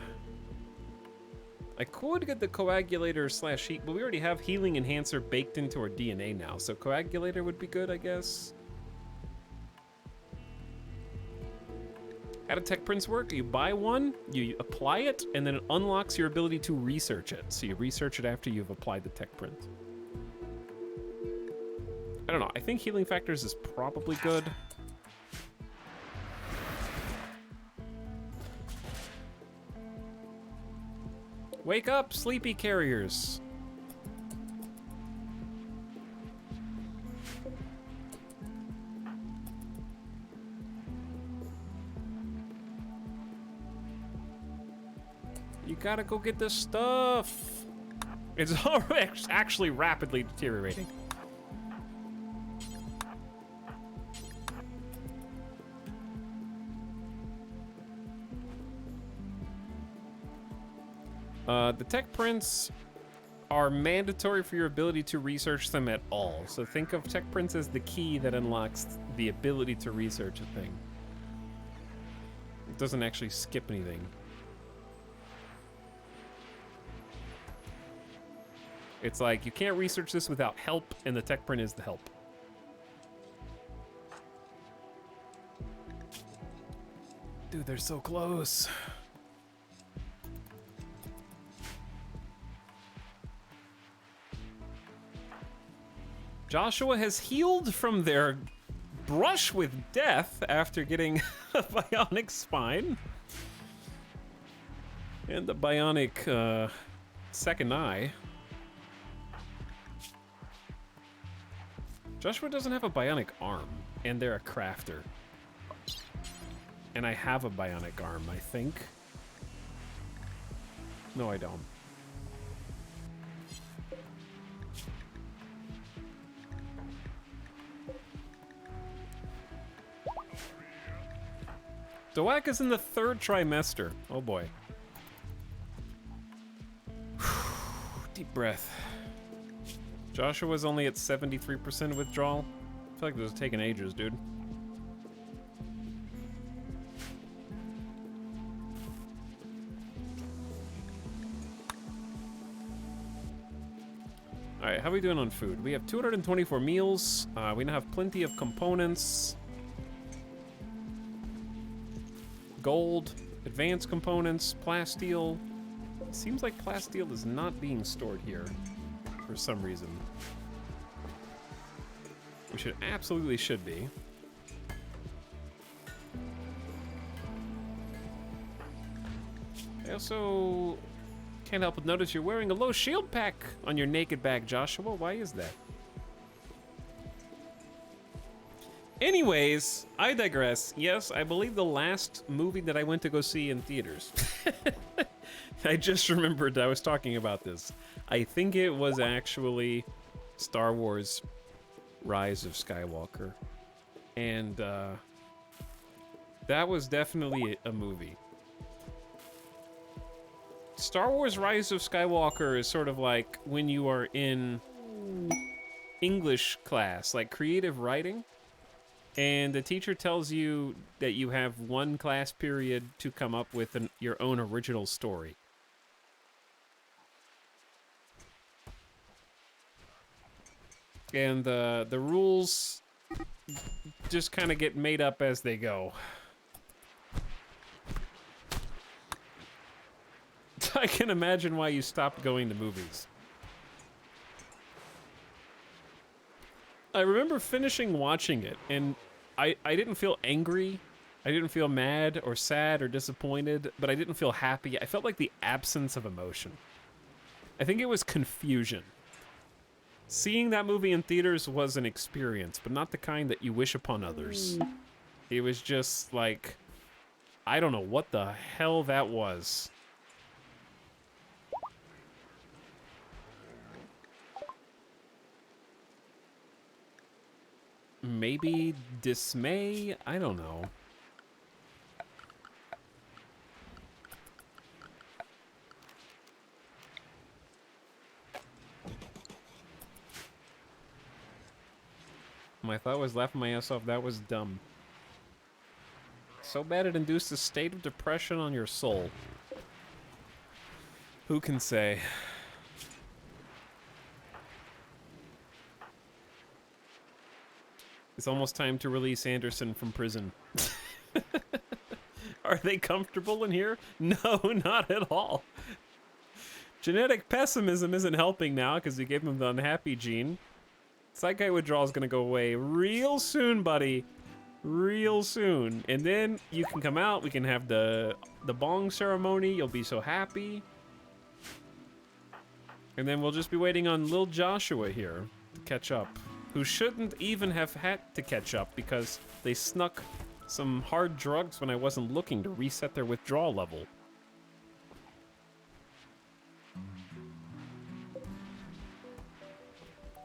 I could get the coagulator slash heat, but we already have healing enhancer baked into our DNA now, so coagulator would be good, I guess. How do tech prints work? You buy one, you apply it, and then it unlocks your ability to research it. So you research it after you've applied the tech print. I don't know. I think healing factors is probably good. Wake up, sleepy carriers. You gotta go get this stuff. It's actually rapidly deteriorating. The tech prints are mandatory for your ability to research them at all. So think of tech prints as the key that unlocks the ability to research a thing. It doesn't actually skip anything. It's like, you can't research this without help, and the tech print is the help. Dude, they're so close. Joshua has healed from their brush with death after getting a bionic spine. And the bionic second eye. Joshua doesn't have a bionic arm, and they're a crafter. And I have a bionic arm, I think. No, I don't. Doak is in the 3rd trimester. Oh boy. Deep breath. Joshua's only at 73% withdrawal. I feel like this is taking ages, dude. All right, how are we doing on food? We have 224 meals. We now have plenty of components. Gold, advanced components, plasteel. It seems like plasteel is not being stored here for some reason. We absolutely should be. I also can't help but notice you're wearing a low shield pack on your naked back, Joshua. Why is that? Anyways, I digress. Yes, I believe the last movie that I went to go see in theaters. I just remembered I was talking about this. I think it was actually Star Wars Rise of Skywalker. And that was definitely a movie. Star Wars Rise of Skywalker is sort of like when you are in English class, like creative writing, and the teacher tells you that you have one class period to come up with your own original story. And the rules just kind of get made up as they go. I can imagine why you stopped going to movies. I remember finishing watching it, and I didn't feel angry. I didn't feel mad or sad or disappointed, but I didn't feel happy. I felt like the absence of emotion. I think it was confusion. Seeing that movie in theaters was an experience, but not the kind that you wish upon others. It was just like, I don't know what the hell that was. Maybe dismay? I don't know. My thought was laughing my ass off. That was dumb. So bad it induced a state of depression on your soul. Who can say? It's almost time to release Anderson from prison. Are they comfortable in here? No, not at all. Genetic pessimism isn't helping now because we gave him the unhappy gene. Psychite withdrawal is going to go away real soon, buddy. Real soon. And then you can come out. We can have the bong ceremony. You'll be so happy. And then we'll just be waiting on Lil Joshua here to catch up. Who shouldn't even have had to catch up because they snuck some hard drugs when I wasn't looking to reset their withdrawal level.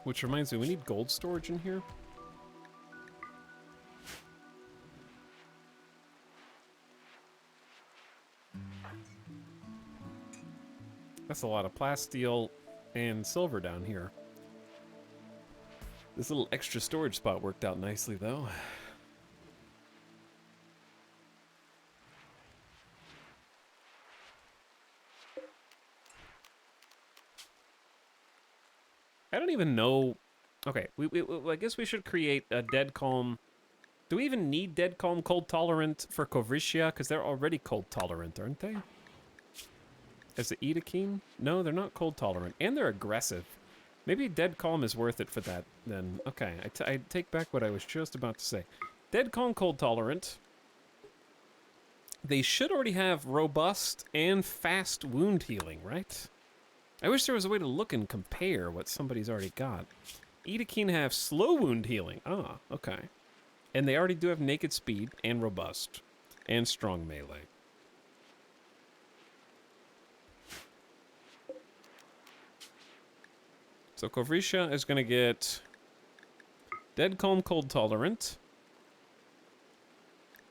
Which reminds me, we need gold storage in here. That's a lot of plasteel and silver down here. This little extra storage spot worked out nicely, though. I don't even know. Okay, I guess we should create a dead calm. Do we even need dead calm cold tolerant for Kovricia? Because they're already cold tolerant, aren't they? As the Edakine? No, they're not cold tolerant, and they're aggressive. Maybe dead calm is worth it for that. Then okay, I take back what I was just about to say. Dead calm cold tolerant. They should already have robust and fast wound healing, right? I wish there was a way to look and compare what somebody's already got. Edakine have slow wound healing. Ah, okay. And they already do have naked speed and robust and strong melee. So Kovricia is going to get dead calm cold tolerant.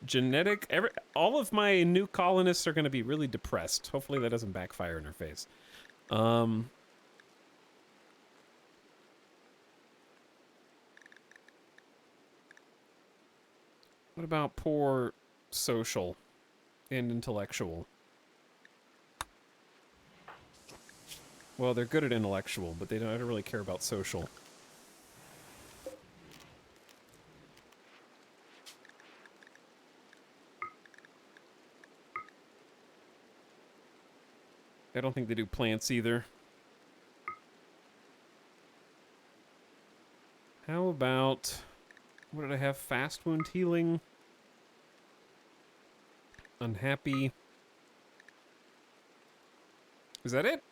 Genetic, all of my new colonists are going to be really depressed. Hopefully that doesn't backfire in her face. What about poor social and intellectual? Well, they're good at intellectual, but I don't really care about social. I don't think they do plants either. How about... What did I have? Fast wound healing. Unhappy. Is that it?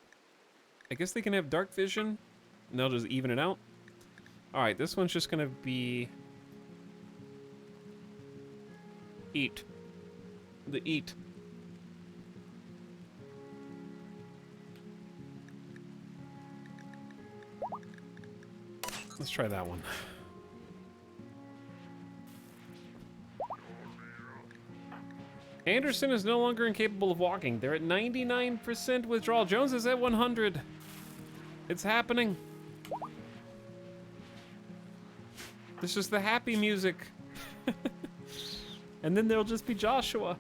I guess they can have dark vision. And they'll just even it out. Alright, this one's just gonna be... Eat. The eat. Let's try that one. Anderson is no longer incapable of walking. They're at 99% withdrawal. Jones is at 100. It's happening. This is the happy music. And then there'll just be Joshua.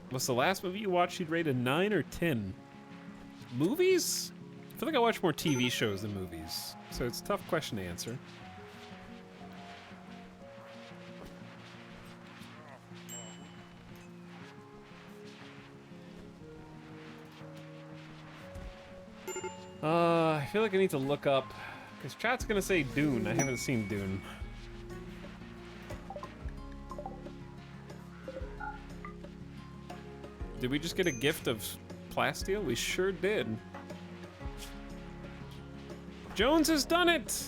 What's the last movie you watched you'd rate a 9 or 10? Movies? I feel like I watch more TV shows than movies. So it's a tough question to answer. I feel like I need to look up, because chat's gonna say Dune. I haven't seen Dune. Did we just get a gift of plasteel? We sure did. Jones has done it!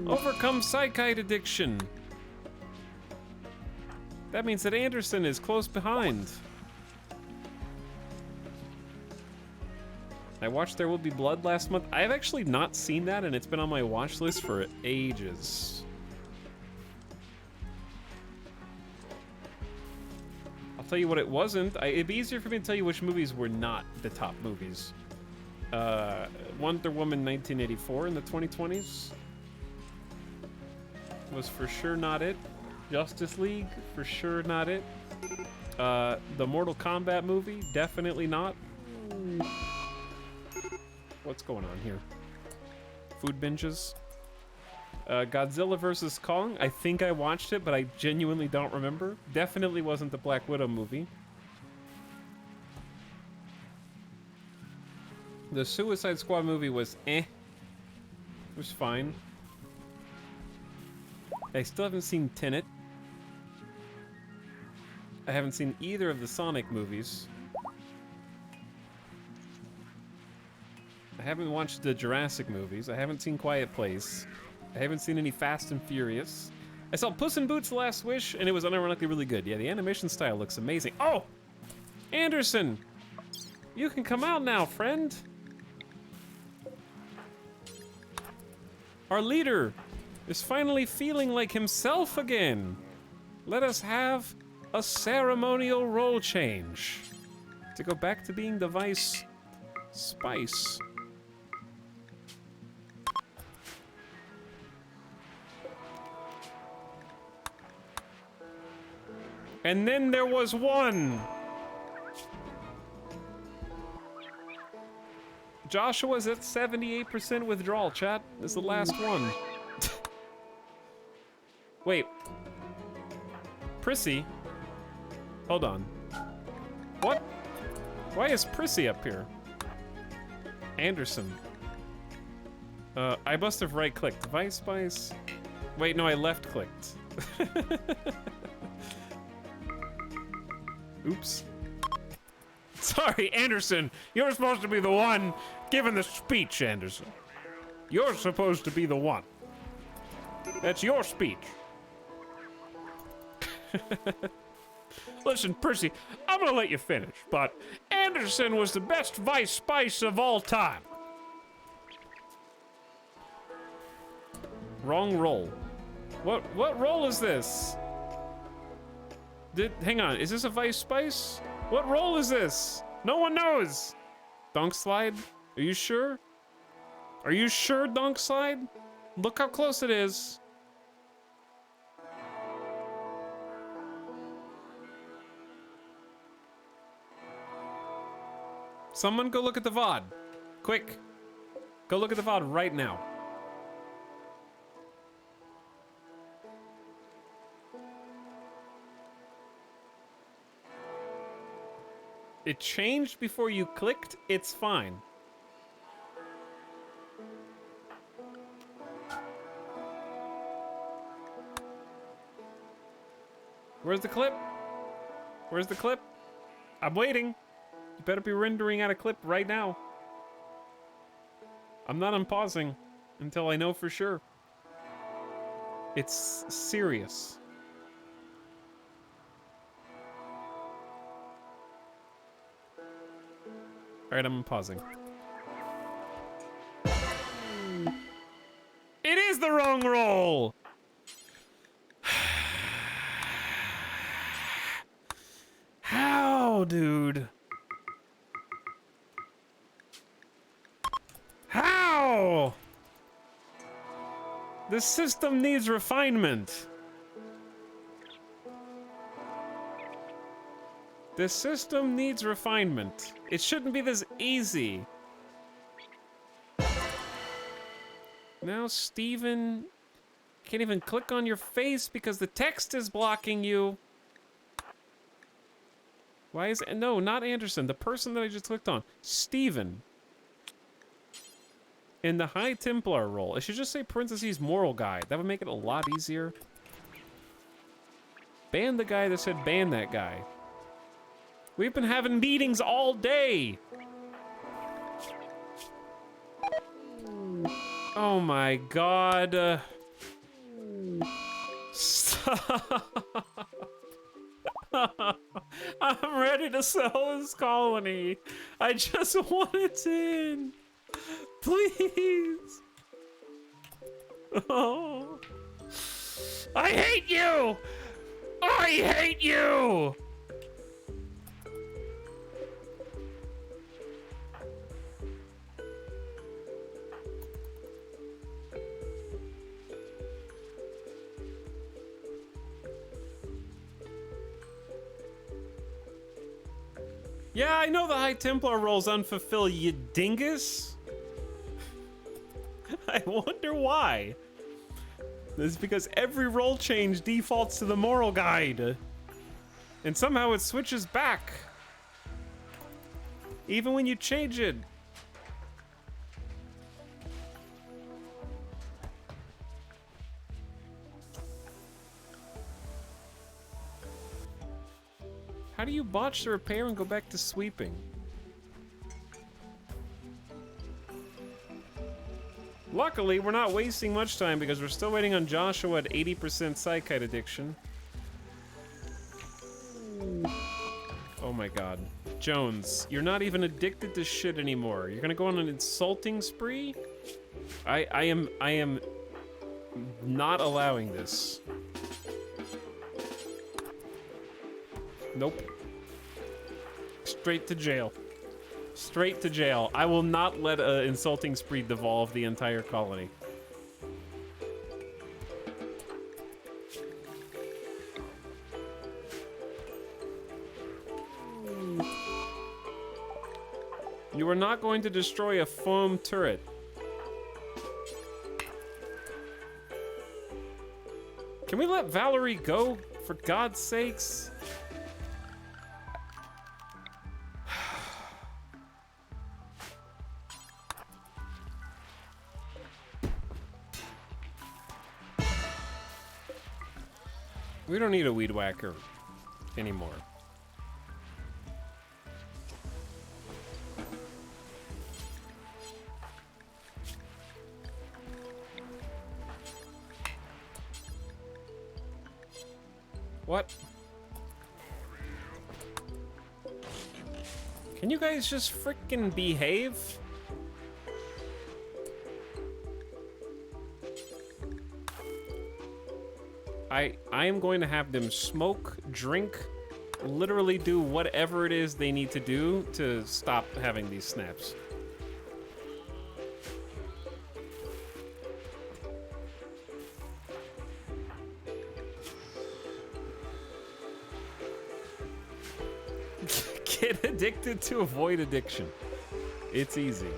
Overcome psychite addiction. That means that Anderson is close behind. I watched There Will Be Blood last month. I've actually not seen that, and it's been on my watch list for ages. I'll tell you what it wasn't. It'd be easier for me to tell you which movies were not the top movies. Wonder Woman 1984 in the 2020s was for sure not it. Justice League, for sure not it. The Mortal Kombat movie, definitely not. What's going on here? Food binges. Godzilla vs. Kong. I think I watched it, but I genuinely don't remember. Definitely wasn't the Black Widow movie. The Suicide Squad movie was eh. It was fine. I still haven't seen Tenet. I haven't seen either of the Sonic movies. I haven't watched the Jurassic movies. I haven't seen Quiet Place. I haven't seen any Fast and Furious. I saw Puss in Boots: The Last Wish, and it was unironically really good. Yeah, the animation style looks amazing. Oh! Anderson! You can come out now, friend! Our leader is finally feeling like himself again. Let us have a ceremonial role change to go back to being the Vice Spice. And then there was one. Joshua's at 78% withdrawal, chat. This is the last one. Wait. Prissy? Hold on. What? Why is Prissy up here? Anderson. I must have right-clicked. Vice Spice. Wait, no, I left-clicked. Oops. Sorry, Anderson. You're supposed to be the one giving the speech, Anderson. You're supposed to be the one. That's your speech. Listen, Percy, I'm gonna let you finish, but Anderson was the best Vice Spice of all time. Wrong roll. What roll is this? Hang on, is this a Vice Spice? What roll is this? No one knows. Dunk slide? Are you sure? Are you sure, dunk slide? Look how close it is. Someone go look at the VOD. Quick. Go look at the VOD right now. It changed before you clicked. It's fine. Where's the clip? Where's the clip? I'm waiting. You better be rendering out a clip right now. I'm not unpausing until I know for sure. It's serious. All right, I'm pausing. It is the wrong roll! How, dude? How? This system needs refinement. This system needs refinement. It shouldn't be this easy. Now, Steven can't even click on your face because the text is blocking you. Why is it? No, not Anderson. The person that I just clicked on. Steven. In the High Templar role. It should just say parentheses moral guide. That would make it a lot easier. Ban the guy that said ban that guy. We've been having meetings all day. Oh my god. Stop. I'm ready to sell this colony. I just want it in. Please. Oh. I hate you. I hate you. Yeah, I know the High Templar role's unfulfilled, you dingus. I wonder why. This is because every role change defaults to the moral guide. And somehow it switches back. Even when you change it. How do you botch the repair and go back to sweeping? Luckily, we're not wasting much time because we're still waiting on Joshua at 80% psychite addiction. Oh my god. Jones, you're not even addicted to shit anymore. You're gonna go on an insulting spree? I am not allowing this. Nope. Straight to jail. Straight to jail. I will not let an insulting spree devolve the entire colony. You are not going to destroy a foam turret. Can we let Valerie go, for God's sakes? We don't need a weed whacker anymore. What? Can you guys just frickin' behave? I am going to have them smoke, drink, literally do whatever it is they need to do to stop having these snaps. Get a addicted to avoid addiction. It's easy.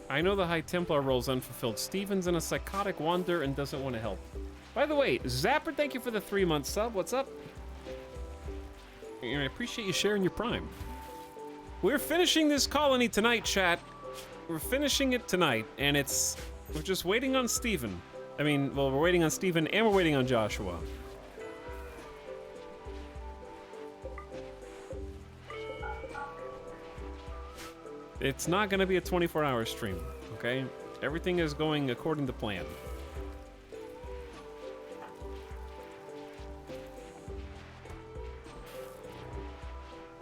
I know the High Templar role's unfulfilled. Steven's in a psychotic wander and doesn't want to help. By the way, Zapper, thank you for the 3-month sub. What's up? And I appreciate you sharing your Prime. We're finishing this colony tonight, chat. We're finishing it tonight, and we're just waiting on Steven. I mean, well, we're waiting on Steven and we're waiting on Joshua. It's not going to be a 24-hour stream, okay? Everything is going according to plan.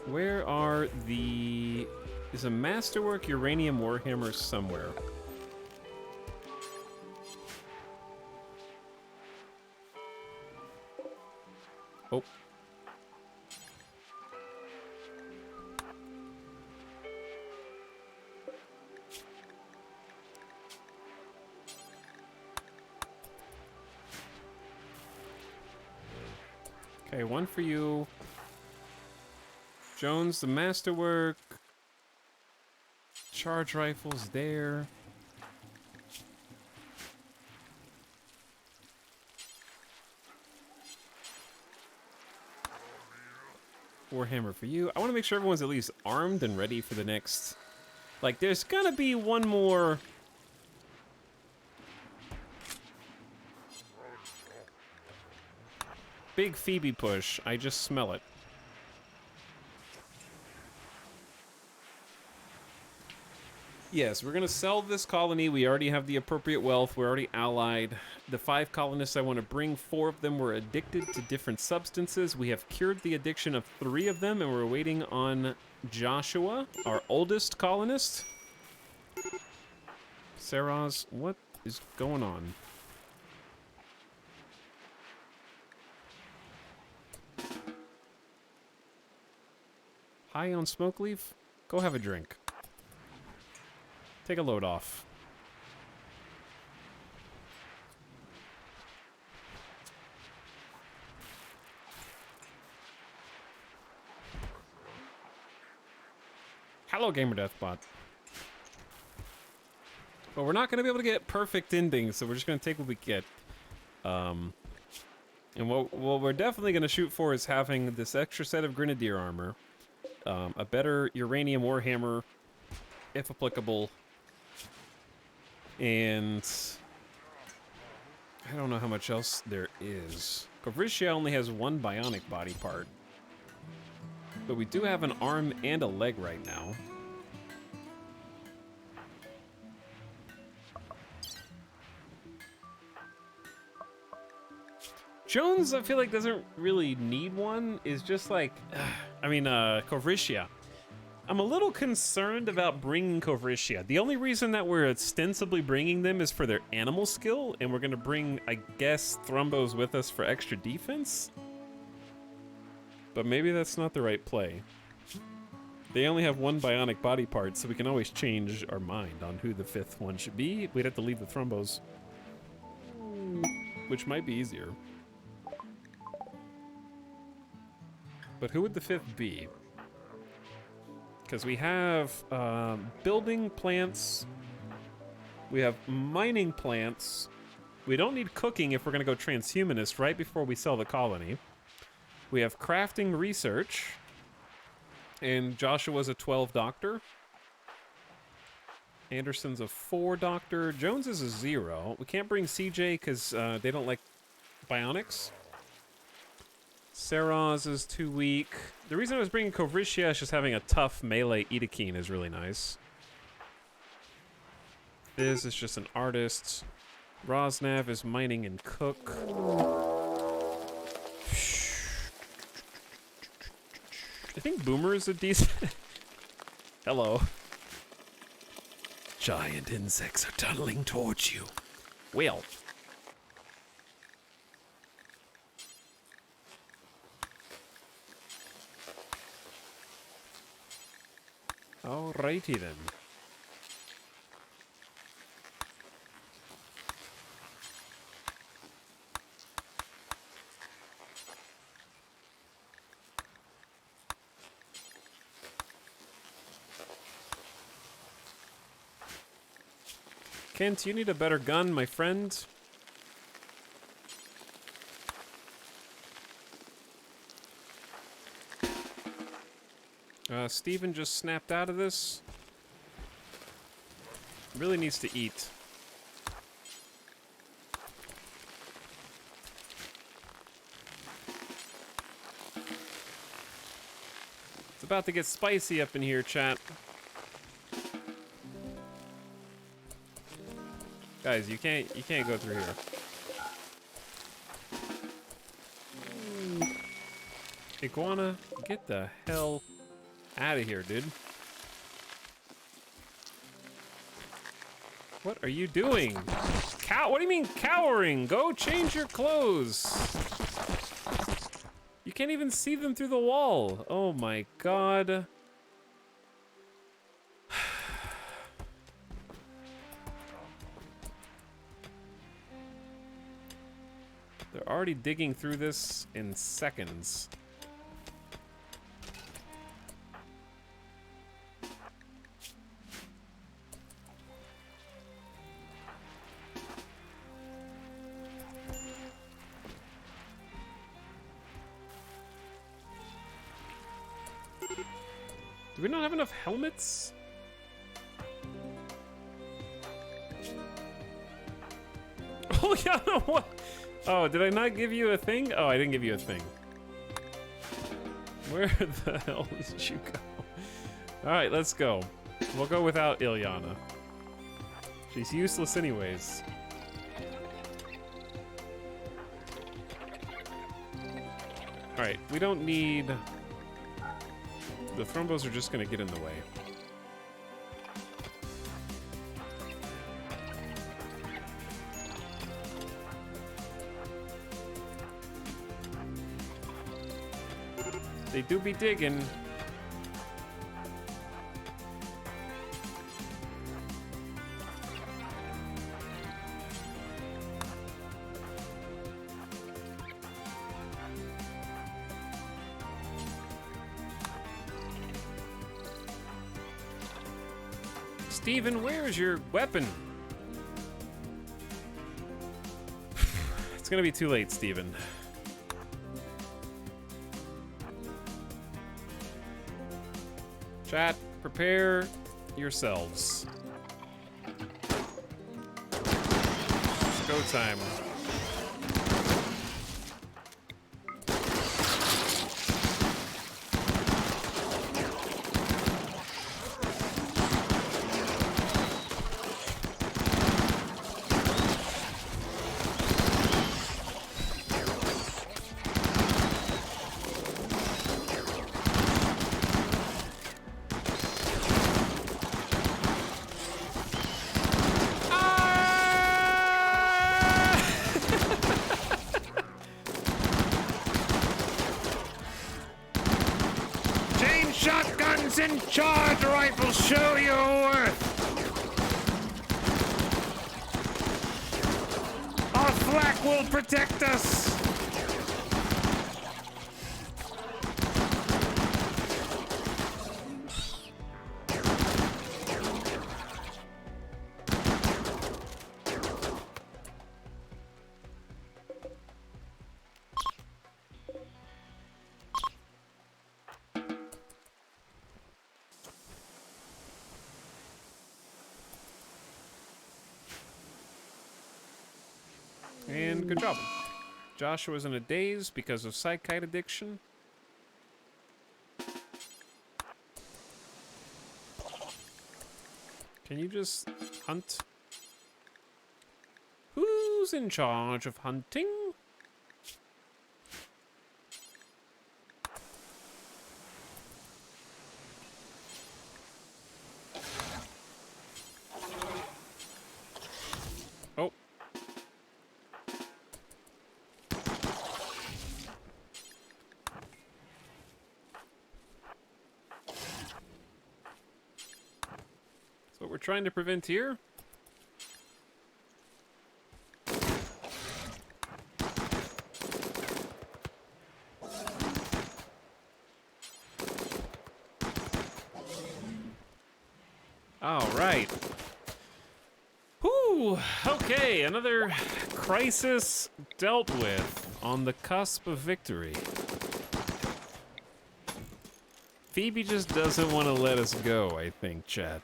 Where are the... Is a Masterwork Uranium Warhammer somewhere? Oh. Okay, one for you. Jones, the Masterwork. Charge rifles there. Warhammer for you. I want to make sure everyone's at least armed and ready for the next... Like, there's gonna be one more... Big Phoebe push. I just smell it. Yes, we're gonna sell this colony. We already have the appropriate wealth. We're already allied. The 5 colonists I want to bring, 4 of them were addicted to different substances. We have cured the addiction of 3 of them, and we're waiting on Joshua, our oldest colonist. Saraz, what is going on? High on smoke leaf? Go have a drink. Take a load off. Hello, Gamer Deathbot. But we're not going to be able to get perfect endings, so we're just going to take what we get. And what we're definitely going to shoot for is having this extra set of Grenadier armor. A better Uranium Warhammer, if applicable. And I don't know how much else there is. Kovricia only has 1 bionic body part. But we do have an arm and a leg right now. Jones, I feel like, doesn't really need one. Is just like, Kovricia. I'm a little concerned about bringing Kovricia. The only reason that we're ostensibly bringing them is for their animal skill, and we're gonna bring, I guess, Thrumbos with us for extra defense. But maybe that's not the right play. They only have 1 bionic body part, so we can always change our mind on who the 5th one should be. We'd have to leave the Thrumbos, which might be easier. But who would the 5th be? Because we have building plants, we have mining plants, we don't need cooking if we're going to go transhumanist right before we sell the colony. We have crafting research, and Joshua's a 12 doctor. Anderson's a 4 doctor. Jones is a 0. We can't bring CJ because they don't like bionics. Saraz is too weak. The reason I was bringing Kovricia is just having a tough melee Edakeen is really nice. This is just an artist. Rosnav is mining and cook. I think Boomer is a decent... Hello.
Giant insects are tunneling towards you.
Well. Alrighty then. Kent, you need a better gun, my friend. Steven just snapped out of this. Really needs to eat. It's about to get spicy up in here, chat. Guys, you can't go through here. Iguana, get the hell out of here, dude. What are you doing? What do you mean cowering? Go change your clothes. You can't even see them through the wall. Oh my god. They're already digging through this in seconds. Do we not have enough helmets? Oh yeah, no, what? Oh, did I not give you a thing? Oh, I didn't give you a thing. Where the hell did you go? Alright, let's go. We'll go without Ilyana. She's useless anyways. Alright, we don't need... The thrombos are just gonna get in the way. They do be digging. Steven, where's your weapon? It's gonna be too late, Steven. Chat, prepare yourselves. It's go time.
Shotguns in charge, rifles show your worth. Our flak will protect us.
And good job. Joshua's in a daze because of psychite addiction. Can you just hunt? Who's in charge of hunting? Oh. what we're trying to prevent here. All right. Whew. Okay, another crisis dealt with on the cusp of victory. Phoebe just doesn't want to let us go, I think, chat.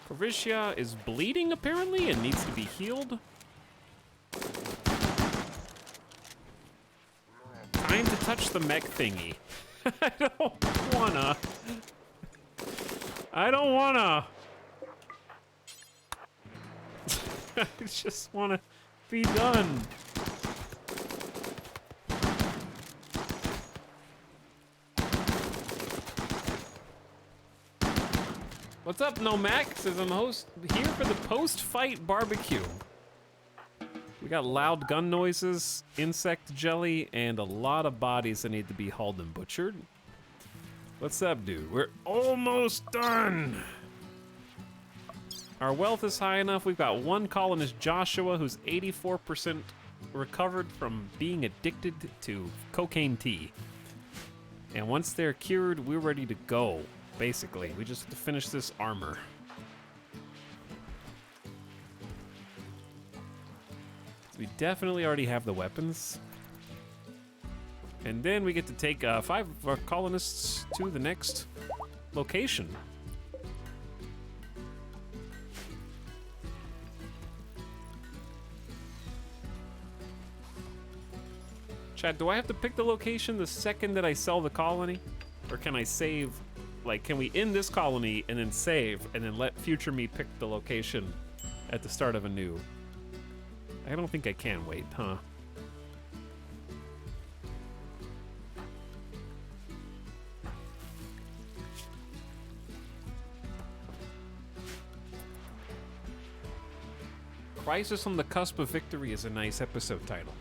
Corvicia is bleeding, apparently, and needs to be healed. Time to touch the mech thingy. I don't wanna. I don't wanna. I just wanna be done. What's up, No Mac? Says I'm here for the post-fight barbecue. We got loud gun noises, insect jelly, and a lot of bodies that need to be hauled and butchered. What's up, dude? We're almost done. Our wealth is high enough. We've got one colonist, Joshua, who's 84% recovered from being addicted to cocaine tea. And once they're cured, we're ready to go. Basically, we just have to finish this armor. We definitely already have the weapons. And then we get to take 5 of our colonists to the next location. Chad, do I have to pick the location the second that I sell the colony? Or can I save? Like, can we end this colony and then save and then let future me pick the location at the start of a new? I don't think I can wait, huh? Crisis on the Cusp of Victory is a nice episode title.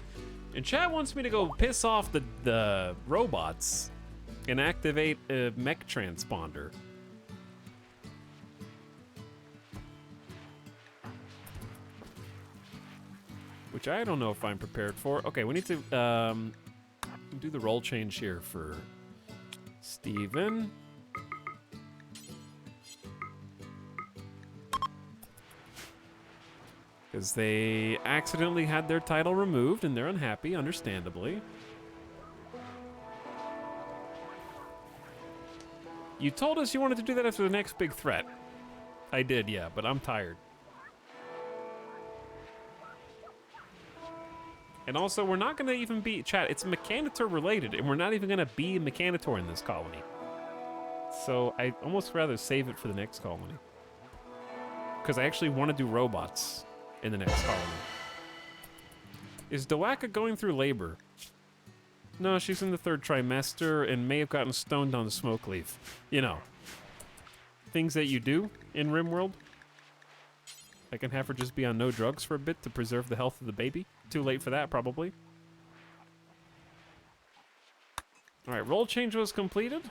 And chat wants me to go piss off the robots and activate a mech transponder. Which I don't know if I'm prepared for. Okay, we need to do the role change here for Steven. Because they accidentally had their title removed and they're unhappy, understandably. You told us you wanted to do that after the next big threat. I did, yeah, but I'm tired. And also, we're not going to even be... Chat, it's Mechanitor related, and we're not even going to be a Mechanitor in this colony. So I'd almost rather save it for the next colony. Because I actually want to do robots in the next colony. Is Dawaka going through labor? No, she's in the 3rd trimester and may have gotten stoned on the smoke leaf. You know, things that you do in RimWorld. I can have her just be on no drugs for a bit to preserve the health of the baby. Too late for that, probably. All right, role change was completed.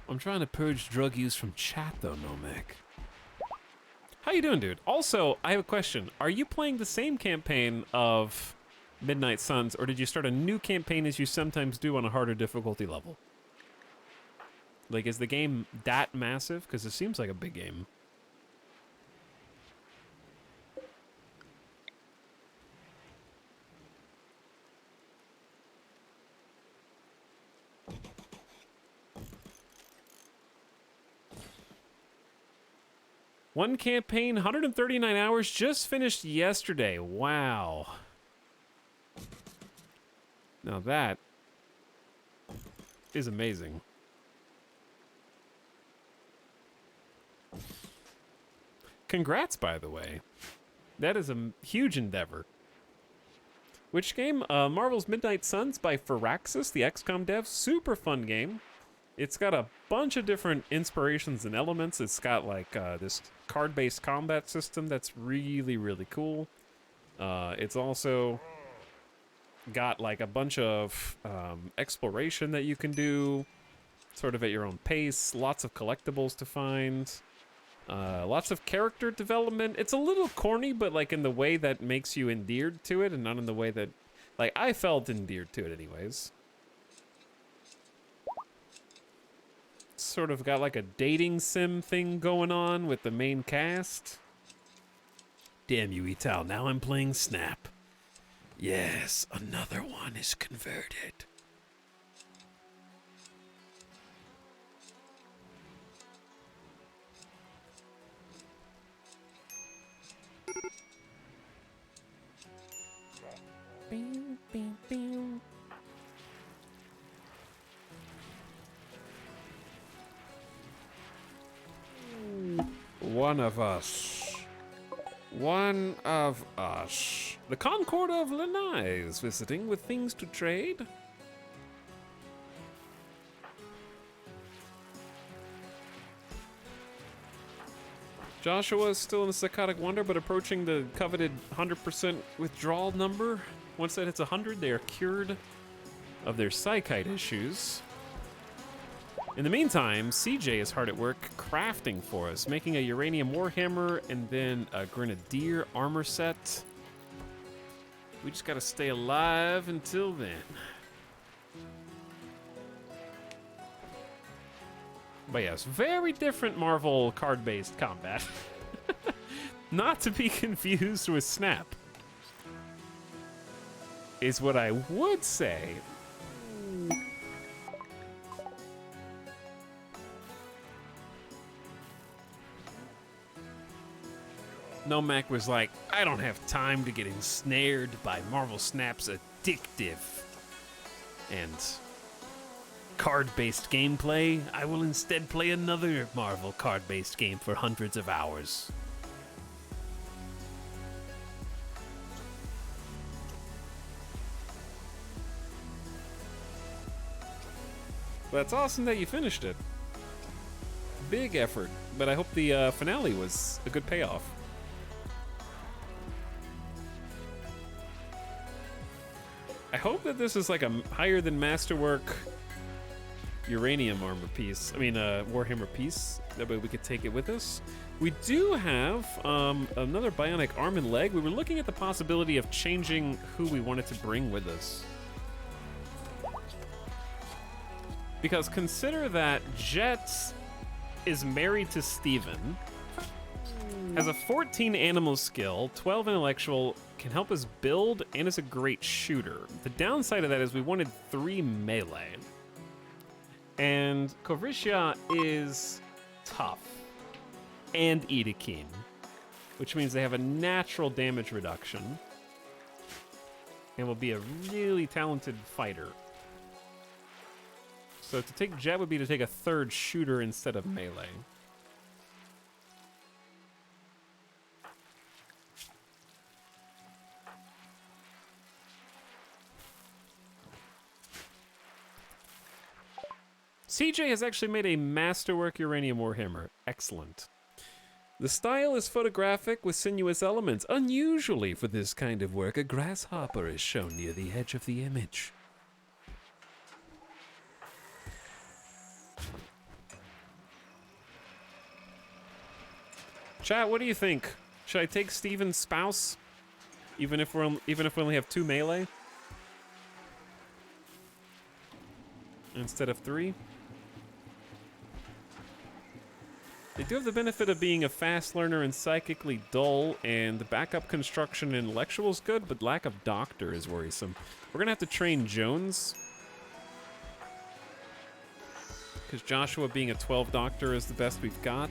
I'm trying to purge drug use from chat, though, Nomek. How you doing, dude? Also, I have a question. Are you playing the same campaign of Midnight Suns, or did you start a new campaign as you sometimes do on a harder difficulty level? Like, is the game that massive? Because it seems like a big game. One campaign, 139 hours, just finished yesterday. Wow. Now that is amazing. Congrats, by the way. That is a huge endeavor. Which game? Marvel's Midnight Suns by Firaxis, the XCOM dev. Super fun game. It's got a bunch of different inspirations and elements. It's got like this card-based combat system that's really, really cool. It's also got like a bunch of exploration that you can do, sort of at your own pace. Lots of collectibles to find. Lots of character development. It's a little corny, but like in the way that makes you endeared to it, and not in the way that, like, I felt endeared to it anyways. Sort of got like a dating sim thing going on with the main cast.
Damn you, Ital, now I'm playing Snap. Yes, another one is converted.
Bing, bing, bing.
One of us. One of us.
The Concord of Lanai is visiting with things to trade. Joshua is still in the psychotic wonder, but approaching the coveted 100% withdrawal number. Once that hits 100, they are cured of their psychite issues. In the meantime, CJ is hard at work crafting for us, making a uranium warhammer and then a grenadier armor set. We just gotta stay alive until then. But yes, very different Marvel card-based combat. Not to be confused with Snap, is what I would say. Nomak was like, I don't have time to get ensnared by Marvel Snap's addictive and card-based gameplay. I will instead play another Marvel card-based game for hundreds of hours. That's awesome that you finished it. Big effort, but I hope the finale was a good payoff. I hope that this is like a higher than Masterwork uranium armor piece. I mean, Warhammer piece. That way we could take it with us. We do have another bionic arm and leg. We were looking at the possibility of changing who we wanted to bring with us. Because consider that Jet is married to Steven, has a 14 animal skill, 12 intellectual, can help us build, and is a great shooter. The downside of that is we wanted 3 melee. And Kovrisha is tough and Edekin, which means they have a natural damage reduction and will be a really talented fighter. So to take Jet would be to take a 3rd shooter instead of melee. CJ has actually made a Masterwork Uranium Warhammer. Excellent. The style is photographic with sinuous elements. Unusually for this kind of work, a grasshopper is shown near the edge of the image. Chat, what do you think? Should I take Steven's spouse, even if we only have 2 melee instead of 3? They do have the benefit of being a fast learner and psychically dull, and the backup construction and intellectual is good, but lack of doctor is worrisome. We're gonna have to train Jones, because Joshua being a 12 doctor is the best we've got.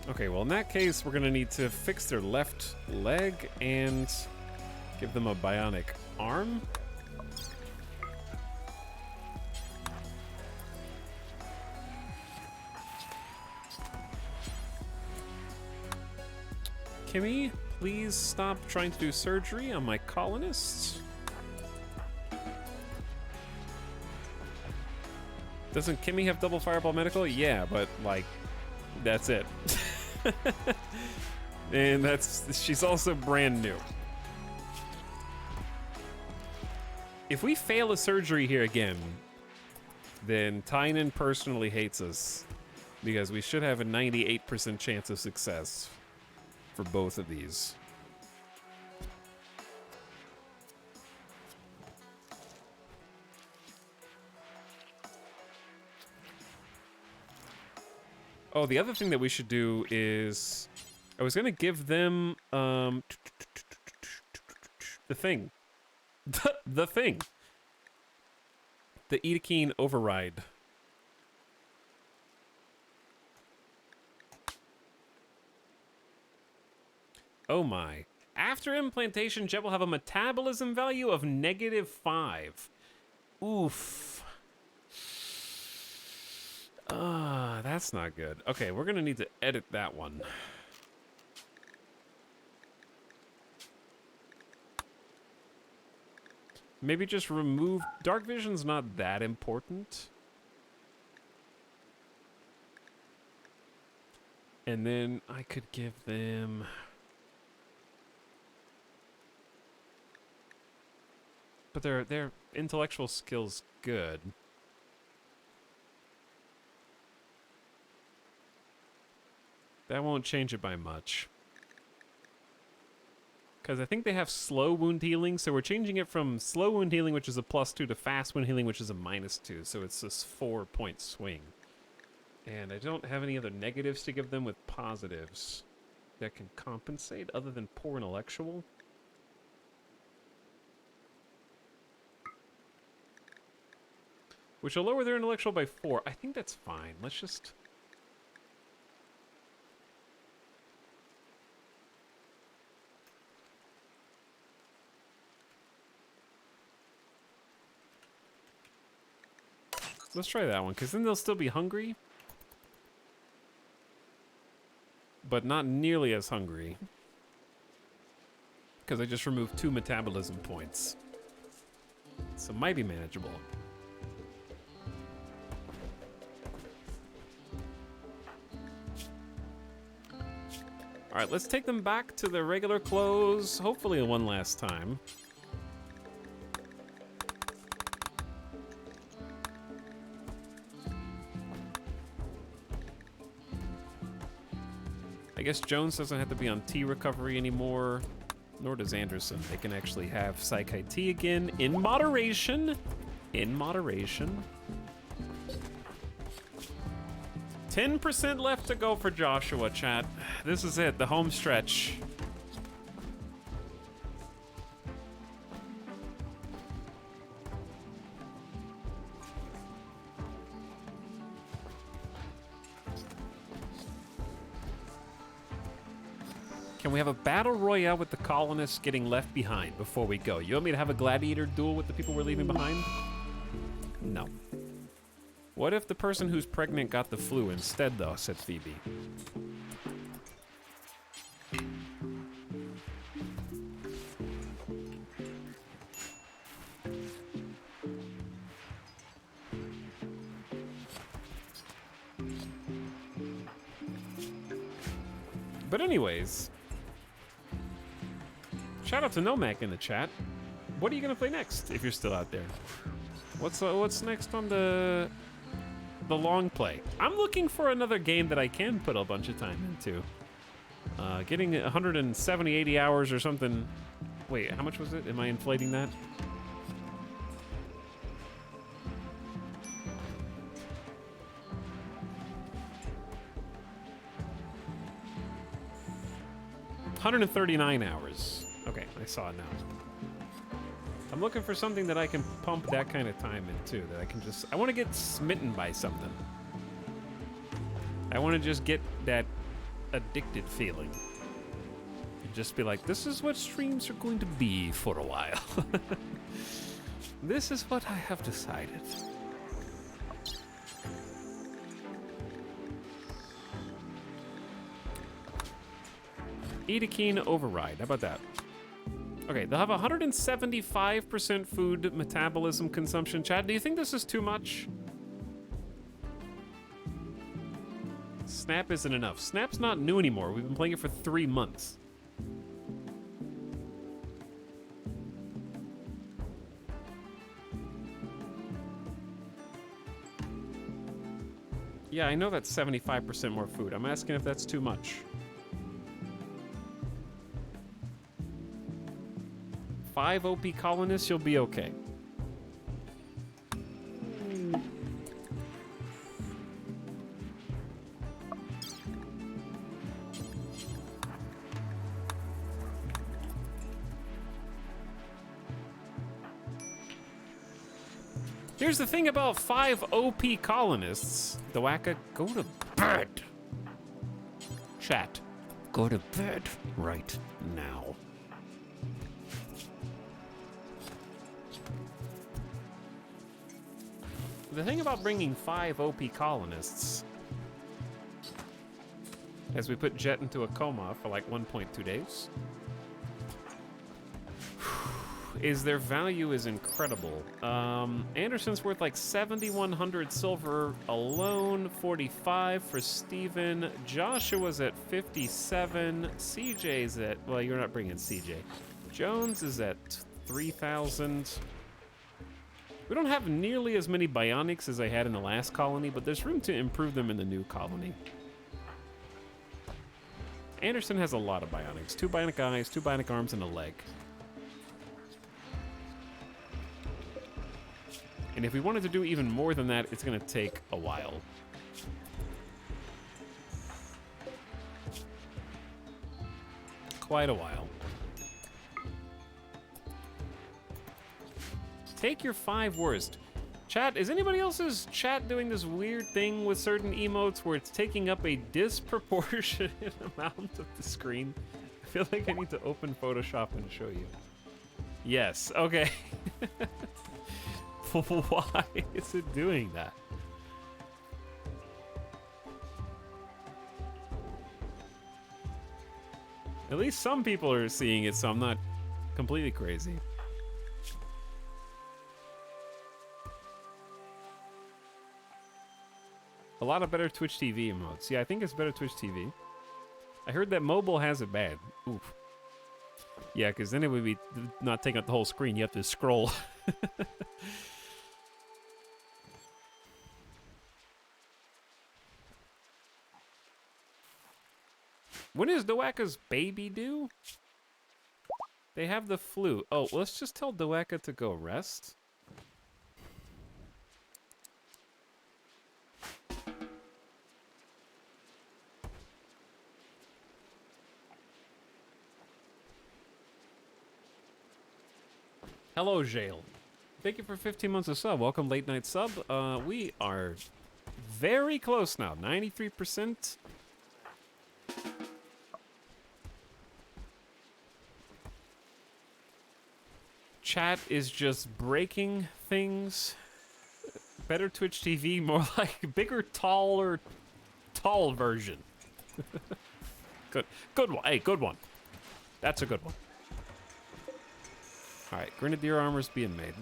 Okay, well in that case, we're gonna need to fix their left leg and give them a bionic arm. Kimmy, please stop trying to do surgery on my colonists. Doesn't Kimmy have double fireball medical? Yeah, but like, that's it. And she's also brand new. If we fail a surgery here again, then Tynan personally hates us because we should have a 98% chance of success for both of these. Oh, the other thing that we should do is I was gonna give them the thing. The thing. The Edakeen override. Oh my. After implantation, Jet will have a metabolism value of -5. Oof. That's not good. Okay, we're gonna need to edit that one. Maybe just remove... Dark vision's not that important. And then I could give them... But their intellectual skill's good. That won't change it by much. Because I think they have slow wound healing, so we're changing it from slow wound healing, which is a +2, to fast wound healing, which is a -2. So it's this 4-point swing. And I don't have any other negatives to give them with positives that can compensate other than poor intellectual. Which will lower their intellectual by 4. I think that's fine. Let's just... Let's try that one, because then they'll still be hungry. But not nearly as hungry. Because I just removed 2 metabolism points. So it might be manageable. Alright, let's take them back to their regular clothes, hopefully one last time. I guess Jones doesn't have to be on T recovery anymore, nor does Anderson. They can actually have Psych IT again in moderation. In moderation. 10% left to go for Joshua, chat. This is it, the home stretch. Can we have a battle royale with the colonists getting left behind before we go? You want me to have a gladiator duel with the people we're leaving behind? No. What if the person who's pregnant got the flu instead, though, said Phoebe. But anyways, shout out to Nomac in the chat. What are you gonna play next if you're still out there? What's next on the long play? I'm looking for another game that I can put a bunch of time into. Getting 170, 80 hours or something. Wait, how much was it? Am I inflating that? $139 hours. Okay, I saw it now. I'm looking for something that I can pump that kind of time into, that I can just... I want to get smitten by something. I want to just get that addicted feeling. And just be like, this is what streams are going to be for a while. This is what I have decided. Eat a keen override. How about that? Okay, they'll have 175% food metabolism consumption. Chad, do you think this is too much? Snap isn't enough. Snap's not new anymore. We've been playing it for 3 months. Yeah, I know that's 75% more food. I'm asking if that's too much. 5 OP colonists, you'll be okay. Here's the thing about 5 OP colonists. Dwaka, go to bed. Chat, go to bed right now. The thing about bringing 5 OP colonists, as we put Jet into a coma for like 1.2 days, is their value is incredible. Anderson's worth like 7,100 silver alone, 45 for Steven. Joshua's at 57. CJ's at, well, you're not bringing CJ. Jones is at 3,000. We don't have nearly as many bionics as I had in the last colony, but there's room to improve them in the new colony. Anderson has a lot of bionics. 2 bionic eyes, 2 bionic arms, and a leg. And if we wanted to do even more than that, it's going to take a while. Quite a while. Take your 5 worst. Chat, is anybody else's chat doing this weird thing with certain emotes where it's taking up a disproportionate amount of the screen? I feel like I need to open Photoshop and show you. Yes, okay. Why is it doing that? At least some people are seeing it, so I'm not completely crazy. A lot of better Twitch TV emotes. Yeah, I think it's better Twitch TV. I heard that mobile has it bad. Oof. Yeah, because then it would be not taking up the whole screen. You have to scroll. When is Dwaka's baby due? They have the flu. Oh, well, let's just tell Dwaka to go rest. Hello, Jail. Thank you for 15 months of sub. Welcome, late night sub. We are very close now. 93%. Chat is just breaking things. Better Twitch TV, more like bigger, taller, tall version. Good one. Hey, good one. That's a good one. All right, Grenadier armor's being made.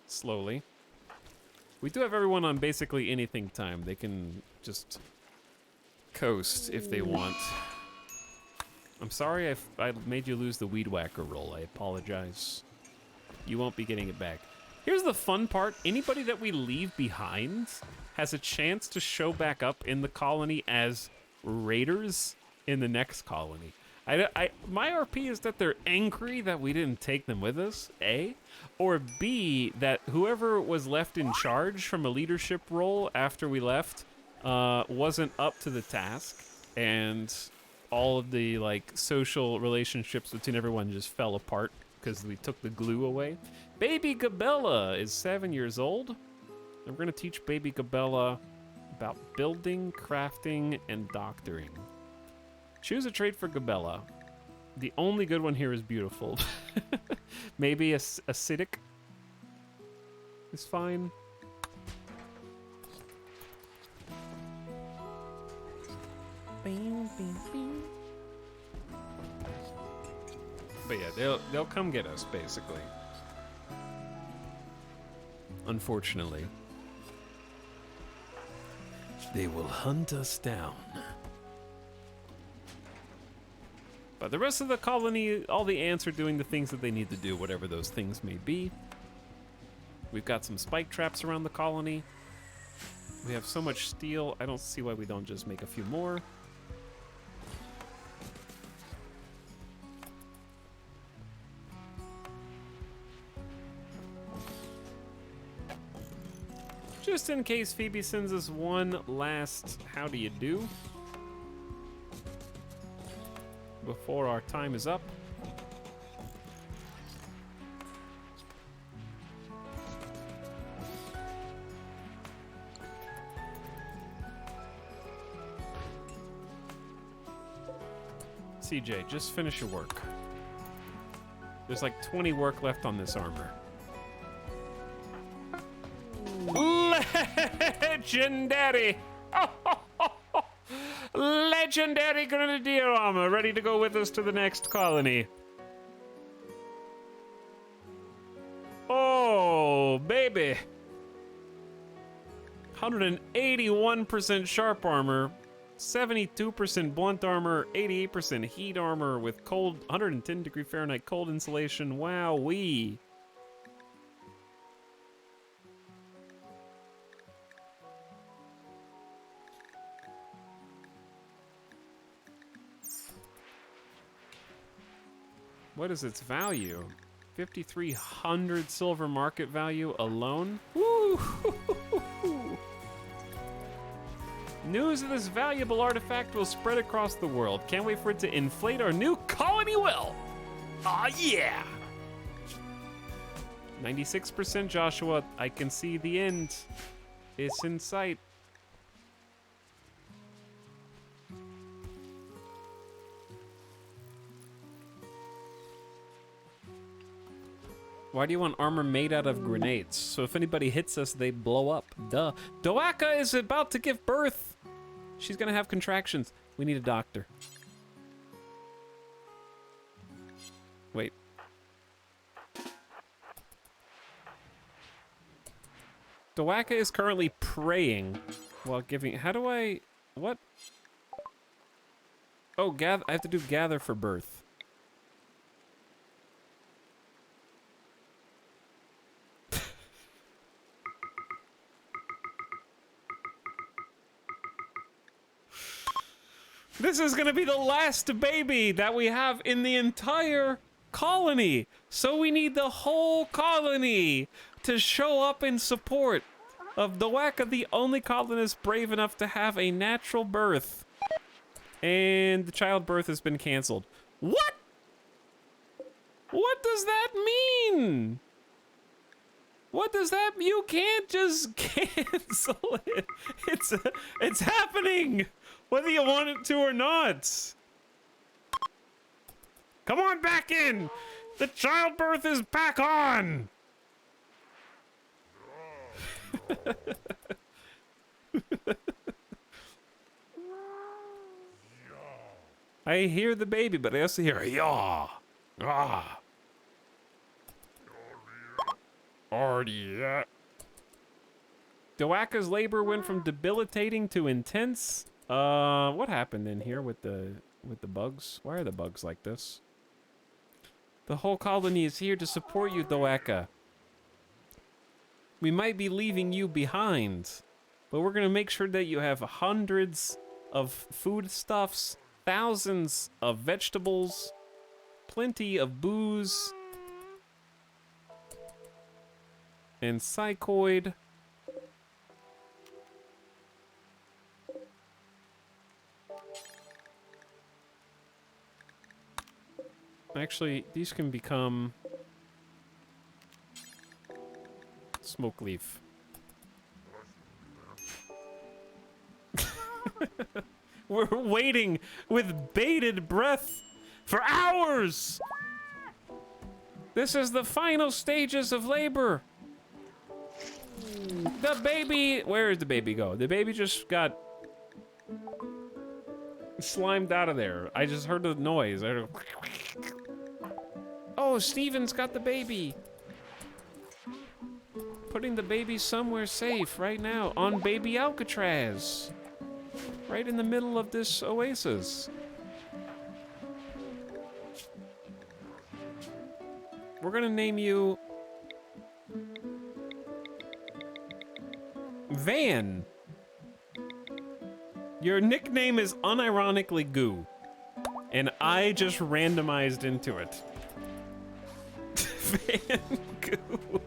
Slowly. We do have everyone on basically anything time. They can just coast if they want. I'm sorry I made you lose the weed whacker roll. I apologize. You won't be getting it back. Here's the fun part. Anybody that we leave behind has a chance to show back up in the colony as raiders in the next colony. My RP is that they're angry that we didn't take them with us, A, or B, that whoever was left in charge from a leadership role after we left wasn't up to the task, and all of the like social relationships between everyone just fell apart because we took the glue away. Baby Gabella is 7 years old. And we're going to teach baby Gabella about building, crafting, and doctoring. Choose a trait for Gabella. The only good one here is beautiful. Maybe acidic is fine. But yeah, they'll come get us, basically. Unfortunately.
They will hunt us down.
But the rest of the colony, all the ants are doing the things that they need to do, whatever those things may be. We've got some spike traps around the colony. We have so much steel, I don't see why we don't just make a few more. Just in case Phoebe sends us one last how do you do before our time is up. CJ, just finish your work. There's like 20 work left on this armor. Legendary! Legendary Grenadier armor, ready to go with us to the next colony. Oh, baby. 181% sharp armor, 72% blunt armor, 88% heat armor with cold, 110 degree Fahrenheit cold insulation. Wowee. What is its value? 5,300 silver market value alone? Woo! News of this valuable artifact will spread across the world. Can't wait for it to inflate our new colony well. Aw, yeah! 96% Joshua. I can see the end. It's in sight. Why do you want armor made out of grenades? So if anybody hits us, they blow up. Duh. Doaka is about to give birth. She's gonna have contractions. We need a doctor. Wait. Doaka is currently praying while giving. How do I? What? Oh, gather. I have to do gather for birth. This is gonna be the last baby that we have in the entire colony. So we need the whole colony to show up in support of Doaka, the only colonist brave enough to have a natural birth. And the childbirth has been canceled. What? What does that mean? What does that mean? You can't just cancel it. It's happening, whether you want it to or not. Come on back in. The childbirth is back on. I hear the baby, but I also hear a yaw. Ah. Doaka's labor went from debilitating to intense. What happened in here with the bugs? Why are the bugs like this? The whole colony is here to support you, Doaka. We might be leaving you behind, but we're gonna make sure that you have hundreds of foodstuffs, thousands of vegetables, plenty of booze, and psychoid. Actually, these can become smoke leaf. We're waiting with bated breath for hours. This is the final stages of labor. The baby, where did the baby go? The baby just got slimed out of there. I just heard the noise. I heard...
Oh, Steven's got the baby. Putting the baby somewhere safe right now on baby Alcatraz. Right in the middle of this oasis.
We're gonna name you... Van. Your nickname is unironically Goo. And I just randomized into it. Van Goo.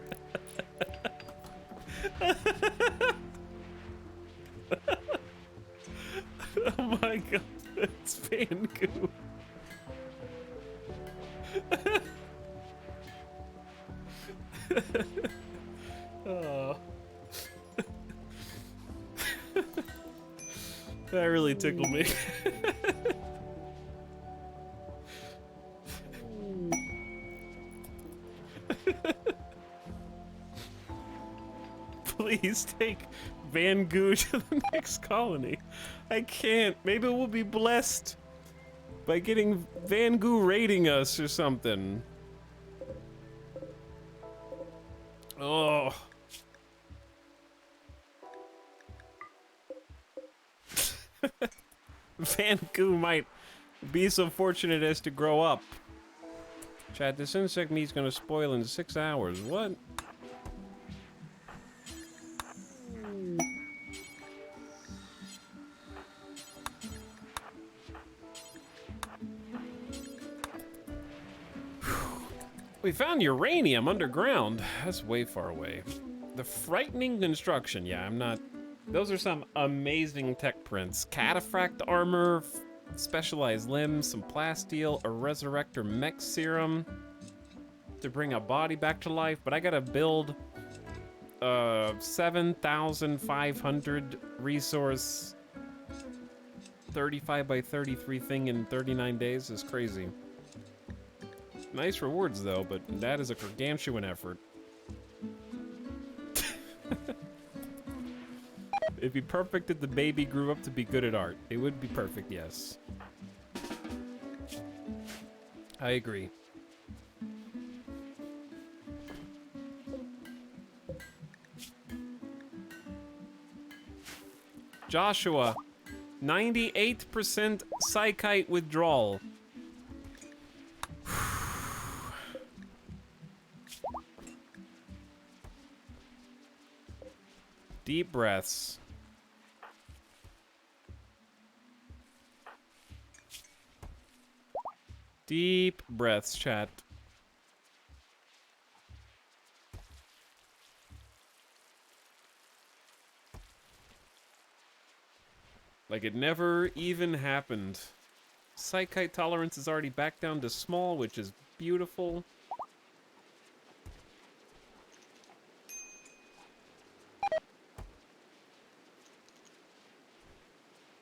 Oh my god, it's Van Goo. Oh. That really tickled me. Please take Van Goo to the next colony. I can't. Maybe we'll be blessed by getting Van Goo raiding us or something. Oh. Van Goo might be so fortunate as to grow up. Chat, this insect meat's gonna spoil in 6 hours. What? We found uranium underground. That's way far away. The frightening construction. Yeah, I'm not... Those are some amazing tech prints. Cataphract armor, specialized limbs, some plasteel, a resurrector mech serum to bring a body back to life. But I gotta build 7,500 resource 35 by 33 thing in 39 days is crazy. Nice rewards though, but that is a gargantuan effort. It'd be perfect if the baby grew up to be good at art. It would be perfect, yes. I agree. Joshua, 98% psychite withdrawal. Deep breaths. Deep breaths, chat. Like it never even happened. Psychite tolerance is already back down to small, which is beautiful.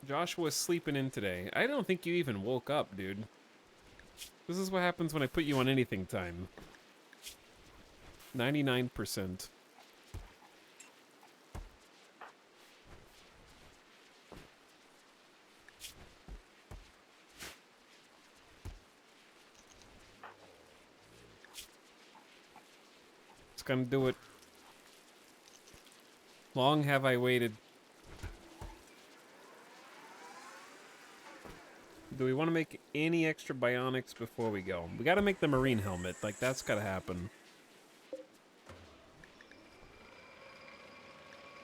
Joshua's sleeping in today. I don't think you even woke up, dude. This is what happens when I put you on anything time. 99%. It's gonna do it. Long have I waited. Do we want to make any extra bionics before we go? We gotta make the marine helmet. Like, that's gotta happen.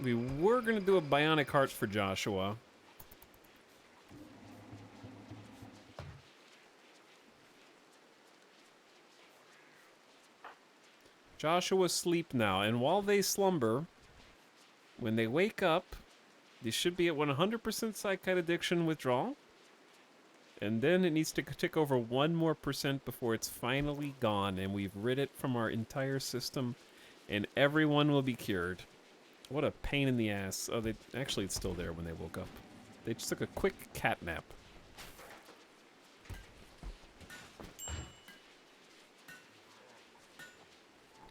We were gonna do a bionic heart for Joshua. Joshua's asleep now, and while they slumber, when they wake up, they should be at 100% psychite addiction withdrawal. And then it needs to tick over 1% more before it's finally gone and we've rid it from our entire system and everyone will be cured. What a pain in the ass. Oh, actually it's still there when they woke up. They just took a quick cat nap.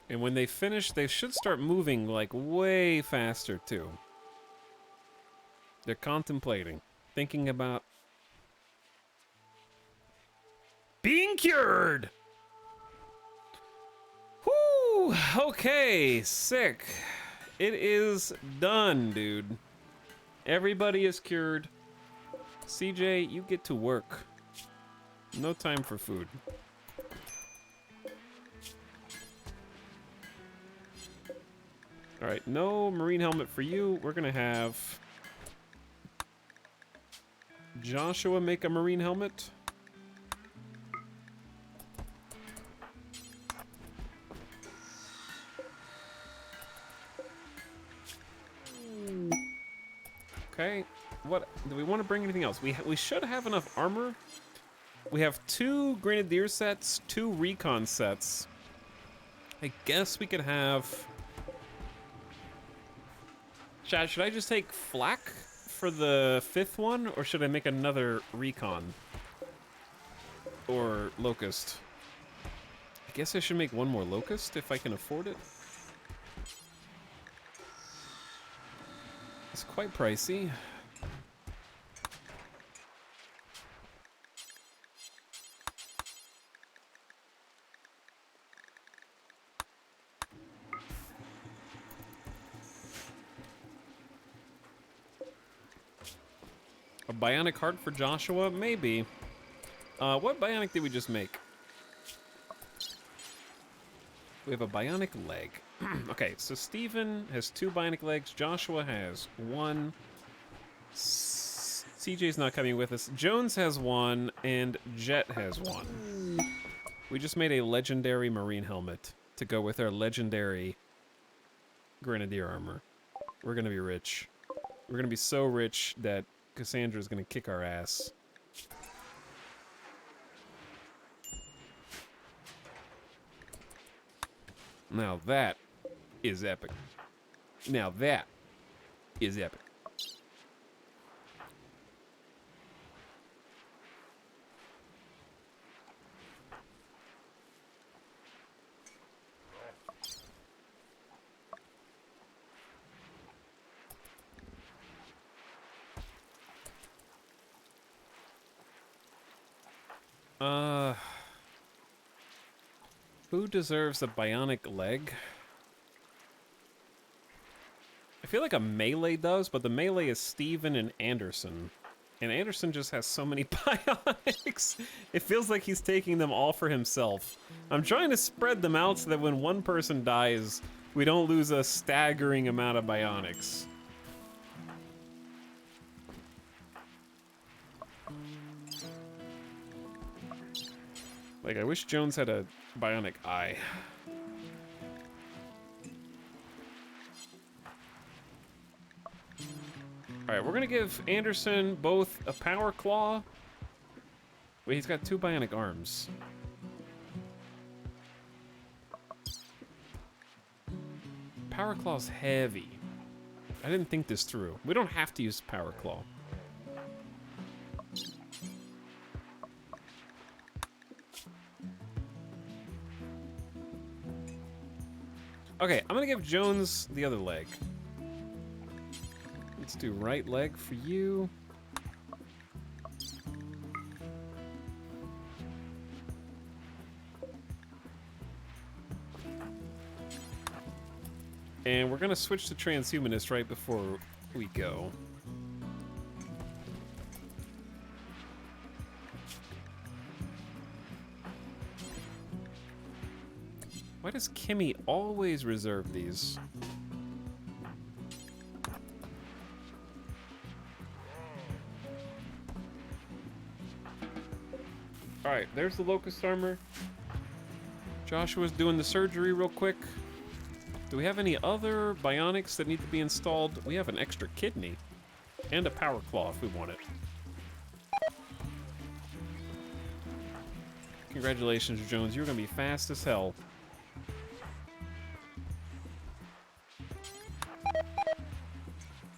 And when they finish, they should start moving like way faster too. They're contemplating, thinking about being cured. Whoo! Okay, sick. It is done, dude. Everybody is cured. CJ, you get to work. No time for food. All right, no marine helmet for you. We're gonna have Joshua make a marine helmet. Okay, what do we want to bring? Anything else? We should have enough armor. We have 2 grenadier sets, 2 recon sets. I guess we could have. Chad, should I just take flak for the 5th one, or should I make another recon? Or locust? I guess I should make one more locust if I can afford it. It's quite pricey. A bionic heart for Joshua? Maybe. What bionic did we just make? We have a bionic leg. Okay, so Steven has 2 bionic legs. Joshua has 1. CJ's not coming with us. Jones has 1, and Jet has 1. We just made a legendary marine helmet to go with our legendary grenadier armor. We're gonna be rich. We're gonna be so rich that Cassandra's gonna kick our ass. Now that is epic. Now that is epic. Who deserves a bionic leg? I feel like a melee does, but the melee is Steven and Anderson. And Anderson just has so many bionics. It feels like he's taking them all for himself. I'm trying to spread them out so that when one person dies, we don't lose a staggering amount of bionics. Like, I wish Jones had a bionic eye. Alright, we're gonna give Anderson both a power claw. Wait, he's got 2 bionic arms. Power claw's heavy. I didn't think this through. We don't have to use power claw. Okay, I'm gonna give Jones the other leg. Let's do right leg for you. And we're gonna switch to transhumanist right before we go. Why does Kimmy always reserve these? Alright, there's the locust armor. Joshua's doing the surgery real quick. Do we have any other bionics that need to be installed? We have an extra kidney. And a power claw if we want it. Congratulations, Jones. You're gonna be fast as hell.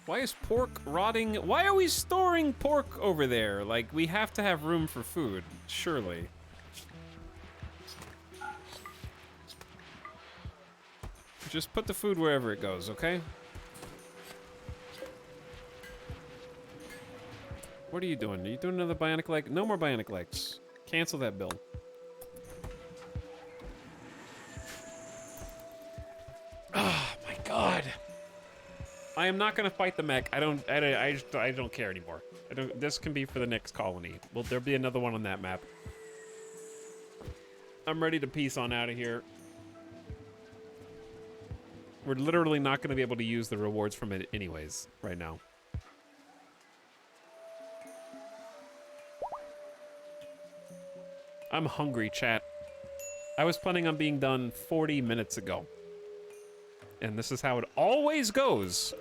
Why is pork rotting? Why are we storing pork over there? Like, we have to have room for food, surely. Just put the food wherever it goes, okay? What are you doing? Are you doing another bionic leg? No more bionic legs. Cancel that bill. I am not gonna fight the mech. I don't care anymore. This can be for the next colony. Well, there'll be another one on that map. I'm ready to peace on out of here. We're literally not gonna be able to use the rewards from it anyways, right now. I'm hungry, chat. I was planning on being done 40 minutes ago. And this is how it always goes.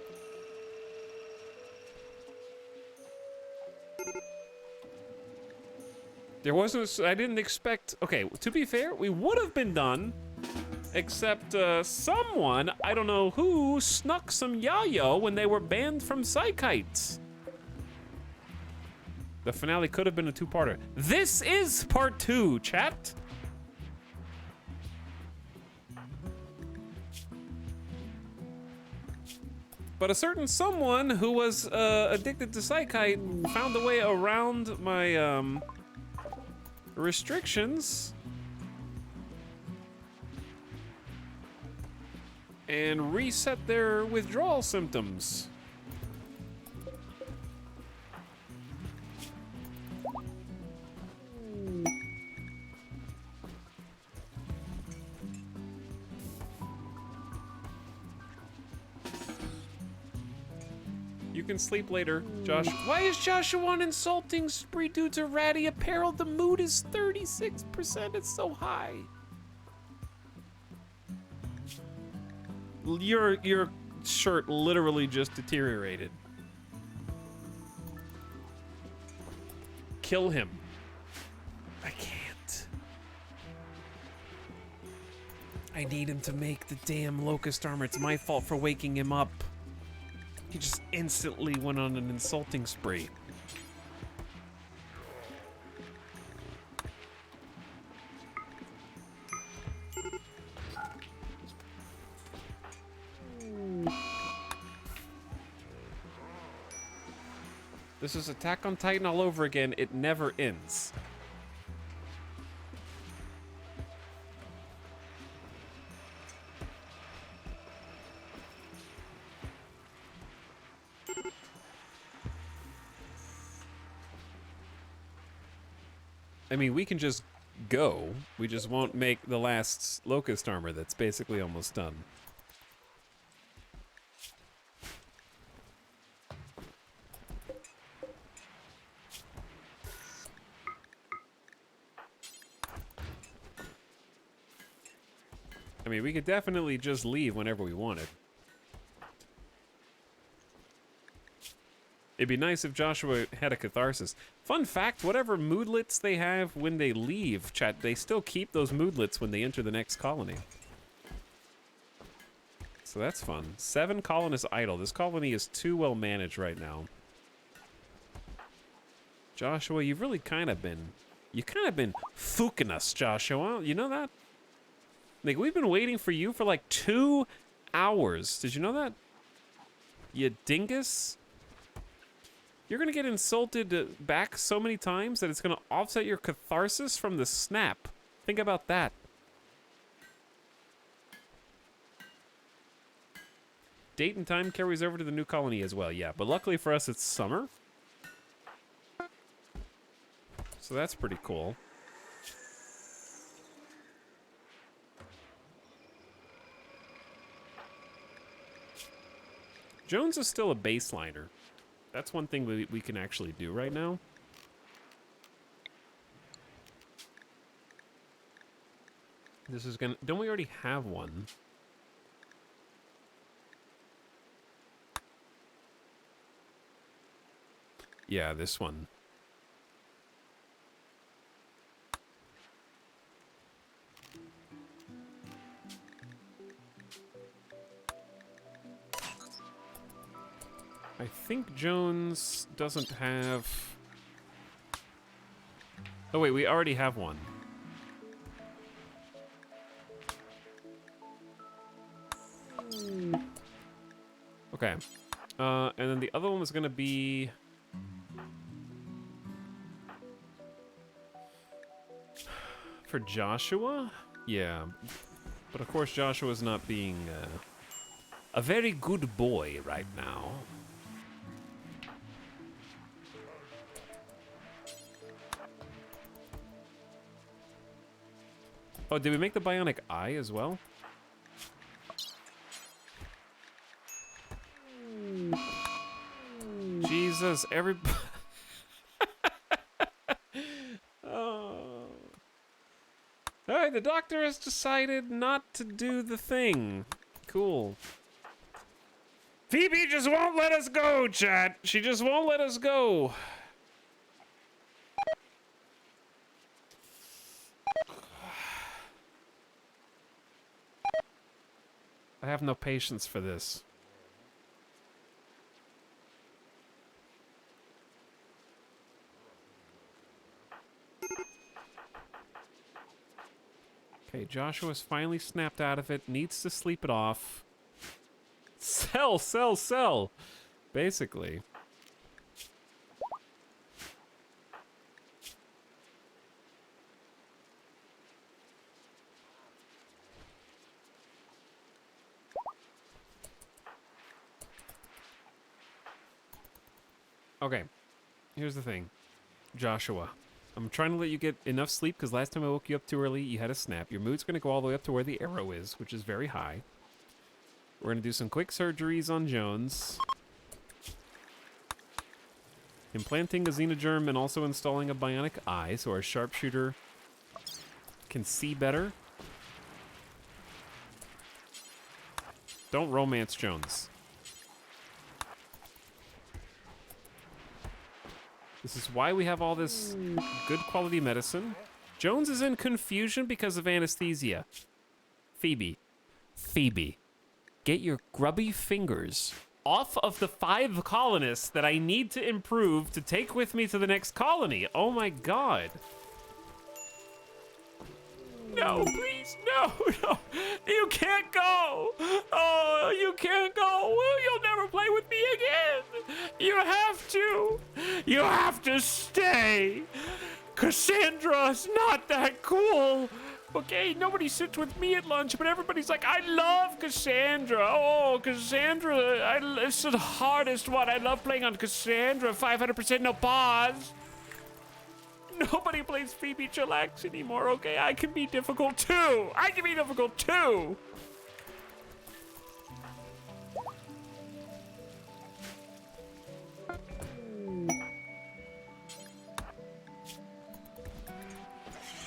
There wasn't, I didn't expect, okay, to be fair, we would have been done, except someone, I don't know who, snuck some yayo when they were banned from Psychites. The finale could have been a two-parter. This is part 2, chat. But a certain someone who was addicted to Psychite found a way around my restrictions and reset their withdrawal symptoms. You can sleep later, Josh. Why is Joshua on insulting spree dudes or ratty apparel? The mood is 36%. It's so high. Your shirt literally just deteriorated. Kill him. I can't. I need him to make the damn locust armor. It's my fault for waking him up. He just instantly went on an insulting spree. This is Attack on Titan all over again. It never ends. I mean, we can just go. We just won't make the last locust armor that's basically almost done. I mean, we could definitely just leave whenever we wanted. It'd be nice if Joshua had a catharsis. Fun fact, whatever moodlets they have when they leave, chat, they still keep those moodlets when they enter the next colony. So that's fun. 7 colonists idle. This colony is too well managed right now. Joshua, you've really kind of been fooking us, Joshua. You know that? Like, we've been waiting for you for like 2 hours. Did you know that? You dingus. You're gonna get insulted back so many times that it's gonna offset your catharsis from the snap. Think about that. Date and time carries over to the new colony as well, yeah. But luckily for us, it's summer. So that's pretty cool. Jones is still a baseliner. That's one thing we can actually do right now. This is gonna... Don't we already have one? Yeah, this one. I think Jones doesn't have... Oh wait, we already have one. Okay. And then the other one was gonna be... For Joshua? Yeah. But of course Joshua's not being a very good boy right now. Oh, did we make the bionic eye as well? Jesus, everybody. Oh. All right, the doctor has decided not to do the thing. Cool. Phoebe just won't let us go, chat. She just won't let us go. I have no patience for this. Okay, Joshua's finally snapped out of it, needs to sleep it off. Sell, sell, sell! Basically. Okay, here's the thing. Joshua, I'm trying to let you get enough sleep because last time I woke you up too early, you had a snap. Your mood's going to go all the way up to where the arrow is, which is very high. We're going to do some quick surgeries on Jones. Implanting a xenogerm and also installing a bionic eye so our sharpshooter can see better. Don't romance Jones. This is why we have all this good quality medicine. Jones is in confusion because of anesthesia. Phoebe. Phoebe. Get your grubby fingers off of the 5 colonists that I need to improve to take with me to the next colony. Oh my god. No, please, no, no. You can't go. Oh, you can't go. You'll never play with me again. You have to. You have to stay. Cassandra's not that cool. Okay, nobody sits with me at lunch, but everybody's like, I love Cassandra. Oh, Cassandra, it's the hardest one. I love playing on Cassandra. 500% no pause. Nobody plays Phoebe Chillax anymore, okay? I can be difficult too. I can be difficult too.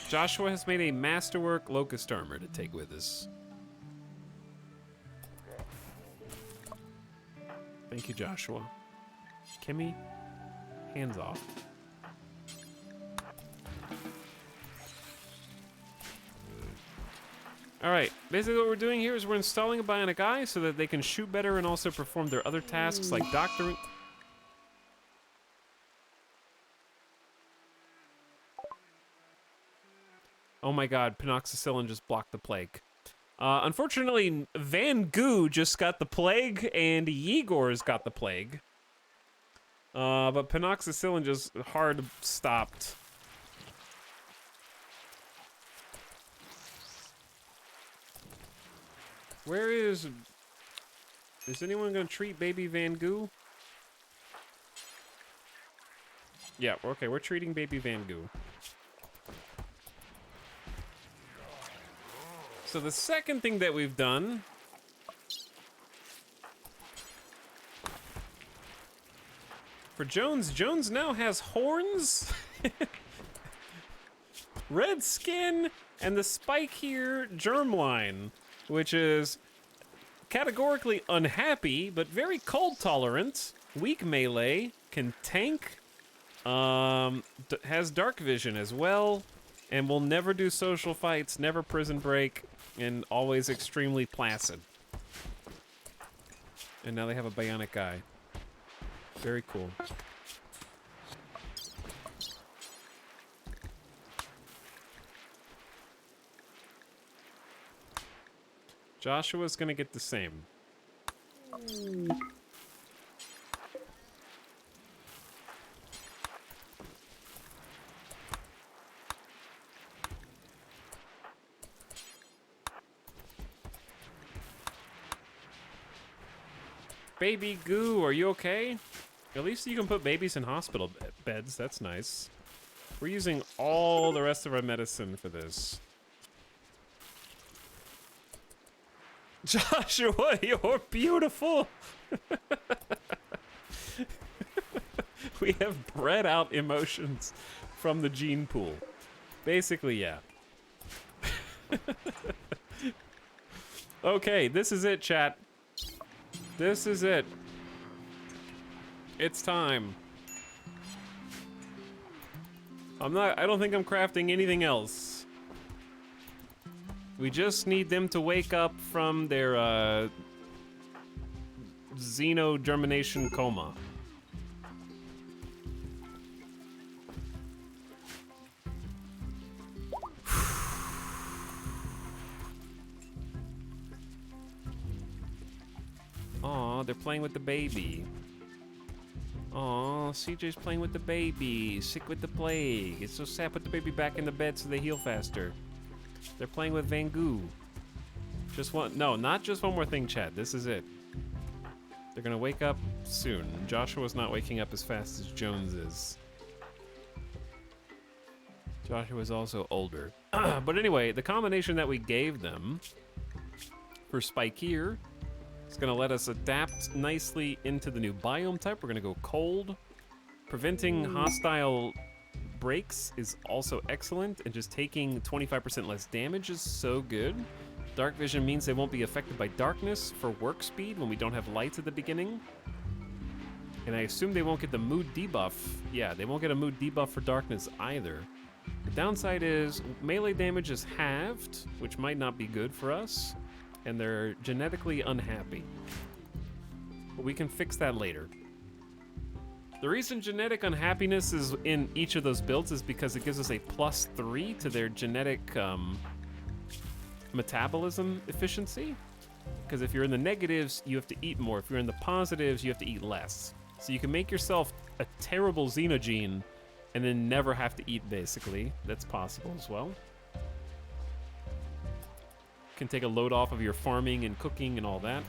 Joshua has made a masterwork locust armor to take with us. Thank you, Joshua. Kimmy, hands off. Alright, basically what we're doing here is we're installing a bionic eye so that they can shoot better and also perform their other tasks like doctoring. Oh my god, penoxycillin just blocked the plague. Unfortunately, Van Goo just got the plague and Yegor's got the plague. But penoxycillin just hard stopped. Where is anyone gonna treat baby Van Goo? Yeah, okay, we're treating baby Van Goo. So the second thing that we've done for Jones, Jones now has horns, red skin, and the spike here germline, which is categorically unhappy, but very cold tolerant, weak melee, can tank, has dark vision as well, and will never do social fights, never prison break, and always extremely placid. And now they have a bionic eye. Very cool. Joshua's gonna get the same. Baby Goo, are you okay? At least you can put babies in hospital beds. That's nice. We're using all the rest of our medicine for this. Joshua, you're beautiful. We have bred out emotions from the gene pool. Basically, yeah. Okay, this is it, chat. This is it. It's time. I don't think I'm crafting anything else. We just need them to wake up from their, xenogermination coma. Aw, they're playing with the baby. Aw, CJ's playing with the baby. Sick with the plague. It's so sad. Put the baby back in the bed so they heal faster. They're playing with Van Goo. Not just one more thing, Chad. This is it. They're gonna wake up soon. Joshua's not waking up as fast as Jones is. Joshua's also older. But anyway, the combination that we gave them for Spike here, it's gonna let us adapt nicely into the new biome type. We're gonna go cold. Preventing hostile breaks is also excellent, and just taking 25% less damage is so good. Dark vision means they won't be affected by darkness for work speed when we don't have lights at the beginning. And I assume they won't get the mood debuff. Yeah, they won't get a mood debuff for darkness either. The downside is melee damage is halved, which might not be good for us. And they're genetically unhappy. But we can fix that later. The reason genetic unhappiness is in each of those builds is because it gives us a +3 to their genetic metabolism efficiency. Because if you're in the negatives, you have to eat more. If you're in the positives, you have to eat less. So you can make yourself a terrible xenogene and then never have to eat, basically. That's possible as well. Can take a load off of your farming and cooking and all that.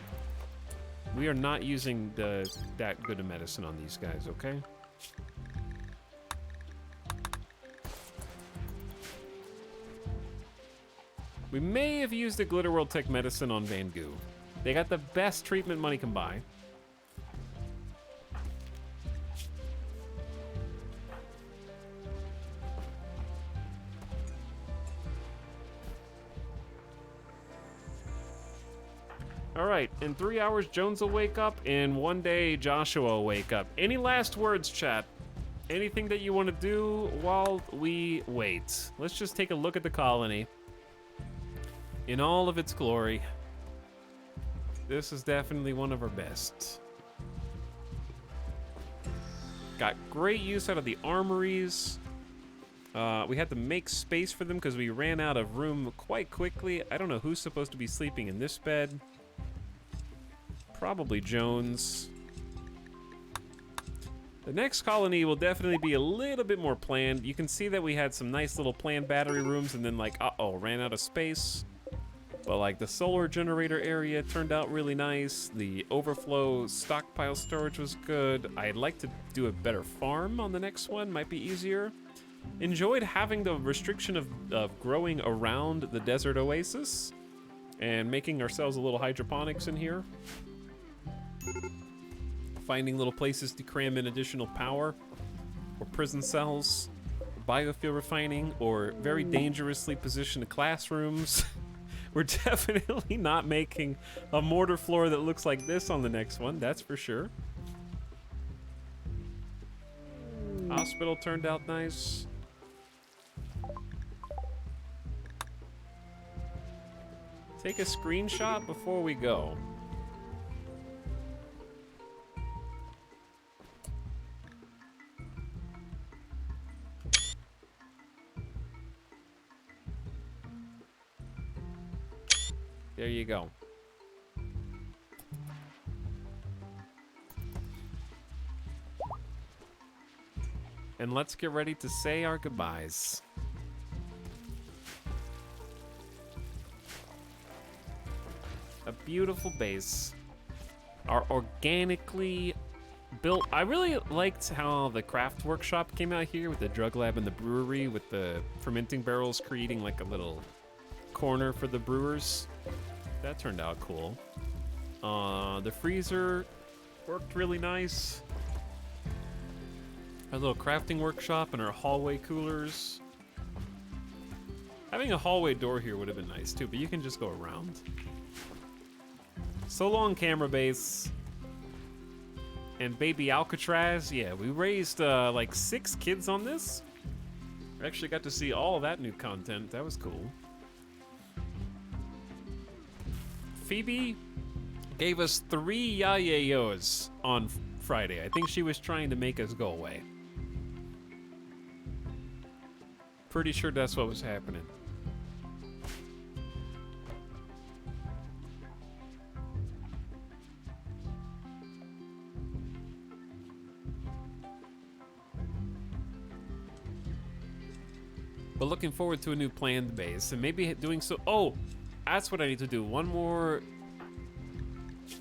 We are not using that good of medicine on these guys, okay? We may have used the Glitter World Tech medicine on Van Goo. They got the best treatment money can buy. All right, in 3 hours, Jones will wake up, and one day, Joshua will wake up. Any last words, chat? Anything that you want to do while we wait? Let's just take a look at the colony. In all of its glory. This is definitely one of our best. Got great use out of the armories. We had to make space for them because we ran out of room quite quickly. I don't know who's supposed to be sleeping in this bed. Probably Jones. The next colony will definitely be a little bit more planned. You can see that we had some nice little planned battery rooms and then like, uh-oh, ran out of space. But like the solar generator area turned out really nice. The overflow stockpile storage was good. I'd like to do a better farm on the next one, might be easier. Enjoyed having the restriction of growing around the desert oasis and making ourselves a little hydroponics in here. Finding little places to cram in additional power, or prison cells, or biofuel refining, or very dangerously positioned classrooms. We're definitely not making a mortar floor that looks like this on the next one, that's for sure. Hospital turned out nice. Take a screenshot before we go. There you go. And let's get ready to say our goodbyes. A beautiful base. are organically built. I really liked how the craft workshop came out here with the drug lab and the brewery with the fermenting barrels creating like a little corner for the brewers. That turned out cool. The freezer worked really nice. Our little crafting workshop and our hallway coolers. Having a hallway door here would have been nice too, but you can just go around. So long, camera base. And baby Alcatraz, yeah, we raised like 6 kids on this. We actually got to see all that new content. That was cool. Phoebe gave us 3 yayayos on Friday. I think she was trying to make us go away. Pretty sure that's what was happening. But looking forward to a new planned base and maybe doing so. Oh, that's what I need to do. One more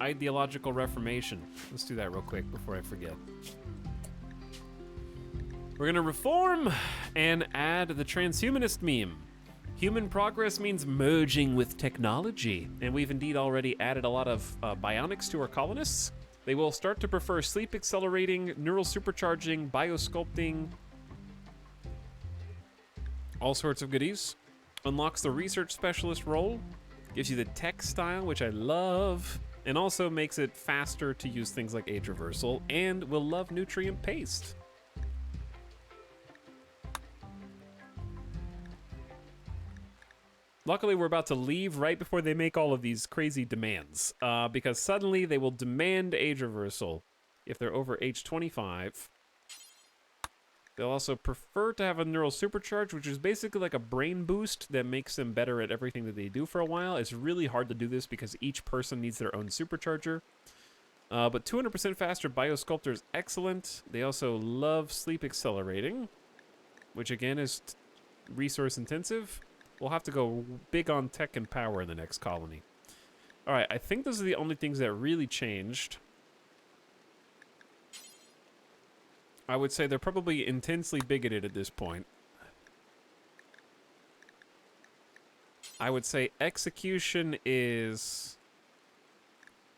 ideological reformation. Let's do that real quick before I forget. We're gonna reform and add the transhumanist meme. Human progress means merging with technology, and we've indeed already added a lot of bionics to our colonists. They will start to prefer sleep accelerating, neural supercharging, biosculpting, all sorts of goodies. Unlocks the research specialist role, gives you the tech style, which I love, and also makes it faster to use things like age reversal, and will love nutrient paste. Luckily, we're about to leave right before they make all of these crazy demands, because suddenly they will demand age reversal if they're over age 25. They'll also prefer to have a neural supercharge, which is basically like a brain boost that makes them better at everything that they do for a while. It's really hard to do this because each person needs their own supercharger. But 200% faster biosculptor is excellent. They also love sleep accelerating, which again is resource intensive. We'll have to go big on tech and power in the next colony. All right, I think those are the only things that really changed. I would say they're probably intensely bigoted at this point. I would say execution is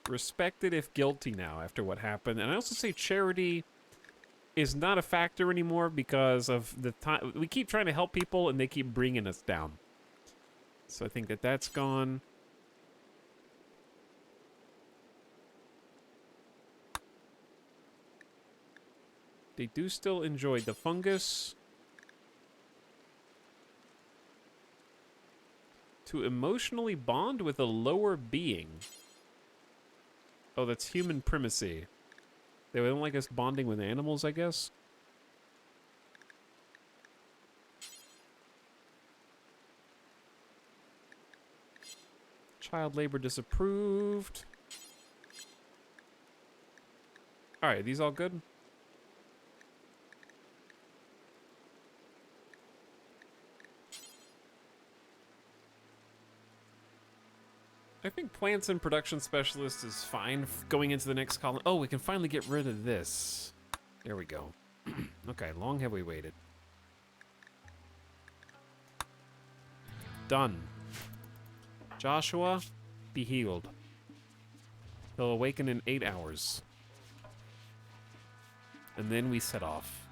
respected if guilty now after what happened. And I also say charity is not a factor anymore because of the time. We keep trying to help people and they keep bringing us down. So I think that that's gone. They do still enjoy the fungus. To emotionally bond with a lower being. Oh, that's human primacy. They don't like us bonding with animals, I guess. Child labor disapproved. All right, these all good? I think plants and production specialist is fine going into the next column. Oh, we can finally get rid of this. There we go. Okay, long have we waited. Done. Joshua, be healed. He'll awaken in 8 hours. And then we set off.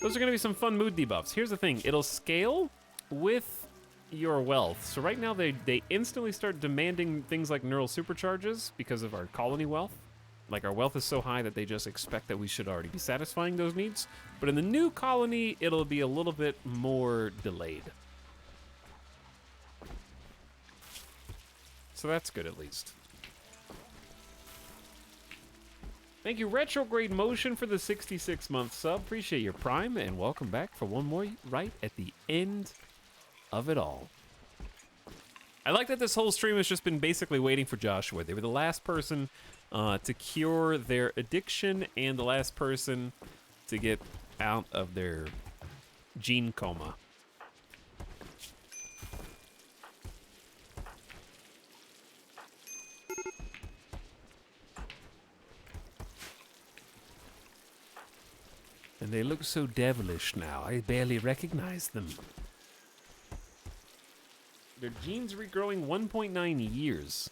Those are going to be some fun mood debuffs. Here's the thing. It'll scale with your wealth. So right now they instantly start demanding things like neural supercharges because of our colony wealth. Like our wealth is so high that they just expect that we should already be satisfying those needs. But in the new colony, it'll be a little bit more delayed. So that's good at least. Thank you, Retrograde Motion, for the 66-month sub. Appreciate your prime, and welcome back for one more right at the end of it all. I like that this whole stream has just been basically waiting for Joshua. They were the last person to cure their addiction and the last person to get out of their gene coma.
And they look so devilish now, I barely recognize them.
Their genes regrowing 1.9 years.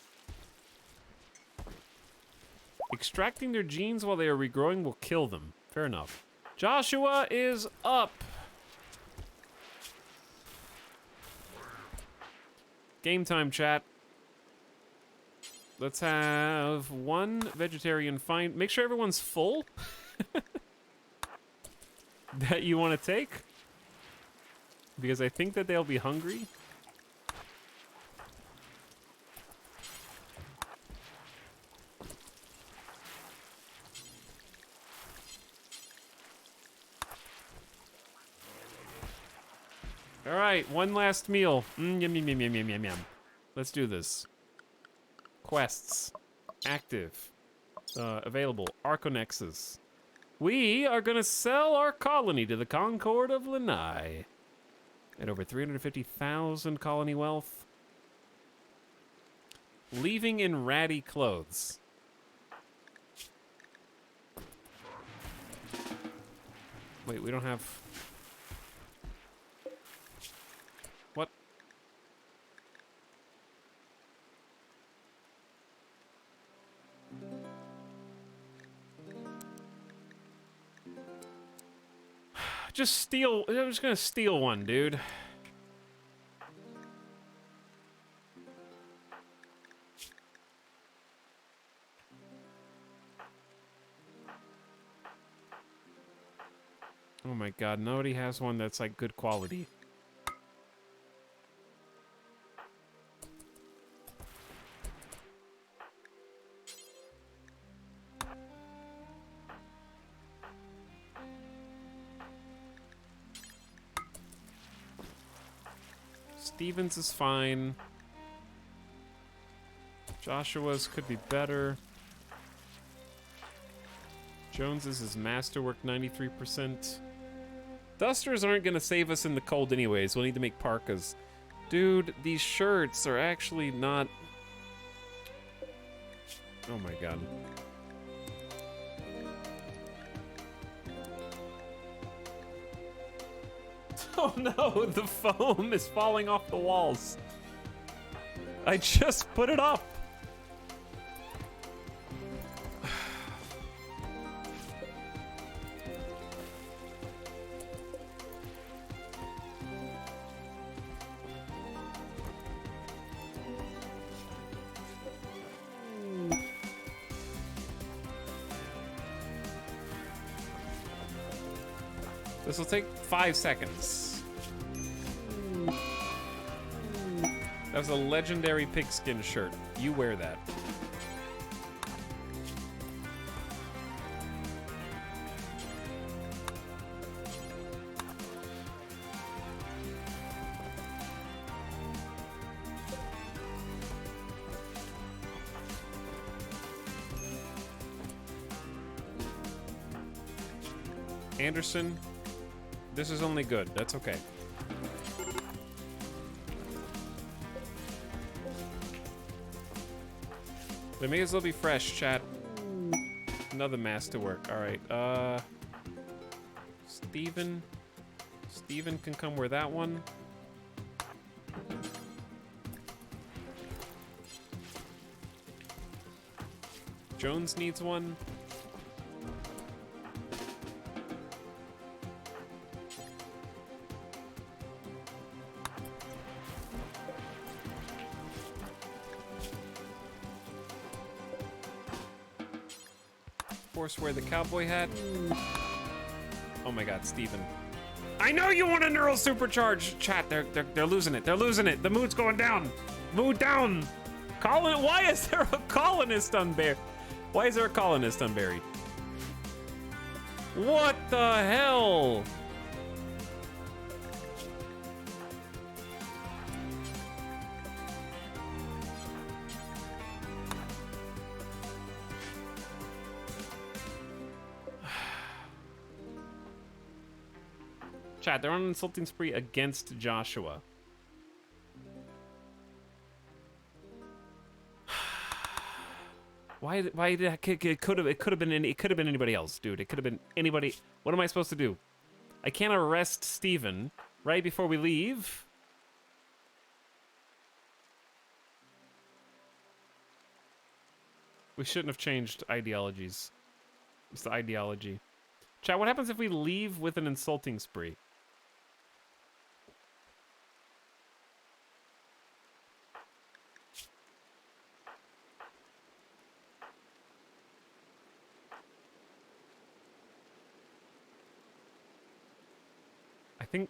Extracting their genes while they are regrowing will kill them. Fair enough. Joshua is up. Game time, chat. Let's have one vegetarian find. Make sure everyone's full. That you want to take. Because I think that they'll be hungry. All right, one last meal. Yum, yum, yum, yum, yum, yum, yum. Let's do this. Quests. Active. Available. Arconexes. We are going to sell our colony to the Concord of Lanai. At over 350,000 colony wealth. Leaving in ratty clothes. Wait, we don't have... What? Just steal. I'm just gonna steal one, dude. Oh my god, nobody has one that's like good quality. Stevens is fine. Joshua's could be better. Jones's is masterwork 93%. Dusters aren't gonna save us in the cold anyways. We'll need to make parkas. Dude, these shirts are actually not... Oh my god. Oh no, the foam is falling off the walls. I just put it up. This will take 5 seconds. That was a legendary pigskin shirt. You wear that. Anderson, this is only good. That's okay. They may as well be fresh, chat. Another masterwork. Alright, Steven. Steven can come wear that one. Jones needs one. Wear the cowboy hat. Oh my god, Steven. I know you want a neural supercharge! Chat, they're losing it. They're losing it. The mood's going down. Mood down. Why is there a colonist unburied? Why is there a colonist unburied? What the hell? Chat, they're on an insulting spree against Joshua. Why did it could have been anybody else, dude. It could have been anybody. What am I supposed to do? I can't arrest Steven right before we leave. We shouldn't have changed ideologies. It's the ideology. Chat, what happens if we leave with an insulting spree?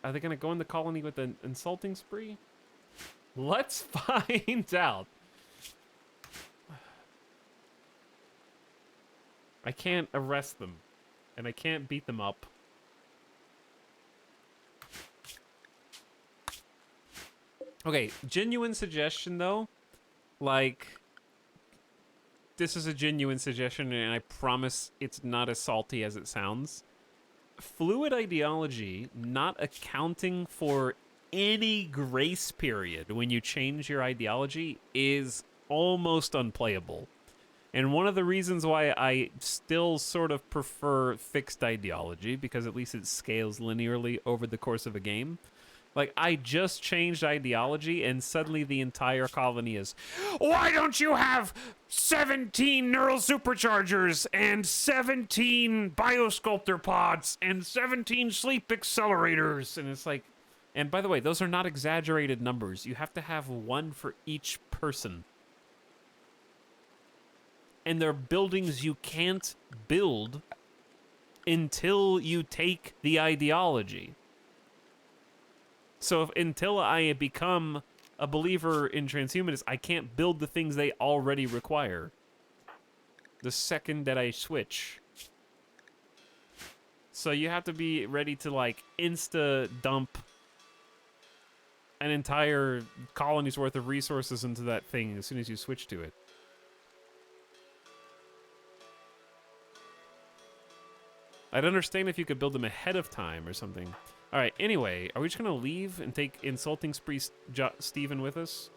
Are they gonna go in the colony with an insulting spree? Let's find out. I can't arrest them, and I can't beat them up. Okay, genuine suggestion though. Like, this is a genuine suggestion, and I promise it's not as salty as it sounds. Fluid ideology not accounting for any grace period when you change your ideology is almost unplayable. And one of the reasons why I still sort of prefer fixed ideology, because at least it scales linearly over the course of a game. Like, I just changed ideology, and suddenly the entire colony is, why don't you have 17 neural superchargers, and 17 biosculptor pods, and 17 sleep accelerators? And it's like, and by the way, those are not exaggerated numbers. You have to have one for each person. And they're buildings you can't build until you take the ideology. So until I become a believer in transhumanists, I can't build the things they already require. The second that I switch. So you have to be ready to like insta-dump an entire colony's worth of resources into that thing as soon as you switch to it. I'd understand if you could build them ahead of time or something. All right, anyway, are we just going to leave and take Insulting Spree Steven with us?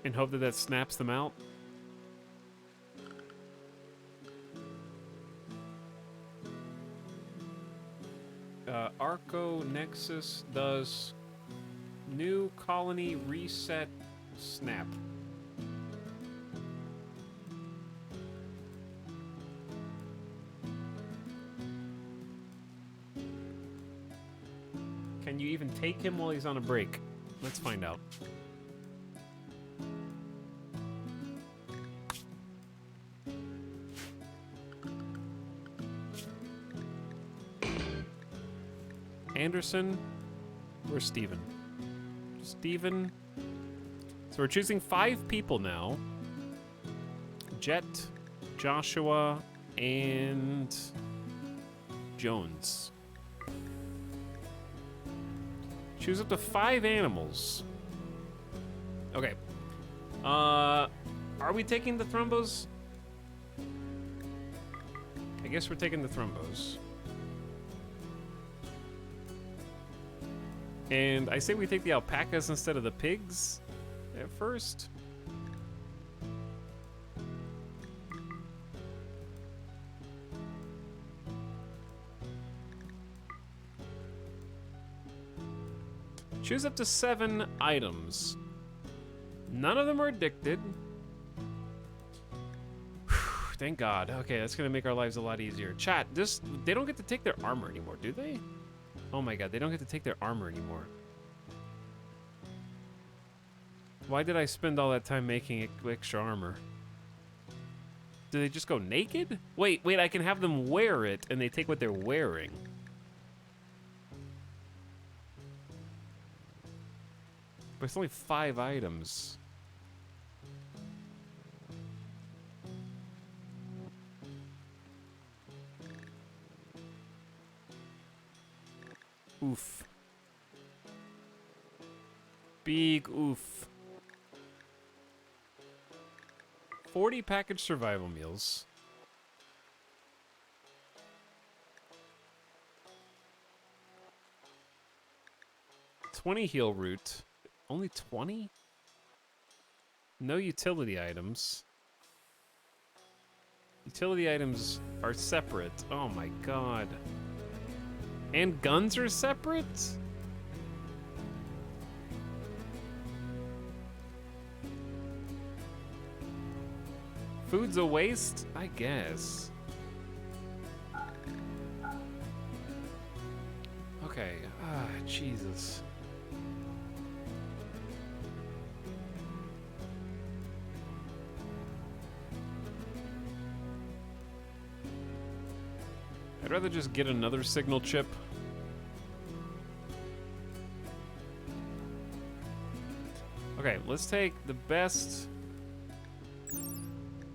And hope that that snaps them out? Arco Nexus does new colony reset snap. Can you even take him while he's on a break? Let's find out. Anderson or Steven? Steven. So we're choosing 5 people now. Jet, Joshua, and Jones. Choose up to 5 animals. Okay. Are we taking the thrombos? I guess we're taking the thrombos. And I say we take the alpacas instead of the pigs at first. Choose up to 7 items. None of them are addicted. Whew, thank God. Okay, that's gonna make our lives a lot easier. Chat, they don't get to take their armor anymore, do they? Oh my God, they don't get to take their armor anymore. Why did I spend all that time making extra armor? Do they just go naked? Wait, I can have them wear it and they take what they're wearing. But it's only 5 items. Oof. Big oof. 40 packaged survival meals. 20 heal root. Only 20? No utility items. Utility items are separate. Oh my god. And guns are separate? Food's a waste? I guess. Okay. Ah, Jesus. I'd rather just get another signal chip. Okay, let's take the best.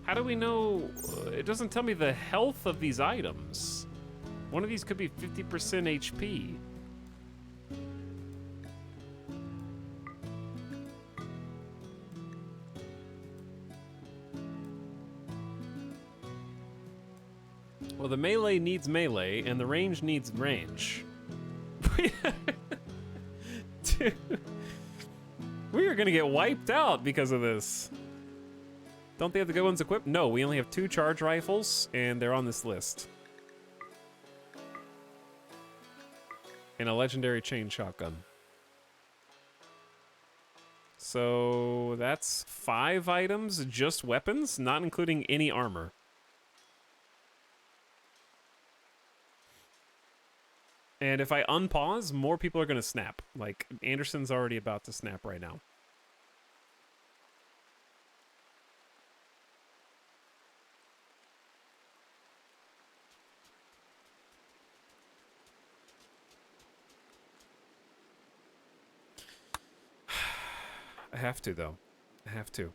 How do we know? It doesn't tell me the health of these items. One of these could be 50% HP. Well, the melee needs melee, and the range needs range. Dude, we are gonna get wiped out because of this. Don't they have the good ones equipped? No, we only have 2 charge rifles, and they're on this list. And a legendary chain shotgun. So that's 5 items, just weapons, not including any armor. And if I unpause, more people are gonna snap. Like, Anderson's already about to snap right now. I have to, though. I have to.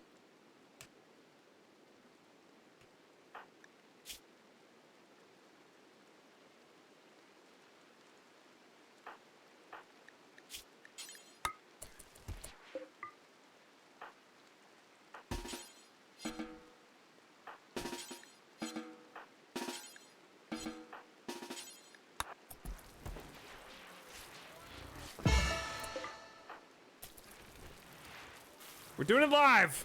We're doing it live!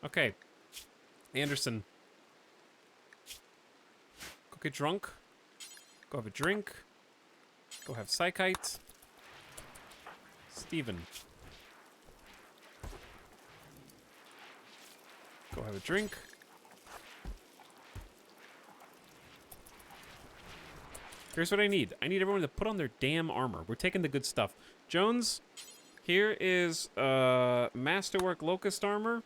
Okay. Anderson. Go get drunk. Go have a drink. Go have psychite. Steven. Go have a drink. Here's what I need. I need everyone to put on their damn armor. We're taking the good stuff. Jones, here is Masterwork Locust armor.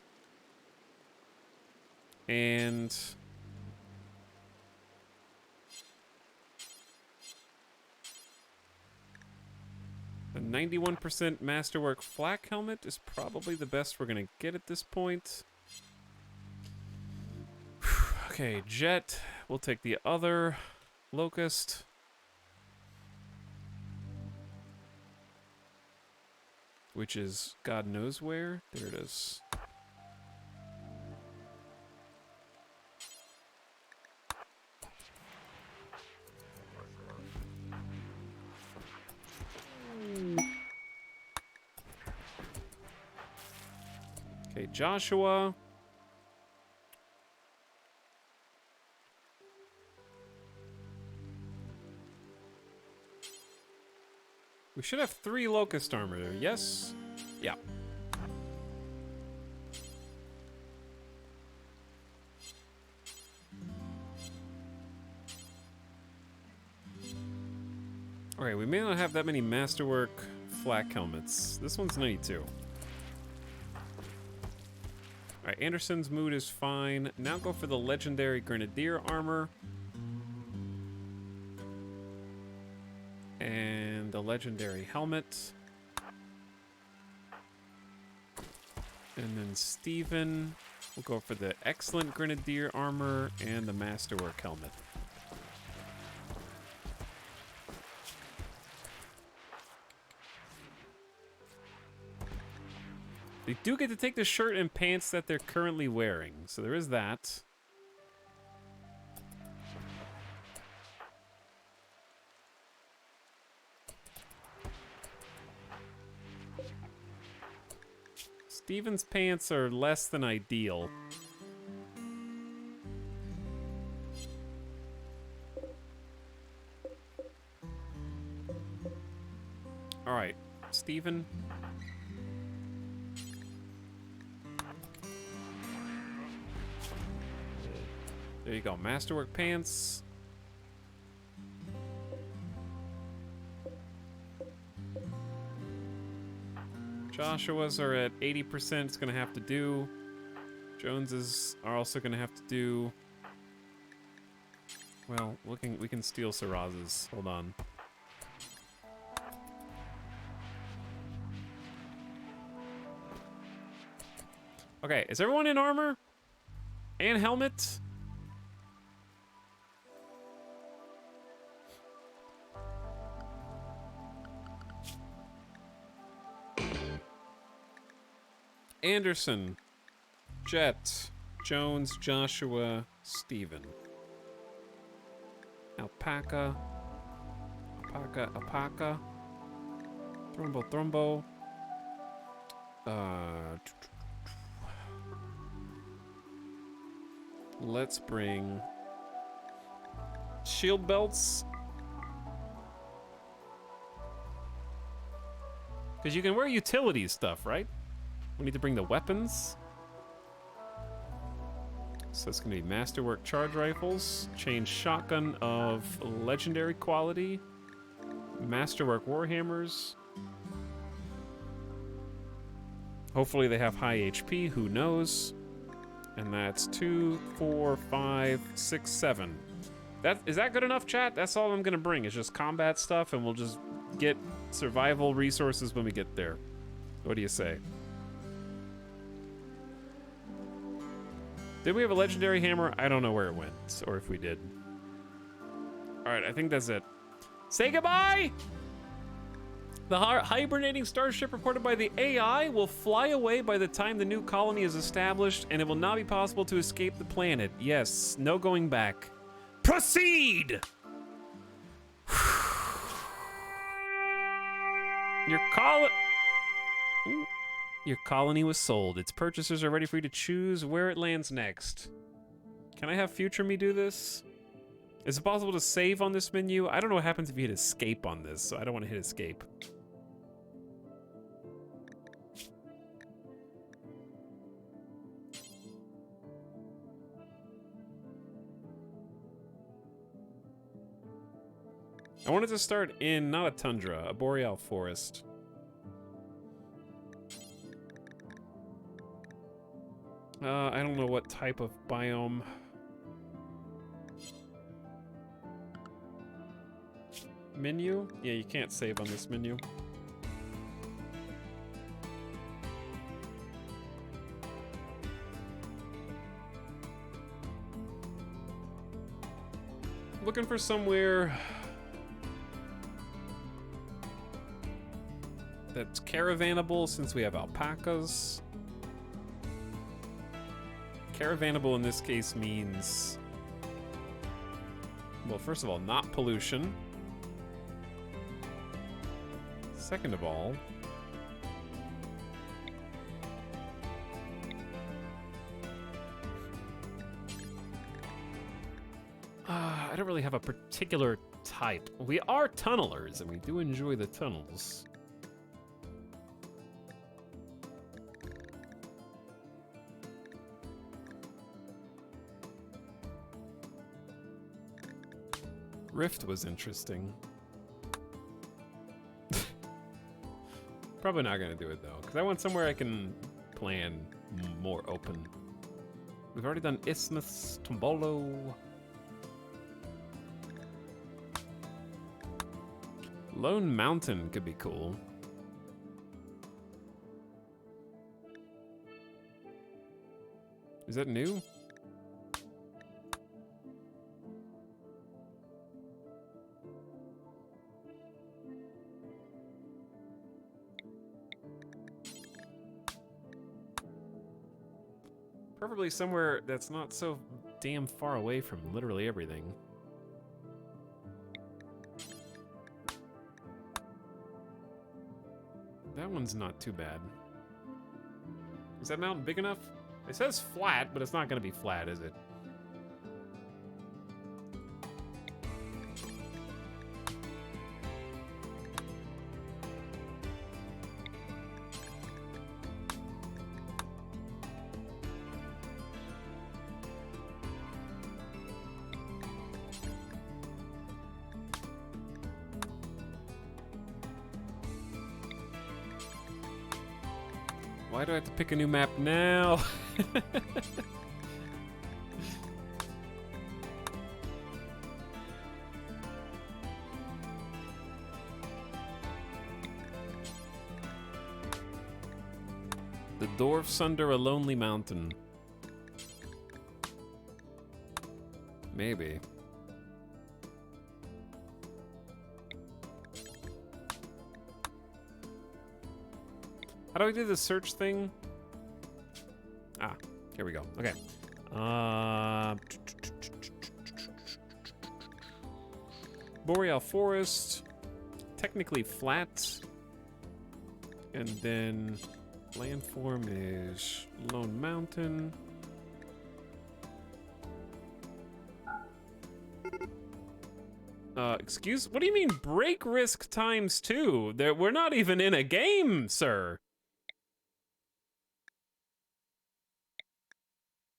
And a 91% Masterwork flak helmet is probably the best we're gonna get at this point. Okay, Jet. We'll take the other Locust. Which is God knows where. There it is. Okay, Joshua. We should have 3 Locust armor there, yes? Yeah. Okay, we may not have that many Masterwork flak helmets. This one's 92. Alright, Anderson's mood is fine. Now go for the legendary Grenadier armor. And the legendary helmet. And then Steven will go for the excellent Grenadier armor and the Masterwork helmet. They do get to take the shirt and pants that they're currently wearing, so there is that. Steven's pants are less than ideal. All right, Steven. There you go, Masterwork pants. Joshua's are at 80%, it's gonna have to do. Jones's are also gonna have to do. Well, we can steal Saraz's. Hold on. Okay, is everyone in armor? And helmet? Anderson, Jet, Jones, Joshua, Steven. Alpaca. Thrumbo. Let's bring shield belts. Because you can wear utility stuff, right? We need to bring the weapons. So it's gonna be Masterwork charge rifles, chain shotgun of legendary quality, Masterwork warhammers. Hopefully they have high HP, who knows? And that's 2, 4, 5, 6, 7. Is that good enough, chat? That's all I'm gonna bring. It's just combat stuff, and we'll just get survival resources when we get there. What do you say? Did we have a legendary hammer? I don't know where it went, or if we did. All right, I think that's it. Say goodbye! The hibernating starship reported by the AI will fly away by the time the new colony is established, and it will not be possible to escape the planet. Yes, no going back. Proceed! Your colony was sold. Its purchasers are ready for you to choose where it lands next. Can I have future me do this? Is it possible to save on this menu? I don't know what happens if you hit escape on this, so I don't want to hit escape. I wanted to start in, not a tundra, a boreal forest. I don't know what type of biome. Menu? Yeah, you can't save on this menu. Looking for somewhere that's caravanable, since we have alpacas. Caravanable in this case means, well, first of all, not pollution. Second of all, I don't really have a particular type. We are tunnelers, and we do enjoy the tunnels. Rift was interesting. Probably not gonna do it though, because I want somewhere I can plan more open. We've already done Isthmus, Tombolo. Lone Mountain could be cool. Is that new? Preferably somewhere that's not so damn far away from literally everything. That one's not too bad. Is that mountain big enough? It says flat, but it's not going to be flat, is it? Why do I have to pick a new map now? The dwarfs under a lonely mountain. Maybe. How do I do the search thing? Ah, here we go. Okay. Boreal Forest. Technically flat. And then landform is Lone Mountain. Excuse? What do you mean break risk times 2? We're not even in a game, sir.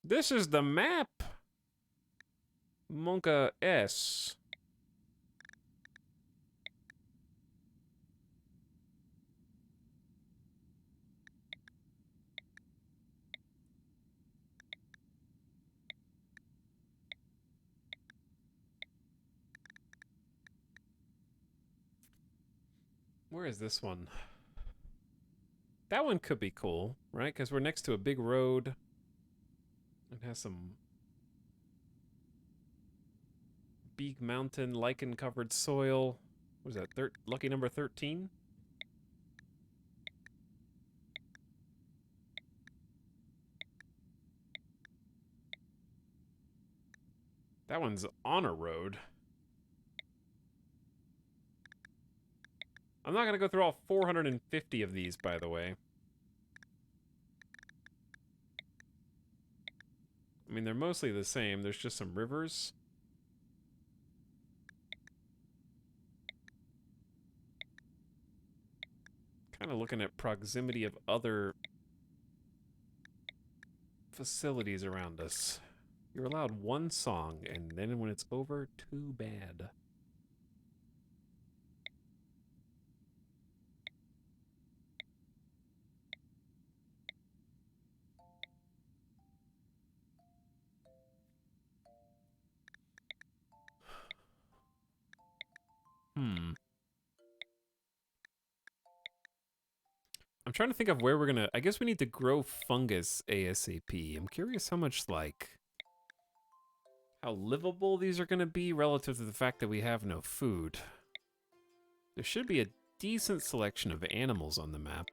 This is the map. Monka S. Where is this one? That one could be cool, right? Because we're next to a big road. It has some big mountain, lichen-covered soil. What was that? Lucky number 13? That one's on a road. I'm not going to go through all 450 of these, by the way. I mean, they're mostly the same. There's just some rivers. Kind of looking at proximity of other facilities around us. You're allowed one song, and then when it's over, too bad. I'm trying to think of where we're gonna... I guess we need to grow fungus ASAP. I'm curious how much, like... how livable these are gonna be relative to the fact that we have no food. There should be a decent selection of animals on the map.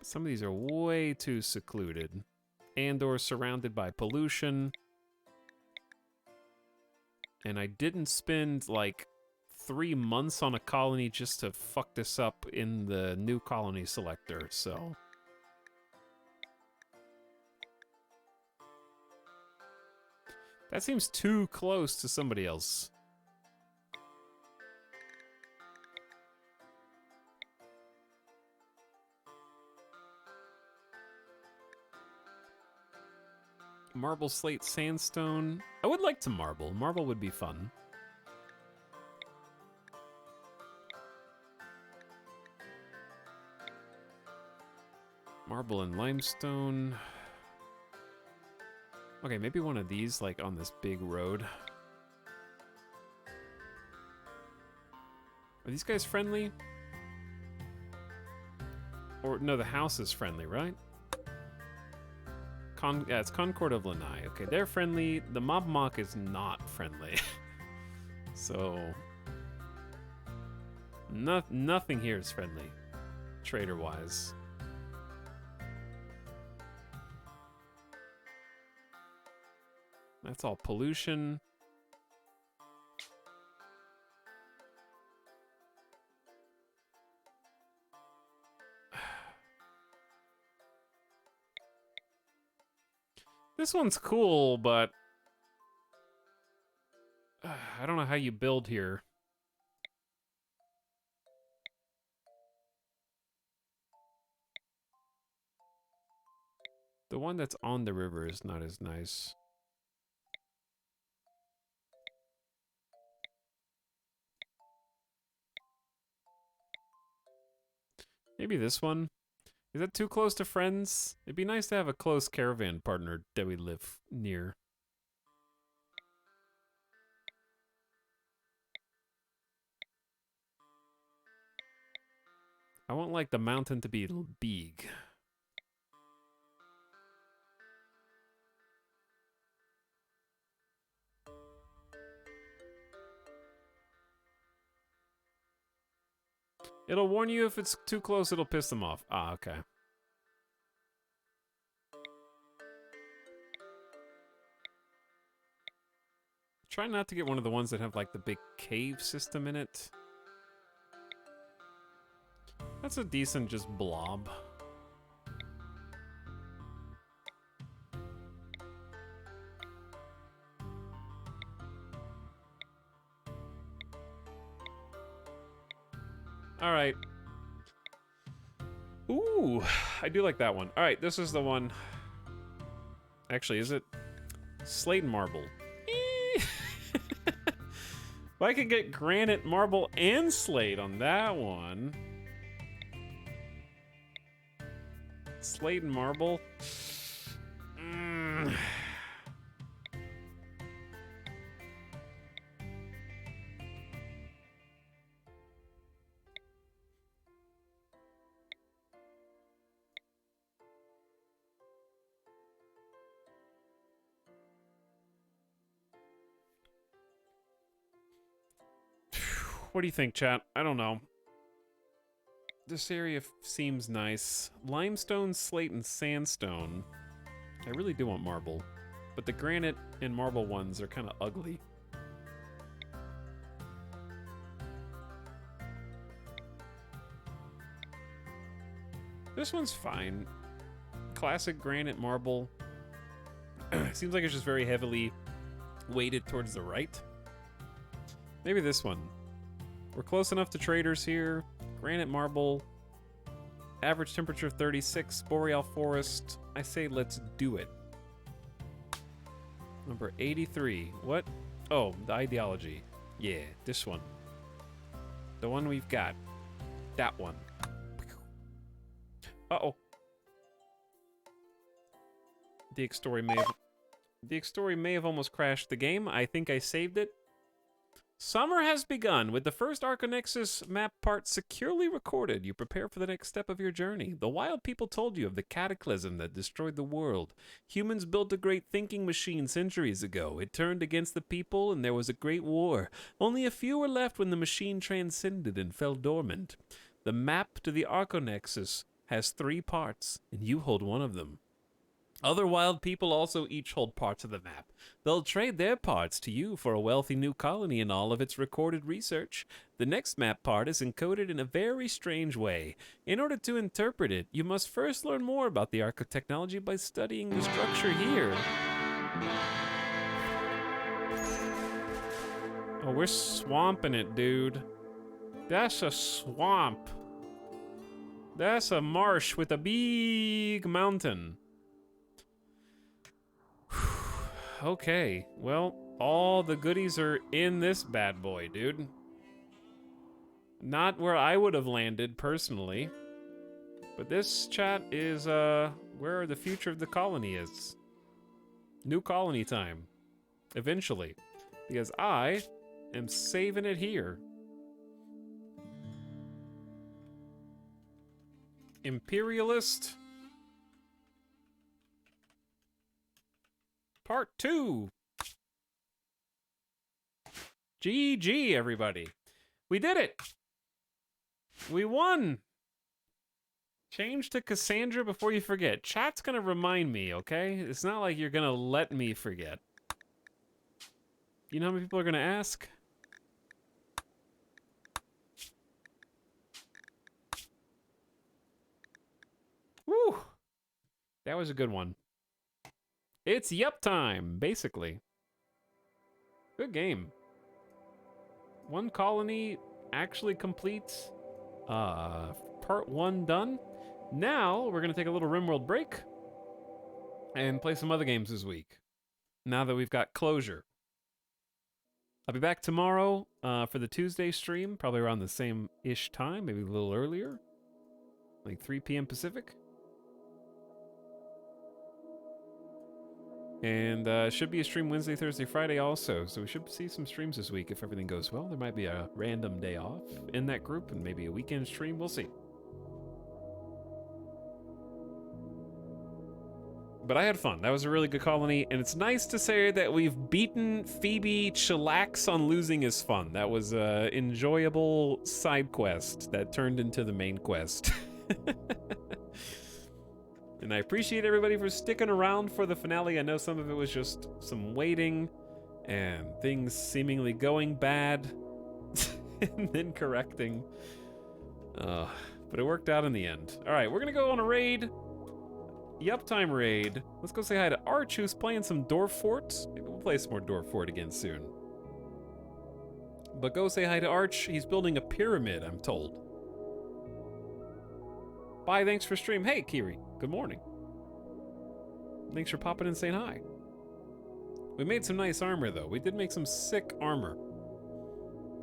Some of these are way too secluded. And or surrounded by pollution. And I didn't spend, like... 3 months on a colony just to fuck this up in the new colony selector, so... That seems too close to somebody else. Marble, slate, sandstone. I would like to marble. Marble would be fun. Marble and limestone. Okay, maybe one of these, like, on this big road. Are these guys friendly? Or, no, the house is friendly, right? Yeah, it's Concord of Lanai. Okay, they're friendly. The Mob Mock is not friendly. So... nothing here is friendly. Trader-wise. That's all pollution. This one's cool, but I don't know how you build here. The one that's on the river is not as nice. Maybe this one? Is that too close to friends? It'd be nice to have a close caravan partner that we live near. I want, like, the mountain to be big. It'll warn you if it's too close, it'll piss them off. Ah, okay. Try not to get one of the ones that have, like, the big cave system in it. That's a decent just blob. All right. Ooh, I do like that one. All right, this is the one. Actually, is it? Slate and marble. If I could get granite, marble, and slate on that one. Slate and marble. What do you think, chat? I don't know. This area seems nice. Limestone, slate, and sandstone. I really do want marble. But the granite and marble ones are kind of ugly. This one's fine. Classic granite marble. Seems like it's just very heavily weighted towards the right. Maybe this one. We're close enough to traders here. Granite marble. Average temperature 36. Boreal forest. I say let's do it. Number 83. What? Oh, the ideology. Yeah, this one. The one we've got. That one. Uh-oh. The story may have almost crashed the game. I think I saved it. Summer has begun. With the first Arconexus map part securely recorded, you prepare for the next step of your journey. The wild people told you of the cataclysm that destroyed the world. Humans built a great thinking machine centuries ago. It turned against the people, and there was a great war. Only a few were left when the machine transcended and fell dormant. The map to the Arconexus has 3 parts, and you hold one of them. Other wild people also each hold parts of the map. They'll trade their parts to you for a wealthy new colony and all of its recorded research. The next map part is encoded in a very strange way. In order to interpret it, you must first learn more about the architechnology by studying the structure here. Oh, we're swamping it, dude. That's a swamp. That's a marsh with a big mountain. Okay, well, all the goodies are in this bad boy, dude. Not where I would have landed, personally. But this chat is, where the future of the colony is. New colony time. Eventually. Because I am saving it here. Imperialist. Part 2. GG, everybody. We did it. We won. Change to Cassandra before you forget. Chat's gonna remind me, okay? It's not like you're gonna let me forget. You know how many people are going to ask? Woo! That was a good one. It's yup time, basically. Good game. One colony actually completes. Part 1 done. Now, we're going to take a little RimWorld break and play some other games this week. Now that we've got closure. I'll be back tomorrow for the Tuesday stream, probably around the same-ish time, maybe a little earlier. Like 3 p.m. Pacific. And should be a stream Wednesday, Thursday, Friday also. So we should see some streams this week if everything goes well. There might be a random day off in that group and maybe a weekend stream. We'll see. But I had fun. That was a really good colony. And it's nice to say that we've beaten Phoebe. Chillax on losing is fun. That was an enjoyable side quest that turned into the main quest. And I appreciate everybody for sticking around for the finale. I know some of it was just some waiting and things seemingly going bad and then correcting. But it worked out in the end. All right, we're going to go on a raid. Yup time raid. Let's go say hi to Arch, who's playing some Dwarf Fort. Maybe we'll play some more Dwarf Fort again soon. But go say hi to Arch. He's building a pyramid, I'm told. Bye, thanks for stream. Hey, Kiri. Good morning. Thanks for popping in and saying hi. We made some nice armor, though. We did make some sick armor.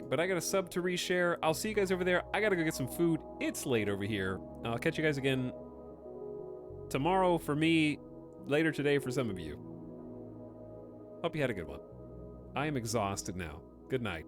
But I got a sub to reshare. I'll see you guys over there. I gotta go get some food. It's late over here. I'll catch you guys again tomorrow for me, later today for some of you. Hope you had a good one. I am exhausted now. Good night.